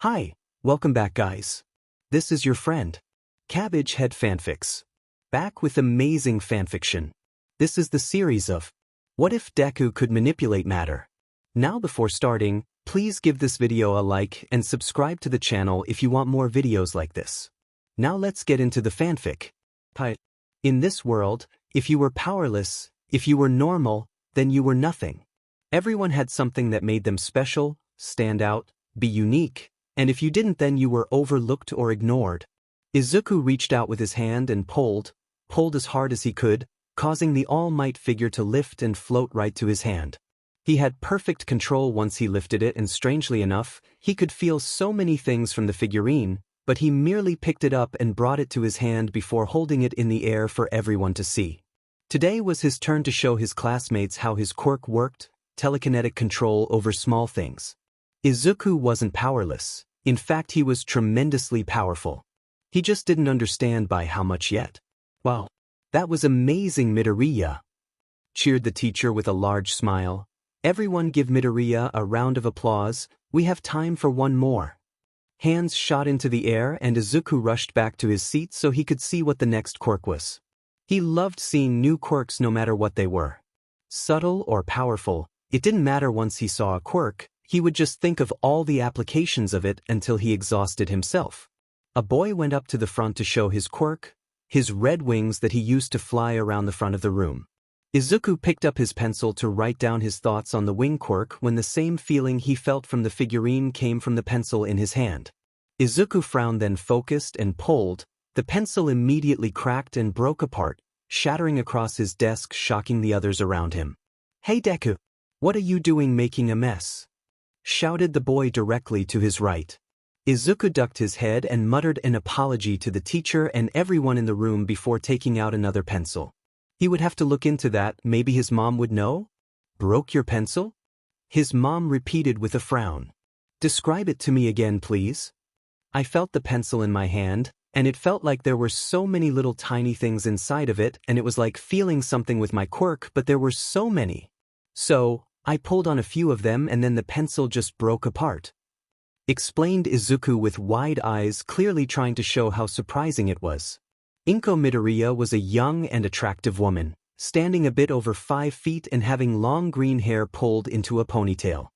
Hi, welcome back guys. This is your friend, Cabbage Head Fanfics. Back with amazing fanfiction. This is the series of What If Deku Could Manipulate Matter? Now before starting, please give this video a like and subscribe to the channel if you want more videos like this. Now let's get into the fanfic. In this world, if you were powerless, if you were normal, then you were nothing. Everyone had something that made them special, stand out, be unique. And if you didn't, then you were overlooked or ignored. Izuku reached out with his hand and pulled as hard as he could, causing the All Might figure to lift and float right to his hand. He had perfect control once he lifted it, and strangely enough, he could feel so many things from the figurine, but he merely picked it up and brought it to his hand before holding it in the air for everyone to see. Today was his turn to show his classmates how his quirk worked, telekinetic control over small things. Izuku wasn't powerless. In fact, he was tremendously powerful. He just didn't understand by how much yet. Wow, that was amazing, Midoriya! Cheered the teacher with a large smile. Everyone give Midoriya a round of applause. We have time for one more. Hands shot into the air and Izuku rushed back to his seat so he could see what the next quirk was. He loved seeing new quirks no matter what they were. Subtle or powerful, it didn't matter. Once he saw a quirk, he would just think of all the applications of it until he exhausted himself. A boy went up to the front to show his quirk, his red wings that he used to fly around the front of the room. Izuku picked up his pencil to write down his thoughts on the wing quirk when the same feeling he felt from the figurine came from the pencil in his hand. Izuku frowned, then focused and pulled. The pencil immediately cracked and broke apart, shattering across his desk, shocking the others around him. "Hey Deku, what are you doing making a mess?" shouted the boy directly to his right. Izuku ducked his head and muttered an apology to the teacher and everyone in the room before taking out another pencil. He would have to look into that, maybe his mom would know? "Broke your pencil?" his mom repeated with a frown. "Describe it to me again, please." "I felt the pencil in my hand, and it felt like there were so many little tiny things inside of it, and it was like feeling something with my quirk, but there were so many. So I pulled on a few of them and then the pencil just broke apart," explained Izuku with wide eyes, clearly trying to show how surprising it was. Midoriya was a young and attractive woman, standing a bit over 5 feet and having long green hair pulled into a ponytail.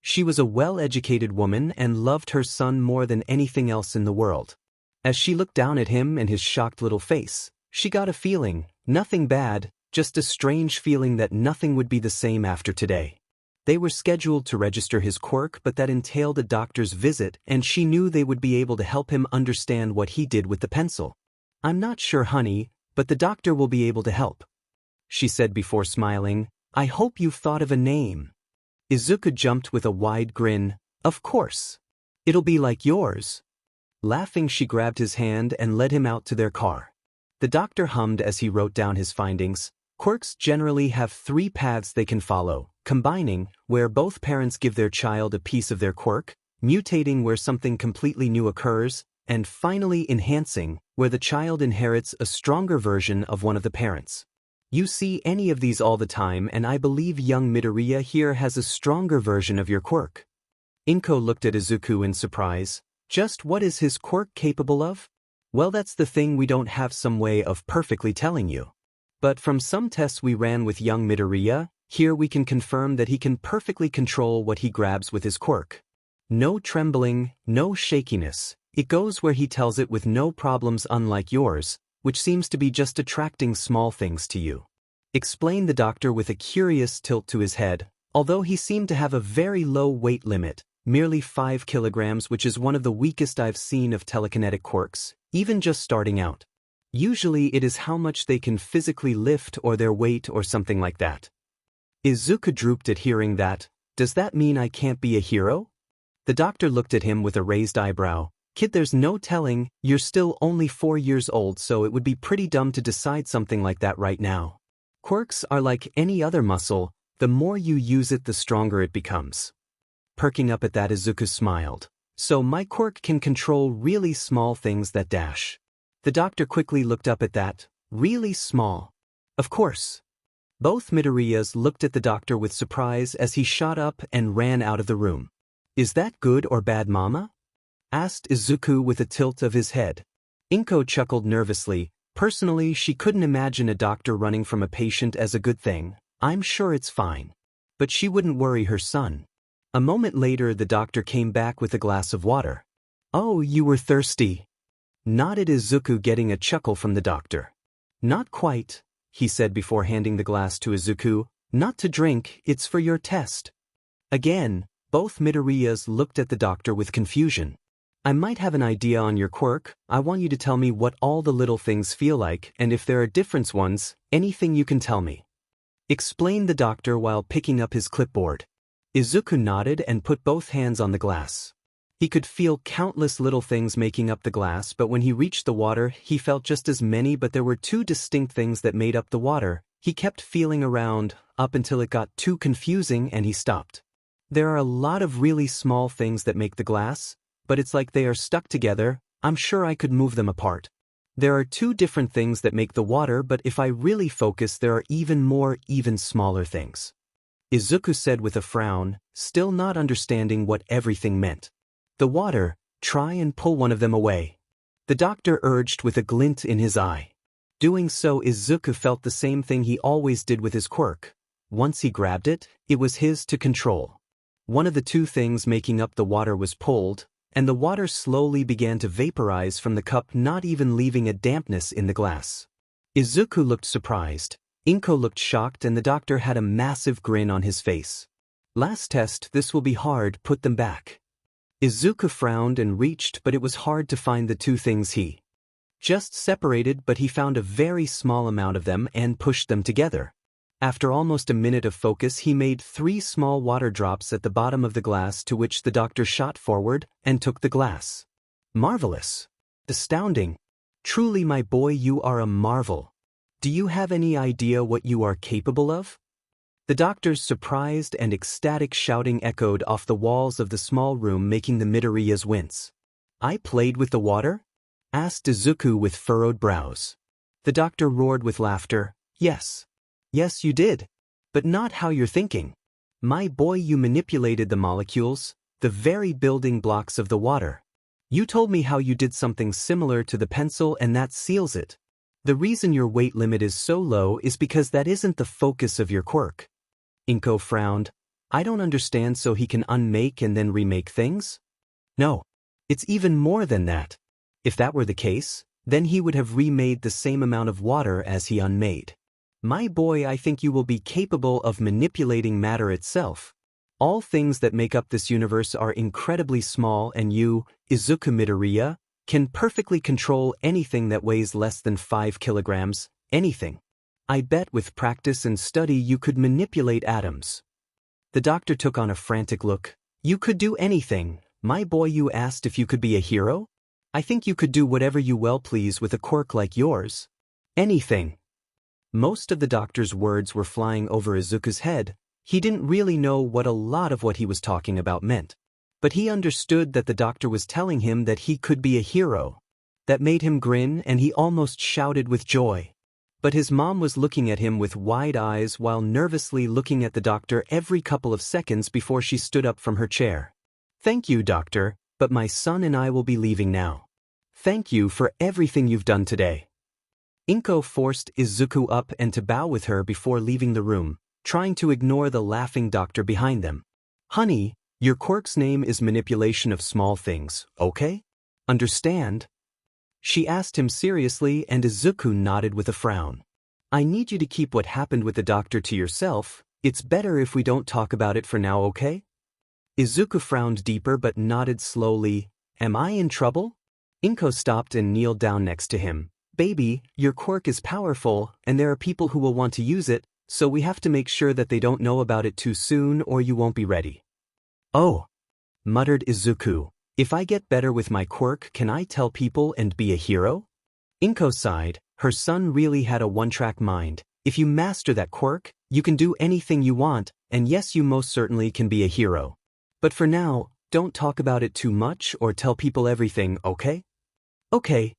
She was a well-educated woman and loved her son more than anything else in the world. As she looked down at him and his shocked little face, she got a feeling, nothing bad, just a strange feeling that nothing would be the same after today. They were scheduled to register his quirk, but that entailed a doctor's visit, and she knew they would be able to help him understand what he did with the pencil. "I'm not sure, honey, but the doctor will be able to help," she said before smiling. "I hope you've thought of a name." Izuku jumped with a wide grin. "Of course. It'll be like yours." Laughing, she grabbed his hand and led him out to their car. The doctor hummed as he wrote down his findings. Quirks generally have 3 paths they can follow: combining, where both parents give their child a piece of their quirk; mutating, where something completely new occurs; and finally enhancing, where the child inherits a stronger version of one of the parents. You see any of these all the time, and I believe young Midoriya here has a stronger version of your quirk. Inko looked at Izuku in surprise. "Just what is his quirk capable of?" "Well, that's the thing, we don't have some way of perfectly telling you. But from some tests we ran with young Midoriya, here we can confirm that he can perfectly control what he grabs with his quirk. No trembling, no shakiness. It goes where he tells it with no problems, unlike yours, which seems to be just attracting small things to you," explained the doctor with a curious tilt to his head. Although he seemed to have a very low weight limit, merely 5 kilograms, which is one of the weakest I've seen of telekinetic quirks, even just starting out. Usually it is how much they can physically lift or their weight or something like that. Izuku drooped at hearing that. "Does that mean I can't be a hero?" The doctor looked at him with a raised eyebrow. "Kid, there's no telling, you're still only 4 years old, so it would be pretty dumb to decide something like that right now. Quirks are like any other muscle, the more you use it the stronger it becomes." Perking up at that, Izuku smiled. "So my quirk can control really small things that dash." The doctor quickly looked up at that. "Really small?" "Of course." Both Midoriyas looked at the doctor with surprise as he shot up and ran out of the room. "Is that good or bad, Mama?" asked Izuku with a tilt of his head. Inko chuckled nervously. Personally, she couldn't imagine a doctor running from a patient as a good thing. I'm sure it's fine. But she wouldn't worry her son. A moment later, the doctor came back with a glass of water. Oh, you were thirsty? Nodded Izuku, getting a chuckle from the doctor. Not quite, he said before handing the glass to Izuku. Not to drink, it's for your test. Again, both Midoriyas looked at the doctor with confusion. I might have an idea on your quirk. I want you to tell me what all the little things feel like, and if there are different ones, anything you can tell me. Explained the doctor while picking up his clipboard. Izuku nodded and put both hands on the glass. He could feel countless little things making up the glass, but when he reached the water, he felt just as many, but there were two distinct things that made up the water. He kept feeling around, up until it got too confusing and he stopped. There are a lot of really small things that make the glass, but it's like they are stuck together. I'm sure I could move them apart. There are two different things that make the water, but if I really focus, there are even more, even smaller things. Izuku said with a frown, still not understanding what everything meant. The water, try and pull one of them away. The doctor urged with a glint in his eye. Doing so, Izuku felt the same thing he always did with his quirk. Once he grabbed it, it was his to control. One of the two things making up the water was pulled, and the water slowly began to vaporize from the cup, not even leaving a dampness in the glass. Izuku looked surprised. Inko looked shocked, and the doctor had a massive grin on his face. Last test, this will be hard, put them back. Izuku frowned and reached, but it was hard to find the two things he just separated, but he found a very small amount of them and pushed them together. After almost a minute of focus, he made 3 small water drops at the bottom of the glass, to which the doctor shot forward and took the glass. Marvelous. Astounding. Truly, my boy, you are a marvel. Do you have any idea what you are capable of? The doctor's surprised and ecstatic shouting echoed off the walls of the small room, making the Midoriyas wince. I played with the water? Asked Izuku with furrowed brows. The doctor roared with laughter. Yes. Yes, you did. But not how you're thinking. My boy, you manipulated the molecules, the very building blocks of the water. You told me how you did something similar to the pencil, and that seals it. The reason your weight limit is so low is because that isn't the focus of your quirk. Inko frowned. I don't understand. So he can unmake and then remake things? No. It's even more than that. If that were the case, then he would have remade the same amount of water as he unmade. My boy, I think you will be capable of manipulating matter itself. All things that make up this universe are incredibly small, and you, Izuku Midoriya, can perfectly control anything that weighs less than 5 kilograms, anything. I bet with practice and study you could manipulate atoms. The doctor took on a frantic look. You could do anything. My boy, you asked if you could be a hero? I think you could do whatever you well please with a quirk like yours. Anything. Most of the doctor's words were flying over Izuku's head. He didn't really know what a lot of what he was talking about meant. But he understood that the doctor was telling him that he could be a hero. That made him grin, and he almost shouted with joy. But his mom was looking at him with wide eyes while nervously looking at the doctor every couple of seconds before she stood up from her chair. Thank you, doctor, but my son and I will be leaving now. Thank you for everything you've done today. Inko forced Izuku up and to bow with her before leaving the room, trying to ignore the laughing doctor behind them. Honey, your quirk's name is manipulation of small things, okay? Understand? She asked him seriously, and Izuku nodded with a frown. I need you to keep what happened with the doctor to yourself. It's better if we don't talk about it for now, okay? Izuku frowned deeper but nodded slowly. Am I in trouble? Inko stopped and kneeled down next to him. Baby, your quirk is powerful, and there are people who will want to use it, so we have to make sure that they don't know about it too soon or you won't be ready. Oh, muttered Izuku. If I get better with my quirk, can I tell people and be a hero? Inko sighed. Her son really had a one-track mind. If you master that quirk, you can do anything you want, and yes, you most certainly can be a hero. But for now, don't talk about it too much or tell people everything, okay? Okay,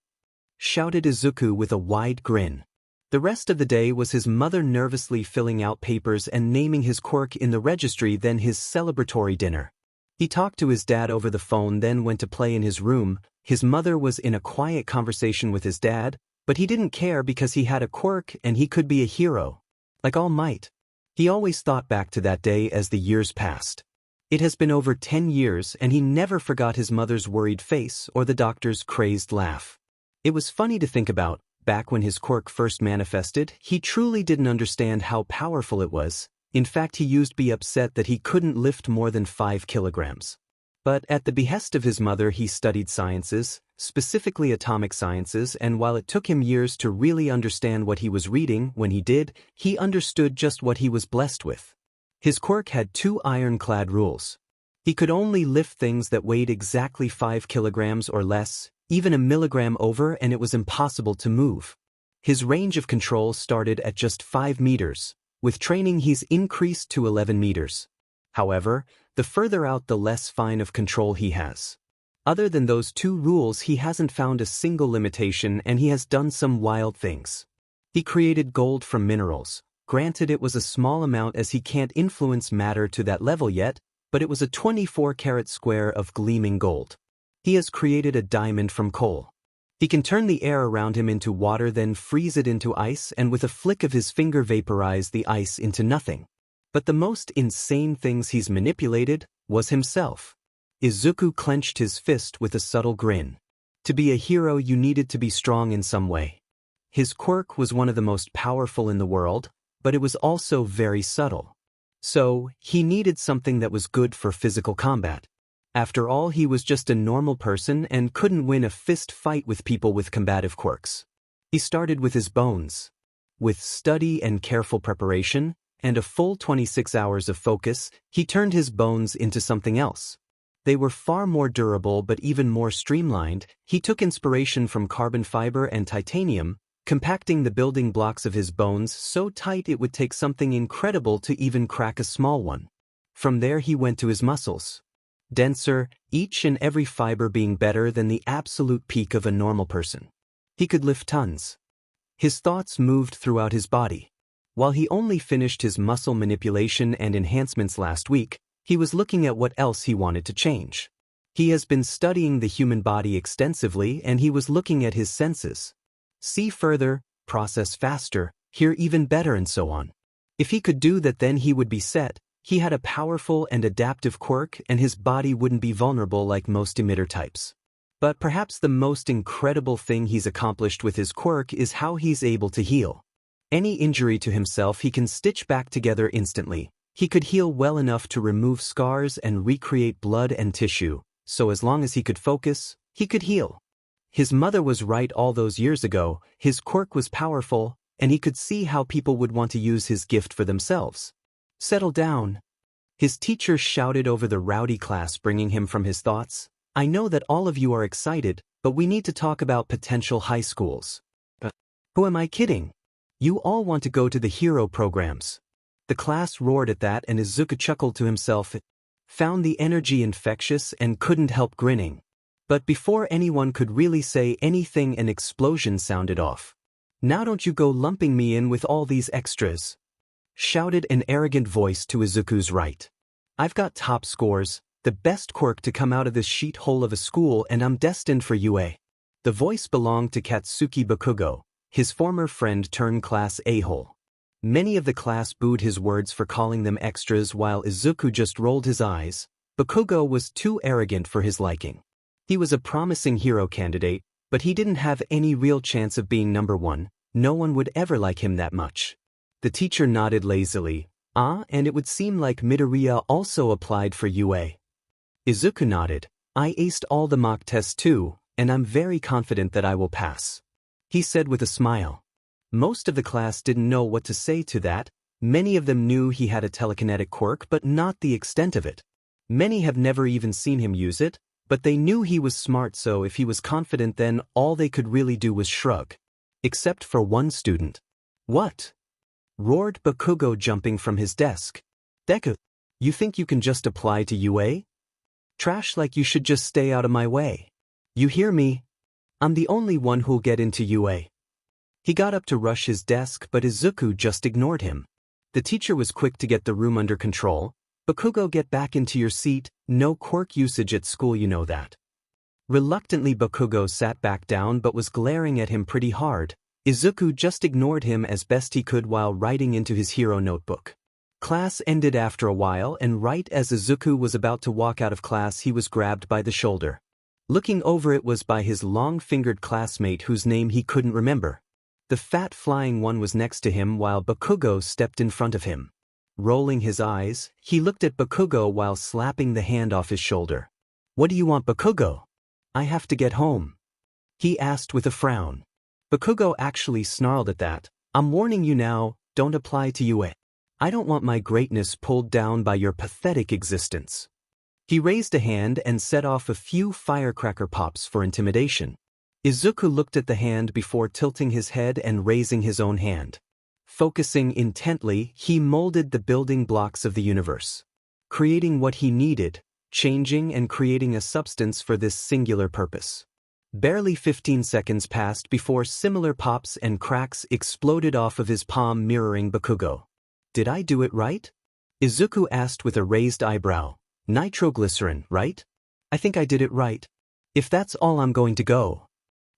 shouted Izuku with a wide grin. The rest of the day was his mother nervously filling out papers and naming his quirk in the registry, then his celebratory dinner. He talked to his dad over the phone, then went to play in his room. His mother was in a quiet conversation with his dad, but he didn't care because he had a quirk and he could be a hero. Like All Might. He always thought back to that day as the years passed. It has been over 10 years and he never forgot his mother's worried face or the doctor's crazed laugh. It was funny to think about. Back when his quirk first manifested, he truly didn't understand how powerful it was. In fact, he used to be upset that he couldn't lift more than 5 kilograms. But at the behest of his mother, he studied sciences, specifically atomic sciences, and while it took him years to really understand what he was reading, when he did, he understood just what he was blessed with. His quirk had 2 ironclad rules. He could only lift things that weighed exactly 5 kilograms or less, even a milligram over, and it was impossible to move. His range of control started at just 5 meters. With training, he's increased to 11 meters. However, the further out, the less fine of control he has. Other than those 2 rules, he hasn't found a single limitation, and he has done some wild things. He created gold from minerals. Granted, it was a small amount as he can't influence matter to that level yet, but it was a 24-carat square of gleaming gold. He has created a diamond from coal. He can turn the air around him into water, then freeze it into ice, and with a flick of his finger vaporize the ice into nothing. But the most insane things he's manipulated was himself. Izuku clenched his fist with a subtle grin. To be a hero, you needed to be strong in some way. His quirk was one of the most powerful in the world, but it was also very subtle. So, he needed something that was good for physical combat. After all, he was just a normal person and couldn't win a fist fight with people with combative quirks. He started with his bones. With study and careful preparation, and a full 26 hours of focus, he turned his bones into something else. They were far more durable but even more streamlined. He took inspiration from carbon fiber and titanium, compacting the building blocks of his bones so tight it would take something incredible to even crack a small one. From there he went to his muscles. Denser, each and every fiber being better than the absolute peak of a normal person. He could lift tons. His thoughts moved throughout his body. While he only finished his muscle manipulation and enhancements last week, he was looking at what else he wanted to change. He has been studying the human body extensively, and he was looking at his senses. See further, process faster, hear even better, and so on. If he could do that, then he would be set. He had a powerful and adaptive quirk, and his body wouldn't be vulnerable like most emitter types. But perhaps the most incredible thing he's accomplished with his quirk is how he's able to heal. Any injury to himself he can stitch back together instantly. He could heal well enough to remove scars and recreate blood and tissue, so as long as he could focus, he could heal. His mother was right all those years ago. His quirk was powerful, and he could see how people would want to use his gift for themselves. Settle down. His teacher shouted over the rowdy class, bringing him from his thoughts. I know that all of you are excited, but we need to talk about potential high schools. Who am I kidding? You all want to go to the hero programs. The class roared at that, and Izuku chuckled to himself. It found the energy infectious and couldn't help grinning. But before anyone could really say anything, an explosion sounded off. Now don't you go lumping me in with all these extras, shouted an arrogant voice to Izuku's right. I've got top scores, the best quirk to come out of this sheet-hole of a school, and I'm destined for UA. The voice belonged to Katsuki Bakugo, his former friend turned class a-hole. Many of the class booed his words for calling them extras, while Izuku just rolled his eyes. Bakugo was too arrogant for his liking. He was a promising hero candidate, but he didn't have any real chance of being number one. No one would ever like him that much. The teacher nodded lazily. And it would seem like Midoriya also applied for UA. Izuku nodded. I aced all the mock tests too, and I'm very confident that I will pass, he said with a smile. Most of the class didn't know what to say to that. Many of them knew he had a telekinetic quirk, but not the extent of it. Many have never even seen him use it, but they knew he was smart, so if he was confident, then all they could really do was shrug. Except for one student. What? Roared Bakugo, jumping from his desk. Deku, you think you can just apply to UA? Trash, like you should just stay out of my way. You hear me? I'm the only one who'll get into UA. He got up to rush his desk, but Izuku just ignored him. The teacher was quick to get the room under control. Bakugo, get back into your seat, no quirk usage at school, you know that. Reluctantly Bakugo sat back down but was glaring at him pretty hard. Izuku just ignored him as best he could while writing into his hero notebook. Class ended after a while, and right as Izuku was about to walk out of class he was grabbed by the shoulder. Looking over, it was by his long-fingered classmate whose name he couldn't remember. The fat flying one was next to him while Bakugo stepped in front of him. Rolling his eyes, he looked at Bakugo while slapping the hand off his shoulder. "What do you want, Bakugo?" "I have to get home," he asked with a frown. Bakugo actually snarled at that. "I'm warning you now, don't apply to Yue. I don't want my greatness pulled down by your pathetic existence." He raised a hand and set off a few firecracker pops for intimidation. Izuku looked at the hand before tilting his head and raising his own hand. Focusing intently, he molded the building blocks of the universe, creating what he needed, changing and creating a substance for this singular purpose. Barely 15 seconds passed before similar pops and cracks exploded off of his palm, mirroring Bakugo. "Did I do it right?" Izuku asked with a raised eyebrow. "Nitroglycerin, right? I think I did it right. If that's all, I'm going to go."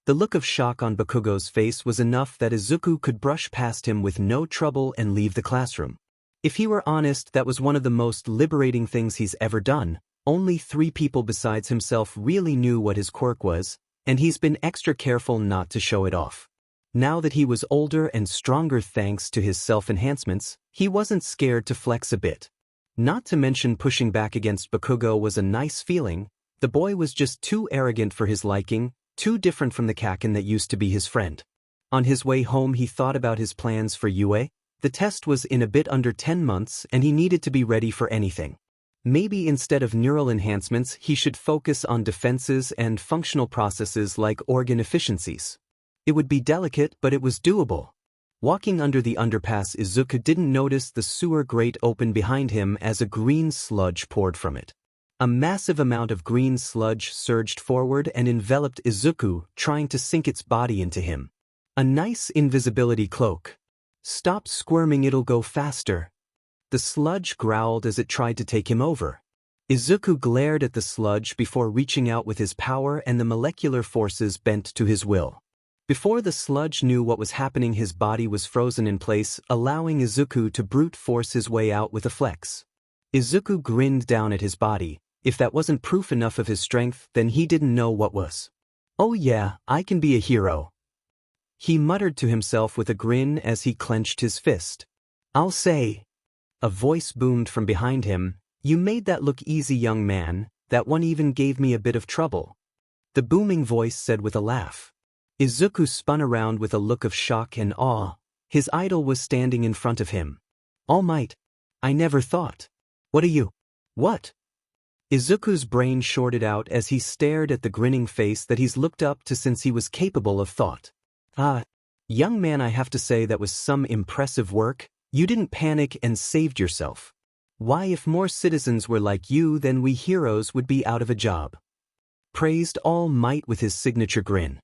The look of shock on Bakugo's face was enough that Izuku could brush past him with no trouble and leave the classroom. If he were honest, that was one of the most liberating things he's ever done. Only 3 people besides himself really knew what his quirk was, and he's been extra careful not to show it off. Now that he was older and stronger thanks to his self-enhancements, he wasn't scared to flex a bit. Not to mention pushing back against Bakugo was a nice feeling. The boy was just too arrogant for his liking, too different from the Kaken that used to be his friend. On his way home he thought about his plans for Yue. The test was in a bit under 10 months and he needed to be ready for anything. Maybe instead of neural enhancements he should focus on defenses and functional processes like organ efficiencies. It would be delicate, but it was doable. Walking under the underpass, Izuku didn't notice the sewer grate open behind him as a green sludge poured from it. A massive amount of green sludge surged forward and enveloped Izuku, trying to sink its body into him. A nice invisibility cloak. "Stop squirming, it'll go faster." The sludge growled as it tried to take him over. Izuku glared at the sludge before reaching out with his power, and the molecular forces bent to his will. Before the sludge knew what was happening, his body was frozen in place, allowing Izuku to brute force his way out with a flex. Izuku grinned down at his body. If that wasn't proof enough of his strength, then he didn't know what was. "Oh yeah, I can be a hero," he muttered to himself with a grin as he clenched his fist. "I'll say." A voice boomed from behind him. "You made that look easy, young man. That one even gave me a bit of trouble," the booming voice said with a laugh. Izuku spun around with a look of shock and awe. His idol was standing in front of him. "All Might. I never thought. What are you?" "What?" Izuku's brain shorted out as he stared at the grinning face that he's looked up to since he was capable of thought. Young man, I have to say that was some impressive work. You didn't panic and saved yourself. Why, if more citizens were like you, then we heroes would be out of a job," praised All Might with his signature grin.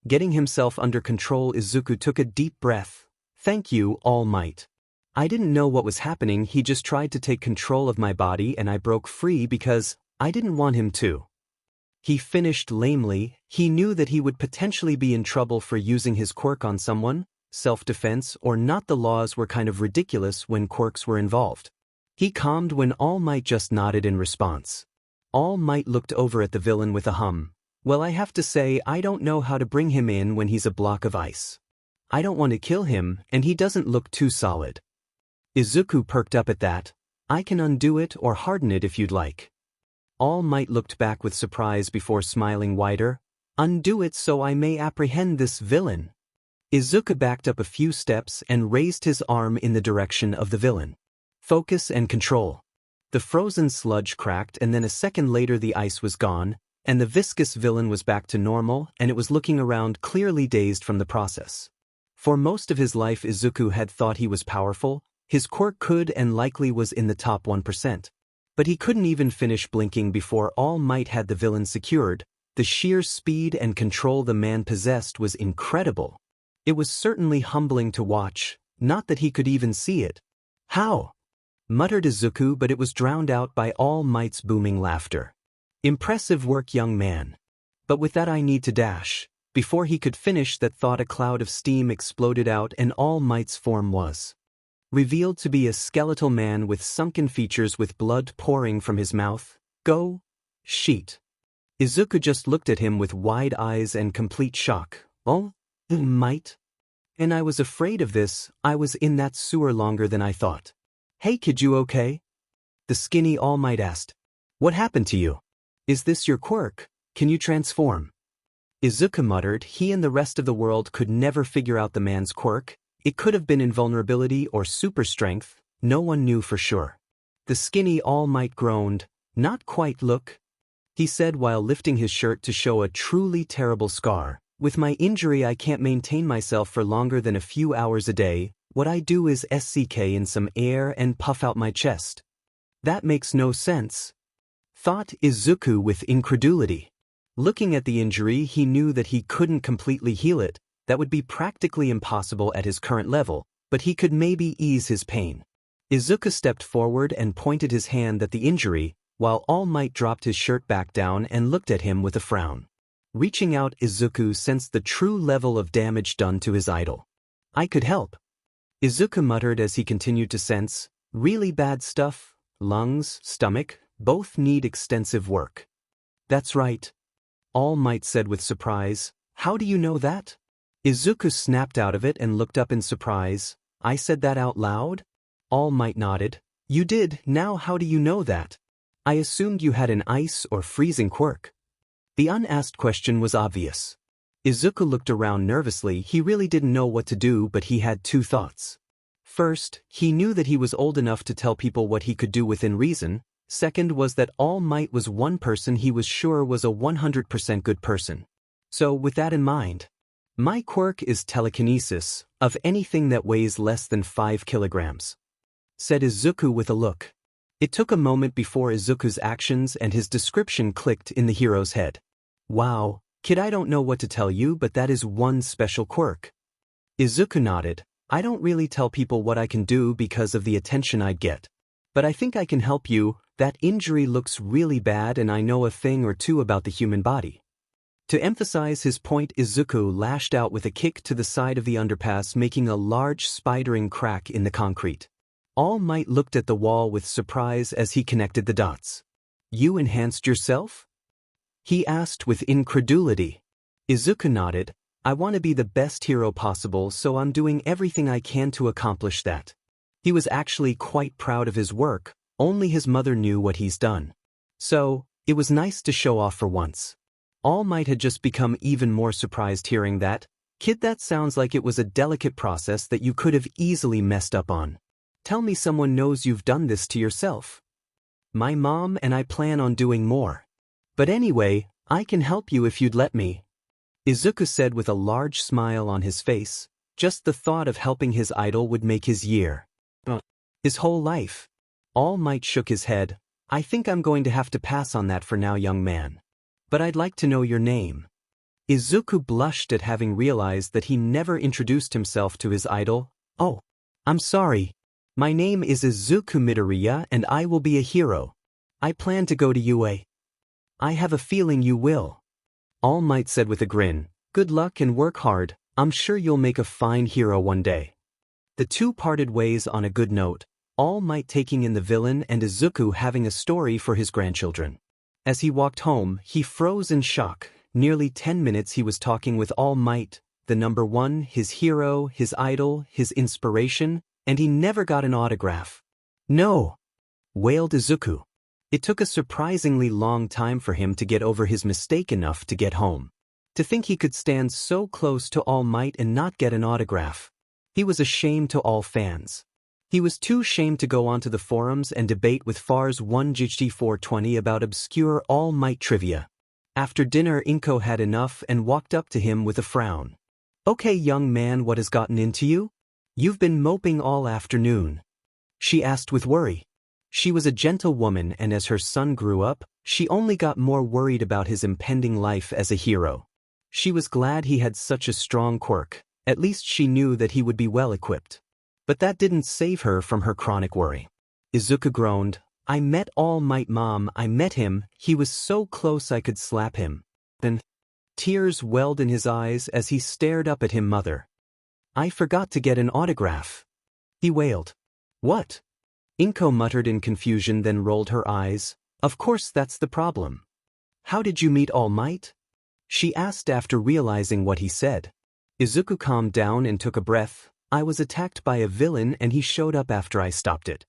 Getting himself under control, Izuku took a deep breath. "Thank you, All Might. I didn't know what was happening. He just tried to take control of my body and I broke free because I didn't want him to." He finished lamely. He knew that he would potentially be in trouble for using his quirk on someone. Self-defense or not, the laws were kind of ridiculous when quirks were involved. He calmed when All Might just nodded in response. All Might looked over at the villain with a hum. "Well, I have to say I don't know how to bring him in when he's a block of ice. I don't want to kill him, and he doesn't look too solid." Izuku perked up at that. "I can undo it or harden it if you'd like." All Might looked back with surprise before smiling wider. "Undo it so I may apprehend this villain." Izuku backed up a few steps and raised his arm in the direction of the villain. "Focus and control." The frozen sludge cracked, and then a second later the ice was gone, and the viscous villain was back to normal, and it was looking around, clearly dazed from the process. For most of his life Izuku had thought he was powerful. His quirk could and likely was in the top 1%. But he couldn't even finish blinking before All Might had the villain secured. The sheer speed and control the man possessed was incredible. It was certainly humbling to watch, not that he could even see it. "How?" muttered Izuku, but it was drowned out by All Might's booming laughter. Impressive work, young man. But with that I need to dash. Before he could finish that thought, a cloud of steam exploded out and All Might's form was revealed to be a skeletal man with sunken features with blood pouring from his mouth. Go, sheet. Izuku just looked at him with wide eyes and complete shock. All Might? And I was afraid of this. I was in that sewer longer than I thought. Hey kid, you okay? The skinny All Might asked. What happened to you? Is this your quirk? Can you transform? Izuku muttered. He and the rest of the world could never figure out the man's quirk. It could have been invulnerability or super strength. No one knew for sure. The skinny All Might groaned. Not quite. Look, he said while lifting his shirt to show a truly terrible scar. With my injury I can't maintain myself for longer than a few hours a day. What I do is SCK in some air and puff out my chest. That makes no sense, thought Izuku with incredulity. Looking at the injury, he knew that he couldn't completely heal it. That would be practically impossible at his current level, but he could maybe ease his pain. Izuku stepped forward and pointed his hand at the injury, while All Might dropped his shirt back down and looked at him with a frown. Reaching out, Izuku sensed the true level of damage done to his idol. I could help, Izuku muttered as he continued to sense. Really bad stuff. Lungs, stomach, both need extensive work. That's right, All Might said with surprise. How do you know that? Izuku snapped out of it and looked up in surprise. I said that out loud? All Might nodded. You did. Now how do you know that? I assumed you had an ice or freezing quirk. The unasked question was obvious. Izuku looked around nervously. He really didn't know what to do, but he had two thoughts. First, he knew that he was old enough to tell people what he could do within reason. Second was that All Might was one person he was sure was a 100% good person. So with that in mind, my quirk is telekinesis of anything that weighs less than 5 kilograms, said Izuku with a look. It took a moment before Izuku's actions and his description clicked in the hero's head. Wow, kid, I don't know what to tell you, but that is one special quirk. Izuku nodded. I don't really tell people what I can do because of the attention I'd get. But I think I can help you. That injury looks really bad and I know a thing or two about the human body. To emphasize his point, Izuku lashed out with a kick to the side of the underpass, making a large spidering crack in the concrete. All Might looked at the wall with surprise as he connected the dots. You enhanced yourself? He asked with incredulity. Izuku nodded. I want to be the best hero possible, so I'm doing everything I can to accomplish that. He was actually quite proud of his work. Only his mother knew what he's done. So, it was nice to show off for once. All Might had just become even more surprised hearing that. Kid, that sounds like it was a delicate process that you could have easily messed up on. Tell me someone knows you've done this to yourself. My mom, and I plan on doing more. But anyway, I can help you if you'd let me, Izuku said with a large smile on his face. Just the thought of helping his idol would make his year. His whole life. All Might shook his head. I think I'm going to have to pass on that for now, young man. But I'd like to know your name. Izuku blushed at having realized that he never introduced himself to his idol. Oh, I'm sorry. My name is Izuku Midoriya and I will be a hero. I plan to go to UA. I have a feeling you will. All Might said with a grin. Good luck and work hard. I'm sure you'll make a fine hero one day. The two parted ways on a good note, All Might taking in the villain and Izuku having a story for his grandchildren. As he walked home, he froze in shock. Nearly 10 minutes he was talking with All Might, the number one, his hero, his idol, his inspiration, and he never got an autograph. No, wailed Izuku. It took a surprisingly long time for him to get over his mistake enough to get home. To think he could stand so close to All Might and not get an autograph. He was a shame to all fans. He was too ashamed to go onto the forums and debate with Fars 1GT420 about obscure All Might trivia. After dinner, Inko had enough and walked up to him with a frown. Okay, young man, what has gotten into you? You've been moping all afternoon, she asked with worry. She was a gentle woman, and as her son grew up, she only got more worried about his impending life as a hero. She was glad he had such a strong quirk. At least she knew that he would be well equipped. But that didn't save her from her chronic worry. Izuku groaned. I met All Might Mom, I met him, he was so close I could slap him. Then, tears welled in his eyes as he stared up at him. Mother. I forgot to get an autograph. He wailed. What? Inko muttered in confusion, then rolled her eyes. Of course that's the problem. How did you meet All Might? She asked after realizing what he said. Izuku calmed down and took a breath. I was attacked by a villain and he showed up after I stopped it.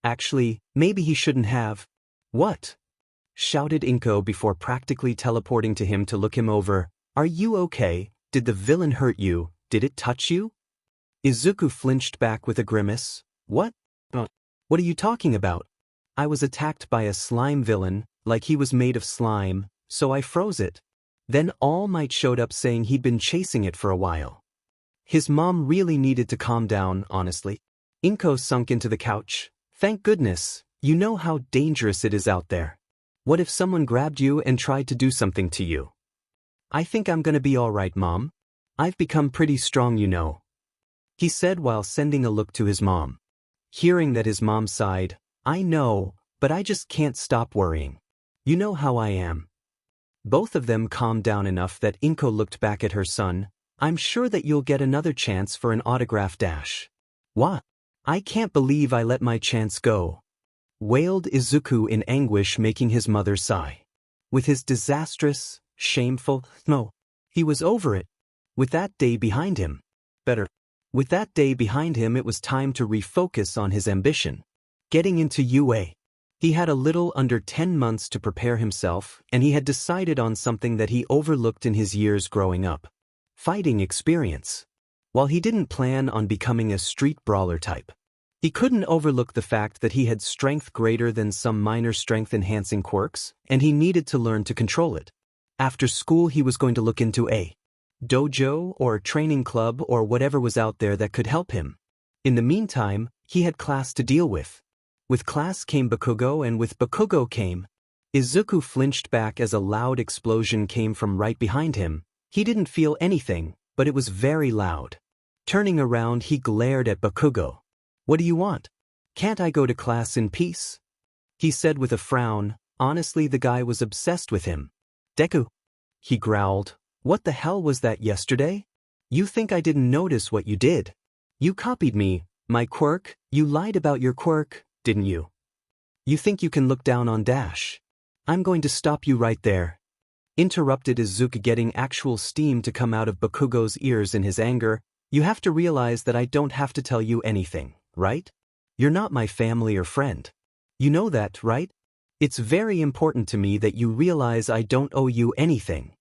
Actually, maybe he shouldn't have. What? Shouted Inko before practically teleporting to him to look him over. Are you okay? Did the villain hurt you? Did it touch you? Izuku flinched back with a grimace. What? What are you talking about? I was attacked by a slime villain, like he was made of slime, so I froze it. Then All Might showed up saying he'd been chasing it for a while. His mom really needed to calm down, honestly. Inko sunk into the couch. Thank goodness, you know how dangerous it is out there. What if someone grabbed you and tried to do something to you? I think I'm gonna be alright, Mom. I've become pretty strong, you know. He said while sending a look to his mom. Hearing that, his mom sighed. I know, but I just can't stop worrying. You know how I am. Both of them calmed down enough that Inko looked back at her son. I'm sure that you'll get another chance for an autograph dash. What? I can't believe I let my chance go. Wailed Izuku in anguish, making his mother sigh. With his disastrous, shameful, no, he was over it. With that day behind him. With that day behind him, it was time to refocus on his ambition. Getting into UA. He had a little under 10 months to prepare himself, and he had decided on something that he overlooked in his years growing up. Fighting experience. While he didn't plan on becoming a street brawler type, he couldn't overlook the fact that he had strength greater than some minor strength-enhancing quirks, and he needed to learn to control it. After school, he was going to look into a dojo or training club or whatever was out there that could help him. In the meantime, he had class to deal with. With class came Bakugo, and with Bakugo came... Izuku flinched back as a loud explosion came from right behind him. He didn't feel anything, but it was very loud. Turning around, he glared at Bakugo. What do you want? Can't I go to class in peace? He said with a frown. Honestly, the guy was obsessed with him. Deku. He growled. What the hell was that yesterday? You think I didn't notice what you did? You copied me, my quirk, you lied about your quirk, didn't you? You think you can look down on Dash? I'm going to stop you right there. Interrupted Izuku, getting actual steam to come out of Bakugo's ears in his anger. You have to realize that I don't have to tell you anything, right? You're not my family or friend. You know that, right? It's very important to me that you realize I don't owe you anything.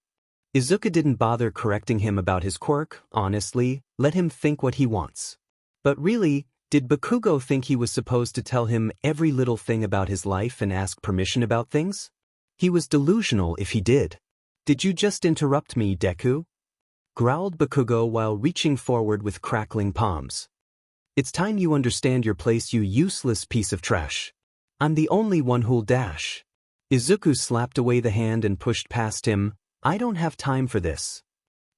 Izuku didn't bother correcting him about his quirk, honestly, let him think what he wants. But really, did Bakugo think he was supposed to tell him every little thing about his life and ask permission about things? He was delusional if he did. Did you just interrupt me, Deku? Growled Bakugo while reaching forward with crackling palms. It's time you understand your place, you useless piece of trash. I'm the only one who'll dash. Izuku slapped away the hand and pushed past him. I don't have time for this.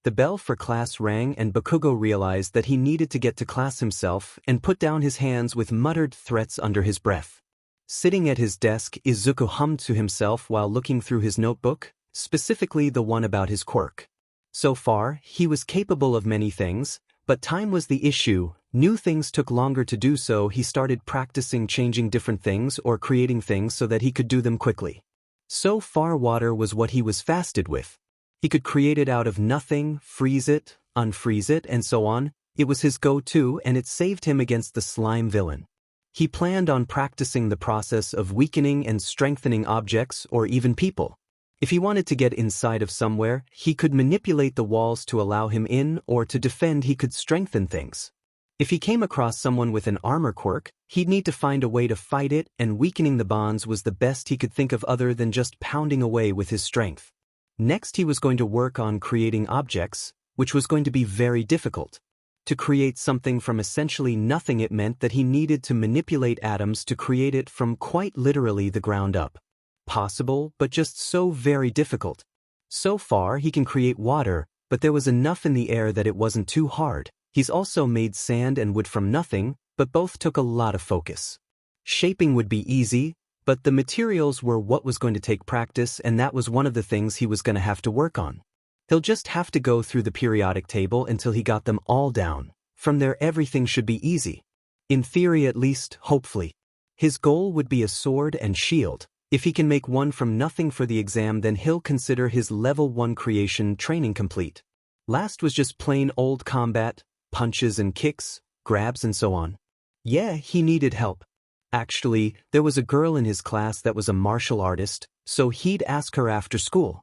The bell for class rang and Bakugo realized that he needed to get to class himself and put down his hands with muttered threats under his breath. Sitting at his desk, Izuku hummed to himself while looking through his notebook, specifically the one about his quirk. So far, he was capable of many things, but time was the issue. New things took longer to do, so he started practicing changing different things or creating things so that he could do them quickly. So far, water was what he was fasted with. He could create it out of nothing, freeze it, unfreeze it, and so on. It was his go-to, and it saved him against the slime villain. He planned on practicing the process of weakening and strengthening objects or even people. If he wanted to get inside of somewhere, he could manipulate the walls to allow him in, or to defend, he could strengthen things. If he came across someone with an armor quirk, he'd need to find a way to fight it, and weakening the bonds was the best he could think of other than just pounding away with his strength. Next, he was going to work on creating objects, which was going to be very difficult. To create something from essentially nothing, it meant that he needed to manipulate atoms to create it from quite literally the ground up. Possible, but just so very difficult. So far, he can create water, but there was enough in the air that it wasn't too hard. He's also made sand and wood from nothing, but both took a lot of focus. Shaping would be easy, but the materials were what was going to take practice, and that was one of the things he was going to have to work on. He'll just have to go through the periodic table until he got them all down. From there everything should be easy. In theory at least, hopefully. His goal would be a sword and shield. If he can make one from nothing for the exam, then he'll consider his level 1 creation training complete. Last was just plain old combat, punches and kicks, grabs and so on. Yeah, he needed help. Actually, there was a girl in his class that was a martial artist, so he'd ask her after school.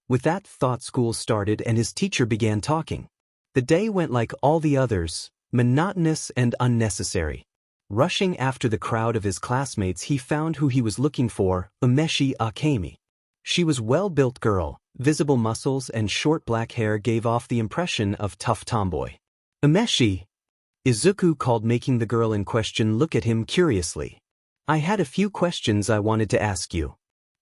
With that thought, school started and his teacher began talking. The day went like all the others, monotonous and unnecessary. Rushing after the crowd of his classmates, he found who he was looking for, Umeshi Akemi. She was a well-built girl. Visible muscles and short black hair gave off the impression of tough tomboy. Umeshi, Izuku called, making the girl in question look at him curiously. I had a few questions I wanted to ask you.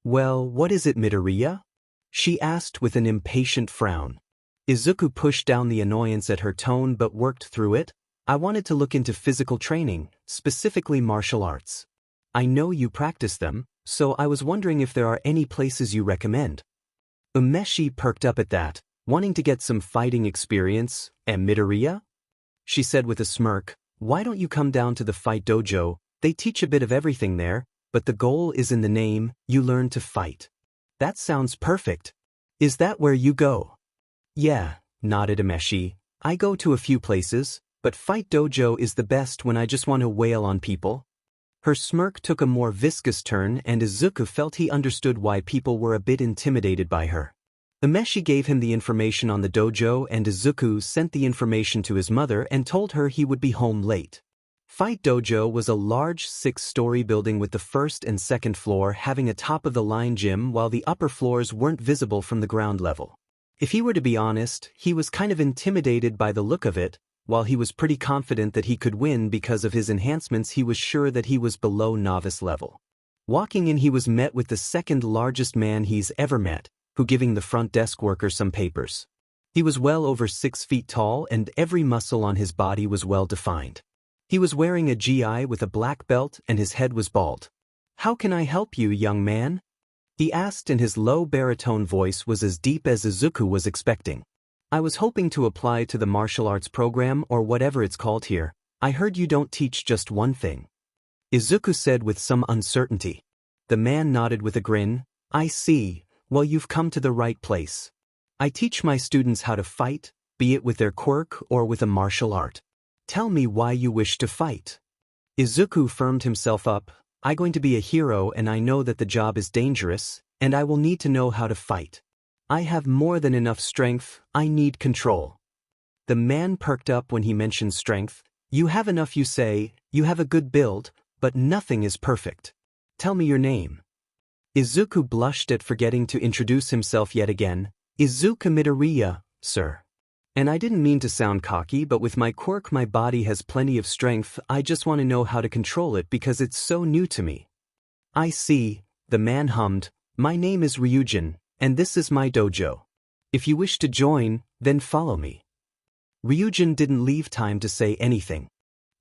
Well, what is it, Midoriya? She asked with an impatient frown. Izuku pushed down the annoyance at her tone but worked through it. I wanted to look into physical training, specifically martial arts. I know you practice them, so I was wondering if there are any places you recommend. Umeshi perked up at that, wanting to get some fighting experience. And Midoriya? She said with a smirk, why don't you come down to the fight dojo? They teach a bit of everything there, but the goal is in the name, you learn to fight. That sounds perfect. Is that where you go? Yeah, nodded Umeshi. I go to a few places, but fight dojo is the best when I just want to wail on people. Her smirk took a more viscous turn and Izuku felt he understood why people were a bit intimidated by her. Umeshi gave him the information on the dojo and Izuku sent the information to his mother and told her he would be home late. Fight Dojo was a large 6-story building with the first and second floor having a top-of-the-line gym while the upper floors weren't visible from the ground level. If he were to be honest, he was kind of intimidated by the look of it. While he was pretty confident that he could win because of his enhancements, he was sure that he was below novice level. Walking in, he was met with the second largest man he's ever met, who giving the front desk worker some papers. He was well over 6 feet tall and every muscle on his body was well defined. He was wearing a GI with a black belt and his head was bald. How can I help you, young man? He asked, and his low baritone voice was as deep as Izuku was expecting. I was hoping to apply to the martial arts program or whatever it's called here. I heard you don't teach just one thing. Izuku said with some uncertainty. The man nodded with a grin. I see. Well, you've come to the right place. I teach my students how to fight, be it with their quirk or with a martial art. Tell me why you wish to fight. Izuku firmed himself up. I'm going to be a hero and I know that the job is dangerous, and I will need to know how to fight. I have more than enough strength, I need control. The man perked up when he mentioned strength. You have enough, you say, you have a good build, but nothing is perfect. Tell me your name. Izuku blushed at forgetting to introduce himself yet again. Izuku Midoriya, sir. And I didn't mean to sound cocky, but with my quirk my body has plenty of strength. I just want to know how to control it because it's so new to me. I see, the man hummed. My name is Ryujin, and this is my dojo. If you wish to join, then follow me. Ryujin didn't leave time to say anything.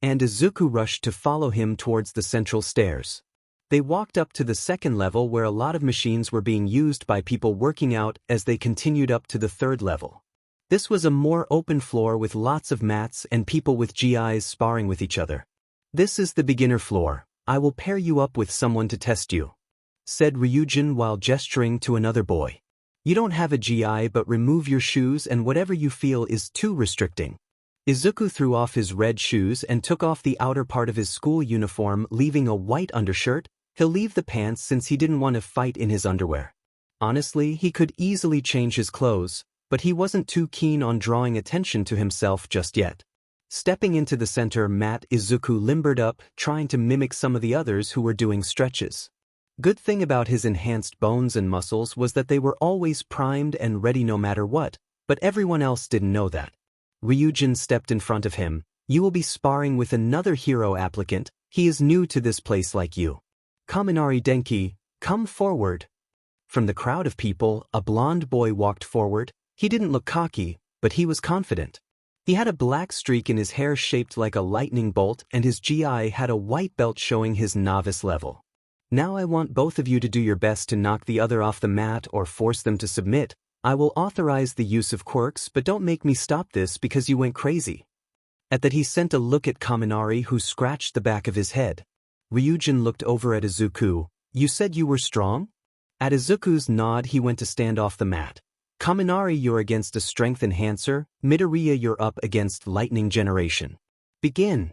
And Izuku rushed to follow him towards the central stairs. They walked up to the second level where a lot of machines were being used by people working out as they continued up to the third level. This was a more open floor with lots of mats and people with GIs sparring with each other. This is the beginner floor. I will pair you up with someone to test you, said Ryujin while gesturing to another boy. You don't have a GI, but remove your shoes and whatever you feel is too restricting. Izuku threw off his red shoes and took off the outer part of his school uniform, leaving a white undershirt. He'll leave the pants since he didn't want to fight in his underwear. Honestly, he could easily change his clothes, but he wasn't too keen on drawing attention to himself just yet. Stepping into the center mat, Izuku limbered up, trying to mimic some of the others who were doing stretches. Good thing about his enhanced bones and muscles was that they were always primed and ready no matter what, but everyone else didn't know that. Ryujin stepped in front of him. You will be sparring with another hero applicant. He is new to this place like you. Kaminari Denki, come forward. From the crowd of people, a blond boy walked forward. He didn't look cocky, but he was confident. He had a black streak in his hair shaped like a lightning bolt, and his GI had a white belt showing his novice level. Now I want both of you to do your best to knock the other off the mat or force them to submit. I will authorize the use of quirks, but don't make me stop this because you went crazy. At that he sent a look at Kaminari, who scratched the back of his head. Ryujin looked over at Izuku. You said you were strong? At Izuku's nod he went to stand off the mat. Kaminari, you're against a strength enhancer. Midoriya, you're up against lightning generation. Begin.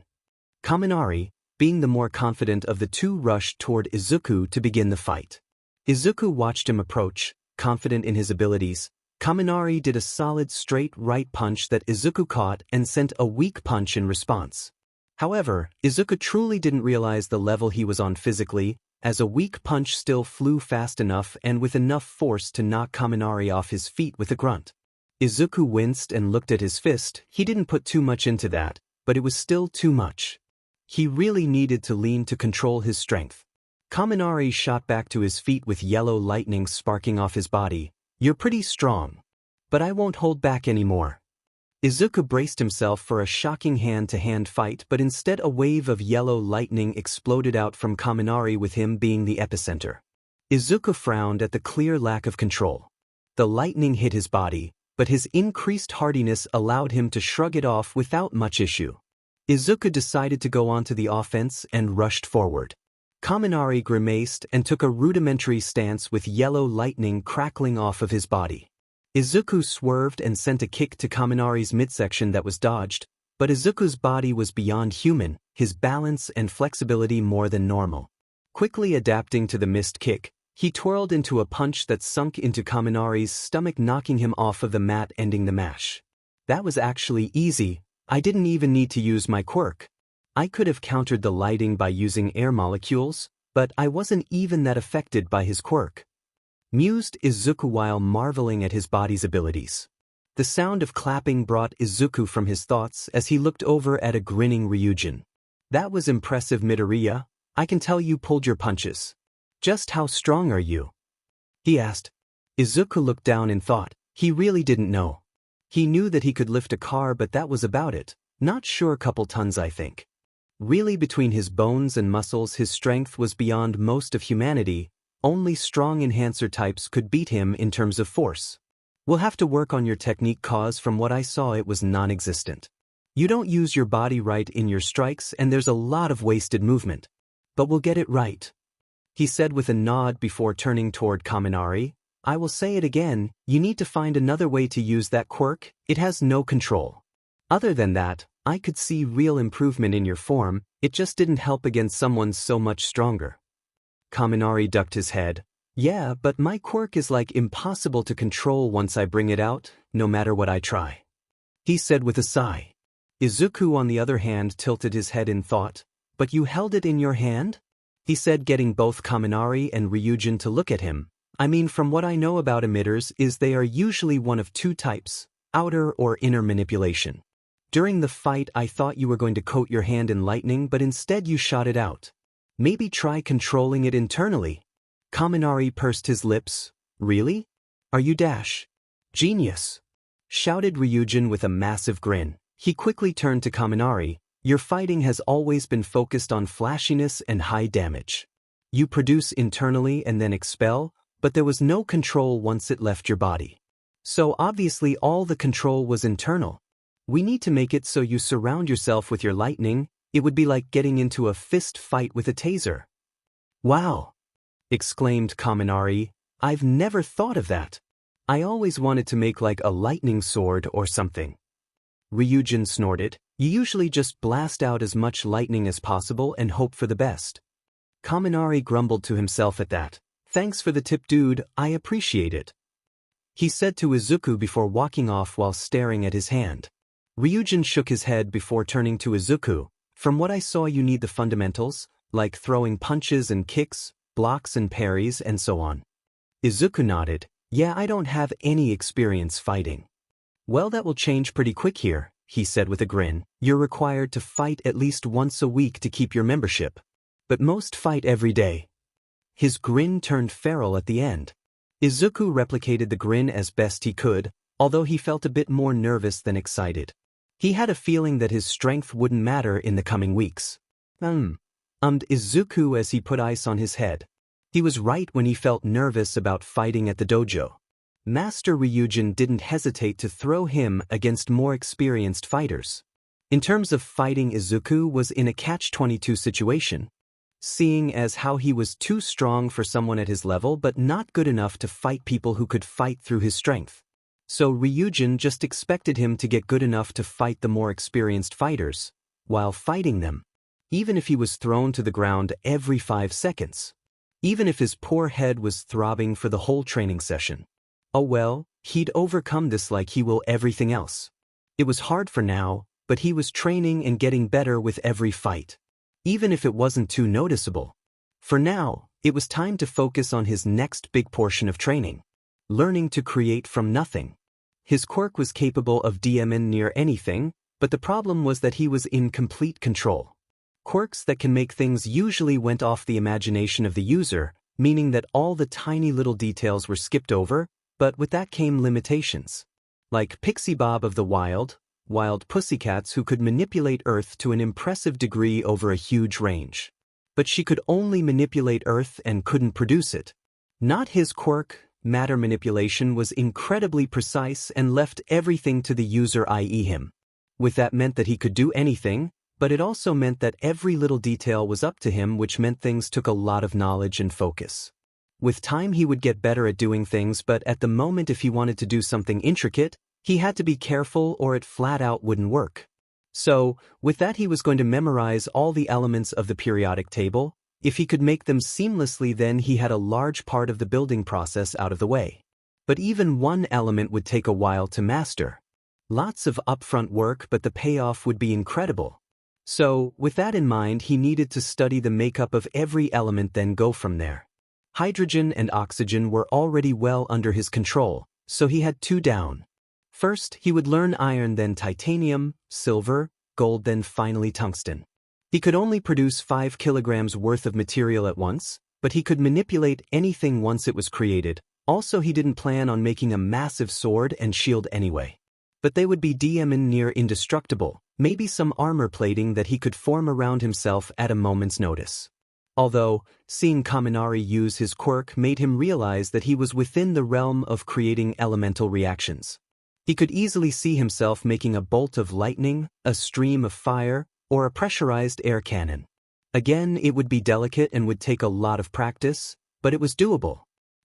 Kaminari, being the more confident of the two, rushed toward Izuku to begin the fight. Izuku watched him approach, confident in his abilities. Kaminari did a solid straight right punch that Izuku caught and sent a weak punch in response. However, Izuku truly didn't realize the level he was on physically, as a weak punch still flew fast enough and with enough force to knock Kaminari off his feet with a grunt. Izuku winced and looked at his fist. He didn't put too much into that, but it was still too much. He really needed to lean to control his strength. Kaminari shot back to his feet with yellow lightning sparking off his body. You're pretty strong. But I won't hold back anymore. Izuku braced himself for a shocking hand-to-hand fight, but instead a wave of yellow lightning exploded out from Kaminari, with him being the epicenter. Izuku frowned at the clear lack of control. The lightning hit his body, but his increased hardiness allowed him to shrug it off without much issue. Izuku decided to go onto the offense and rushed forward. Kaminari grimaced and took a rudimentary stance with yellow lightning crackling off of his body. Izuku swerved and sent a kick to Kaminari's midsection that was dodged, but Izuku's body was beyond human, his balance and flexibility more than normal. Quickly adapting to the missed kick, he twirled into a punch that sunk into Kaminari's stomach, knocking him off of the mat, ending the match. That was actually easy. I didn't even need to use my quirk. I could have countered the lighting by using air molecules, but I wasn't even that affected by his quirk. Mused Izuku while marveling at his body's abilities. The sound of clapping brought Izuku from his thoughts as he looked over at a grinning Ryujin. That was impressive, Midoriya. I can tell you pulled your punches. Just how strong are you? He asked. Izuku looked down in thought. He really didn't know. He knew that he could lift a car, but that was about it. Not sure, couple tons, I think. Really, between his bones and muscles, his strength was beyond most of humanity. Only strong enhancer types could beat him in terms of force. We'll have to work on your technique, cause from what I saw it was non-existent. You don't use your body right in your strikes and there's a lot of wasted movement. But we'll get it right. He said with a nod before turning toward Kaminari. I will say it again, you need to find another way to use that quirk. It has no control. Other than that, I could see real improvement in your form. It just didn't help against someone so much stronger. Kaminari ducked his head. Yeah, but my quirk is like impossible to control once I bring it out, no matter what I try. He said with a sigh. Izuku, on the other hand, tilted his head in thought. But you held it in your hand? He said, getting both Kaminari and Ryujin to look at him. I mean, from what I know about emitters is they are usually one of two types, outer or inner manipulation. During the fight I thought you were going to coat your hand in lightning, but instead you shot it out. Maybe try controlling it internally. Kaminari pursed his lips. Really? Are you dash? Genius! Shouted Ryujin with a massive grin. He quickly turned to Kaminari. Your fighting has always been focused on flashiness and high damage. You produce internally and then expel, but there was no control once it left your body. So obviously all the control was internal. We need to make it so you surround yourself with your lightning. It would be like getting into a fist fight with a taser. Wow! Exclaimed Kaminari. I've never thought of that. I always wanted to make like a lightning sword or something. Ryujin snorted. You usually just blast out as much lightning as possible and hope for the best. Kaminari grumbled to himself at that. Thanks for the tip, dude, I appreciate it. He said to Izuku before walking off while staring at his hand. Ryujin shook his head before turning to Izuku. From what I saw, you need the fundamentals, like throwing punches and kicks, blocks and parries, and so on. Izuku nodded. Yeah, I don't have any experience fighting. Well, that will change pretty quick here, he said with a grin. You're required to fight at least once a week to keep your membership. But most fight every day. His grin turned feral at the end. Izuku replicated the grin as best he could, although he felt a bit more nervous than excited. He had a feeling that his strength wouldn't matter in the coming weeks. Izuku as he put ice on his head. He was right when he felt nervous about fighting at the dojo. Master Ryujin didn't hesitate to throw him against more experienced fighters. In terms of fighting, Izuku was in a catch-22 situation, seeing as how he was too strong for someone at his level but not good enough to fight people who could fight through his strength. So Ryujin just expected him to get good enough to fight the more experienced fighters, while fighting them, even if he was thrown to the ground every 5 seconds. Even if his poor head was throbbing for the whole training session. Oh well, he'd overcome this like he will everything else. It was hard for now, but he was training and getting better with every fight. Even if it wasn't too noticeable. For now, it was time to focus on his next big portion of training. Learning to create from nothing. His quirk was capable of DMing near anything, but the problem was that he was in complete control. Quirks that can make things usually went off the imagination of the user, meaning that all the tiny little details were skipped over, but with that came limitations. Like Pixie Bob of the wild pussycats who could manipulate Earth to an impressive degree over a huge range. But she could only manipulate Earth and couldn't produce it. Not his quirk. Matter manipulation was incredibly precise and left everything to the user, i.e. him. With that meant that he could do anything, but it also meant that every little detail was up to him, which meant things took a lot of knowledge and focus. With time he would get better at doing things, but at the moment if he wanted to do something intricate, he had to be careful or it flat out wouldn't work. So, with that he was going to memorize all the elements of the periodic table. If he could make them seamlessly, then he had a large part of the building process out of the way. But even one element would take a while to master. Lots of upfront work, but the payoff would be incredible. So, with that in mind, he needed to study the makeup of every element, then go from there. Hydrogen and oxygen were already well under his control, so he had 2 down. First, he would learn iron, then titanium, silver, gold, then finally tungsten. He could only produce 5 kilograms worth of material at once, but he could manipulate anything once it was created. Also, he didn't plan on making a massive sword and shield anyway. But they would be DMing near indestructible, maybe some armor plating that he could form around himself at a moment's notice. Although, seeing Kaminari use his quirk made him realize that he was within the realm of creating elemental reactions. He could easily see himself making a bolt of lightning, a stream of fire, or a pressurized air cannon. Again, it would be delicate and would take a lot of practice, but it was doable.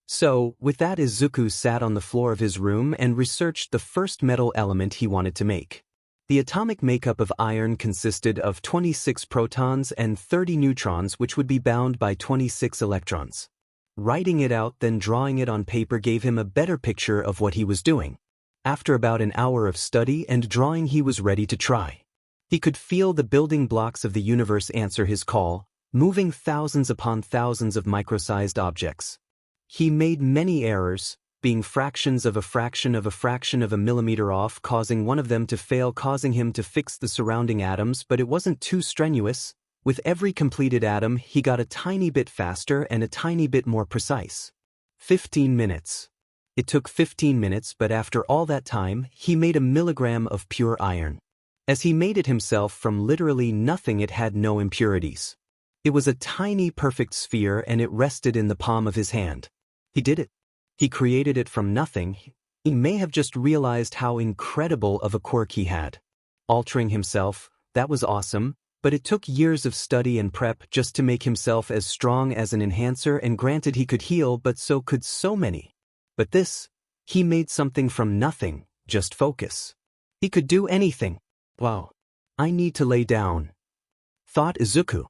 So, with that, Izuku sat on the floor of his room and researched the first metal element he wanted to make. The atomic makeup of iron consisted of 26 protons and 30 neutrons, which would be bound by 26 electrons. Writing it out, then drawing it on paper gave him a better picture of what he was doing. After about an hour of study and drawing, he was ready to try. He could feel the building blocks of the universe answer his call, moving thousands upon thousands of micro-sized objects. He made many errors, being fractions of a fraction of a fraction of a millimeter off, causing one of them to fail, causing him to fix the surrounding atoms, but it wasn't too strenuous. With every completed atom, he got a tiny bit faster and a tiny bit more precise. 15 minutes. It took 15 minutes, but after all that time, he made a milligram of pure iron. As he made it himself from literally nothing, it had no impurities. It was a tiny perfect sphere and it rested in the palm of his hand. He did it. He created it from nothing. He may have just realized how incredible of a quirk he had. Altering himself, that was awesome, but it took years of study and prep just to make himself as strong as an enhancer, and granted he could heal, but so could so many. But this, he made something from nothing, just focus. He could do anything. Wow. I need to lay down, thought Izuku.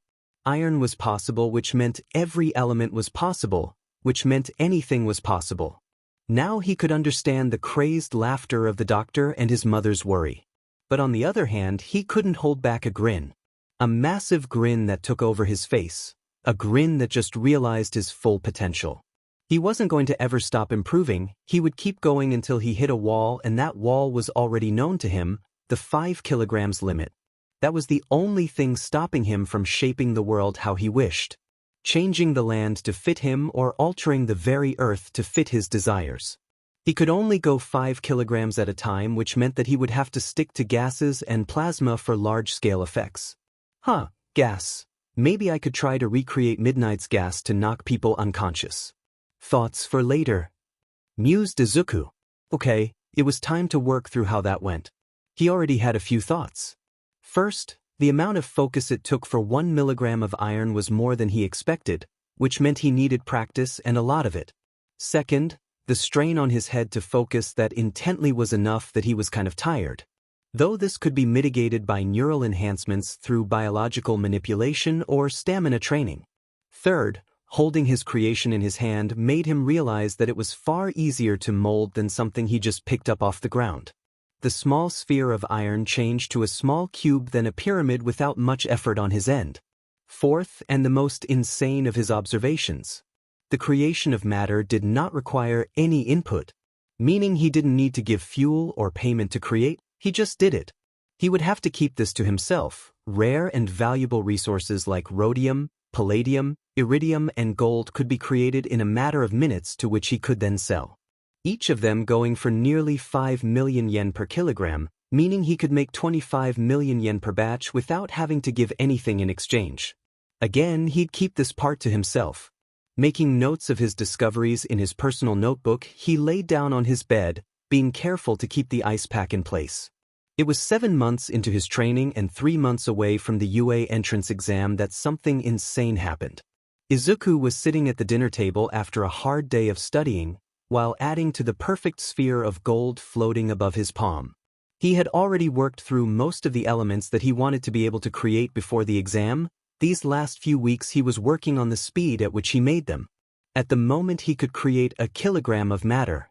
Iron was possible, which meant every element was possible, which meant anything was possible. Now he could understand the crazed laughter of the doctor and his mother's worry. But on the other hand, he couldn't hold back a grin. A massive grin that took over his face. A grin that just realized his full potential. He wasn't going to ever stop improving. He would keep going until he hit a wall, and that wall was already known to him, the 5 kilograms limit. That was the only thing stopping him from shaping the world how he wished. Changing the land to fit him or altering the very earth to fit his desires. He could only go 5 kilograms at a time, which meant that he would have to stick to gases and plasma for large-scale effects. Gas. Maybe I could try to recreate Midnight's gas to knock people unconscious. Thoughts for later. Mused Izuku. Okay, it was time to work through how that went. He already had a few thoughts. First, the amount of focus it took for 1 milligram of iron was more than he expected, which meant he needed practice and a lot of it. Second, the strain on his head to focus that intently was enough that he was kind of tired. Though this could be mitigated by neural enhancements through biological manipulation or stamina training. Third, holding his creation in his hand made him realize that it was far easier to mold than something he just picked up off the ground. The small sphere of iron changed to a small cube, then a pyramid without much effort on his end. Fourth, and the most insane of his observations. The creation of matter did not require any input, meaning he didn't need to give fuel or payment to create, he just did it. He would have to keep this to himself. Rare and valuable resources like rhodium, palladium, iridium, and gold could be created in a matter of minutes, to which he could then sell. Each of them going for nearly 5 million yen per kilogram, meaning he could make 25 million yen per batch without having to give anything in exchange. Again, he'd keep this part to himself. Making notes of his discoveries in his personal notebook, he laid down on his bed, being careful to keep the ice pack in place. It was 7 months into his training and 3 months away from the UA entrance exam that something insane happened. Izuku was sitting at the dinner table after a hard day of studying, while adding to the perfect sphere of gold floating above his palm. He had already worked through most of the elements that he wanted to be able to create before the exam. These last few weeks he was working on the speed at which he made them. At the moment he could create a kilogram of matter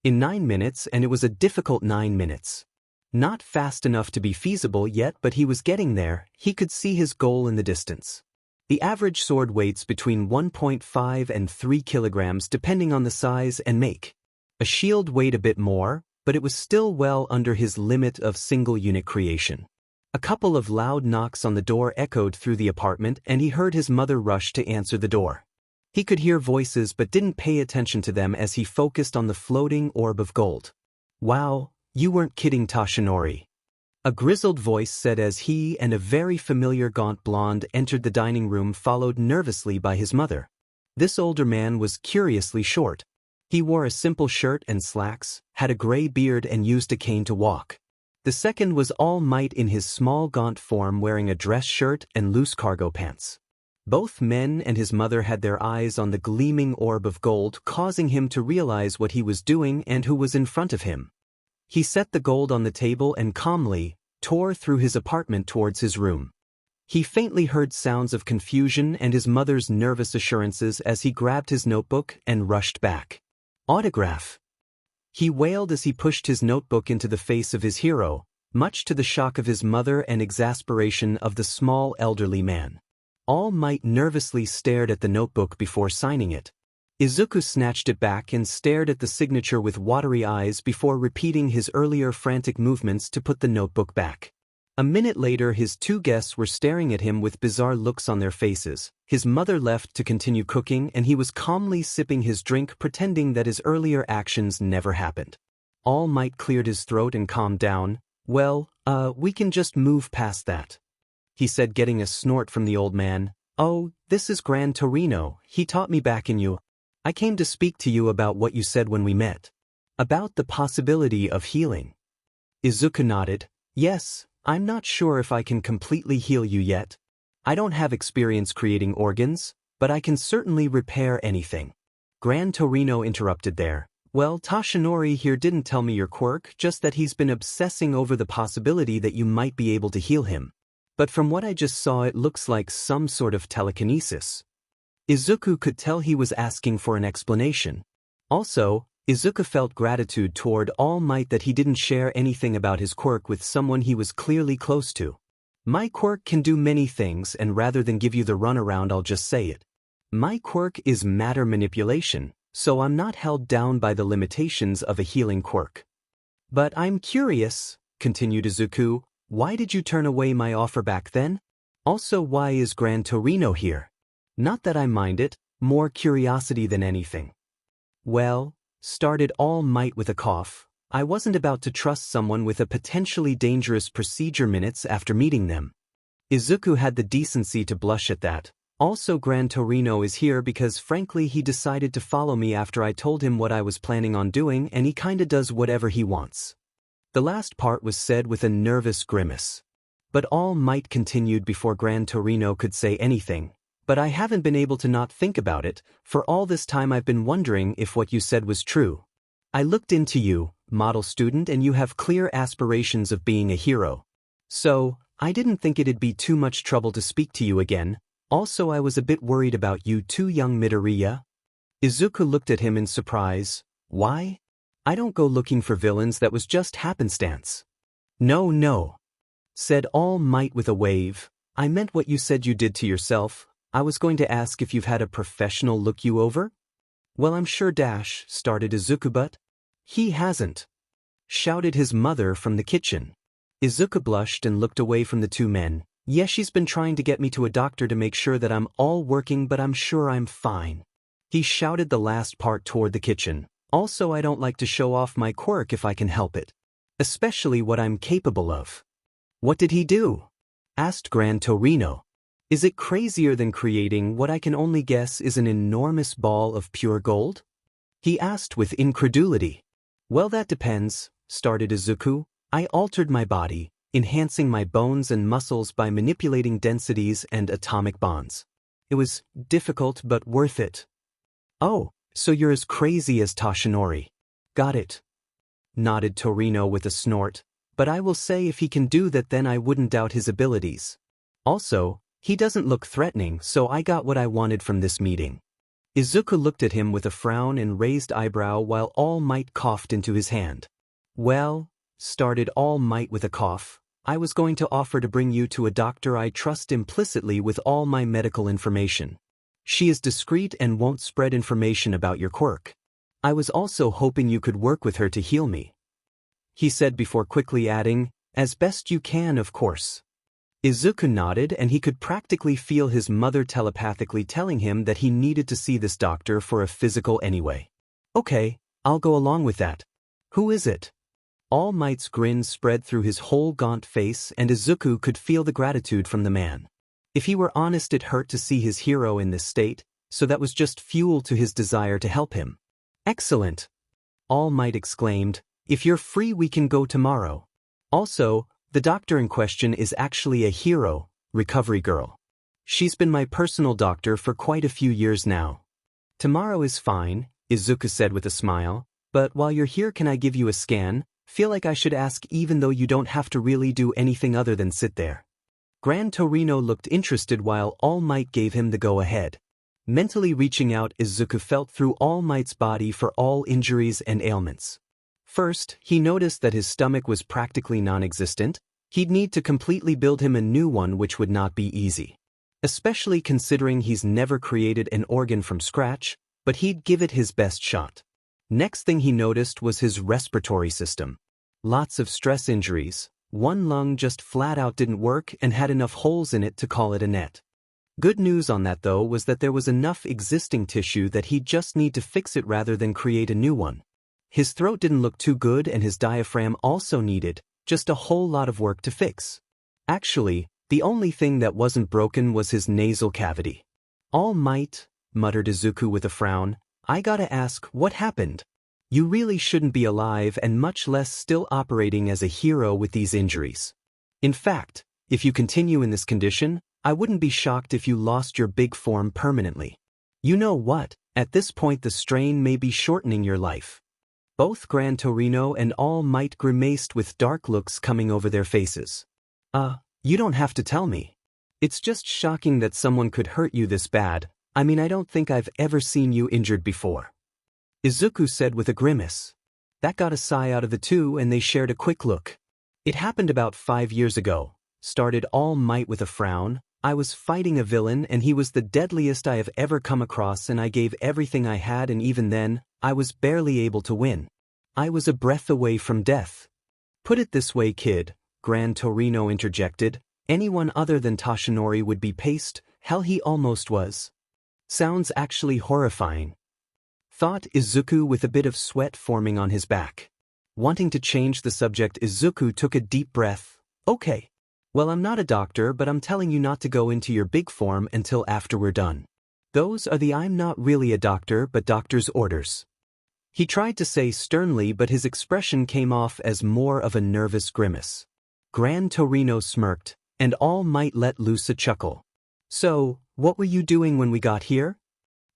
in 9 minutes, and it was a difficult 9 minutes. Not fast enough to be feasible yet, but he was getting there. He could see his goal in the distance. The average sword weights between 1.5 and 3 kilograms depending on the size and make. A shield weighed a bit more, but it was still well under his limit of single unit creation. A couple of loud knocks on the door echoed through the apartment, and he heard his mother rush to answer the door. He could hear voices but didn't pay attention to them as he focused on the floating orb of gold. "Wow, you weren't kidding, Toshinori," a grizzled voice said as he and a very familiar gaunt blonde entered the dining room, followed nervously by his mother. This older man was curiously short. He wore a simple shirt and slacks, had a gray beard, and used a cane to walk. The second was All Might in his small gaunt form, wearing a dress shirt and loose cargo pants. Both men and his mother had their eyes on the gleaming orb of gold, causing him to realize what he was doing and who was in front of him. He set the gold on the table and calmly tore through his apartment towards his room. He faintly heard sounds of confusion and his mother's nervous assurances as he grabbed his notebook and rushed back. "Autograph!" he wailed as he pushed his notebook into the face of his hero, much to the shock of his mother and exasperation of the small elderly man. All Might nervously stared at the notebook before signing it. Izuku snatched it back and stared at the signature with watery eyes before repeating his earlier frantic movements to put the notebook back. A minute later, his two guests were staring at him with bizarre looks on their faces. His mother left to continue cooking, and he was calmly sipping his drink, pretending that his earlier actions never happened. All Might cleared his throat and calmed down. "Well, we can just move past that," he said, getting a snort from the old man. "Oh, this is Gran Torino. He taught me back in you. I came to speak to you about what you said when we met. About the possibility of healing." Izuku nodded. "Yes, I'm not sure if I can completely heal you yet. I don't have experience creating organs, but I can certainly repair anything." Gran Torino interrupted there. "Well, Toshinori here didn't tell me your quirk, just that he's been obsessing over the possibility that you might be able to heal him. But from what I just saw, it looks like some sort of telekinesis." Izuku could tell he was asking for an explanation. Also, Izuku felt gratitude toward All Might that he didn't share anything about his quirk with someone he was clearly close to. "My quirk can do many things, and rather than give you the runaround, I'll just say it. My quirk is matter manipulation, so I'm not held down by the limitations of a healing quirk." "But I'm curious," continued Izuku, "why did you turn away my offer back then? Also, why is Gran Torino here? Not that I mind it, more curiosity than anything." "Well, started All Might with a cough. I wasn't about to trust someone with a potentially dangerous procedure minutes after meeting them. Izuku had the decency to blush at that. Also, Gran Torino is here because frankly he decided to follow me after I told him what I was planning on doing, and he kinda does whatever he wants. The last part was said with a nervous grimace. But All Might continued before Gran Torino could say anything. But I haven't been able to not think about it. For all this time I've been wondering if what you said was true. I looked into you, model student, and you have clear aspirations of being a hero. So, I didn't think it'd be too much trouble to speak to you again. Also, I was a bit worried about you too, young Midoriya. Izuku looked at him in surprise. Why? I don't go looking for villains, that was just happenstance. No, said All Might with a wave. I meant what you said you did to yourself. I was going to ask if you've had a professional look you over? Well, I'm sure started Izuku, but he hasn't, shouted his mother from the kitchen. Izuku blushed and looked away from the two men. Yeah, she's been trying to get me to a doctor to make sure that I'm all working, but I'm sure I'm fine. He shouted the last part toward the kitchen. Also, I don't like to show off my quirk if I can help it. Especially what I'm capable of. What did he do? Asked Gran Torino. Is it crazier than creating what I can only guess is an enormous ball of pure gold? He asked with incredulity. Well, that depends, started Izuku. I altered my body, enhancing my bones and muscles by manipulating densities and atomic bonds. It was difficult but worth it. Oh, so you're as crazy as Toshinori. Got it, nodded Torino with a snort. But I will say if he can do that, then I wouldn't doubt his abilities. Also, he doesn't look threatening, so I got what I wanted from this meeting. Izuku looked at him with a frown and raised eyebrow while All Might coughed into his hand. Well, started All Might with a cough, I was going to offer to bring you to a doctor I trust implicitly with all my medical information. She is discreet and won't spread information about your quirk. I was also hoping you could work with her to heal me, he said before quickly adding, as best you can, of course. Izuku nodded, and he could practically feel his mother telepathically telling him that he needed to see this doctor for a physical anyway. Okay, I'll go along with that. Who is it? All Might's grin spread through his whole gaunt face, and Izuku could feel the gratitude from the man. If he were honest, it hurt to see his hero in this state, so that was just fuel to his desire to help him. Excellent! All Might exclaimed. If you're free, we can go tomorrow. Also, the doctor in question is actually a hero, recovery girl. She's been my personal doctor for quite a few years now. Tomorrow is fine, Izuku said with a smile, but while you're here, can I give you a scan? Feel like I should ask even though you don't have to really do anything other than sit there. Gran Torino looked interested while All Might gave him the go-ahead. Mentally reaching out, Izuku felt through All Might's body for all injuries and ailments. First, he noticed that his stomach was practically non-existent. He'd need to completely build him a new one, which would not be easy. Especially considering he's never created an organ from scratch, but he'd give it his best shot. Next thing he noticed was his respiratory system. Lots of stress injuries. One lung just flat out didn't work and had enough holes in it to call it a net. Good news on that though was that there was enough existing tissue that he'd just need to fix it rather than create a new one. His throat didn't look too good, and his diaphragm also needed just a whole lot of work to fix. Actually, the only thing that wasn't broken was his nasal cavity. All Might, muttered Izuku with a frown, I gotta ask, what happened? You really shouldn't be alive and much less still operating as a hero with these injuries. In fact, if you continue in this condition, I wouldn't be shocked if you lost your big form permanently. You know what, at this point the strain may be shortening your life. Both Gran Torino and All Might grimaced with dark looks coming over their faces. You don't have to tell me. It's just shocking that someone could hurt you this bad. I mean, I don't think I've ever seen you injured before. Izuku said with a grimace. That got a sigh out of the two, and they shared a quick look. It happened about 5 years ago, started All Might with a frown. I was fighting a villain, and he was the deadliest I have ever come across, and I gave everything I had, and even then, I was barely able to win. I was a breath away from death. Put it this way, kid, Gran Torino interjected. Anyone other than Toshinori would be paced. Hell, he almost was. Sounds actually horrifying. thought Izuku with a bit of sweat forming on his back. Wanting to change the subject, Izuku took a deep breath. Okay. Well, I'm not a doctor, but I'm telling you not to go into your big form until after we're done. Those are the I'm not really a doctor but doctor's orders. He tried to say sternly, but his expression came off as more of a nervous grimace. Gran Torino smirked, and All Might let loose a chuckle. So, what were you doing when we got here?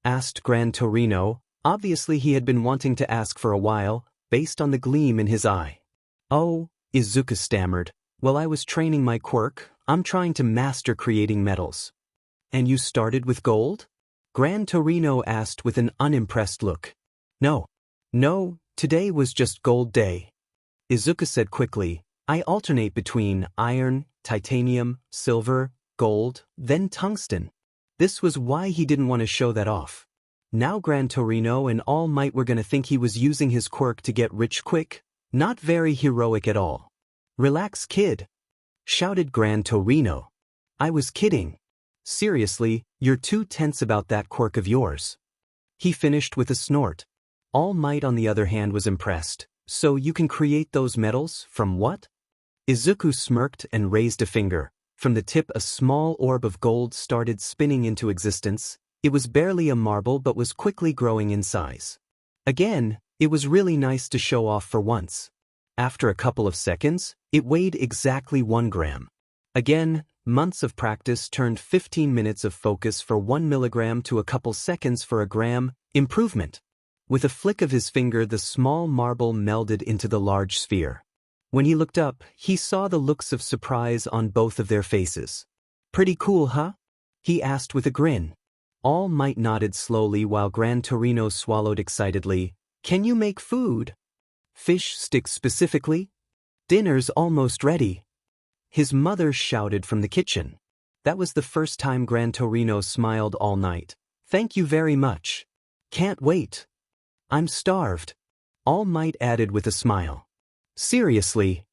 Asked Gran Torino. Obviously he had been wanting to ask for a while, based on the gleam in his eye. Oh, Izuku stammered. Well, I was training my quirk. I'm trying to master creating metals. And you started with gold? Gran Torino asked with an unimpressed look. No, today was just gold day. Izuku said quickly. I alternate between iron, titanium, silver, gold, then tungsten. This was why he didn't want to show that off. Now Gran Torino and All Might were gonna think he was using his quirk to get rich quick. Not very heroic at all. Relax, kid, shouted Gran Torino. I was kidding. Seriously, you're too tense about that quirk of yours. He finished with a snort. All Might on the other hand was impressed. So you can create those metals, from what? Izuku smirked and raised a finger. From the tip a small orb of gold started spinning into existence. It was barely a marble but was quickly growing in size. Again, it was really nice to show off for once. After a couple of seconds, it weighed exactly 1 gram. Again, months of practice turned 15 minutes of focus for 1 milligram to a couple seconds for a gram. Improvement. With a flick of his finger, the small marble melded into the large sphere. When he looked up, he saw the looks of surprise on both of their faces. Pretty cool, huh? He asked with a grin. All Might nodded slowly while Gran Torino swallowed excitedly. Can you make food? Fish sticks specifically? Dinner's almost ready. His mother shouted from the kitchen. That was the first time Gran Torino smiled all night. Thank you very much. Can't wait. I'm starved. All Might added with a smile. Seriously?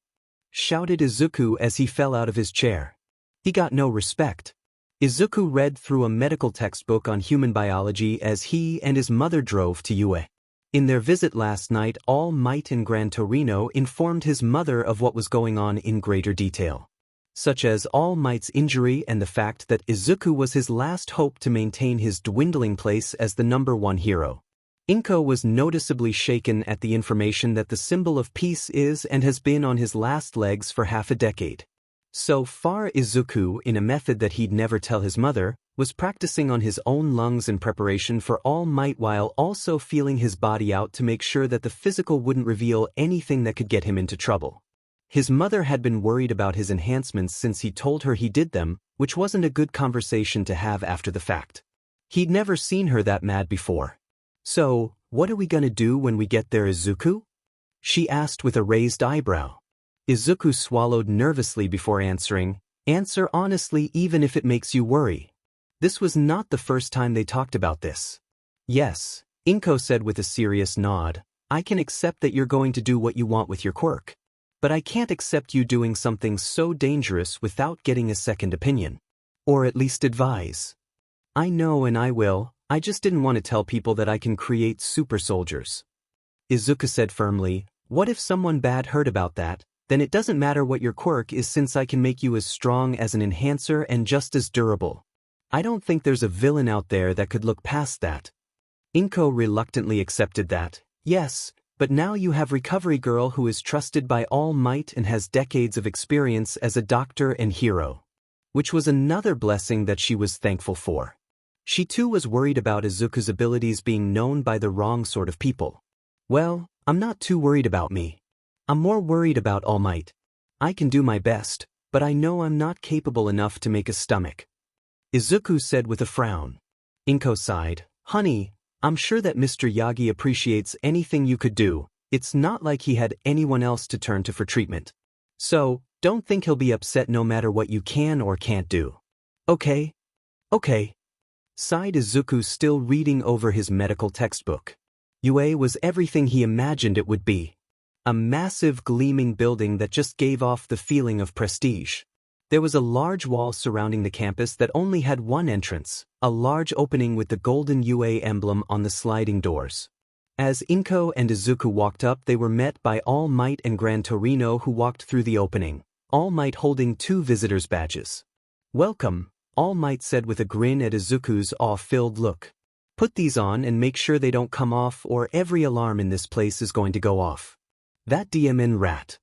Shouted Izuku as he fell out of his chair. He got no respect. Izuku read through a medical textbook on human biology as he and his mother drove to Ue. In their visit last night, All Might and Gran Torino informed his mother of what was going on in greater detail, such as All Might's injury and the fact that Izuku was his last hope to maintain his dwindling place as the #1 hero. Inko was noticeably shaken at the information that the symbol of peace is and has been on his last legs for half a decade. So far Izuku, in a method that he'd never tell his mother, was practicing on his own lungs in preparation for All Might while also feeling his body out to make sure that the physical wouldn't reveal anything that could get him into trouble. His mother had been worried about his enhancements since he told her he did them, which wasn't a good conversation to have after the fact. He'd never seen her that mad before. So, what are we gonna do when we get there, Izuku? She asked with a raised eyebrow. Izuku swallowed nervously before answering. Answer honestly even if it makes you worry. This was not the first time they talked about this. Yes, Inko said with a serious nod. I can accept that you're going to do what you want with your quirk. But I can't accept you doing something so dangerous without getting a second opinion. Or at least advise. I know and I will. I just didn't want to tell people that I can create super soldiers. Izuku said firmly. What if someone bad heard about that? Then it doesn't matter what your quirk is since I can make you as strong as an enhancer and just as durable. I don't think there's a villain out there that could look past that. Inko reluctantly accepted that. Yes, but now you have Recovery Girl who is trusted by All Might and has decades of experience as a doctor and hero. Which was another blessing that she was thankful for. She too was worried about Izuku's abilities being known by the wrong sort of people. Well, I'm not too worried about me. I'm more worried about All Might. I can do my best, but I know I'm not capable enough to make a stomach. Izuku said with a frown. Inko sighed. Honey, I'm sure that Mr. Yagi appreciates anything you could do. It's not like he had anyone else to turn to for treatment. So, don't think he'll be upset no matter what you can or can't do. Okay. Sighed Izuku, still reading over his medical textbook. Ue was everything he imagined it would be. A massive gleaming building that just gave off the feeling of prestige. There was a large wall surrounding the campus that only had one entrance, a large opening with the golden UA emblem on the sliding doors. As Inko and Izuku walked up, they were met by All Might and Gran Torino, who walked through the opening, All Might holding 2 visitors' badges. "Welcome," All Might said with a grin at Izuku's awe-filled look. "Put these on and make sure they don't come off, or every alarm in this place is going to go off." "That DMN rat,"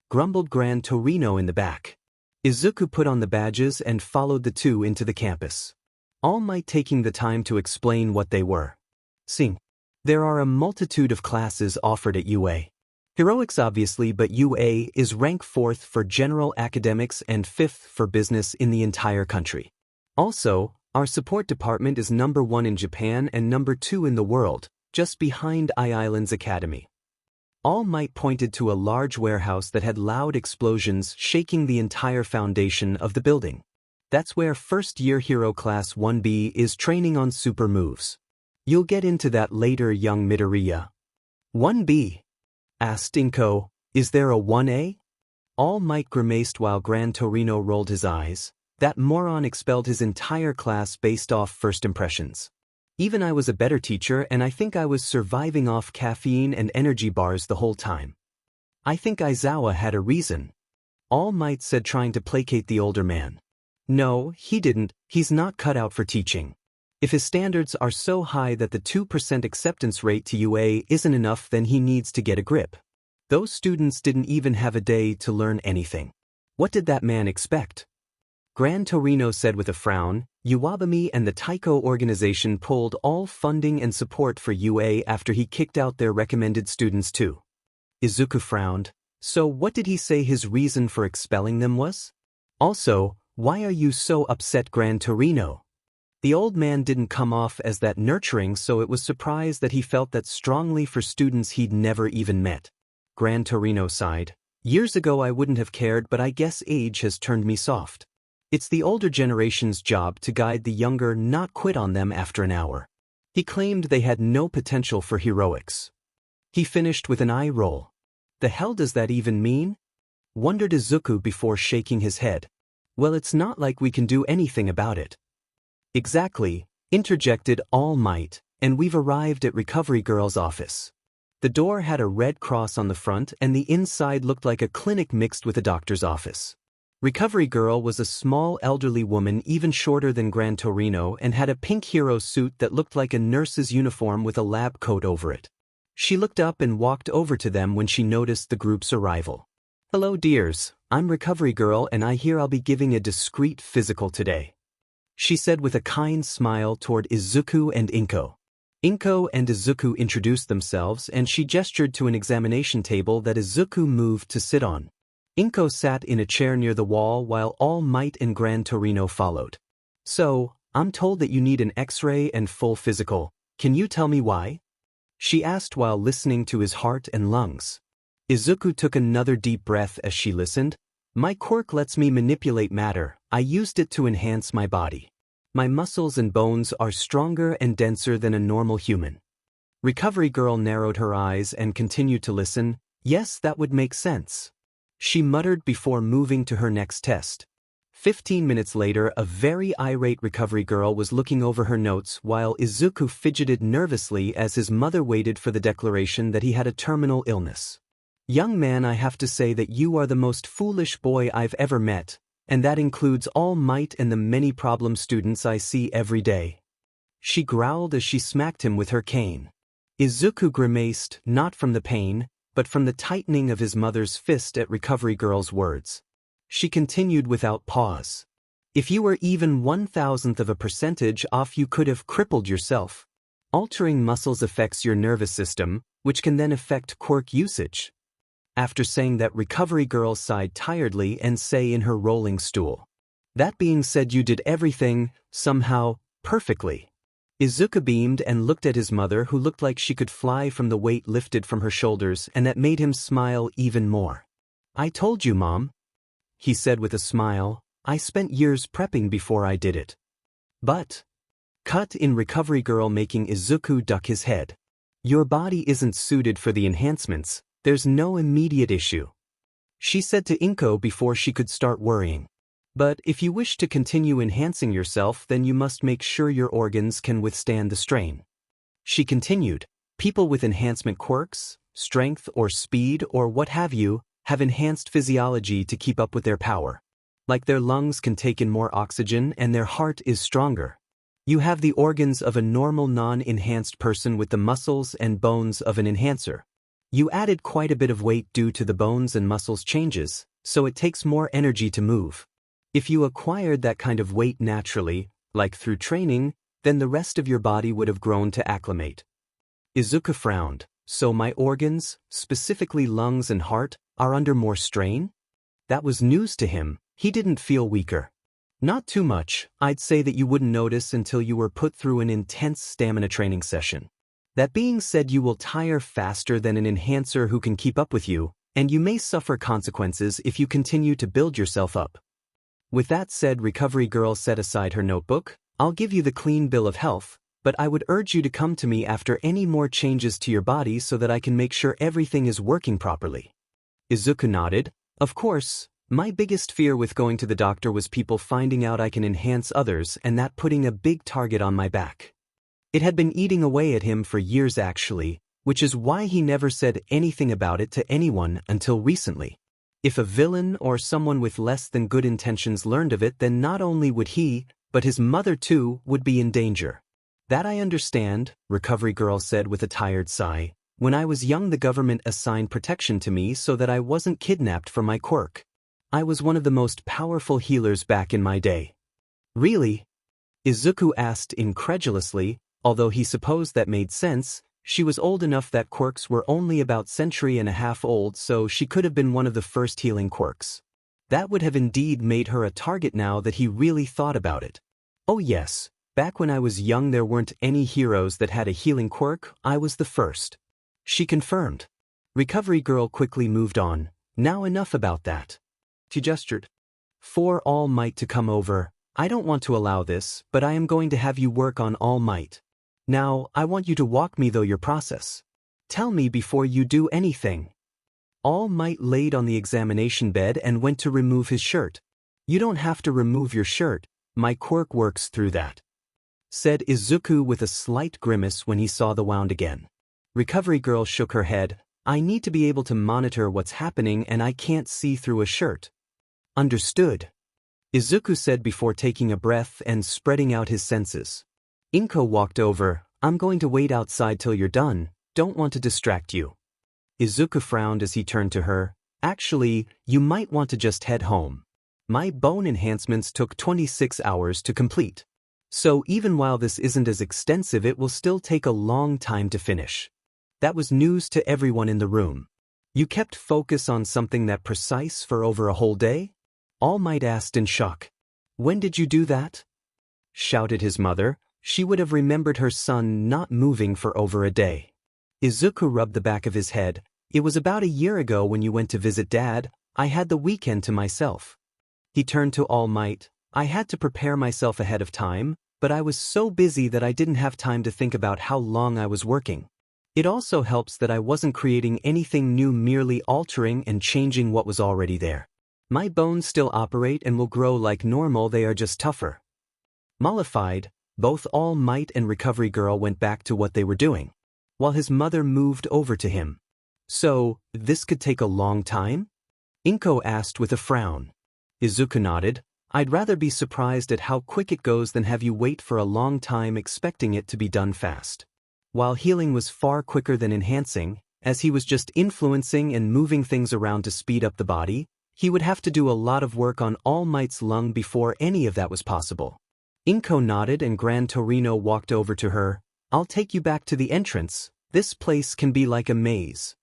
grumbled Gran Torino in the back. Izuku put on the badges and followed the 2 into the campus, All Might taking the time to explain what they were. "See, there are a multitude of classes offered at UA. Heroics obviously, but UA is rank 4th for general academics and 5th for business in the entire country. Also, our support department is number 1 in Japan and number 2 in the world, just behind I-Island's Academy." All Might pointed to a large warehouse that had loud explosions shaking the entire foundation of the building. "That's where first-year hero class 1B is training on super moves. You'll get into that later, young Midoriya." "1B?" asked Inko. "Is there a 1A?" All Might grimaced while Gran Torino rolled his eyes. That moron expelled his entire class based off first impressions. "Even I was a better teacher, and I think I was surviving off caffeine and energy bars the whole time." "I think Aizawa had a reason," All Might said, trying to placate the older man. "No, he didn't. He's not cut out for teaching. If his standards are so high that the 2% acceptance rate to UA isn't enough, then he needs to get a grip. Those students didn't even have a day to learn anything. What did that man expect?" Gran Torino said with a frown. "Uwabami and the Taiko organization pulled all funding and support for UA after he kicked out their recommended students too." Izuku frowned. "So what did he say his reason for expelling them was? Also, why are you so upset, Gran Torino?" The old man didn't come off as that nurturing, so it was surprised that he felt that strongly for students he'd never even met. Gran Torino sighed. "Years ago I wouldn't have cared, but I guess age has turned me soft. It's the older generation's job to guide the younger, not quit on them after an hour." He claimed they had no potential for heroics. He finished with an eye roll. "The hell does that even mean?" wondered Izuku before shaking his head. "Well, it's not like we can do anything about it." "Exactly," interjected All Might, "and we've arrived at Recovery Girl's office." The door had a red cross on the front, and the inside looked like a clinic mixed with a doctor's office. Recovery Girl was a small elderly woman, even shorter than Gran Torino, and had a pink hero suit that looked like a nurse's uniform with a lab coat over it. She looked up and walked over to them when she noticed the group's arrival. "Hello dears, I'm Recovery Girl and I hear I'll be giving a discreet physical today," she said with a kind smile toward Izuku and Inko. Inko and Izuku introduced themselves and she gestured to an examination table that Izuku moved to sit on. Inko sat in a chair near the wall while All Might and Gran Torino followed. "So, I'm told that you need an X-ray and full physical. Can you tell me why?" she asked while listening to his heart and lungs. Izuku took another deep breath as she listened. "My quirk lets me manipulate matter. I used it to enhance my body. My muscles and bones are stronger and denser than a normal human." Recovery Girl narrowed her eyes and continued to listen. "Yes, that would make sense," she muttered before moving to her next test. 15 minutes later, a very irate Recovery Girl was looking over her notes while Izuku fidgeted nervously as his mother waited for the declaration that he had a terminal illness. "Young man, I have to say that you are the most foolish boy I've ever met, and that includes All Might and the many problem students I see every day," she growled as she smacked him with her cane. Izuku grimaced, not from the pain, but from the tightening of his mother's fist at Recovery Girl's words. She continued without pause. "If you were even 1,000th of a percentage off, you could have crippled yourself. Altering muscles affects your nervous system, which can then affect quirk usage." After saying that, Recovery Girl sighed tiredly and sat in her rolling stool. "That being said, you did everything, somehow, perfectly." Izuku beamed and looked at his mother, who looked like she could fly from the weight lifted from her shoulders, and that made him smile even more. "I told you, Mom," he said with a smile. "I spent years prepping before I did it." "But," cut in Recovery Girl, making Izuku duck his head, "your body isn't suited for the enhancements. There's no immediate issue," she said to Inko before she could start worrying. "But if you wish to continue enhancing yourself, then you must make sure your organs can withstand the strain," she continued. People with enhancement quirks, strength or speed or what have you, have enhanced physiology to keep up with their power. Like their lungs can take in more oxygen and their heart is stronger. You have the organs of a normal non-enhanced person with the muscles and bones of an enhancer. You added quite a bit of weight due to the bones and muscles changes, so it takes more energy to move. If you acquired that kind of weight naturally, like through training, then the rest of your body would have grown to acclimate. Izuku frowned. So my organs, specifically lungs and heart, are under more strain? That was news to him. He didn't feel weaker. Not too much. I'd say that you wouldn't notice until you were put through an intense stamina training session. That being said, you will tire faster than an enhancer who can keep up with you, and you may suffer consequences if you continue to build yourself up. With that said, Recovery Girl set aside her notebook. I'll give you the clean bill of health, but I would urge you to come to me after any more changes to your body so that I can make sure everything is working properly. Izuku nodded. Of course, my biggest fear with going to the doctor was people finding out I can enhance others and that putting a big target on my back. It had been eating away at him for years actually, which is why he never said anything about it to anyone until recently. If a villain or someone with less than good intentions learned of it, then not only would he, but his mother too, would be in danger. That I understand, Recovery Girl said with a tired sigh. When I was young, the government assigned protection to me so that I wasn't kidnapped for my quirk. I was one of the most powerful healers back in my day. Really? Izuku asked incredulously, although he supposed that made sense. She was old enough that quirks were only about century and a half old, so she could have been one of the first healing quirks. That would have indeed made her a target now that he really thought about it. Oh yes. Back when I was young there weren't any heroes that had a healing quirk. I was the first. She confirmed. Recovery Girl quickly moved on. Now enough about that. She gestured. For All Might to come over. I don't want to allow this, but I am going to have you work on All Might. Now, I want you to walk me through your process. Tell me before you do anything. All Might laid on the examination bed and went to remove his shirt. You don't have to remove your shirt. My quirk works through that, said Izuku with a slight grimace when he saw the wound again. Recovery Girl shook her head. I need to be able to monitor what's happening and I can't see through a shirt. Understood, Izuku said before taking a breath and spreading out his senses. Inko walked over. I'm going to wait outside till you're done. Don't want to distract you. Izuku frowned as he turned to her. Actually, you might want to just head home. My bone enhancements took 26 hours to complete. So even while this isn't as extensive, it will still take a long time to finish. That was news to everyone in the room. You kept focus on something that precise for over a whole day? All Might asked in shock. When did you do that? Shouted his mother. She would have remembered her son not moving for over a day. Izuku rubbed the back of his head. It was about a year ago when you went to visit Dad. I had the weekend to myself. He turned to All Might. I had to prepare myself ahead of time, but I was so busy that I didn't have time to think about how long I was working. It also helps that I wasn't creating anything new, merely altering and changing what was already there. My bones still operate and will grow like normal, they are just tougher. Mollified, both All Might and Recovery Girl went back to what they were doing, while his mother moved over to him. So, this could take a long time? Inko asked with a frown. Izuku nodded. I'd rather be surprised at how quick it goes than have you wait for a long time expecting it to be done fast. While healing was far quicker than enhancing, as he was just influencing and moving things around to speed up the body, he would have to do a lot of work on All Might's lung before any of that was possible. Inko nodded and Gran Torino walked over to her. I'll take you back to the entrance. This place can be like a maze.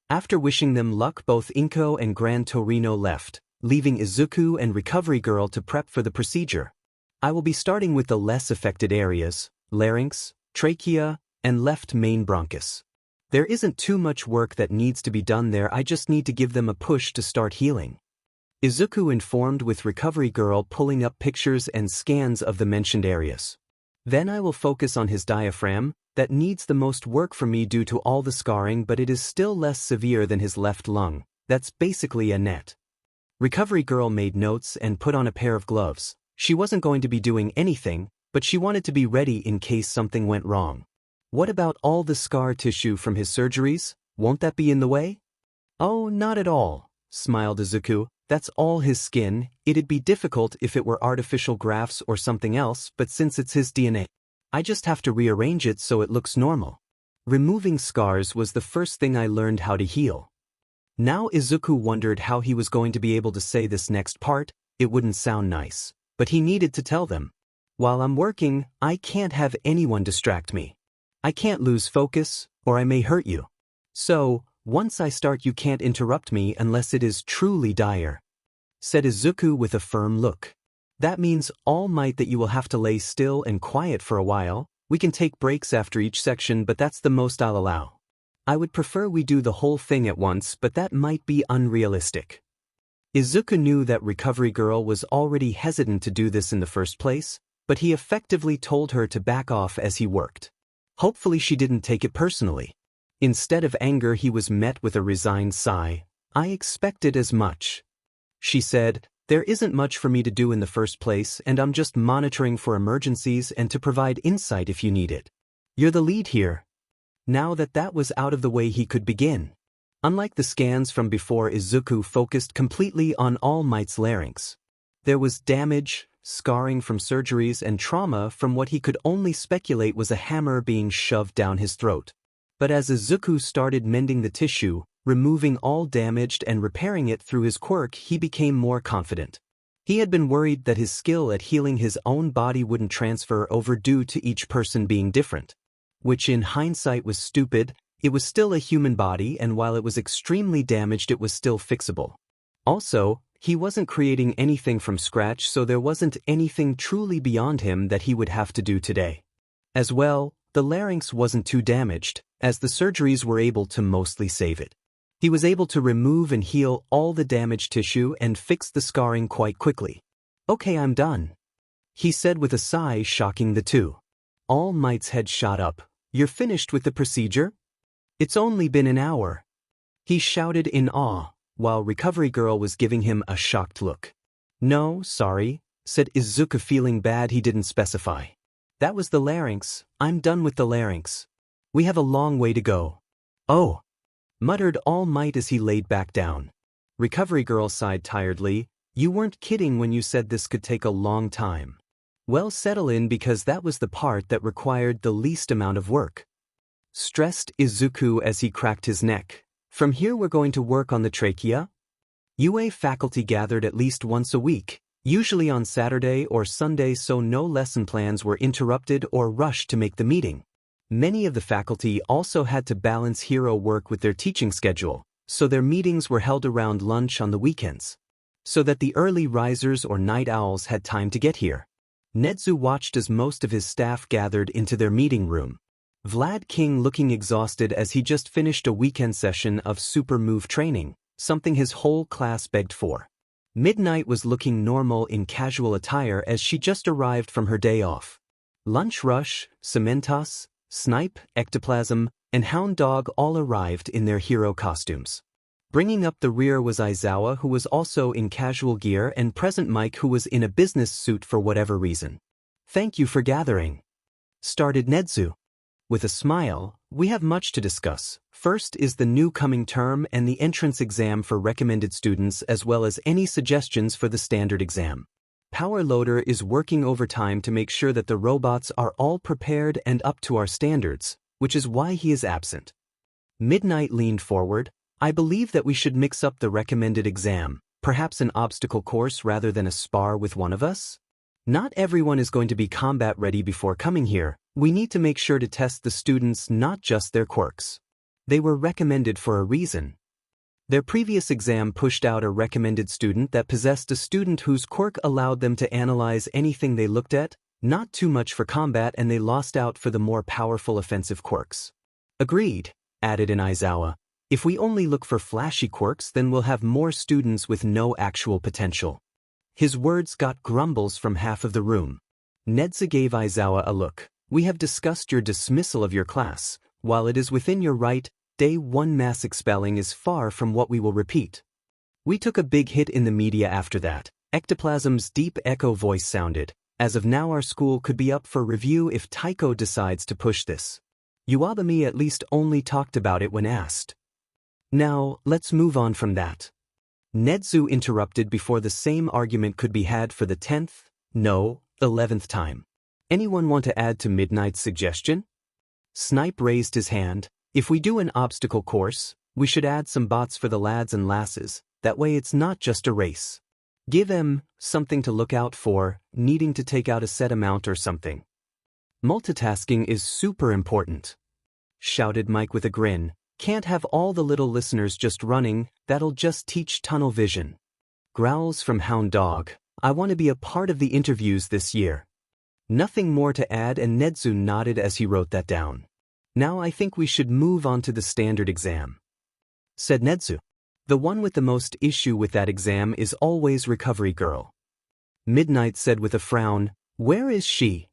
After wishing them luck, both Inko and Gran Torino left, leaving Izuku and Recovery Girl to prep for the procedure. I will be starting with the less affected areas, larynx, trachea, and left main bronchus. There isn't too much work that needs to be done there, I just need to give them a push to start healing. Izuku informed, with Recovery Girl pulling up pictures and scans of the mentioned areas. Then I will focus on his diaphragm, that needs the most work for me due to all the scarring, but it is still less severe than his left lung. That's basically a net. Recovery Girl made notes and put on a pair of gloves. She wasn't going to be doing anything, but she wanted to be ready in case something went wrong. What about all the scar tissue from his surgeries? Won't that be in the way? Oh, not at all, smiled Izuku. That's all his skin. It'd be difficult if it were artificial grafts or something else, but since it's his DNA, I just have to rearrange it so it looks normal. Removing scars was the first thing I learned how to heal. Now Izuku wondered how he was going to be able to say this next part. It wouldn't sound nice, but he needed to tell them. While I'm working, I can't have anyone distract me. I can't lose focus, or I may hurt you. So, once I start you can't interrupt me unless it is truly dire, said Izuku with a firm look. That means All Might that you will have to lay still and quiet for a while. We can take breaks after each section, but that's the most I'll allow. I would prefer we do the whole thing at once, but that might be unrealistic. Izuku knew that Recovery Girl was already hesitant to do this in the first place, but he effectively told her to back off as he worked. Hopefully she didn't take it personally. Instead of anger, he was met with a resigned sigh. I expected as much. She said, there isn't much for me to do in the first place, and I'm just monitoring for emergencies and to provide insight if you need it. You're the lead here. Now that was out of the way, he could begin. Unlike the scans from before, Izuku focused completely on All Might's larynx. There was damage, scarring from surgeries, and trauma from what he could only speculate was a hammer being shoved down his throat. But as Izuku started mending the tissue, removing all damaged and repairing it through his quirk, he became more confident. He had been worried that his skill at healing his own body wouldn't transfer over due to each person being different. Which in hindsight was stupid. It was still a human body, and while it was extremely damaged, it was still fixable. Also, he wasn't creating anything from scratch, so there wasn't anything truly beyond him that he would have to do today. As well, the larynx wasn't too damaged, as the surgeries were able to mostly save it. He was able to remove and heal all the damaged tissue and fix the scarring quite quickly. Okay, I'm done, he said with a sigh, shocking the two. All Might's head shot up. You're finished with the procedure? It's only been an hour, he shouted in awe, while Recovery Girl was giving him a shocked look. No, sorry, said Izuku, feeling bad he didn't specify. That was the larynx. I'm done with the larynx. We have a long way to go. Oh, muttered All Might as he laid back down. Recovery Girl sighed tiredly. You weren't kidding when you said this could take a long time. Well, settle in, because that was the part that required the least amount of work, stressed Izuku as he cracked his neck. From here we're going to work on the trachea. UA faculty gathered at least once a week, usually on Saturday or Sunday, so no lesson plans were interrupted or rushed to make the meeting. Many of the faculty also had to balance hero work with their teaching schedule, so their meetings were held around lunch on the weekends, so that the early risers or night owls had time to get here. Nedzu watched as most of his staff gathered into their meeting room. Vlad King looking exhausted as he just finished a weekend session of super move training, something his whole class begged for. Midnight was looking normal in casual attire as she just arrived from her day off. Lunch Rush, Cementos, Snipe, Ectoplasm, and Hound Dog all arrived in their hero costumes. Bringing up the rear was Aizawa, who was also in casual gear, and Present Mike, who was in a business suit for whatever reason. Thank you for gathering, started Nedzu. With a smile, we have much to discuss. First is the new coming term and the entrance exam for recommended students, as well as any suggestions for the standard exam. Power Loader is working overtime to make sure that the robots are all prepared and up to our standards, which is why he is absent. Midnight leaned forward. I believe that we should mix up the recommended exam, perhaps an obstacle course rather than a spar with one of us. Not everyone is going to be combat ready before coming here. We need to make sure to test the students, not just their quirks. They were recommended for a reason. Their previous exam pushed out a recommended student that possessed a student whose quirk allowed them to analyze anything they looked at, not too much for combat, and they lost out for the more powerful offensive quirks. Agreed, added in Aizawa. If we only look for flashy quirks, then we'll have more students with no actual potential. His words got grumbles from half of the room. Nedza gave Aizawa a look. We have discussed your dismissal of your class. While it is within your right, Day 1 mass expelling is far from what we will repeat. We took a big hit in the media after that. Ectoplasm's deep echo voice sounded. As of now, our school could be up for review if Tycho decides to push this. Uabami at least only talked about it when asked. Now, let's move on from that. Nedzu interrupted before the same argument could be had for the 10th, no, 11th time. Anyone want to add to Midnight's suggestion? Snipe raised his hand. If we do an obstacle course, we should add some bots for the lads and lasses, that way it's not just a race. Give them something to look out for, needing to take out a set amount or something. Multitasking is super important, shouted Mike with a grin. Can't have all the little listeners just running, that'll just teach tunnel vision. Growls from Hound Dog. I want to be a part of the interviews this year. Nothing more to add, and Nedzu nodded as he wrote that down. Now I think we should move on to the standard exam, said Nedzu. The one with the most issue with that exam is always Recovery Girl. Midnight said with a frown, where is she?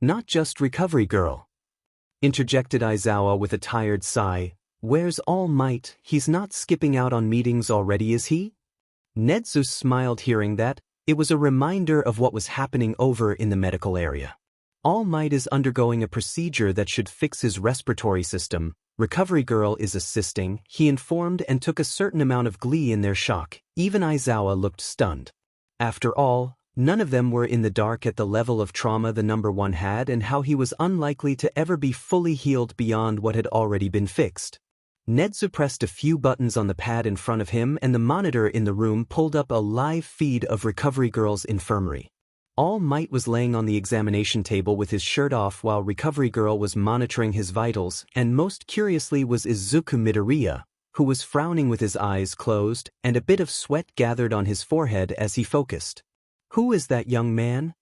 Not just Recovery Girl, interjected Aizawa with a tired sigh. Where's All Might? He's not skipping out on meetings already, is he? Nedzu smiled hearing that. It was a reminder of what was happening over in the medical area. All Might is undergoing a procedure that should fix his respiratory system. Recovery Girl is assisting, he informed, and took a certain amount of glee in their shock. Even Aizawa looked stunned. After all, none of them were in the dark at the level of trauma the number one had, and how he was unlikely to ever be fully healed beyond what had already been fixed. Nedzu pressed a few buttons on the pad in front of him, and the monitor in the room pulled up a live feed of Recovery Girl's infirmary. All Might was laying on the examination table with his shirt off while Recovery Girl was monitoring his vitals, and most curiously was Izuku Midoriya, who was frowning with his eyes closed, and a bit of sweat gathered on his forehead as he focused. Who is that young man?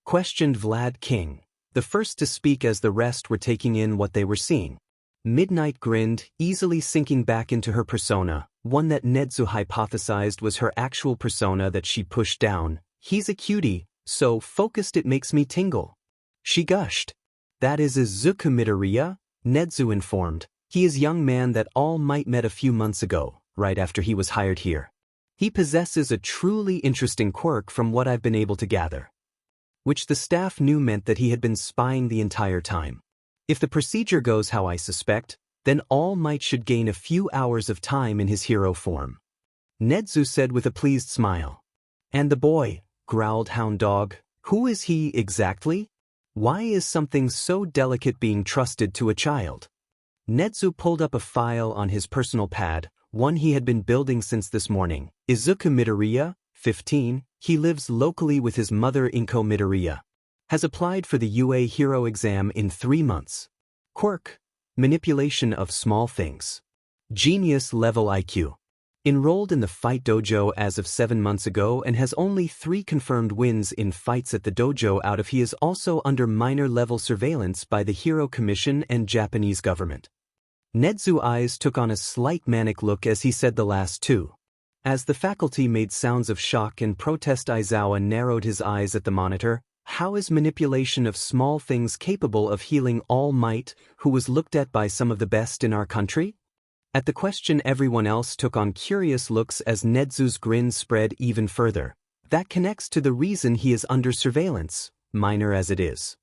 Questioned Vlad King, the first to speak as the rest were taking in what they were seeing. Midnight grinned, easily sinking back into her persona, one that Nedzu hypothesized was her actual persona that she pushed down. He's a cutie, so focused it makes me tingle. She gushed. That is Izuku Midoriya, Nedzu informed. He is young man that All Might met a few months ago, right after he was hired here. He possesses a truly interesting quirk from what I've been able to gather, which the staff knew meant that he had been spying the entire time. If the procedure goes how I suspect, then All Might should gain a few hours of time in his hero form, Nedzu said with a pleased smile. And the boy, growled Hound Dog, who is he exactly? Why is something so delicate being trusted to a child? Nedzu pulled up a file on his personal pad, one he had been building since this morning. Izuku Midoriya, 15, he lives locally with his mother Inko Midoriya. Has applied for the UA Hero exam in 3 months. Quirk, manipulation of small things. Genius level IQ. Enrolled in the fight dojo as of 7 months ago and has only 3 confirmed wins in fights at the dojo out of he is also under minor level surveillance by the Hero Commission and Japanese government. Nedzu's eyes took on a slight manic look as he said the last two. As the faculty made sounds of shock and protest, Aizawa narrowed his eyes at the monitor. How is manipulation of small things capable of healing All Might, who was looked at by some of the best in our country? At the question everyone else took on curious looks as Nedzu's grin spread even further. That connects to the reason he is under surveillance, minor as it is.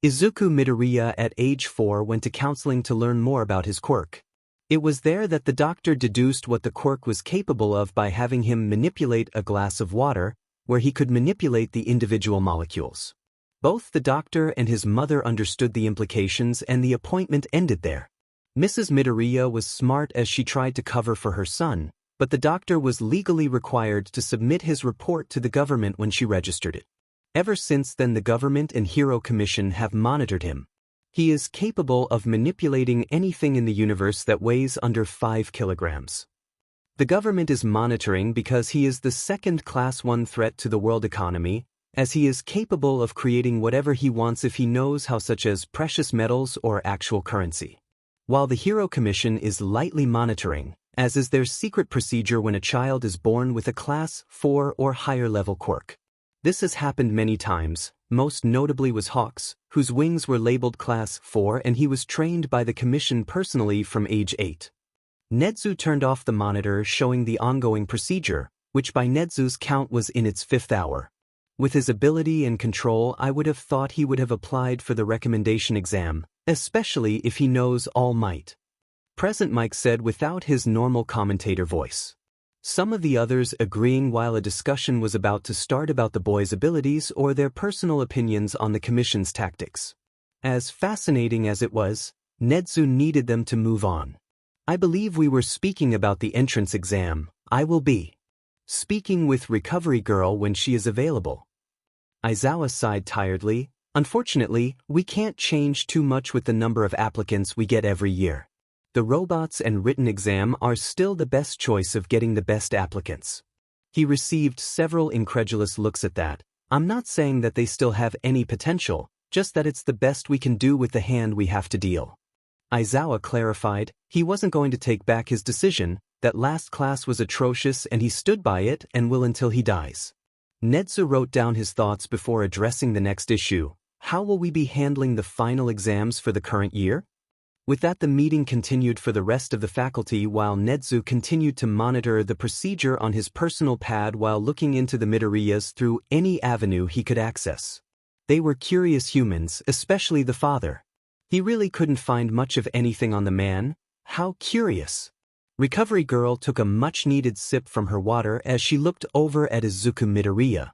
Izuku Midoriya at age 4 went to counseling to learn more about his quirk. It was there that the doctor deduced what the quirk was capable of by having him manipulate a glass of water, where he could manipulate the individual molecules. Both the doctor and his mother understood the implications, and the appointment ended there. Mrs. Midoriya was smart as she tried to cover for her son, but the doctor was legally required to submit his report to the government when she registered it. Ever since then the government and Hero Commission have monitored him. He is capable of manipulating anything in the universe that weighs under 5 kilograms. The government is monitoring because he is the second Class 1 threat to the world economy, as he is capable of creating whatever he wants if he knows how, such as precious metals or actual currency. While the Hero Commission is lightly monitoring, as is their secret procedure when a child is born with a Class 4 or higher level quirk. This has happened many times, most notably was Hawks, whose wings were labeled Class 4 and he was trained by the Commission personally from age 8. Nedzu turned off the monitor showing the ongoing procedure, which by Nedzu's count was in its 5th hour. With his ability and control, I would have thought he would have applied for the recommendation exam, Especially if he knows All Might. Present Mike said without his normal commentator voice. Some of the others agreeing while a discussion was about to start about the boys' abilities or their personal opinions on the commission's tactics. As fascinating as it was, Nedzu needed them to move on. I believe we were speaking about the entrance exam. I will be speaking with Recovery Girl when she is available. Aizawa sighed tiredly. Unfortunately, we can't change too much with the number of applicants we get every year. The robots and written exam are still the best choice of getting the best applicants. He received several incredulous looks at that. I'm not saying that they still have any potential, just that it's the best we can do with the hand we have to deal. Aizawa clarified, he wasn't going to take back his decision, that last class was atrocious and he stood by it and will until he dies. Nedzu wrote down his thoughts before addressing the next issue. How will we be handling the final exams for the current year? With that, the meeting continued for the rest of the faculty while Nedzu continued to monitor the procedure on his personal pad while looking into the Midoriyas through any avenue he could access. They were curious humans, especially the father. He really couldn't find much of anything on the man. How curious. Recovery Girl took a much-needed sip from her water as she looked over at Izuku Midoriya.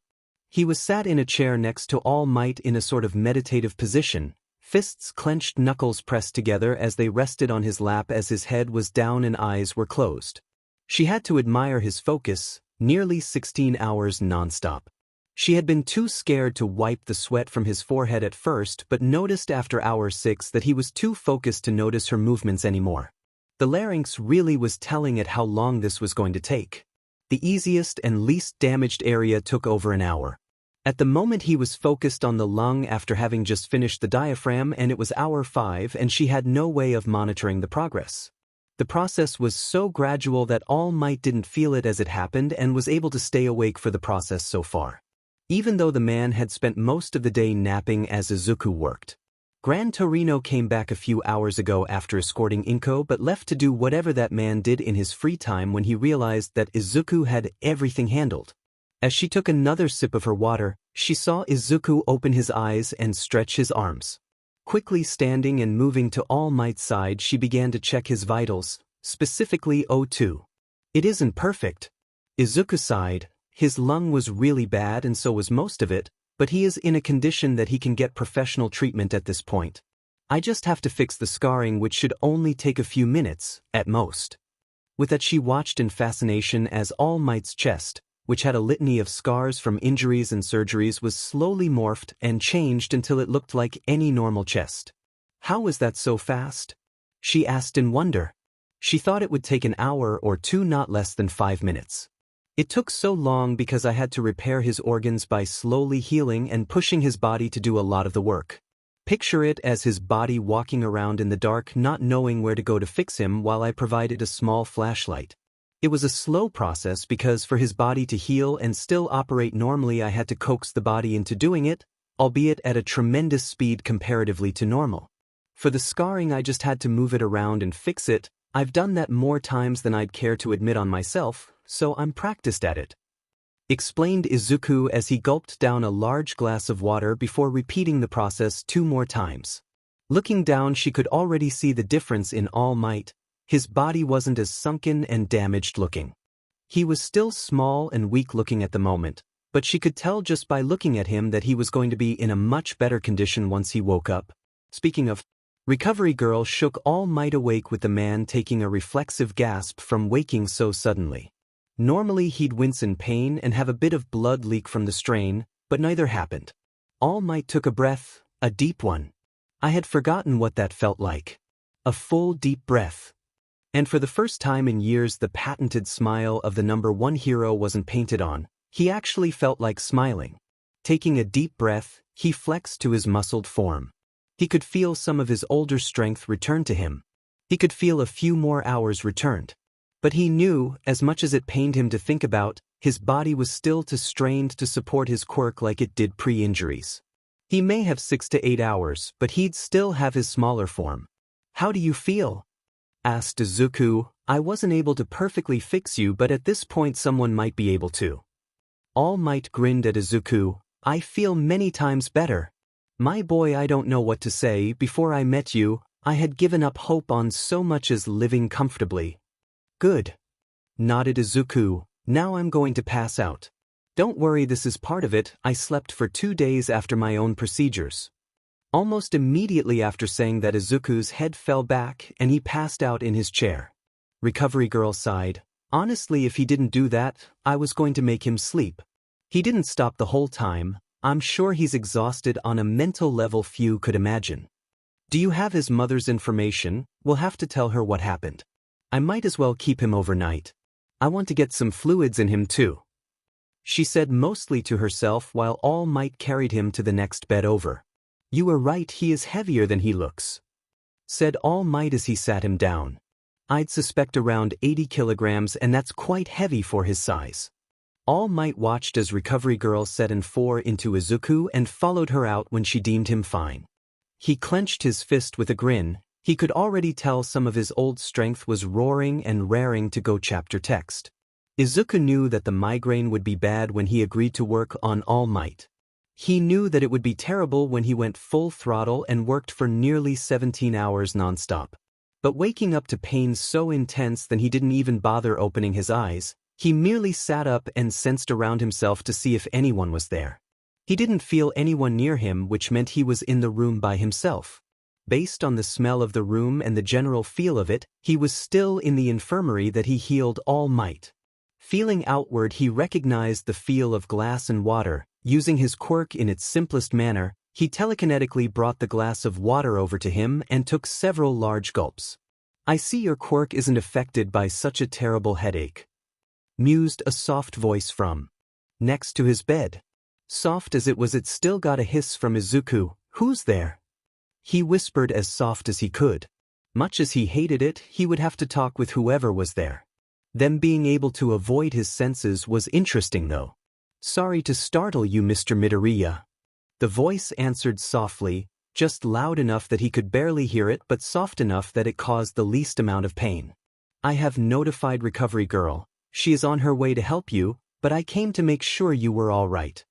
He was sat in a chair next to All Might in a sort of meditative position, fists clenched, knuckles pressed together as they rested on his lap as his head was down and eyes were closed. She had to admire his focus, nearly 16 hours non-stop. She had been too scared to wipe the sweat from his forehead at first but noticed after hour 6 that he was too focused to notice her movements anymore. The larynx really was telling it how long this was going to take. The easiest and least damaged area took over an hour. At the moment he was focused on the lung after having just finished the diaphragm, and it was hour 5 and she had no way of monitoring the progress. The process was so gradual that All Might didn't feel it as it happened and was able to stay awake for the process so far. Even though the man had spent most of the day napping as Izuku worked. Gran Torino came back a few hours ago after escorting Inko but left to do whatever that man did in his free time when he realized that Izuku had everything handled. As she took another sip of her water, she saw Izuku open his eyes and stretch his arms. Quickly standing and moving to All Might's side, she began to check his vitals, specifically O2. It isn't perfect. Izuku sighed. His lung was really bad and so was most of it, but he is in a condition that he can get professional treatment at this point. I just have to fix the scarring, which should only take a few minutes, at most. With that, she watched in fascination as All Might's chest, which had a litany of scars from injuries and surgeries, was slowly morphed and changed until it looked like any normal chest. How was that so fast? She asked in wonder. She thought it would take an hour or two, not less than 5 minutes. It took so long because I had to repair his organs by slowly healing and pushing his body to do a lot of the work. Picture it as his body walking around in the dark, not knowing where to go to fix him while I provided a small flashlight. It was a slow process because for his body to heal and still operate normally, I had to coax the body into doing it, albeit at a tremendous speed comparatively to normal. For the scarring, I just had to move it around and fix it. I've done that more times than I'd care to admit on myself, so I'm practiced at it. Explained Izuku as he gulped down a large glass of water before repeating the process 2 more times. Looking down, she could already see the difference in All Might. His body wasn't as sunken and damaged looking. He was still small and weak looking at the moment, but she could tell just by looking at him that he was going to be in a much better condition once he woke up. Speaking of, Recovery Girl shook All Might awake with the man taking a reflexive gasp from waking so suddenly. Normally he'd wince in pain and have a bit of blood leak from the strain, but neither happened. All Might took a breath, a deep one. I had forgotten what that felt like. A full deep breath. And for the first time in years, the patented smile of the #1 hero wasn't painted on. He actually felt like smiling. Taking a deep breath, he flexed to his muscled form. He could feel some of his older strength return to him. He could feel a few more hours returned. But he knew, as much as it pained him to think about, his body was still too strained to support his quirk like it did pre-injuries. He may have 6 to 8 hours, but he'd still have his smaller form. "How do you feel?" asked Izuku. "I wasn't able to perfectly fix you, but at this point someone might be able to." All Might grinned at Izuku. "I feel many times better." My boy, I don't know what to say. Before I met you, I had given up hope on so much as living comfortably. Good, nodded Izuku. Now I'm going to pass out. Don't worry, this is part of it. I slept for 2 days after my own procedures. Almost immediately after saying that, Izuku's head fell back and he passed out in his chair. Recovery Girl sighed. Honestly, if he didn't do that, I was going to make him sleep. He didn't stop the whole time. I'm sure he's exhausted on a mental level few could imagine. Do you have his mother's information? We'll have to tell her what happened. I might as well keep him overnight. I want to get some fluids in him too. She said mostly to herself while All Might carried him to the next bed over. You were right, he is heavier than he looks, said All Might as he sat him down. I'd suspect around 80 kilograms, and that's quite heavy for his size. All Might watched as Recovery Girl set an 4 into Izuku and followed her out when she deemed him fine. He clenched his fist with a grin. He could already tell some of his old strength was roaring and raring to go chapter text. Izuku knew that the migraine would be bad when he agreed to work on All Might. He knew that it would be terrible when he went full throttle and worked for nearly 17 hours nonstop. But waking up to pain so intense that he didn't even bother opening his eyes, he merely sat up and sensed around himself to see if anyone was there. He didn't feel anyone near him, which meant he was in the room by himself. Based on the smell of the room and the general feel of it, he was still in the infirmary that he healed All Might. Feeling outward, he recognized the feel of glass and water. Using his quirk in its simplest manner, he telekinetically brought the glass of water over to him and took several large gulps. I see your quirk isn't affected by such a terrible headache, mused a soft voice from next to his bed. Soft as it was, it still got a hiss from Izuku. Who's there? He whispered as soft as he could. Much as he hated it, he would have to talk with whoever was there. Them being able to avoid his senses was interesting though. Sorry to startle you, Mr. Midoriya. The voice answered softly, just loud enough that he could barely hear it but soft enough that it caused the least amount of pain. I have notified Recovery Girl. She is on her way to help you, but I came to make sure you were all right.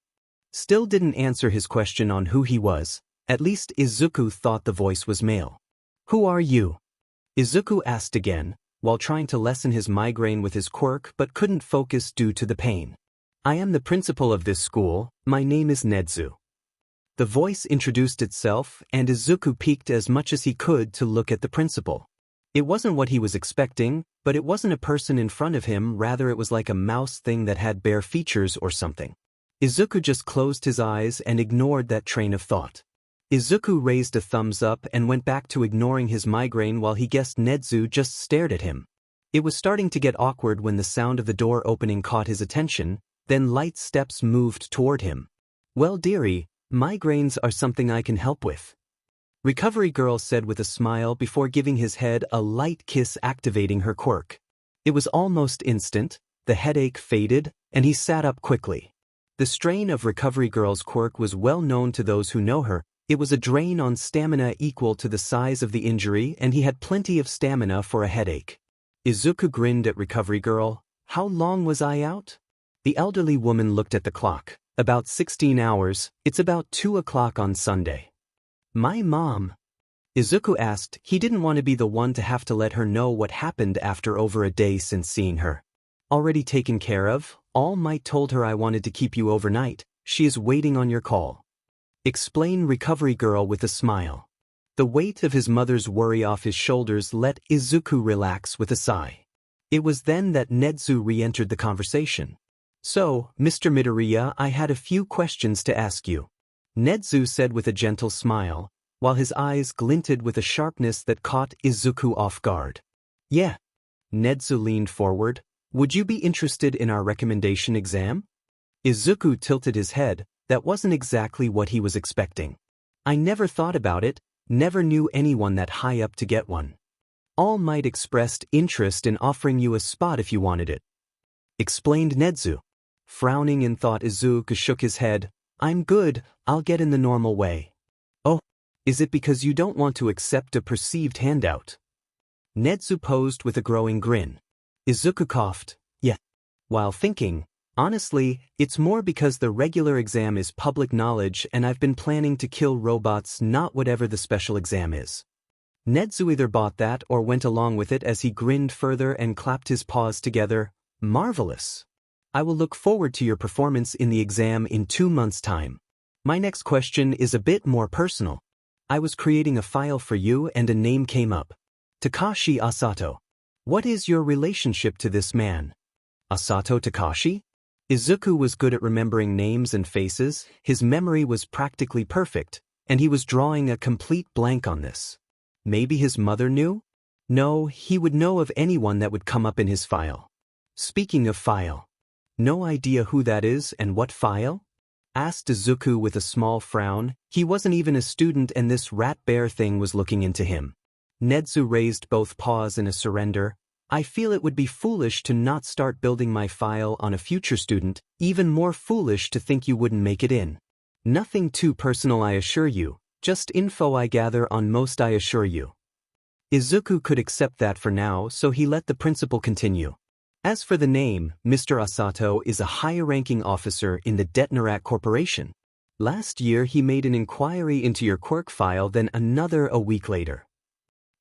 Still didn't answer his question on who he was. At least Izuku thought the voice was male. Who are you? Izuku asked again, while trying to lessen his migraine with his quirk but couldn't focus due to the pain. I am the principal of this school. My name is Nedzu. The voice introduced itself, and Izuku peeked as much as he could to look at the principal. It wasn't what he was expecting, but it wasn't a person in front of him, rather it was like a mouse thing that had bare features or something. Izuku just closed his eyes and ignored that train of thought. Izuku raised a thumbs up and went back to ignoring his migraine while he guessed Nedzu just stared at him. It was starting to get awkward when the sound of the door opening caught his attention, then light steps moved toward him. Well, dearie, migraines are something I can help with, Recovery Girl said with a smile before giving his head a light kiss, activating her quirk. It was almost instant, the headache faded, and he sat up quickly. The strain of Recovery Girl's quirk was well known to those who know her. It was a drain on stamina equal to the size of the injury, and he had plenty of stamina for a headache. Izuku grinned at Recovery Girl. How long was I out? The elderly woman looked at the clock. About 16 hours, it's about 2 o'clock on Sunday. My mom? Izuku asked. He didn't want to be the one to have to let her know what happened after over a day since seeing her. Already taken care of? All Might told her I wanted to keep you overnight. She is waiting on your call. Explained Recovery Girl with a smile. The weight of his mother's worry off his shoulders let Izuku relax with a sigh. It was then that Nedzu re-entered the conversation. So, Mr. Midoriya, I had a few questions to ask you, Nedzu said with a gentle smile, while his eyes glinted with a sharpness that caught Izuku off guard. Yeah. Nedzu leaned forward. Would you be interested in our recommendation exam? Izuku tilted his head. That wasn't exactly what he was expecting. I never thought about it, never knew anyone that high up to get one. All Might expressed interest in offering you a spot if you wanted it, explained Nedzu. Frowning in thought, Izuku shook his head. I'm good, I'll get in the normal way. Oh, is it because you don't want to accept a perceived handout? Nedzu posed with a growing grin. Izuku coughed. Yeah. While thinking, Honestly, it's more because the regular exam is public knowledge and I've been planning to kill robots, not whatever the special exam is. Nedzu either bought that or went along with it as he grinned further and clapped his paws together. Marvelous. I will look forward to your performance in the exam in 2 months' time. My next question is a bit more personal. I was creating a file for you and a name came up. Takashi Asato. What is your relationship to this man? Asato Takashi? Izuku was good at remembering names and faces, his memory was practically perfect, and he was drawing a complete blank on this. Maybe his mother knew? No, he would know of anyone that would come up in his file. Speaking of file. No idea who that is and what file? Asked Izuku with a small frown. He wasn't even a student and this rat bear thing was looking into him. Nedzu raised both paws in a surrender. I feel it would be foolish to not start building my file on a future student, even more foolish to think you wouldn't make it in. Nothing too personal, I assure you. Just info I gather on most, I assure you. Izuku could accept that for now, so he let the principal continue. As for the name, Mr. Asato is a higher-ranking officer in the Detnerat Corporation. Last year he made an inquiry into your quirk file, then another a week later.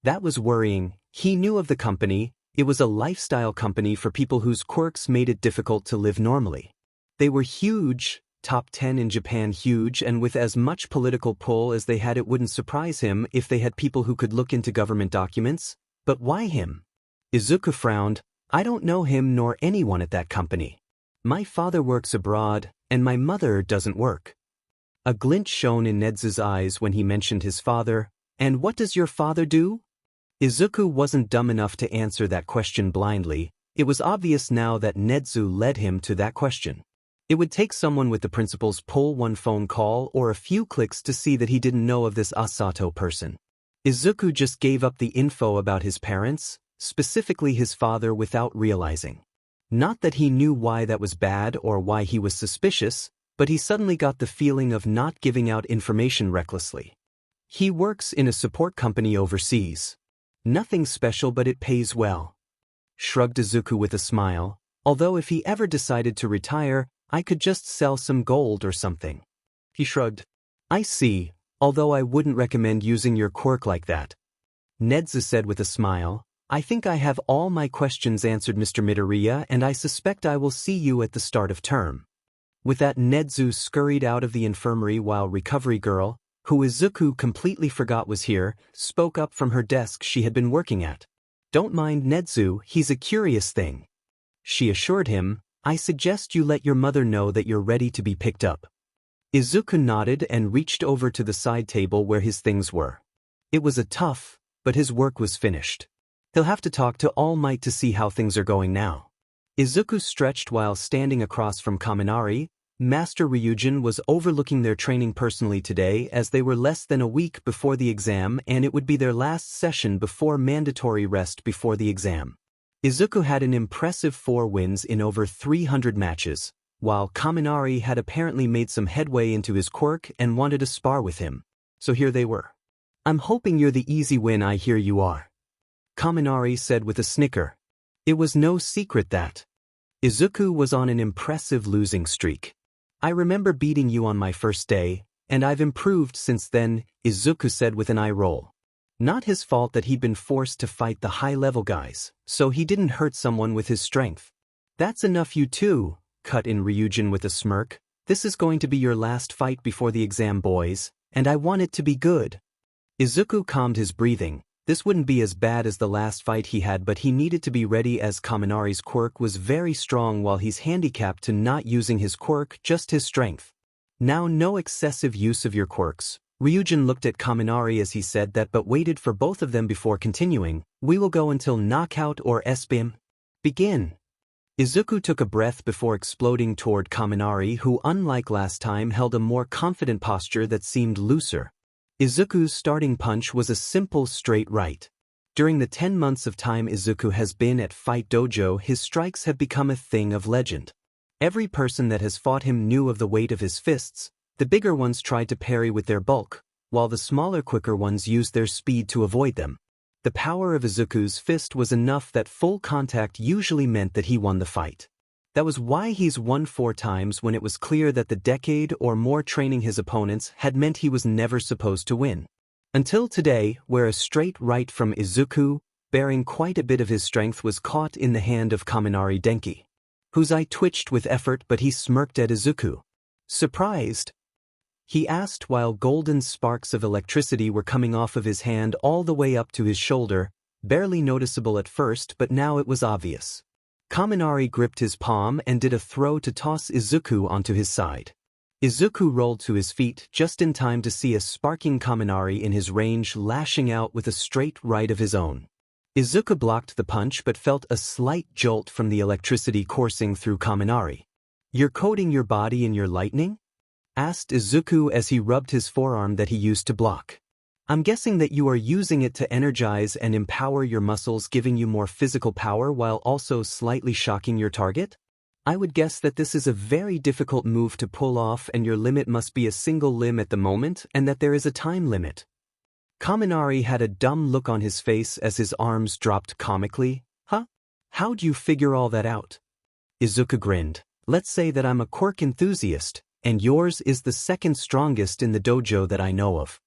That was worrying. He knew of the company. It was a lifestyle company for people whose quirks made it difficult to live normally. They were huge. Top 10 in Japan, huge, and with as much political pull as they had, it wouldn't surprise him if they had people who could look into government documents. But why him? Izuku frowned. I don't know him nor anyone at that company. My father works abroad, and my mother doesn't work. A glint shone in Nedzu's eyes when he mentioned his father. And what does your father do? Izuku wasn't dumb enough to answer that question blindly. It was obvious now that Nedzu led him to that question. It would take someone with the principal's pull, one phone call or a few clicks to see that he didn't know of this Asato person. Izuku just gave up the info about his parents, specifically his father, without realizing. Not that he knew why that was bad or why he was suspicious, but he suddenly got the feeling of not giving out information recklessly. He works in a support company overseas. Nothing special, but it pays well. Shrugged Izuku with a smile. Although if he ever decided to retire, I could just sell some gold or something. He shrugged. I see, although I wouldn't recommend using your quirk like that. Nedzu said with a smile. I think I have all my questions answered, Mr. Midoriya, and I suspect I will see you at the start of term. With that, Nedzu scurried out of the infirmary while Recovery Girl, who Izuku completely forgot was here, spoke up from her desk she had been working at. Don't mind Nedzu, he's a curious thing. She assured him. I suggest you let your mother know that you're ready to be picked up. Izuku nodded and reached over to the side table where his things were. It was a tough, but his work was finished. He'll have to talk to All Might to see how things are going now. Izuku stretched while standing across from Kaminari. Master Ryujin was overlooking their training personally today as they were less than a week before the exam and it would be their last session before mandatory rest before the exam. Izuku had an impressive 4 wins in over 300 matches, while Kaminari had apparently made some headway into his quirk and wanted to spar with him. So here they were. I'm hoping you're the easy win, I hear you are. Kaminari said with a snicker. It was no secret that Izuku was on an impressive losing streak. I remember beating you on my first day, and I've improved since then, Izuku said with an eye roll. Not his fault that he'd been forced to fight the high-level guys, so he didn't hurt someone with his strength. That's enough, you two, cut in Ryujin with a smirk. This is going to be your last fight before the exam, boys, and I want it to be good. Izuku calmed his breathing. This wouldn't be as bad as the last fight he had, but he needed to be ready as Kaminari's quirk was very strong while he's handicapped to not using his quirk, just his strength. Now no excessive use of your quirks. Ryujin looked at Kaminari as he said that but waited for both of them before continuing. We will go until knockout or SBIM. Begin. Izuku took a breath before exploding toward Kaminari, who unlike last time held a more confident posture that seemed looser. Izuku's starting punch was a simple straight right. During the 10 months of time Izuku has been at Fight Dojo, his strikes have become a thing of legend. Every person that has fought him knew of the weight of his fists. The bigger ones tried to parry with their bulk, while the smaller, quicker ones used their speed to avoid them. The power of Izuku's fist was enough that full contact usually meant that he won the fight. That was why he's won 4 times when it was clear that the decade or more training his opponents had meant he was never supposed to win. Until today, where a straight right from Izuku, bearing quite a bit of his strength, was caught in the hand of Kaminari Denki, whose eye twitched with effort, but he smirked at Izuku. Surprised? He asked while golden sparks of electricity were coming off of his hand all the way up to his shoulder, barely noticeable at first, but now it was obvious. Kaminari gripped his palm and did a throw to toss Izuku onto his side. Izuku rolled to his feet just in time to see a sparking Kaminari in his range lashing out with a straight right of his own. Izuku blocked the punch but felt a slight jolt from the electricity coursing through Kaminari. "You're coating your body in your lightning?" asked Izuku as he rubbed his forearm that he used to block. "I'm guessing that you are using it to energize and empower your muscles, giving you more physical power while also slightly shocking your target? I would guess that this is a very difficult move to pull off and your limit must be a single limb at the moment and that there is a time limit." Kaminari had a dumb look on his face as his arms dropped comically. "Huh? How'd you figure all that out?" Izuku grinned. "Let's say that I'm a quirk enthusiast, and yours is the second strongest in the dojo that I know of."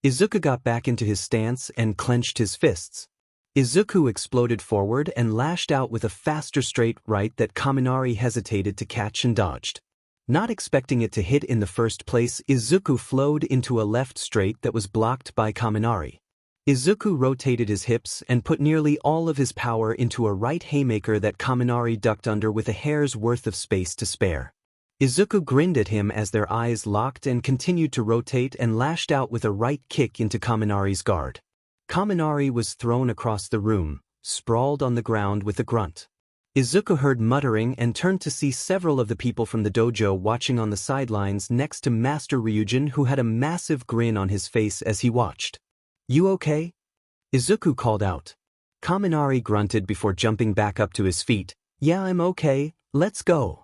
Izuku got back into his stance and clenched his fists. Izuku exploded forward and lashed out with a faster straight right that Kaminari hesitated to catch and dodged. Not expecting it to hit in the first place, Izuku flowed into a left straight that was blocked by Kaminari. Izuku rotated his hips and put nearly all of his power into a right haymaker that Kaminari ducked under with a hair's worth of space to spare. Izuku grinned at him as their eyes locked and continued to rotate and lashed out with a right kick into Kaminari's guard. Kaminari was thrown across the room, sprawled on the ground with a grunt. Izuku heard muttering and turned to see several of the people from the dojo watching on the sidelines next to Master Ryujin, who had a massive grin on his face as he watched. "You okay?" Izuku called out. Kaminari grunted before jumping back up to his feet. "Yeah, I'm okay, let's go."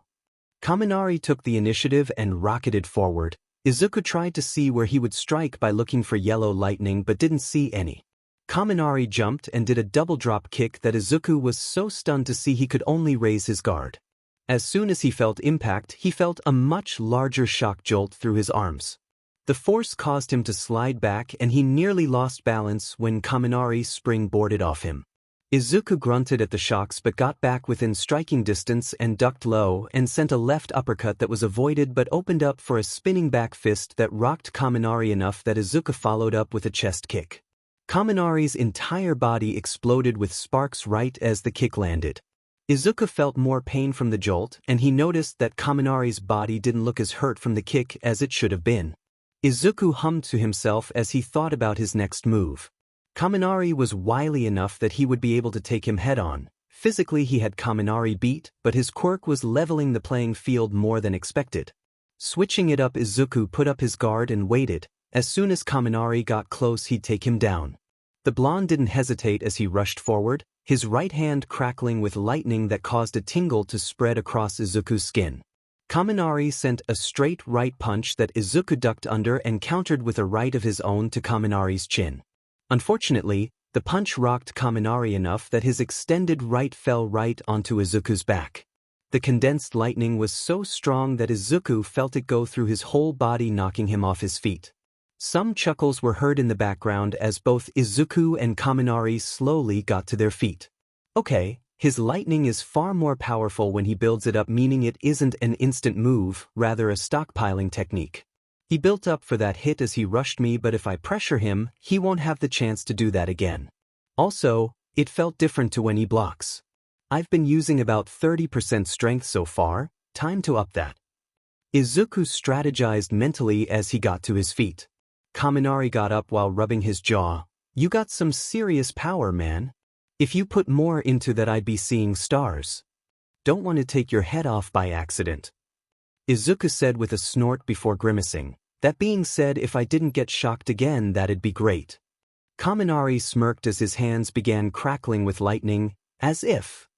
Kaminari took the initiative and rocketed forward. Izuku tried to see where he would strike by looking for yellow lightning but didn't see any. Kaminari jumped and did a double drop kick that Izuku was so stunned to see he could only raise his guard. As soon as he felt impact, he felt a much larger shock jolt through his arms. The force caused him to slide back and he nearly lost balance when Kaminari's spring boarded off him. Izuku grunted at the shocks but got back within striking distance and ducked low and sent a left uppercut that was avoided but opened up for a spinning back fist that rocked Kaminari enough that Izuku followed up with a chest kick. Kaminari's entire body exploded with sparks right as the kick landed. Izuku felt more pain from the jolt and he noticed that Kaminari's body didn't look as hurt from the kick as it should have been. Izuku hummed to himself as he thought about his next move. Kaminari was wily enough that he would be able to take him head-on. Physically he had Kaminari beat, but his quirk was leveling the playing field more than expected. Switching it up, Izuku put up his guard and waited. As soon as Kaminari got close he'd take him down. The blonde didn't hesitate as he rushed forward, his right hand crackling with lightning that caused a tingle to spread across Izuku's skin. Kaminari sent a straight right punch that Izuku ducked under and countered with a right of his own to Kaminari's chin. Unfortunately, the punch rocked Kaminari enough that his extended right fell right onto Izuku's back. The condensed lightning was so strong that Izuku felt it go through his whole body, knocking him off his feet. Some chuckles were heard in the background as both Izuku and Kaminari slowly got to their feet. Okay, his lightning is far more powerful when he builds it up, meaning it isn't an instant move, rather a stockpiling technique. He built up for that hit as he rushed me, but if I pressure him, he won't have the chance to do that again. Also, it felt different to when he blocks. I've been using about 30% strength so far, time to up that. Izuku strategized mentally as he got to his feet. Kaminari got up while rubbing his jaw. "You got some serious power, man. If you put more into that I'd be seeing stars. Don't want to take your head off by accident," Izuku said with a snort before grimacing. "That being said, if I didn't get shocked again, that'd be great." Kaminari smirked as his hands began crackling with lightning, as if.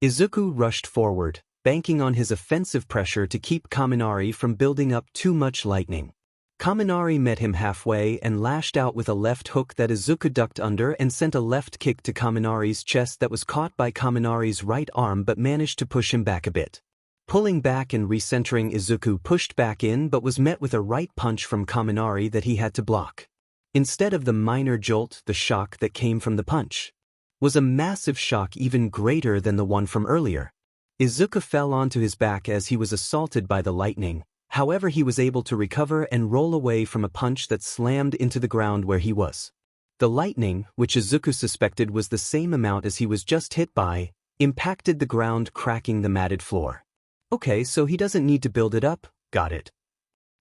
Izuku rushed forward, banking on his offensive pressure to keep Kaminari from building up too much lightning. Kaminari met him halfway and lashed out with a left hook that Izuku ducked under and sent a left kick to Kaminari's chest that was caught by Kaminari's right arm but managed to push him back a bit. Pulling back and recentering, Izuku pushed back in but was met with a right punch from Kaminari that he had to block. Instead of the minor jolt, the shock that came from the punch was a massive shock even greater than the one from earlier. Izuku fell onto his back as he was assaulted by the lightning. However, he was able to recover and roll away from a punch that slammed into the ground where he was. The lightning, which Izuku suspected was the same amount as he was just hit by, impacted the ground, cracking the matted floor. Okay, so he doesn't need to build it up, got it,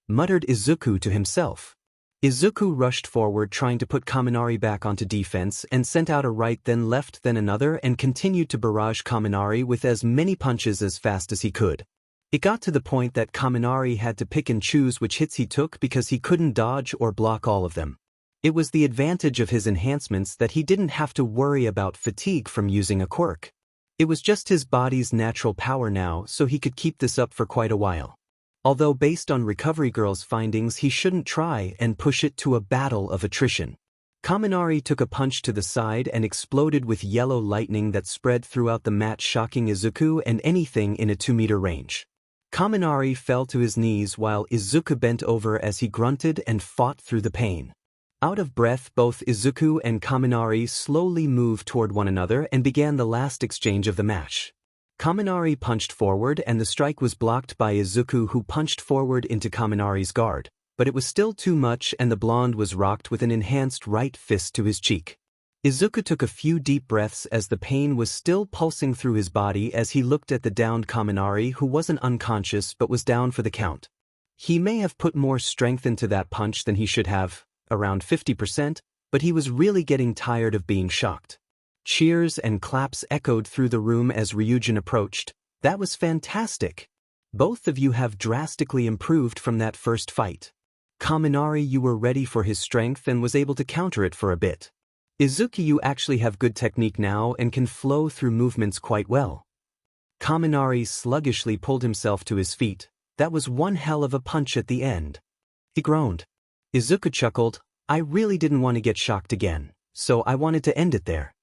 muttered Izuku to himself. Izuku rushed forward, trying to put Kaminari back onto defense, and sent out a right, then left, then another, and continued to barrage Kaminari with as many punches as fast as he could. It got to the point that Kaminari had to pick and choose which hits he took because he couldn't dodge or block all of them. It was the advantage of his enhancements that he didn't have to worry about fatigue from using a quirk. It was just his body's natural power now, so he could keep this up for quite a while. Although based on Recovery Girl's findings, he shouldn't try and push it to a battle of attrition. Kaminari took a punch to the side and exploded with yellow lightning that spread throughout the mat, shocking Izuku and anything in a 2-meter range. Kaminari fell to his knees while Izuku bent over as he grunted and fought through the pain. Out of breath, both Izuku and Kaminari slowly moved toward one another and began the last exchange of the match. Kaminari punched forward and the strike was blocked by Izuku, who punched forward into Kaminari's guard, but it was still too much and the blonde was rocked with an enhanced right fist to his cheek. Izuku took a few deep breaths as the pain was still pulsing through his body as he looked at the downed Kaminari, who wasn't unconscious but was down for the count. He may have put more strength into that punch than he should have, around 50%, but he was really getting tired of being shocked. Cheers and claps echoed through the room as Ryujin approached. That was fantastic. Both of you have drastically improved from that first fight. Kaminari, you were ready for his strength and was able to counter it for a bit. Izuku, you actually have good technique now and can flow through movements quite well. Kaminari sluggishly pulled himself to his feet. That was one hell of a punch at the end. He groaned. Izuku chuckled. I really didn't want to get shocked again, so I wanted to end it there.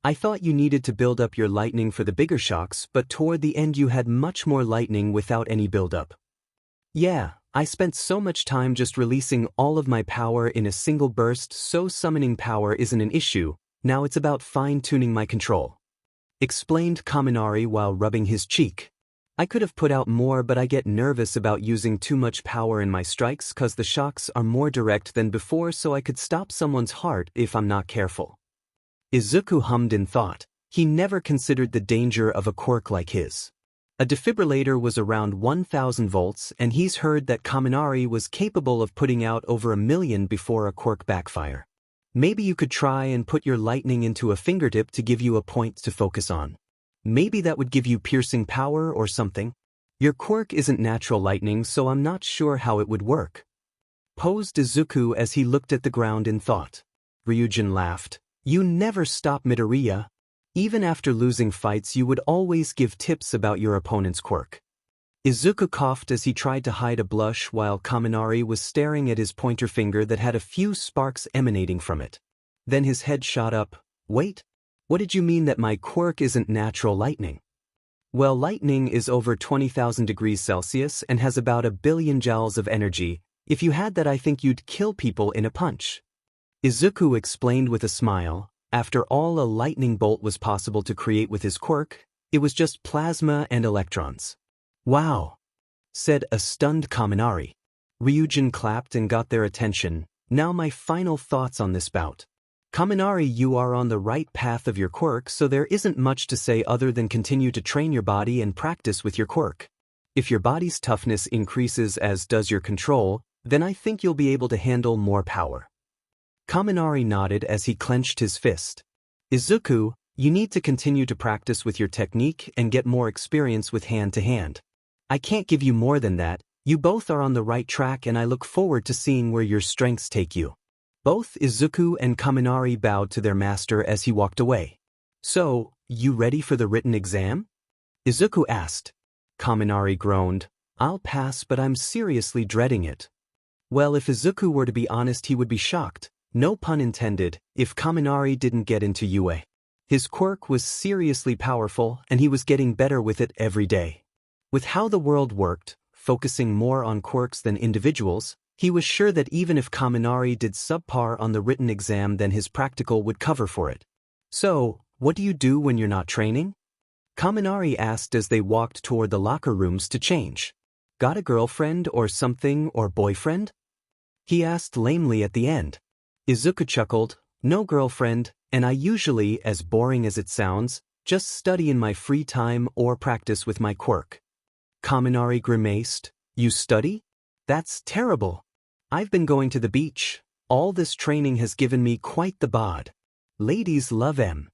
I thought you needed to build up your lightning for the bigger shocks, but toward the end you had much more lightning without any build-up. Yeah, I spent so much time just releasing all of my power in a single burst, so summoning power isn't an issue, now it's about fine-tuning my control, explained Kaminari while rubbing his cheek. I could have put out more, but I get nervous about using too much power in my strikes cause the shocks are more direct than before, so I could stop someone's heart if I'm not careful. Izuku hummed in thought. He never considered the danger of a quirk like his. A defibrillator was around 1000 volts, and he's heard that Kaminari was capable of putting out over 1,000,000 before a quirk backfire. Maybe you could try and put your lightning into a fingertip to give you a point to focus on. Maybe that would give you piercing power or something. Your quirk isn't natural lightning, so I'm not sure how it would work, posed Izuku as he looked at the ground in thought. Ryujin laughed. You never stop, Midoriya. Even after losing fights you would always give tips about your opponent's quirk. Izuku coughed as he tried to hide a blush while Kaminari was staring at his pointer finger that had a few sparks emanating from it. Then his head shot up. Wait? What did you mean that my quirk isn't natural lightning? Well, lightning is over 20,000 degrees Celsius and has about 1,000,000,000 joules of energy. If you had that, I think you'd kill people in a punch. Izuku explained with a smile. After all a lightning bolt was possible to create with his quirk, it was just plasma and electrons. Wow, said a stunned Kaminari. Ryujin clapped and got their attention. Now my final thoughts on this bout. Kaminari, you are on the right path of your quirk, so there isn't much to say other than continue to train your body and practice with your quirk. If your body's toughness increases as does your control, then I think you'll be able to handle more power. Kaminari nodded as he clenched his fist. Izuku, you need to continue to practice with your technique and get more experience with hand-to-hand. I can't give you more than that. You both are on the right track and I look forward to seeing where your strengths take you. Both Izuku and Kaminari bowed to their master as he walked away. So, you ready for the written exam? Izuku asked. Kaminari groaned. I'll pass, but I'm seriously dreading it. Well, if Izuku were to be honest, he would be shocked, no pun intended, if Kaminari didn't get into UA. His quirk was seriously powerful and he was getting better with it every day. With how the world worked, focusing more on quirks than individuals, he was sure that even if Kaminari did subpar on the written exam, then his practical would cover for it. So, what do you do when you're not training? Kaminari asked as they walked toward the locker rooms to change. Got a girlfriend or something, or boyfriend? He asked lamely at the end. Izuku chuckled, no girlfriend, and I usually, as boring as it sounds, just study in my free time or practice with my quirk. Kaminari grimaced, you study? That's terrible. I've been going to the beach. All this training has given me quite the bod. Ladies love em.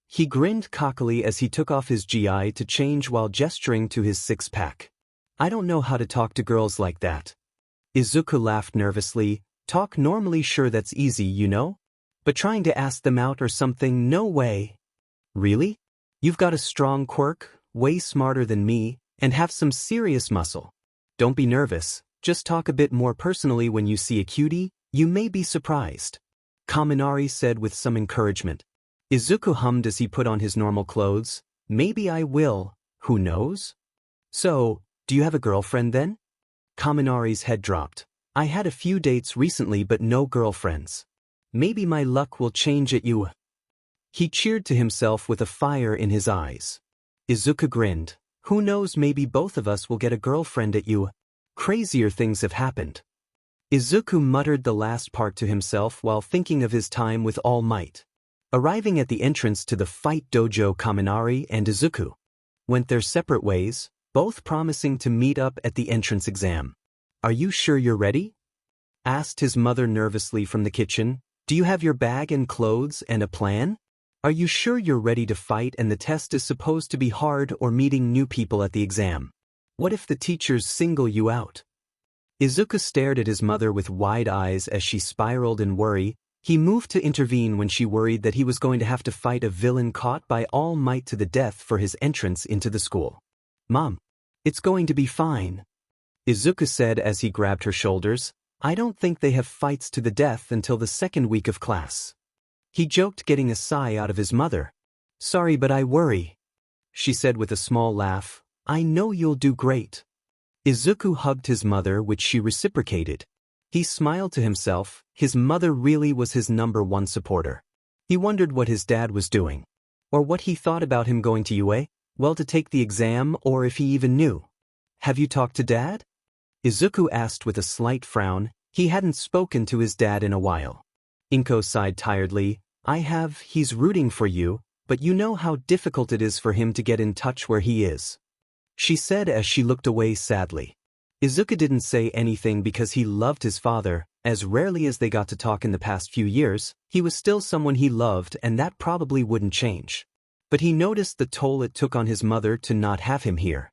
He grinned cockily as he took off his GI to change while gesturing to his six-pack. I don't know how to talk to girls like that. Izuku laughed nervously, talk normally, sure that's easy, you know? But trying to ask them out or something, no way. Really? You've got a strong quirk, way smarter than me, and have some serious muscle. Don't be nervous, just talk a bit more personally when you see a cutie, you may be surprised. Kaminari said with some encouragement. Izuku hummed as he put on his normal clothes, maybe I will, who knows? So, do you have a girlfriend then? Kaminari's head dropped. I had a few dates recently but no girlfriends. Maybe my luck will change at you. He cheered to himself with a fire in his eyes. Izuku grinned. Who knows, maybe both of us will get a girlfriend at you. Crazier things have happened. Izuku muttered the last part to himself while thinking of his time with All Might. Arriving at the entrance to the fight dojo, Kaminari and Izuku went their separate ways, both promising to meet up at the entrance exam. Are you sure you're ready? Asked his mother nervously from the kitchen. Do you have your bag and clothes and a plan? Are you sure you're ready to fight and the test is supposed to be hard, or meeting new people at the exam? What if the teachers single you out? Izuku stared at his mother with wide eyes as she spiraled in worry. He moved to intervene when she worried that he was going to have to fight a villain caught by All Might to the death for his entrance into the school. Mom, it's going to be fine, Izuku said as he grabbed her shoulders. I don't think they have fights to the death until the second week of class. He joked, getting a sigh out of his mother. Sorry, but I worry, she said with a small laugh. I know you'll do great. Izuku hugged his mother, which she reciprocated. He smiled to himself. His mother really was his #1 supporter. He wondered what his dad was doing, or what he thought about him going to UA, well, to take the exam, or if he even knew. Have you talked to Dad? Izuku asked with a slight frown. He hadn't spoken to his dad in a while. Inko sighed tiredly. I have. He's rooting for you, but you know how difficult it is for him to get in touch where he is, she said as she looked away sadly. Izuku didn't say anything because he loved his father. As rarely as they got to talk in the past few years, he was still someone he loved, and that probably wouldn't change. But he noticed the toll it took on his mother to not have him here.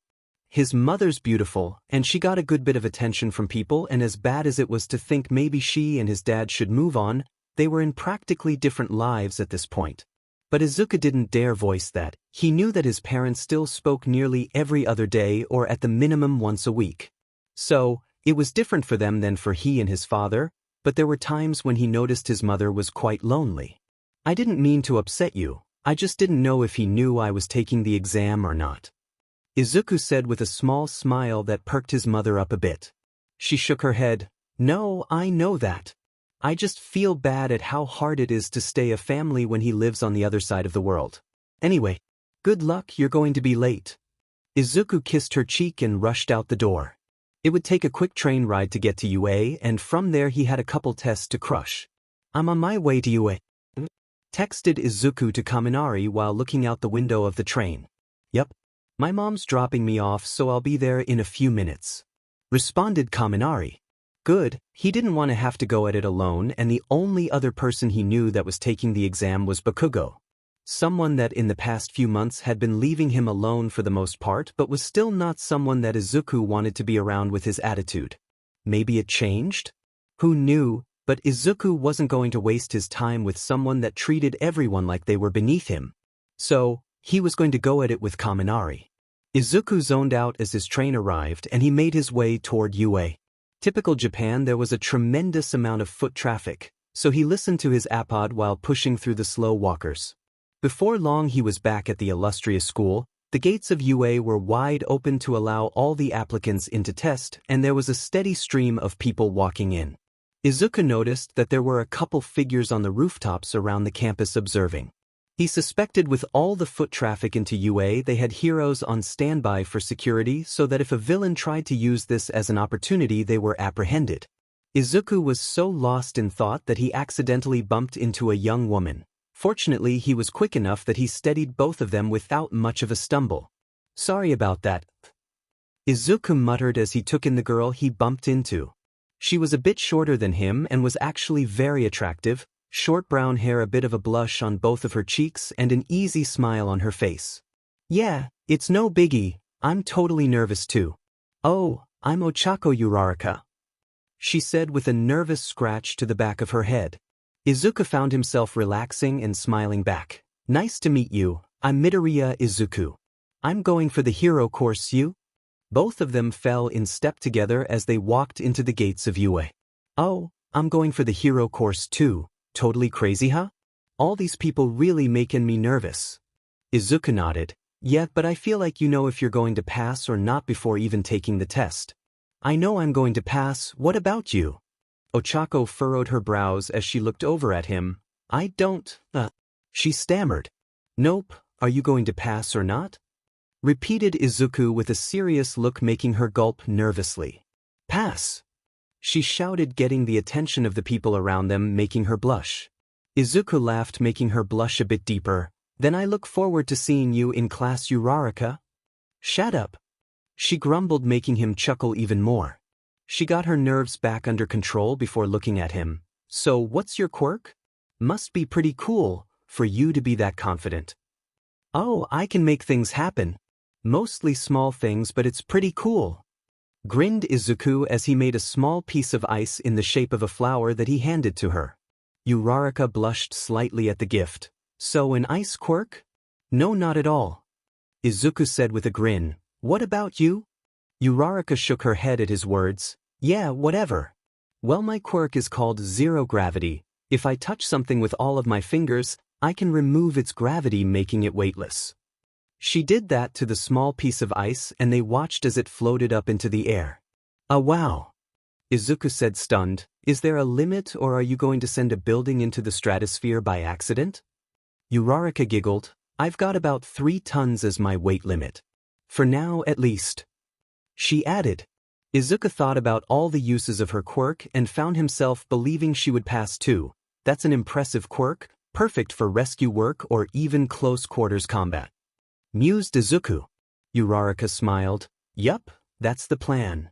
His mother's beautiful, and she got a good bit of attention from people, and as bad as it was to think maybe she and his dad should move on, they were in practically different lives at this point. But Izuku didn't dare voice that. He knew that his parents still spoke nearly every other day, or at the minimum once a week. So, it was different for them than for he and his father, but there were times when he noticed his mother was quite lonely. I didn't mean to upset you, I just didn't know if he knew I was taking the exam or not, Izuku said with a small smile that perked his mother up a bit. She shook her head. No, I know that. I just feel bad at how hard it is to stay a family when he lives on the other side of the world. Anyway, good luck, you're going to be late. Izuku kissed her cheek and rushed out the door. It would take a quick train ride to get to UA, and from there he had a couple tests to crush. I'm on my way to UA, texted Izuku to Kaminari while looking out the window of the train. Yep. My mom's dropping me off, so I'll be there in a few minutes, responded Kaminari. Good, he didn't want to have to go at it alone, and the only other person he knew that was taking the exam was Bakugo. Someone that in the past few months had been leaving him alone for the most part, but was still not someone that Izuku wanted to be around with his attitude. Maybe it changed? Who knew? But Izuku wasn't going to waste his time with someone that treated everyone like they were beneath him. So, he was going to go at it with Kaminari. Izuku zoned out as his train arrived, and he made his way toward UA. Typical Japan, there was a tremendous amount of foot traffic, so he listened to his iPod while pushing through the slow walkers. Before long he was back at the illustrious school. The gates of UA were wide open to allow all the applicants into test, and there was a steady stream of people walking in. Izuku noticed that there were a couple figures on the rooftops around the campus observing. He suspected with all the foot traffic into UA they had heroes on standby for security so that if a villain tried to use this as an opportunity they were apprehended. Izuku was so lost in thought that he accidentally bumped into a young woman. Fortunately, he was quick enough that he steadied both of them without much of a stumble. "Sorry about that," Izuku muttered as he took in the girl he bumped into. She was a bit shorter than him and was actually very attractive, short brown hair, a bit of a blush on both of her cheeks, and an easy smile on her face. "Yeah, it's no biggie, I'm totally nervous too." "Oh, I'm Ochako Uraraka," she said with a nervous scratch to the back of her head. Izuku found himself relaxing and smiling back. "Nice to meet you, I'm Midoriya Izuku. I'm going for the hero course you?" Both of them fell in step together as they walked into the gates of UA. "Oh, I'm going for the hero course too. Totally crazy, huh? All these people really making me nervous." Izuku nodded. "Yeah, but I feel like you know if you're going to pass or not before even taking the test." "I know I'm going to pass, what about you?" Ochako furrowed her brows as she looked over at him. "I don't, she stammered. "Nope, are you going to pass or not?" repeated Izuku with a serious look, making her gulp nervously. "Pass!" she shouted, getting the attention of the people around them, making her blush. Izuku laughed, making her blush a bit deeper. "Then I look forward to seeing you in class, Uraraka." "Shut up," she grumbled, making him chuckle even more. She got her nerves back under control before looking at him. "So what's your quirk? Must be pretty cool for you to be that confident." "Oh, I can make things happen. Mostly small things, but it's pretty cool," grinned Izuku as he made a small piece of ice in the shape of a flower that he handed to her. Uraraka blushed slightly at the gift. "So an ice quirk?" "No, not at all," Izuku said with a grin. "What about you?" Uraraka shook her head at his words. "Yeah, whatever. Well, my quirk is called zero gravity. If I touch something with all of my fingers, I can remove its gravity, making it weightless." She did that to the small piece of ice and they watched as it floated up into the air. "Ah, wow," Izuku said, stunned. "Is there a limit, or are you going to send a building into the stratosphere by accident?" Uraraka giggled. "I've got about 3 tons as my weight limit. For now, at least," she added. Izuku thought about all the uses of her quirk and found himself believing she would pass too. That's an impressive quirk, perfect for rescue work or even close-quarters combat. Mused Izuku. Uraraka smiled. "Yup, that's the plan."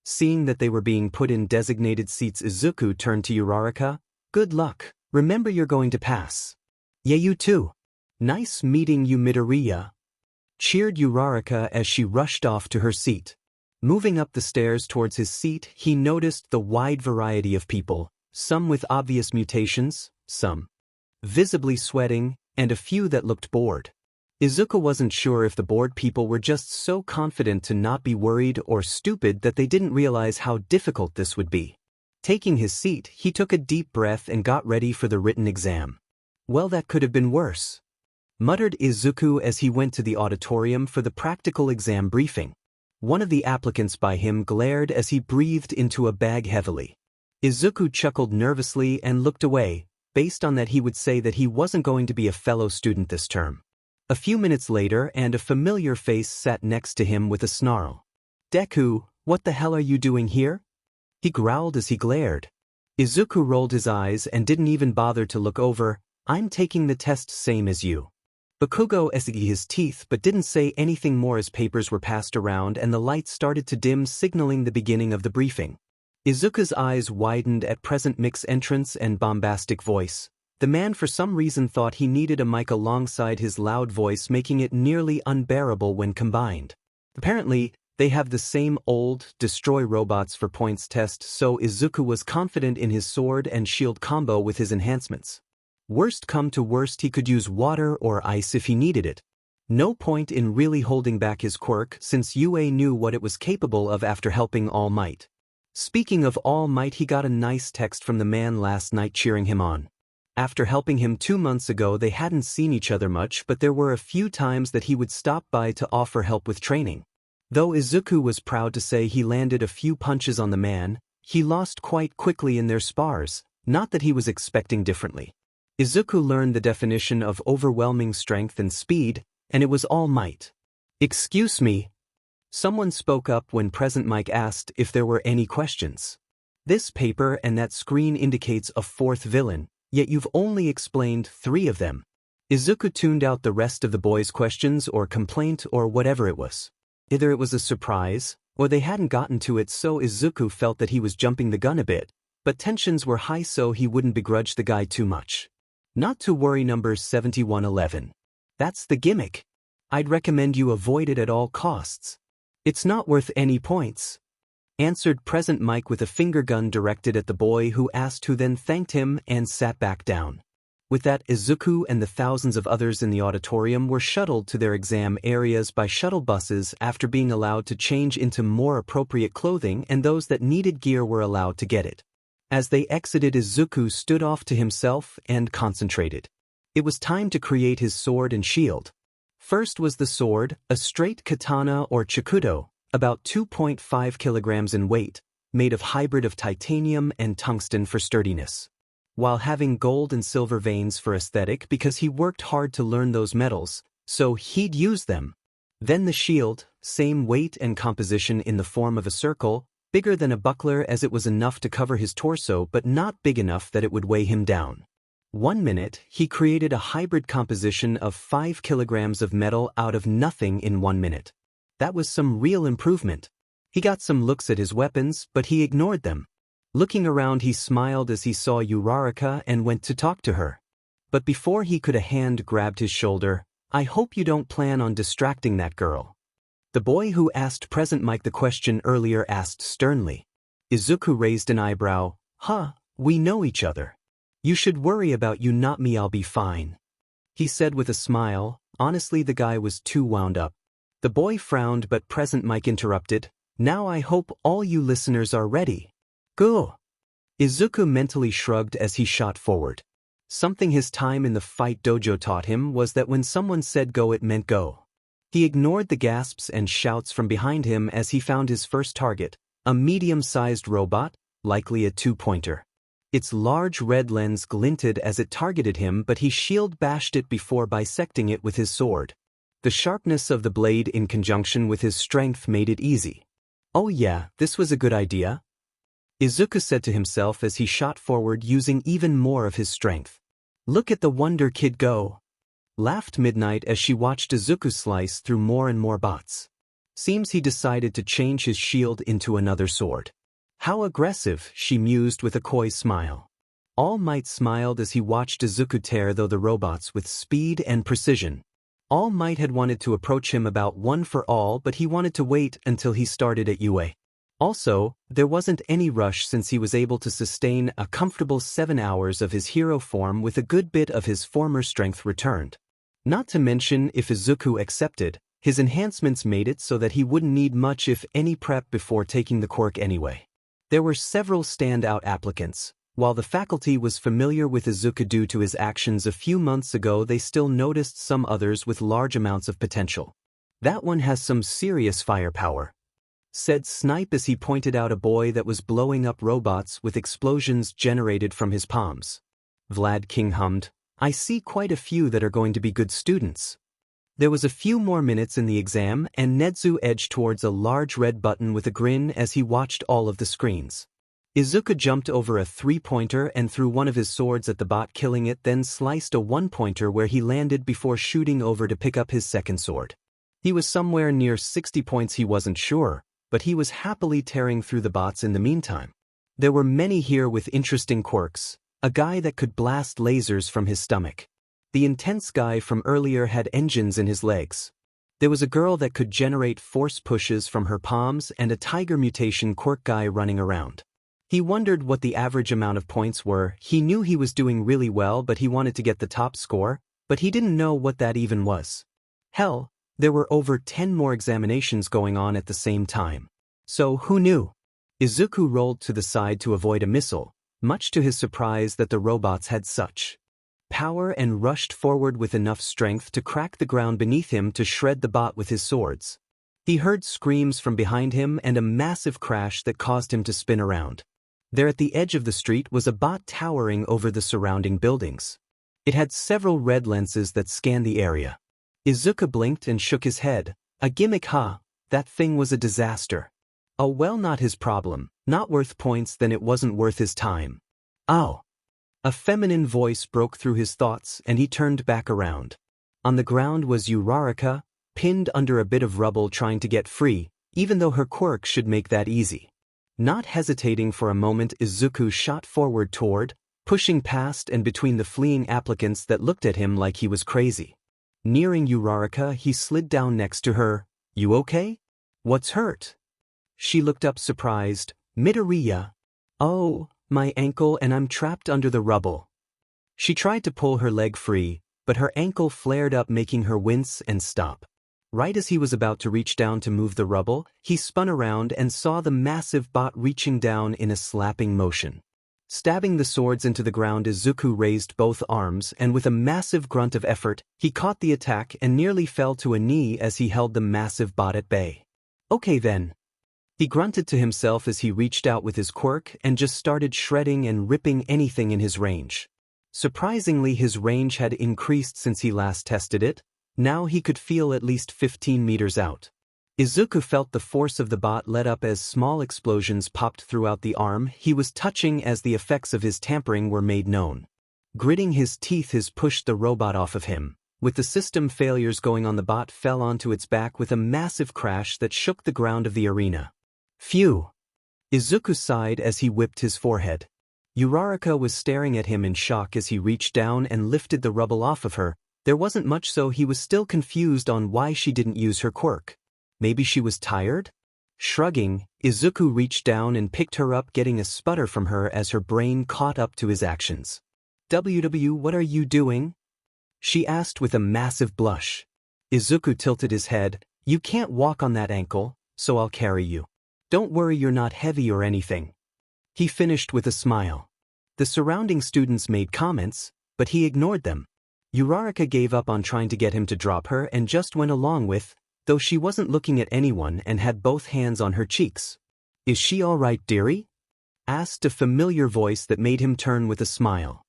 Seeing that they were being put in designated seats, Izuku turned to Uraraka. "Good luck. Remember, you're going to pass." "Yeah, you too. Nice meeting you, Midoriya," cheered Uraraka as she rushed off to her seat. Moving up the stairs towards his seat, he noticed the wide variety of people, some with obvious mutations, some visibly sweating, and a few that looked bored. Izuku wasn't sure if the bored people were just so confident to not be worried or stupid that they didn't realize how difficult this would be. Taking his seat, he took a deep breath and got ready for the written exam. "Well, that could have been worse," muttered Izuku as he went to the auditorium for the practical exam briefing. One of the applicants by him glared as he breathed into a bag heavily. Izuku chuckled nervously and looked away. Based on that, he would say that he wasn't going to be a fellow student this term. A few minutes later, and a familiar face sat next to him with a snarl. "Deku, what the hell are you doing here?" he growled as he glared. Izuku rolled his eyes and didn't even bother to look over. "I'm taking the test same as you." Bakugo essayed his teeth but didn't say anything more as papers were passed around and the lights started to dim, signaling the beginning of the briefing. Izuku's eyes widened at present mixed entrance and bombastic voice. The man for some reason thought he needed a mic alongside his loud voice, making it nearly unbearable when combined. Apparently, they have the same old, destroy robots for points test, so Izuku was confident in his sword and shield combo with his enhancements. Worst come to worst, he could use water or ice if he needed it. No point in really holding back his quirk since UA knew what it was capable of after helping All Might. Speaking of All Might, he got a nice text from the man last night cheering him on. After helping him 2 months ago, they hadn't seen each other much, but there were a few times that he would stop by to offer help with training. Though Izuku was proud to say he landed a few punches on the man, he lost quite quickly in their spars, not that he was expecting differently. Izuku learned the definition of overwhelming strength and speed, and it was all might. "Excuse me." Someone spoke up when Present Mike asked if there were any questions. "This paper and that screen indicates a fourth villain, yet you've only explained 3 of them." Izuku tuned out the rest of the boys' questions or complaint or whatever it was. Either it was a surprise, or they hadn't gotten to it, so Izuku felt that he was jumping the gun a bit, but tensions were high so he wouldn't begrudge the guy too much. "Not to worry, number 7111. That's the gimmick. I'd recommend you avoid it at all costs. It's not worth any points," answered Present Mike with a finger gun directed at the boy who asked, who then thanked him and sat back down. With that, Izuku and the thousands of others in the auditorium were shuttled to their exam areas by shuttle buses after being allowed to change into more appropriate clothing, and those that needed gear were allowed to get it. As they exited, Izuku stood off to himself and concentrated. It was time to create his sword and shield. First was the sword, a straight katana or chikudo, about 2.5 kilograms in weight, made of hybrid of titanium and tungsten for sturdiness. While having gold and silver veins for aesthetic, because he worked hard to learn those metals, so he'd use them. Then the shield, same weight and composition in the form of a circle, bigger than a buckler as it was enough to cover his torso but not big enough that it would weigh him down. 1 minute, he created a hybrid composition of 5 kilograms of metal out of nothing in 1 minute. That was some real improvement. He got some looks at his weapons, but he ignored them. Looking around, he smiled as he saw Uraraka and went to talk to her. But before he could, a hand grabbed his shoulder. "I hope you don't plan on distracting that girl." The boy who asked Present Mike the question earlier asked sternly. Izuku raised an eyebrow. "Huh, we know each other. You should worry about you, not me. I'll be fine," he said with a smile. Honestly, the guy was too wound up. The boy frowned, but Present Mike interrupted. "Now I hope all you listeners are ready. Go." Izuku mentally shrugged as he shot forward. Something his time in the fight dojo taught him was that when someone said go, it meant go. He ignored the gasps and shouts from behind him as he found his first target, a medium-sized robot, likely a 2-pointer. Its large red lens glinted as it targeted him, but he shield bashed it before bisecting it with his sword. The sharpness of the blade in conjunction with his strength made it easy. "Oh yeah, this was a good idea," Izuku said to himself as he shot forward using even more of his strength. "Look at the Wonder Kid go," laughed Midnight as she watched Izuku slice through more and more bots. Seems he decided to change his shield into another sword. "How aggressive," she mused with a coy smile. All Might smiled as he watched Izuku tear through the robots with speed and precision. All Might had wanted to approach him about one for all, but he wanted to wait until he started at UA. Also, there wasn't any rush since he was able to sustain a comfortable 7 hours of his hero form with a good bit of his former strength returned. Not to mention, if Izuku accepted, his enhancements made it so that he wouldn't need much if any prep before taking the quirk anyway. There were several standout applicants. While the faculty was familiar with Izuku due to his actions a few months ago, they still noticed some others with large amounts of potential. "That one has some serious firepower," said Snipe as he pointed out a boy that was blowing up robots with explosions generated from his palms. Vlad King hummed, "I see quite a few that are going to be good students." There was a few more minutes in the exam, and Nedzu edged towards a large red button with a grin as he watched all of the screens. Izuku jumped over a 3-pointer and threw one of his swords at the bot, killing it, then sliced a 1-pointer where he landed before shooting over to pick up his second sword. He was somewhere near 60 points, he wasn't sure, but he was happily tearing through the bots in the meantime. There were many here with interesting quirks. A guy that could blast lasers from his stomach. The intense guy from earlier had engines in his legs. There was a girl that could generate force pushes from her palms, and a tiger mutation quirk guy running around. He wondered what the average amount of points were. He knew he was doing really well, but he wanted to get the top score, but he didn't know what that even was. Hell, there were over 10 more examinations going on at the same time. So who knew? Izuku rolled to the side to avoid a missile, much to his surprise that the robots had such power and rushed forward with enough strength to crack the ground beneath him to shred the bot with his swords. He heard screams from behind him and a massive crash that caused him to spin around. There at the edge of the street was a bot towering over the surrounding buildings. It had several red lenses that scanned the area. Izuku blinked and shook his head. A gimmick, huh? That thing was a disaster. Oh well, not his problem. Not worth points, then it wasn't worth his time. Oh. A feminine voice broke through his thoughts and he turned back around. On the ground was Uraraka, pinned under a bit of rubble trying to get free, even though her quirk should make that easy. Not hesitating for a moment, Izuku shot forward toward, pushing past and between the fleeing applicants that looked at him like he was crazy. Nearing Uraraka, he slid down next to her. You okay? What's hurt? She looked up surprised. Midoriya. Oh, my ankle and I'm trapped under the rubble. She tried to pull her leg free, but her ankle flared up making her wince and stop. Right as he was about to reach down to move the rubble, he spun around and saw the massive bot reaching down in a slapping motion. Stabbing the swords into the ground, Izuku raised both arms and with a massive grunt of effort, he caught the attack and nearly fell to a knee as he held the massive bot at bay. Okay then. He grunted to himself as he reached out with his quirk and just started shredding and ripping anything in his range. Surprisingly, his range had increased since he last tested it. Now he could feel at least 15 meters out. Izuku felt the force of the bot let up as small explosions popped throughout the arm he was touching as the effects of his tampering were made known. Gritting his teeth, he pushed the robot off of him. With the system failures going on, the bot fell onto its back with a massive crash that shook the ground of the arena. Phew! Izuku sighed as he whipped his forehead. Uraraka was staring at him in shock as he reached down and lifted the rubble off of her. There wasn't much, so he was still confused on why she didn't use her quirk. Maybe she was tired? Shrugging, Izuku reached down and picked her up, getting a sputter from her as her brain caught up to his actions. "WW, what are you doing?" she asked with a massive blush. Izuku tilted his head. "You can't walk on that ankle, so I'll carry you. Don't worry, you're not heavy or anything." He finished with a smile. The surrounding students made comments, but he ignored them. Uraraka gave up on trying to get him to drop her and just went along with, though she wasn't looking at anyone and had both hands on her cheeks. "Is she all right, dearie?" asked a familiar voice that made him turn with a smile.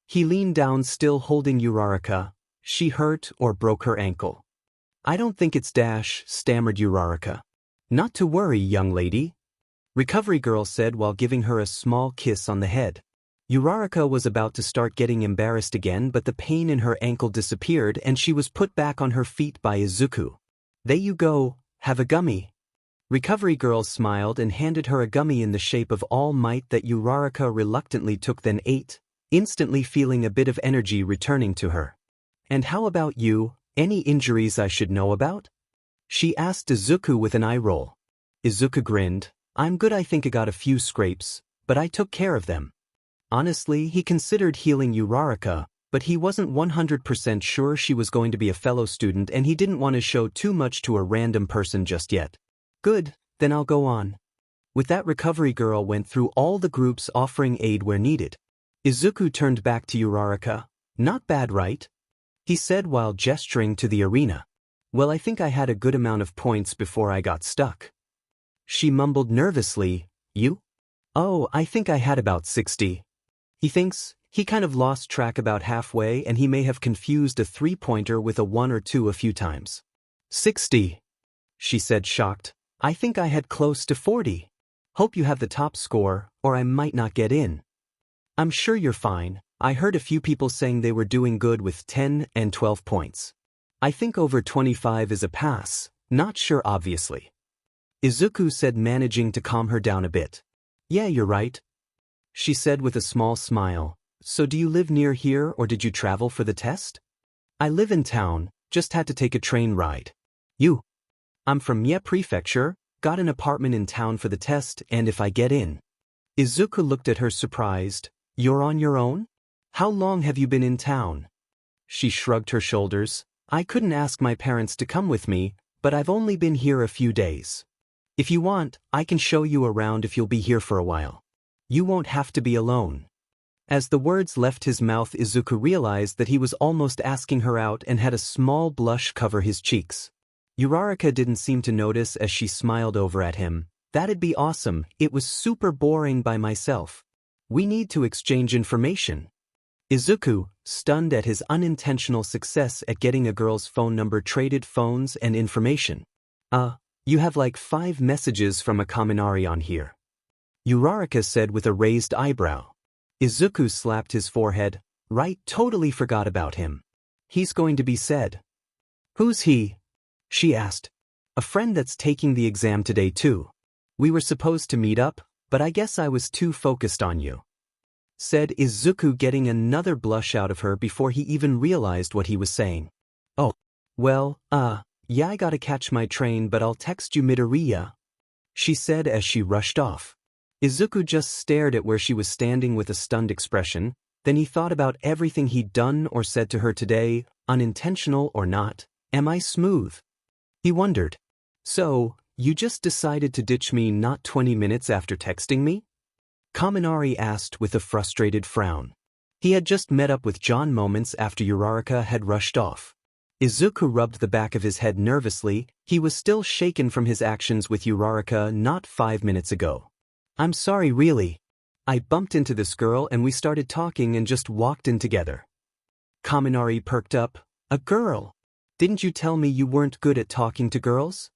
He leaned down, still holding Uraraka. "She hurt or broke her ankle?" "I don't think it's dash," stammered Uraraka. "Not to worry, young lady," Recovery Girl said while giving her a small kiss on the head. Uraraka was about to start getting embarrassed again, but the pain in her ankle disappeared and she was put back on her feet by Izuku. "There you go, have a gummy." Recovery Girl smiled and handed her a gummy in the shape of All Might that Uraraka reluctantly took, then ate, instantly feeling a bit of energy returning to her. "And how about you, any injuries I should know about?" she asked Izuku with an eye roll. Izuku grinned. "I'm good, I think I got a few scrapes, but I took care of them." Honestly, he considered healing Uraraka, but he wasn't 100% sure she was going to be a fellow student and he didn't want to show too much to a random person just yet. "Good, then I'll go on." With that, Recovery Girl went through all the groups offering aid where needed. Izuku turned back to Uraraka. "Not bad, right?" he said while gesturing to the arena. "Well, I think I had a good amount of points before I got stuck." She mumbled nervously. "You?" "Oh, I think I had about 60. He thinks he kind of lost track about halfway and he may have confused a 3-pointer with a 1 or 2 a few times." 60, she said, shocked. "I think I had close to 40. Hope you have the top score, or I might not get in." "I'm sure you're fine. I heard a few people saying they were doing good with 10 and 12 points. I think over 25 is a pass, not sure obviously," Izuku said, managing to calm her down a bit. "Yeah, you're right," she said with a small smile. "So do you live near here or did you travel for the test?" "I live in town, just had to take a train ride." "You?" "I'm from Mie Prefecture, got an apartment in town for the test and if I get in." Izuku looked at her surprised. "You're on your own? How long have you been in town?" She shrugged her shoulders. "I couldn't ask my parents to come with me, but I've only been here a few days. If you want, I can show you around if you'll be here for a while. You won't have to be alone." As the words left his mouth, Izuku realized that he was almost asking her out and had a small blush cover his cheeks. Uraraka didn't seem to notice as she smiled over at him. That'd be awesome, it was super boring by myself. We need to exchange information. Izuku, stunned at his unintentional success at getting a girl's phone number, traded phones and information. You have like 5 messages from a Kaminari on here. Uraraka said with a raised eyebrow. Izuku slapped his forehead. Right, totally forgot about him. He's going to be said. Who's he? She asked. A friend that's taking the exam today too. We were supposed to meet up, but I guess I was too focused on you. Said Izuku, getting another blush out of her before he even realized what he was saying. Oh. Well, yeah, I gotta catch my train, but I'll text you Midoriya. She said as she rushed off. Izuku just stared at where she was standing with a stunned expression, then he thought about everything he'd done or said to her today, unintentional or not. Am I smooth? He wondered. So, you just decided to ditch me not 20 minutes after texting me? Kaminari asked with a frustrated frown. He had just met up with John moments after Uraraka had rushed off. Izuku rubbed the back of his head nervously. He was still shaken from his actions with Uraraka not 5 minutes ago. I'm sorry, really. I bumped into this girl and we started talking and just walked in together. Kaminari perked up. A girl? Didn't you tell me you weren't good at talking to girls?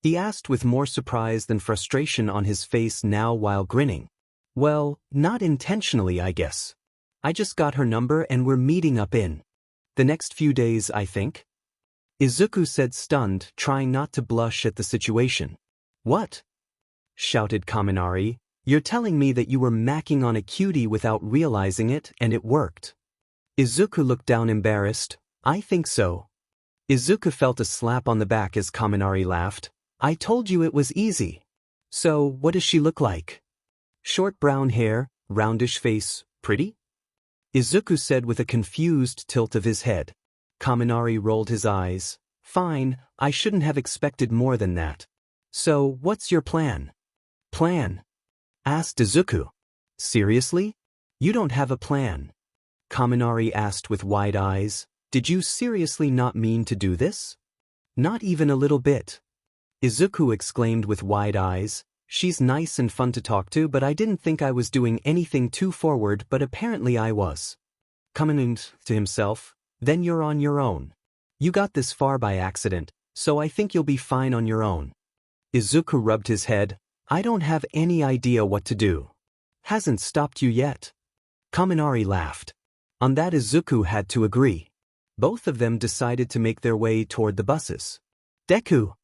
He asked with more surprise than frustration on his face now while grinning. Well, not intentionally, I guess. I just got her number and we're meeting up in the next few days, I think. Izuku said, stunned, trying not to blush at the situation. What? Shouted Kaminari. You're telling me that you were macking on a cutie without realizing it and it worked? Izuku looked down embarrassed. I think so. Izuku felt a slap on the back as Kaminari laughed. I told you it was easy. So, what does she look like? Short brown hair, roundish face, pretty? Izuku said with a confused tilt of his head. Kaminari rolled his eyes. Fine, I shouldn't have expected more than that. So, what's your plan? Plan? Asked Izuku. Seriously? You don't have a plan? Kaminari asked with wide eyes. Did you seriously not mean to do this? Not even a little bit. Izuku exclaimed with wide eyes. She's nice and fun to talk to, but I didn't think I was doing anything too forward, but apparently I was. Coming to himself, then you're on your own. You got this far by accident, so I think you'll be fine on your own. Izuku rubbed his head. I don't have any idea what to do. Hasn't stopped you yet. Kaminari laughed. On that Izuku had to agree. Both of them decided to make their way toward the buses. Deku!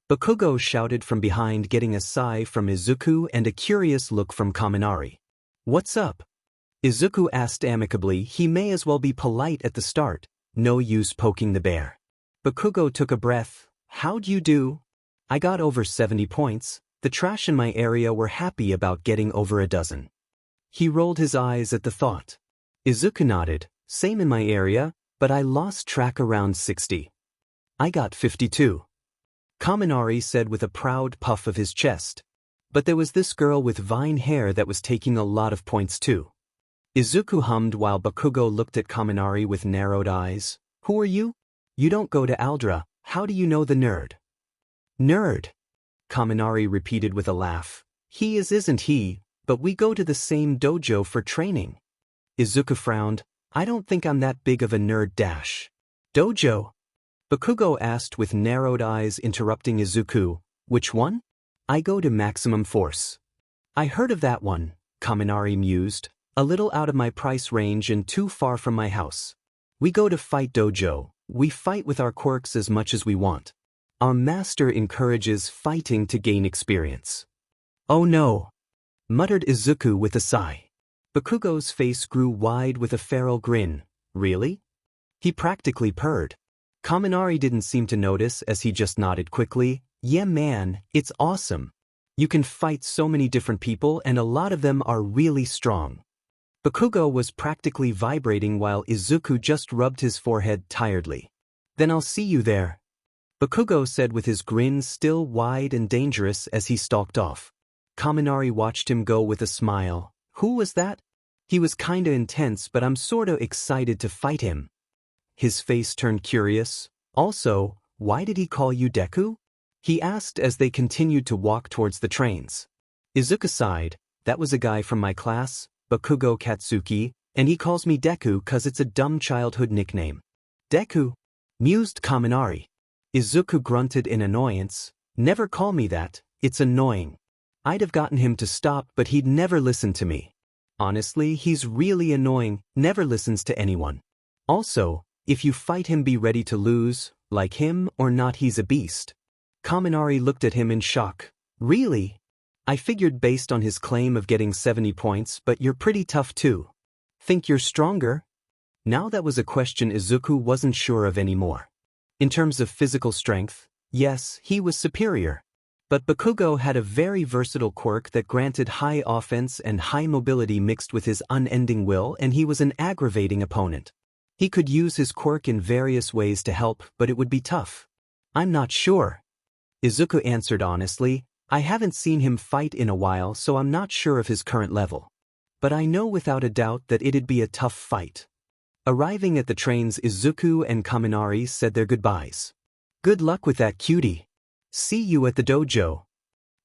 Bakugo shouted from behind, getting a sigh from Izuku and a curious look from Kaminari. What's up? Izuku asked amicably. He may as well be polite at the start. No use poking the bear. Bakugo took a breath. How'd you do? I got over 70 points. The trash in my area were happy about getting over a dozen. He rolled his eyes at the thought. Izuku nodded. Same in my area, but I lost track around 60. I got 52. Kaminari said with a proud puff of his chest. But there was this girl with vine hair that was taking a lot of points too. Izuku hummed while Bakugo looked at Kaminari with narrowed eyes. Who are you? You don't go to Aldra, how do you know the nerd? Nerd? Kaminari repeated with a laugh. He isn't he, but we go to the same dojo for training. Izuku frowned. I don't think I'm that big of a nerd dash. Dojo? Bakugo asked with narrowed eyes, interrupting Izuku. Which one? I go to Maximum Force. I heard of that one, Kaminari mused. A little out of my price range and too far from my house. We go to Fight Dojo. We fight with our quirks as much as we want. Our master encourages fighting to gain experience. Oh no, muttered Izuku with a sigh. Bakugo's face grew wide with a feral grin. Really? He practically purred. Kaminari didn't seem to notice as he just nodded quickly. Yeah man, it's awesome. You can fight so many different people and a lot of them are really strong. Bakugo was practically vibrating while Izuku just rubbed his forehead tiredly. Then I'll see you there. Bakugo said with his grin still wide and dangerous as he stalked off. Kaminari watched him go with a smile. Who was that? He was kinda intense, but I'm sorta excited to fight him. His face turned curious. Also, why did he call you Deku? He asked as they continued to walk towards the trains. Izuku sighed. That was a guy from my class, Bakugo Katsuki, and he calls me Deku 'cause it's a dumb childhood nickname. Deku? Mused Kaminari. Izuku grunted in annoyance. Never call me that, it's annoying. I'd have gotten him to stop, but he'd never listen to me. Honestly, he's really annoying, never listens to anyone. Also, if you fight him, be ready to lose, like him or not, he's a beast. Kaminari looked at him in shock. Really? I figured based on his claim of getting 70 points, but you're pretty tough too. Think you're stronger? Now that was a question Izuku wasn't sure of anymore. In terms of physical strength, yes, he was superior. But Bakugo had a very versatile quirk that granted high offense and high mobility mixed with his unending will, and he was an aggravating opponent. He could use his quirk in various ways to help, but it would be tough. I'm not sure. Izuku answered honestly. I haven't seen him fight in a while, so I'm not sure of his current level. But I know without a doubt that it'd be a tough fight. Arriving at the trains, Izuku and Kaminari said their goodbyes. Good luck with that, cutie. See you at the dojo,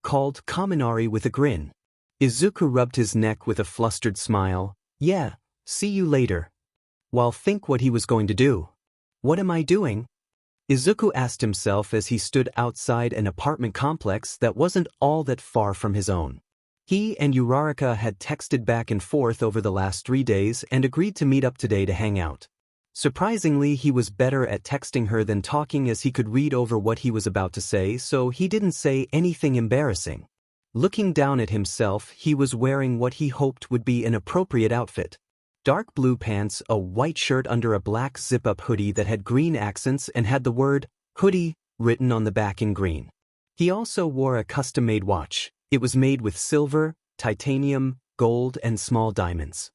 called Kaminari with a grin. Izuku rubbed his neck with a flustered smile. Yeah, see you later. While think what he was going to do. What am I doing? Izuku asked himself as he stood outside an apartment complex that wasn't all that far from his own. He and Uraraka had texted back and forth over the last 3 days and agreed to meet up today to hang out. Surprisingly, he was better at texting her than talking, as he could read over what he was about to say, so he didn't say anything embarrassing. Looking down at himself, he was wearing what he hoped would be an appropriate outfit. Dark blue pants, a white shirt under a black zip-up hoodie that had green accents and had the word hoodie written on the back in green. He also wore a custom-made watch. It was made with silver, titanium, gold, and small diamonds.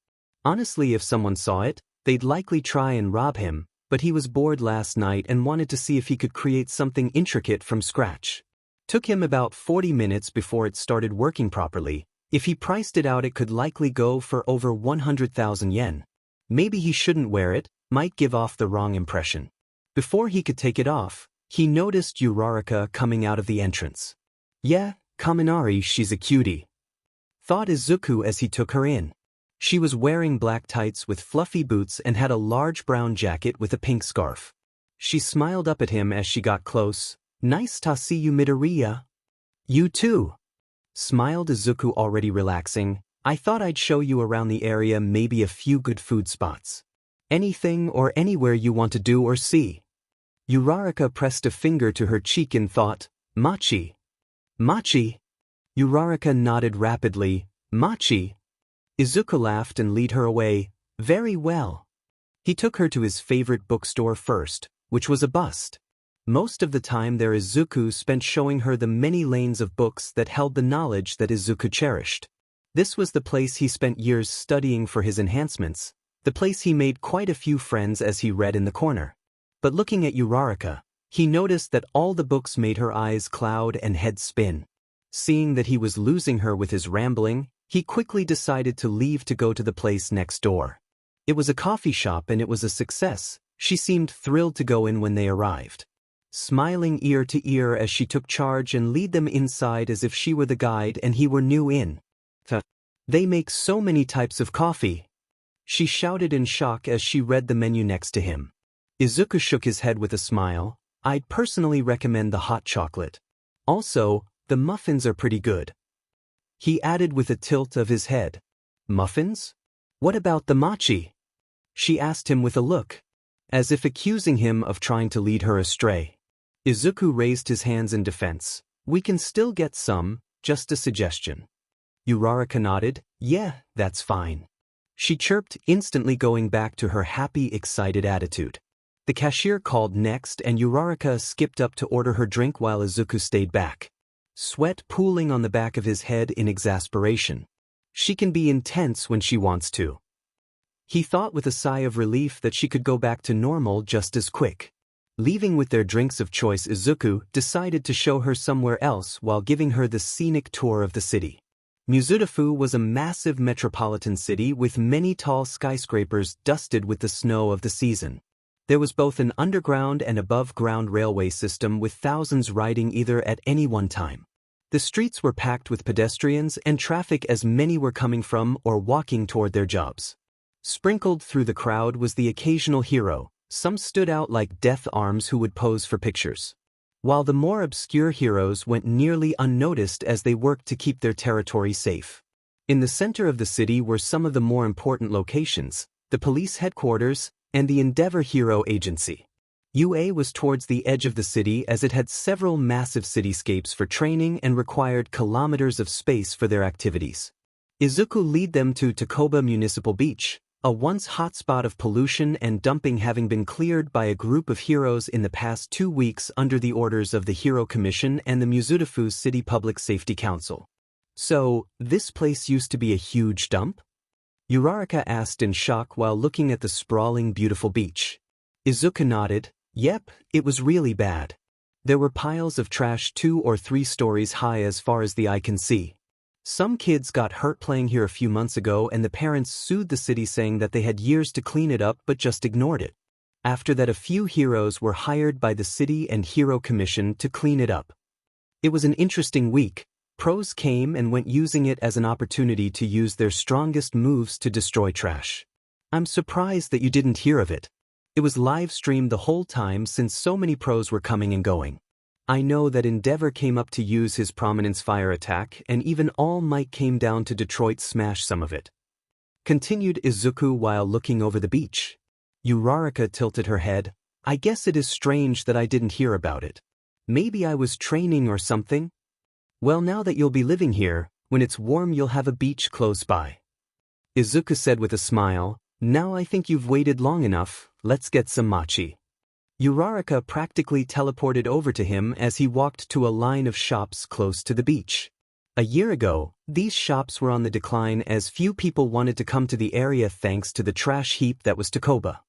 Honestly, if someone saw it, they'd likely try and rob him, but he was bored last night and wanted to see if he could create something intricate from scratch. Took him about 40 minutes before it started working properly. If he priced it out, it could likely go for over 100,000 yen. Maybe he shouldn't wear it, might give off the wrong impression. Before he could take it off, he noticed Uraraka coming out of the entrance. Yeah, Kaminari, she's a cutie, thought Izuku as he took her in. She was wearing black tights with fluffy boots and had a large brown jacket with a pink scarf. She smiled up at him as she got close. Nice to see you, Midoriya. You too, smiled Izuku, already relaxing. I thought I'd show you around the area, maybe a few good food spots. Anything or anywhere you want to do or see. Uraraka pressed a finger to her cheek and thought, Machi. Machi? Uraraka nodded rapidly. Machi? Izuku laughed and led her away. Very well. He took her to his favorite bookstore first, which was a bust. Most of the time there, Izuku spent showing her the many lanes of books that held the knowledge that Izuku cherished. This was the place he spent years studying for his enhancements, the place he made quite a few friends as he read in the corner. But looking at Uraraka, he noticed that all the books made her eyes cloud and head spin. Seeing that he was losing her with his rambling, he quickly decided to leave to go to the place next door. It was a coffee shop and it was a success. She seemed thrilled to go in when they arrived, smiling ear to ear as she took charge and led them inside as if she were the guide and he were new in. They make so many types of coffee, she shouted in shock as she read the menu next to him. Izuku shook his head with a smile. I'd personally recommend the hot chocolate. Also, the muffins are pretty good, he added with a tilt of his head. Muffins? What about the mochi? She asked him with a look, as if accusing him of trying to lead her astray. Izuku raised his hands in defense. We can still get some, just a suggestion. Uraraka nodded. Yeah, that's fine, she chirped, instantly going back to her happy, excited attitude. The cashier called next and Uraraka skipped up to order her drink while Izuku stayed back, sweat pooling on the back of his head in exasperation. She can be intense when she wants to. He thought with a sigh of relief that she could go back to normal just as quick. Leaving with their drinks of choice, Izuku decided to show her somewhere else while giving her the scenic tour of the city. Mizudafu was a massive metropolitan city with many tall skyscrapers dusted with the snow of the season. There was both an underground and above-ground railway system with thousands riding either at any one time. The streets were packed with pedestrians and traffic as many were coming from or walking toward their jobs. Sprinkled through the crowd was the occasional hero. Some stood out like death arms who would pose for pictures, while the more obscure heroes went nearly unnoticed as they worked to keep their territory safe. In the center of the city were some of the more important locations, the police headquarters, and the Endeavor Hero Agency. UA was towards the edge of the city as it had several massive cityscapes for training and required kilometers of space for their activities. Izuku led them to Takoba Municipal Beach, a once hotspot of pollution and dumping having been cleared by a group of heroes in the past 2 weeks under the orders of the Hero Commission and the Mizudafu City Public Safety Council. So, this place used to be a huge dump? Uraraka asked in shock while looking at the sprawling beautiful beach. Izuku nodded. Yep, it was really bad. There were piles of trash 2 or 3 stories high as far as the eye can see. Some kids got hurt playing here a few months ago and the parents sued the city saying that they had years to clean it up but just ignored it. After that, a few heroes were hired by the city and Hero Commission to clean it up. It was an interesting week. Pros came and went using it as an opportunity to use their strongest moves to destroy trash. I'm surprised that you didn't hear of it. It was live streamed the whole time since so many pros were coming and going. I know that Endeavor came up to use his Prominence Fire attack and even All Might came down to Detroit smash some of it. Continued Izuku while looking over the beach. Uraraka tilted her head. I guess it is strange that I didn't hear about it. Maybe I was training or something? Well, now that you'll be living here, when it's warm you'll have a beach close by. Izuku said with a smile, now I think you've waited long enough, let's get some machi. Uraraka practically teleported over to him as he walked to a line of shops close to the beach. A year ago, these shops were on the decline as few people wanted to come to the area thanks to the trash heap that was Takoba.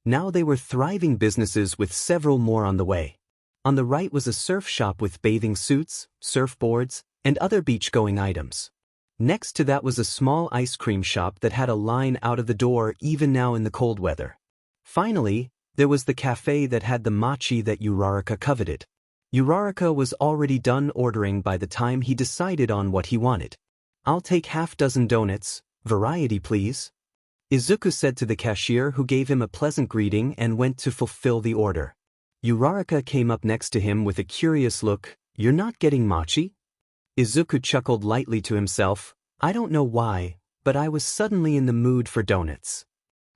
Now they were thriving businesses with several more on the way. On the right was a surf shop with bathing suits, surfboards, and other beach-going items. Next to that was a small ice cream shop that had a line out of the door even now in the cold weather. Finally, there was the cafe that had the machi that Uraraka coveted. Uraraka was already done ordering by the time he decided on what he wanted. I'll take half dozen donuts, variety please. Izuku said to the cashier who gave him a pleasant greeting and went to fulfill the order. Uraraka came up next to him with a curious look. You're not getting machi? Izuku chuckled lightly to himself. I don't know why, but I was suddenly in the mood for donuts.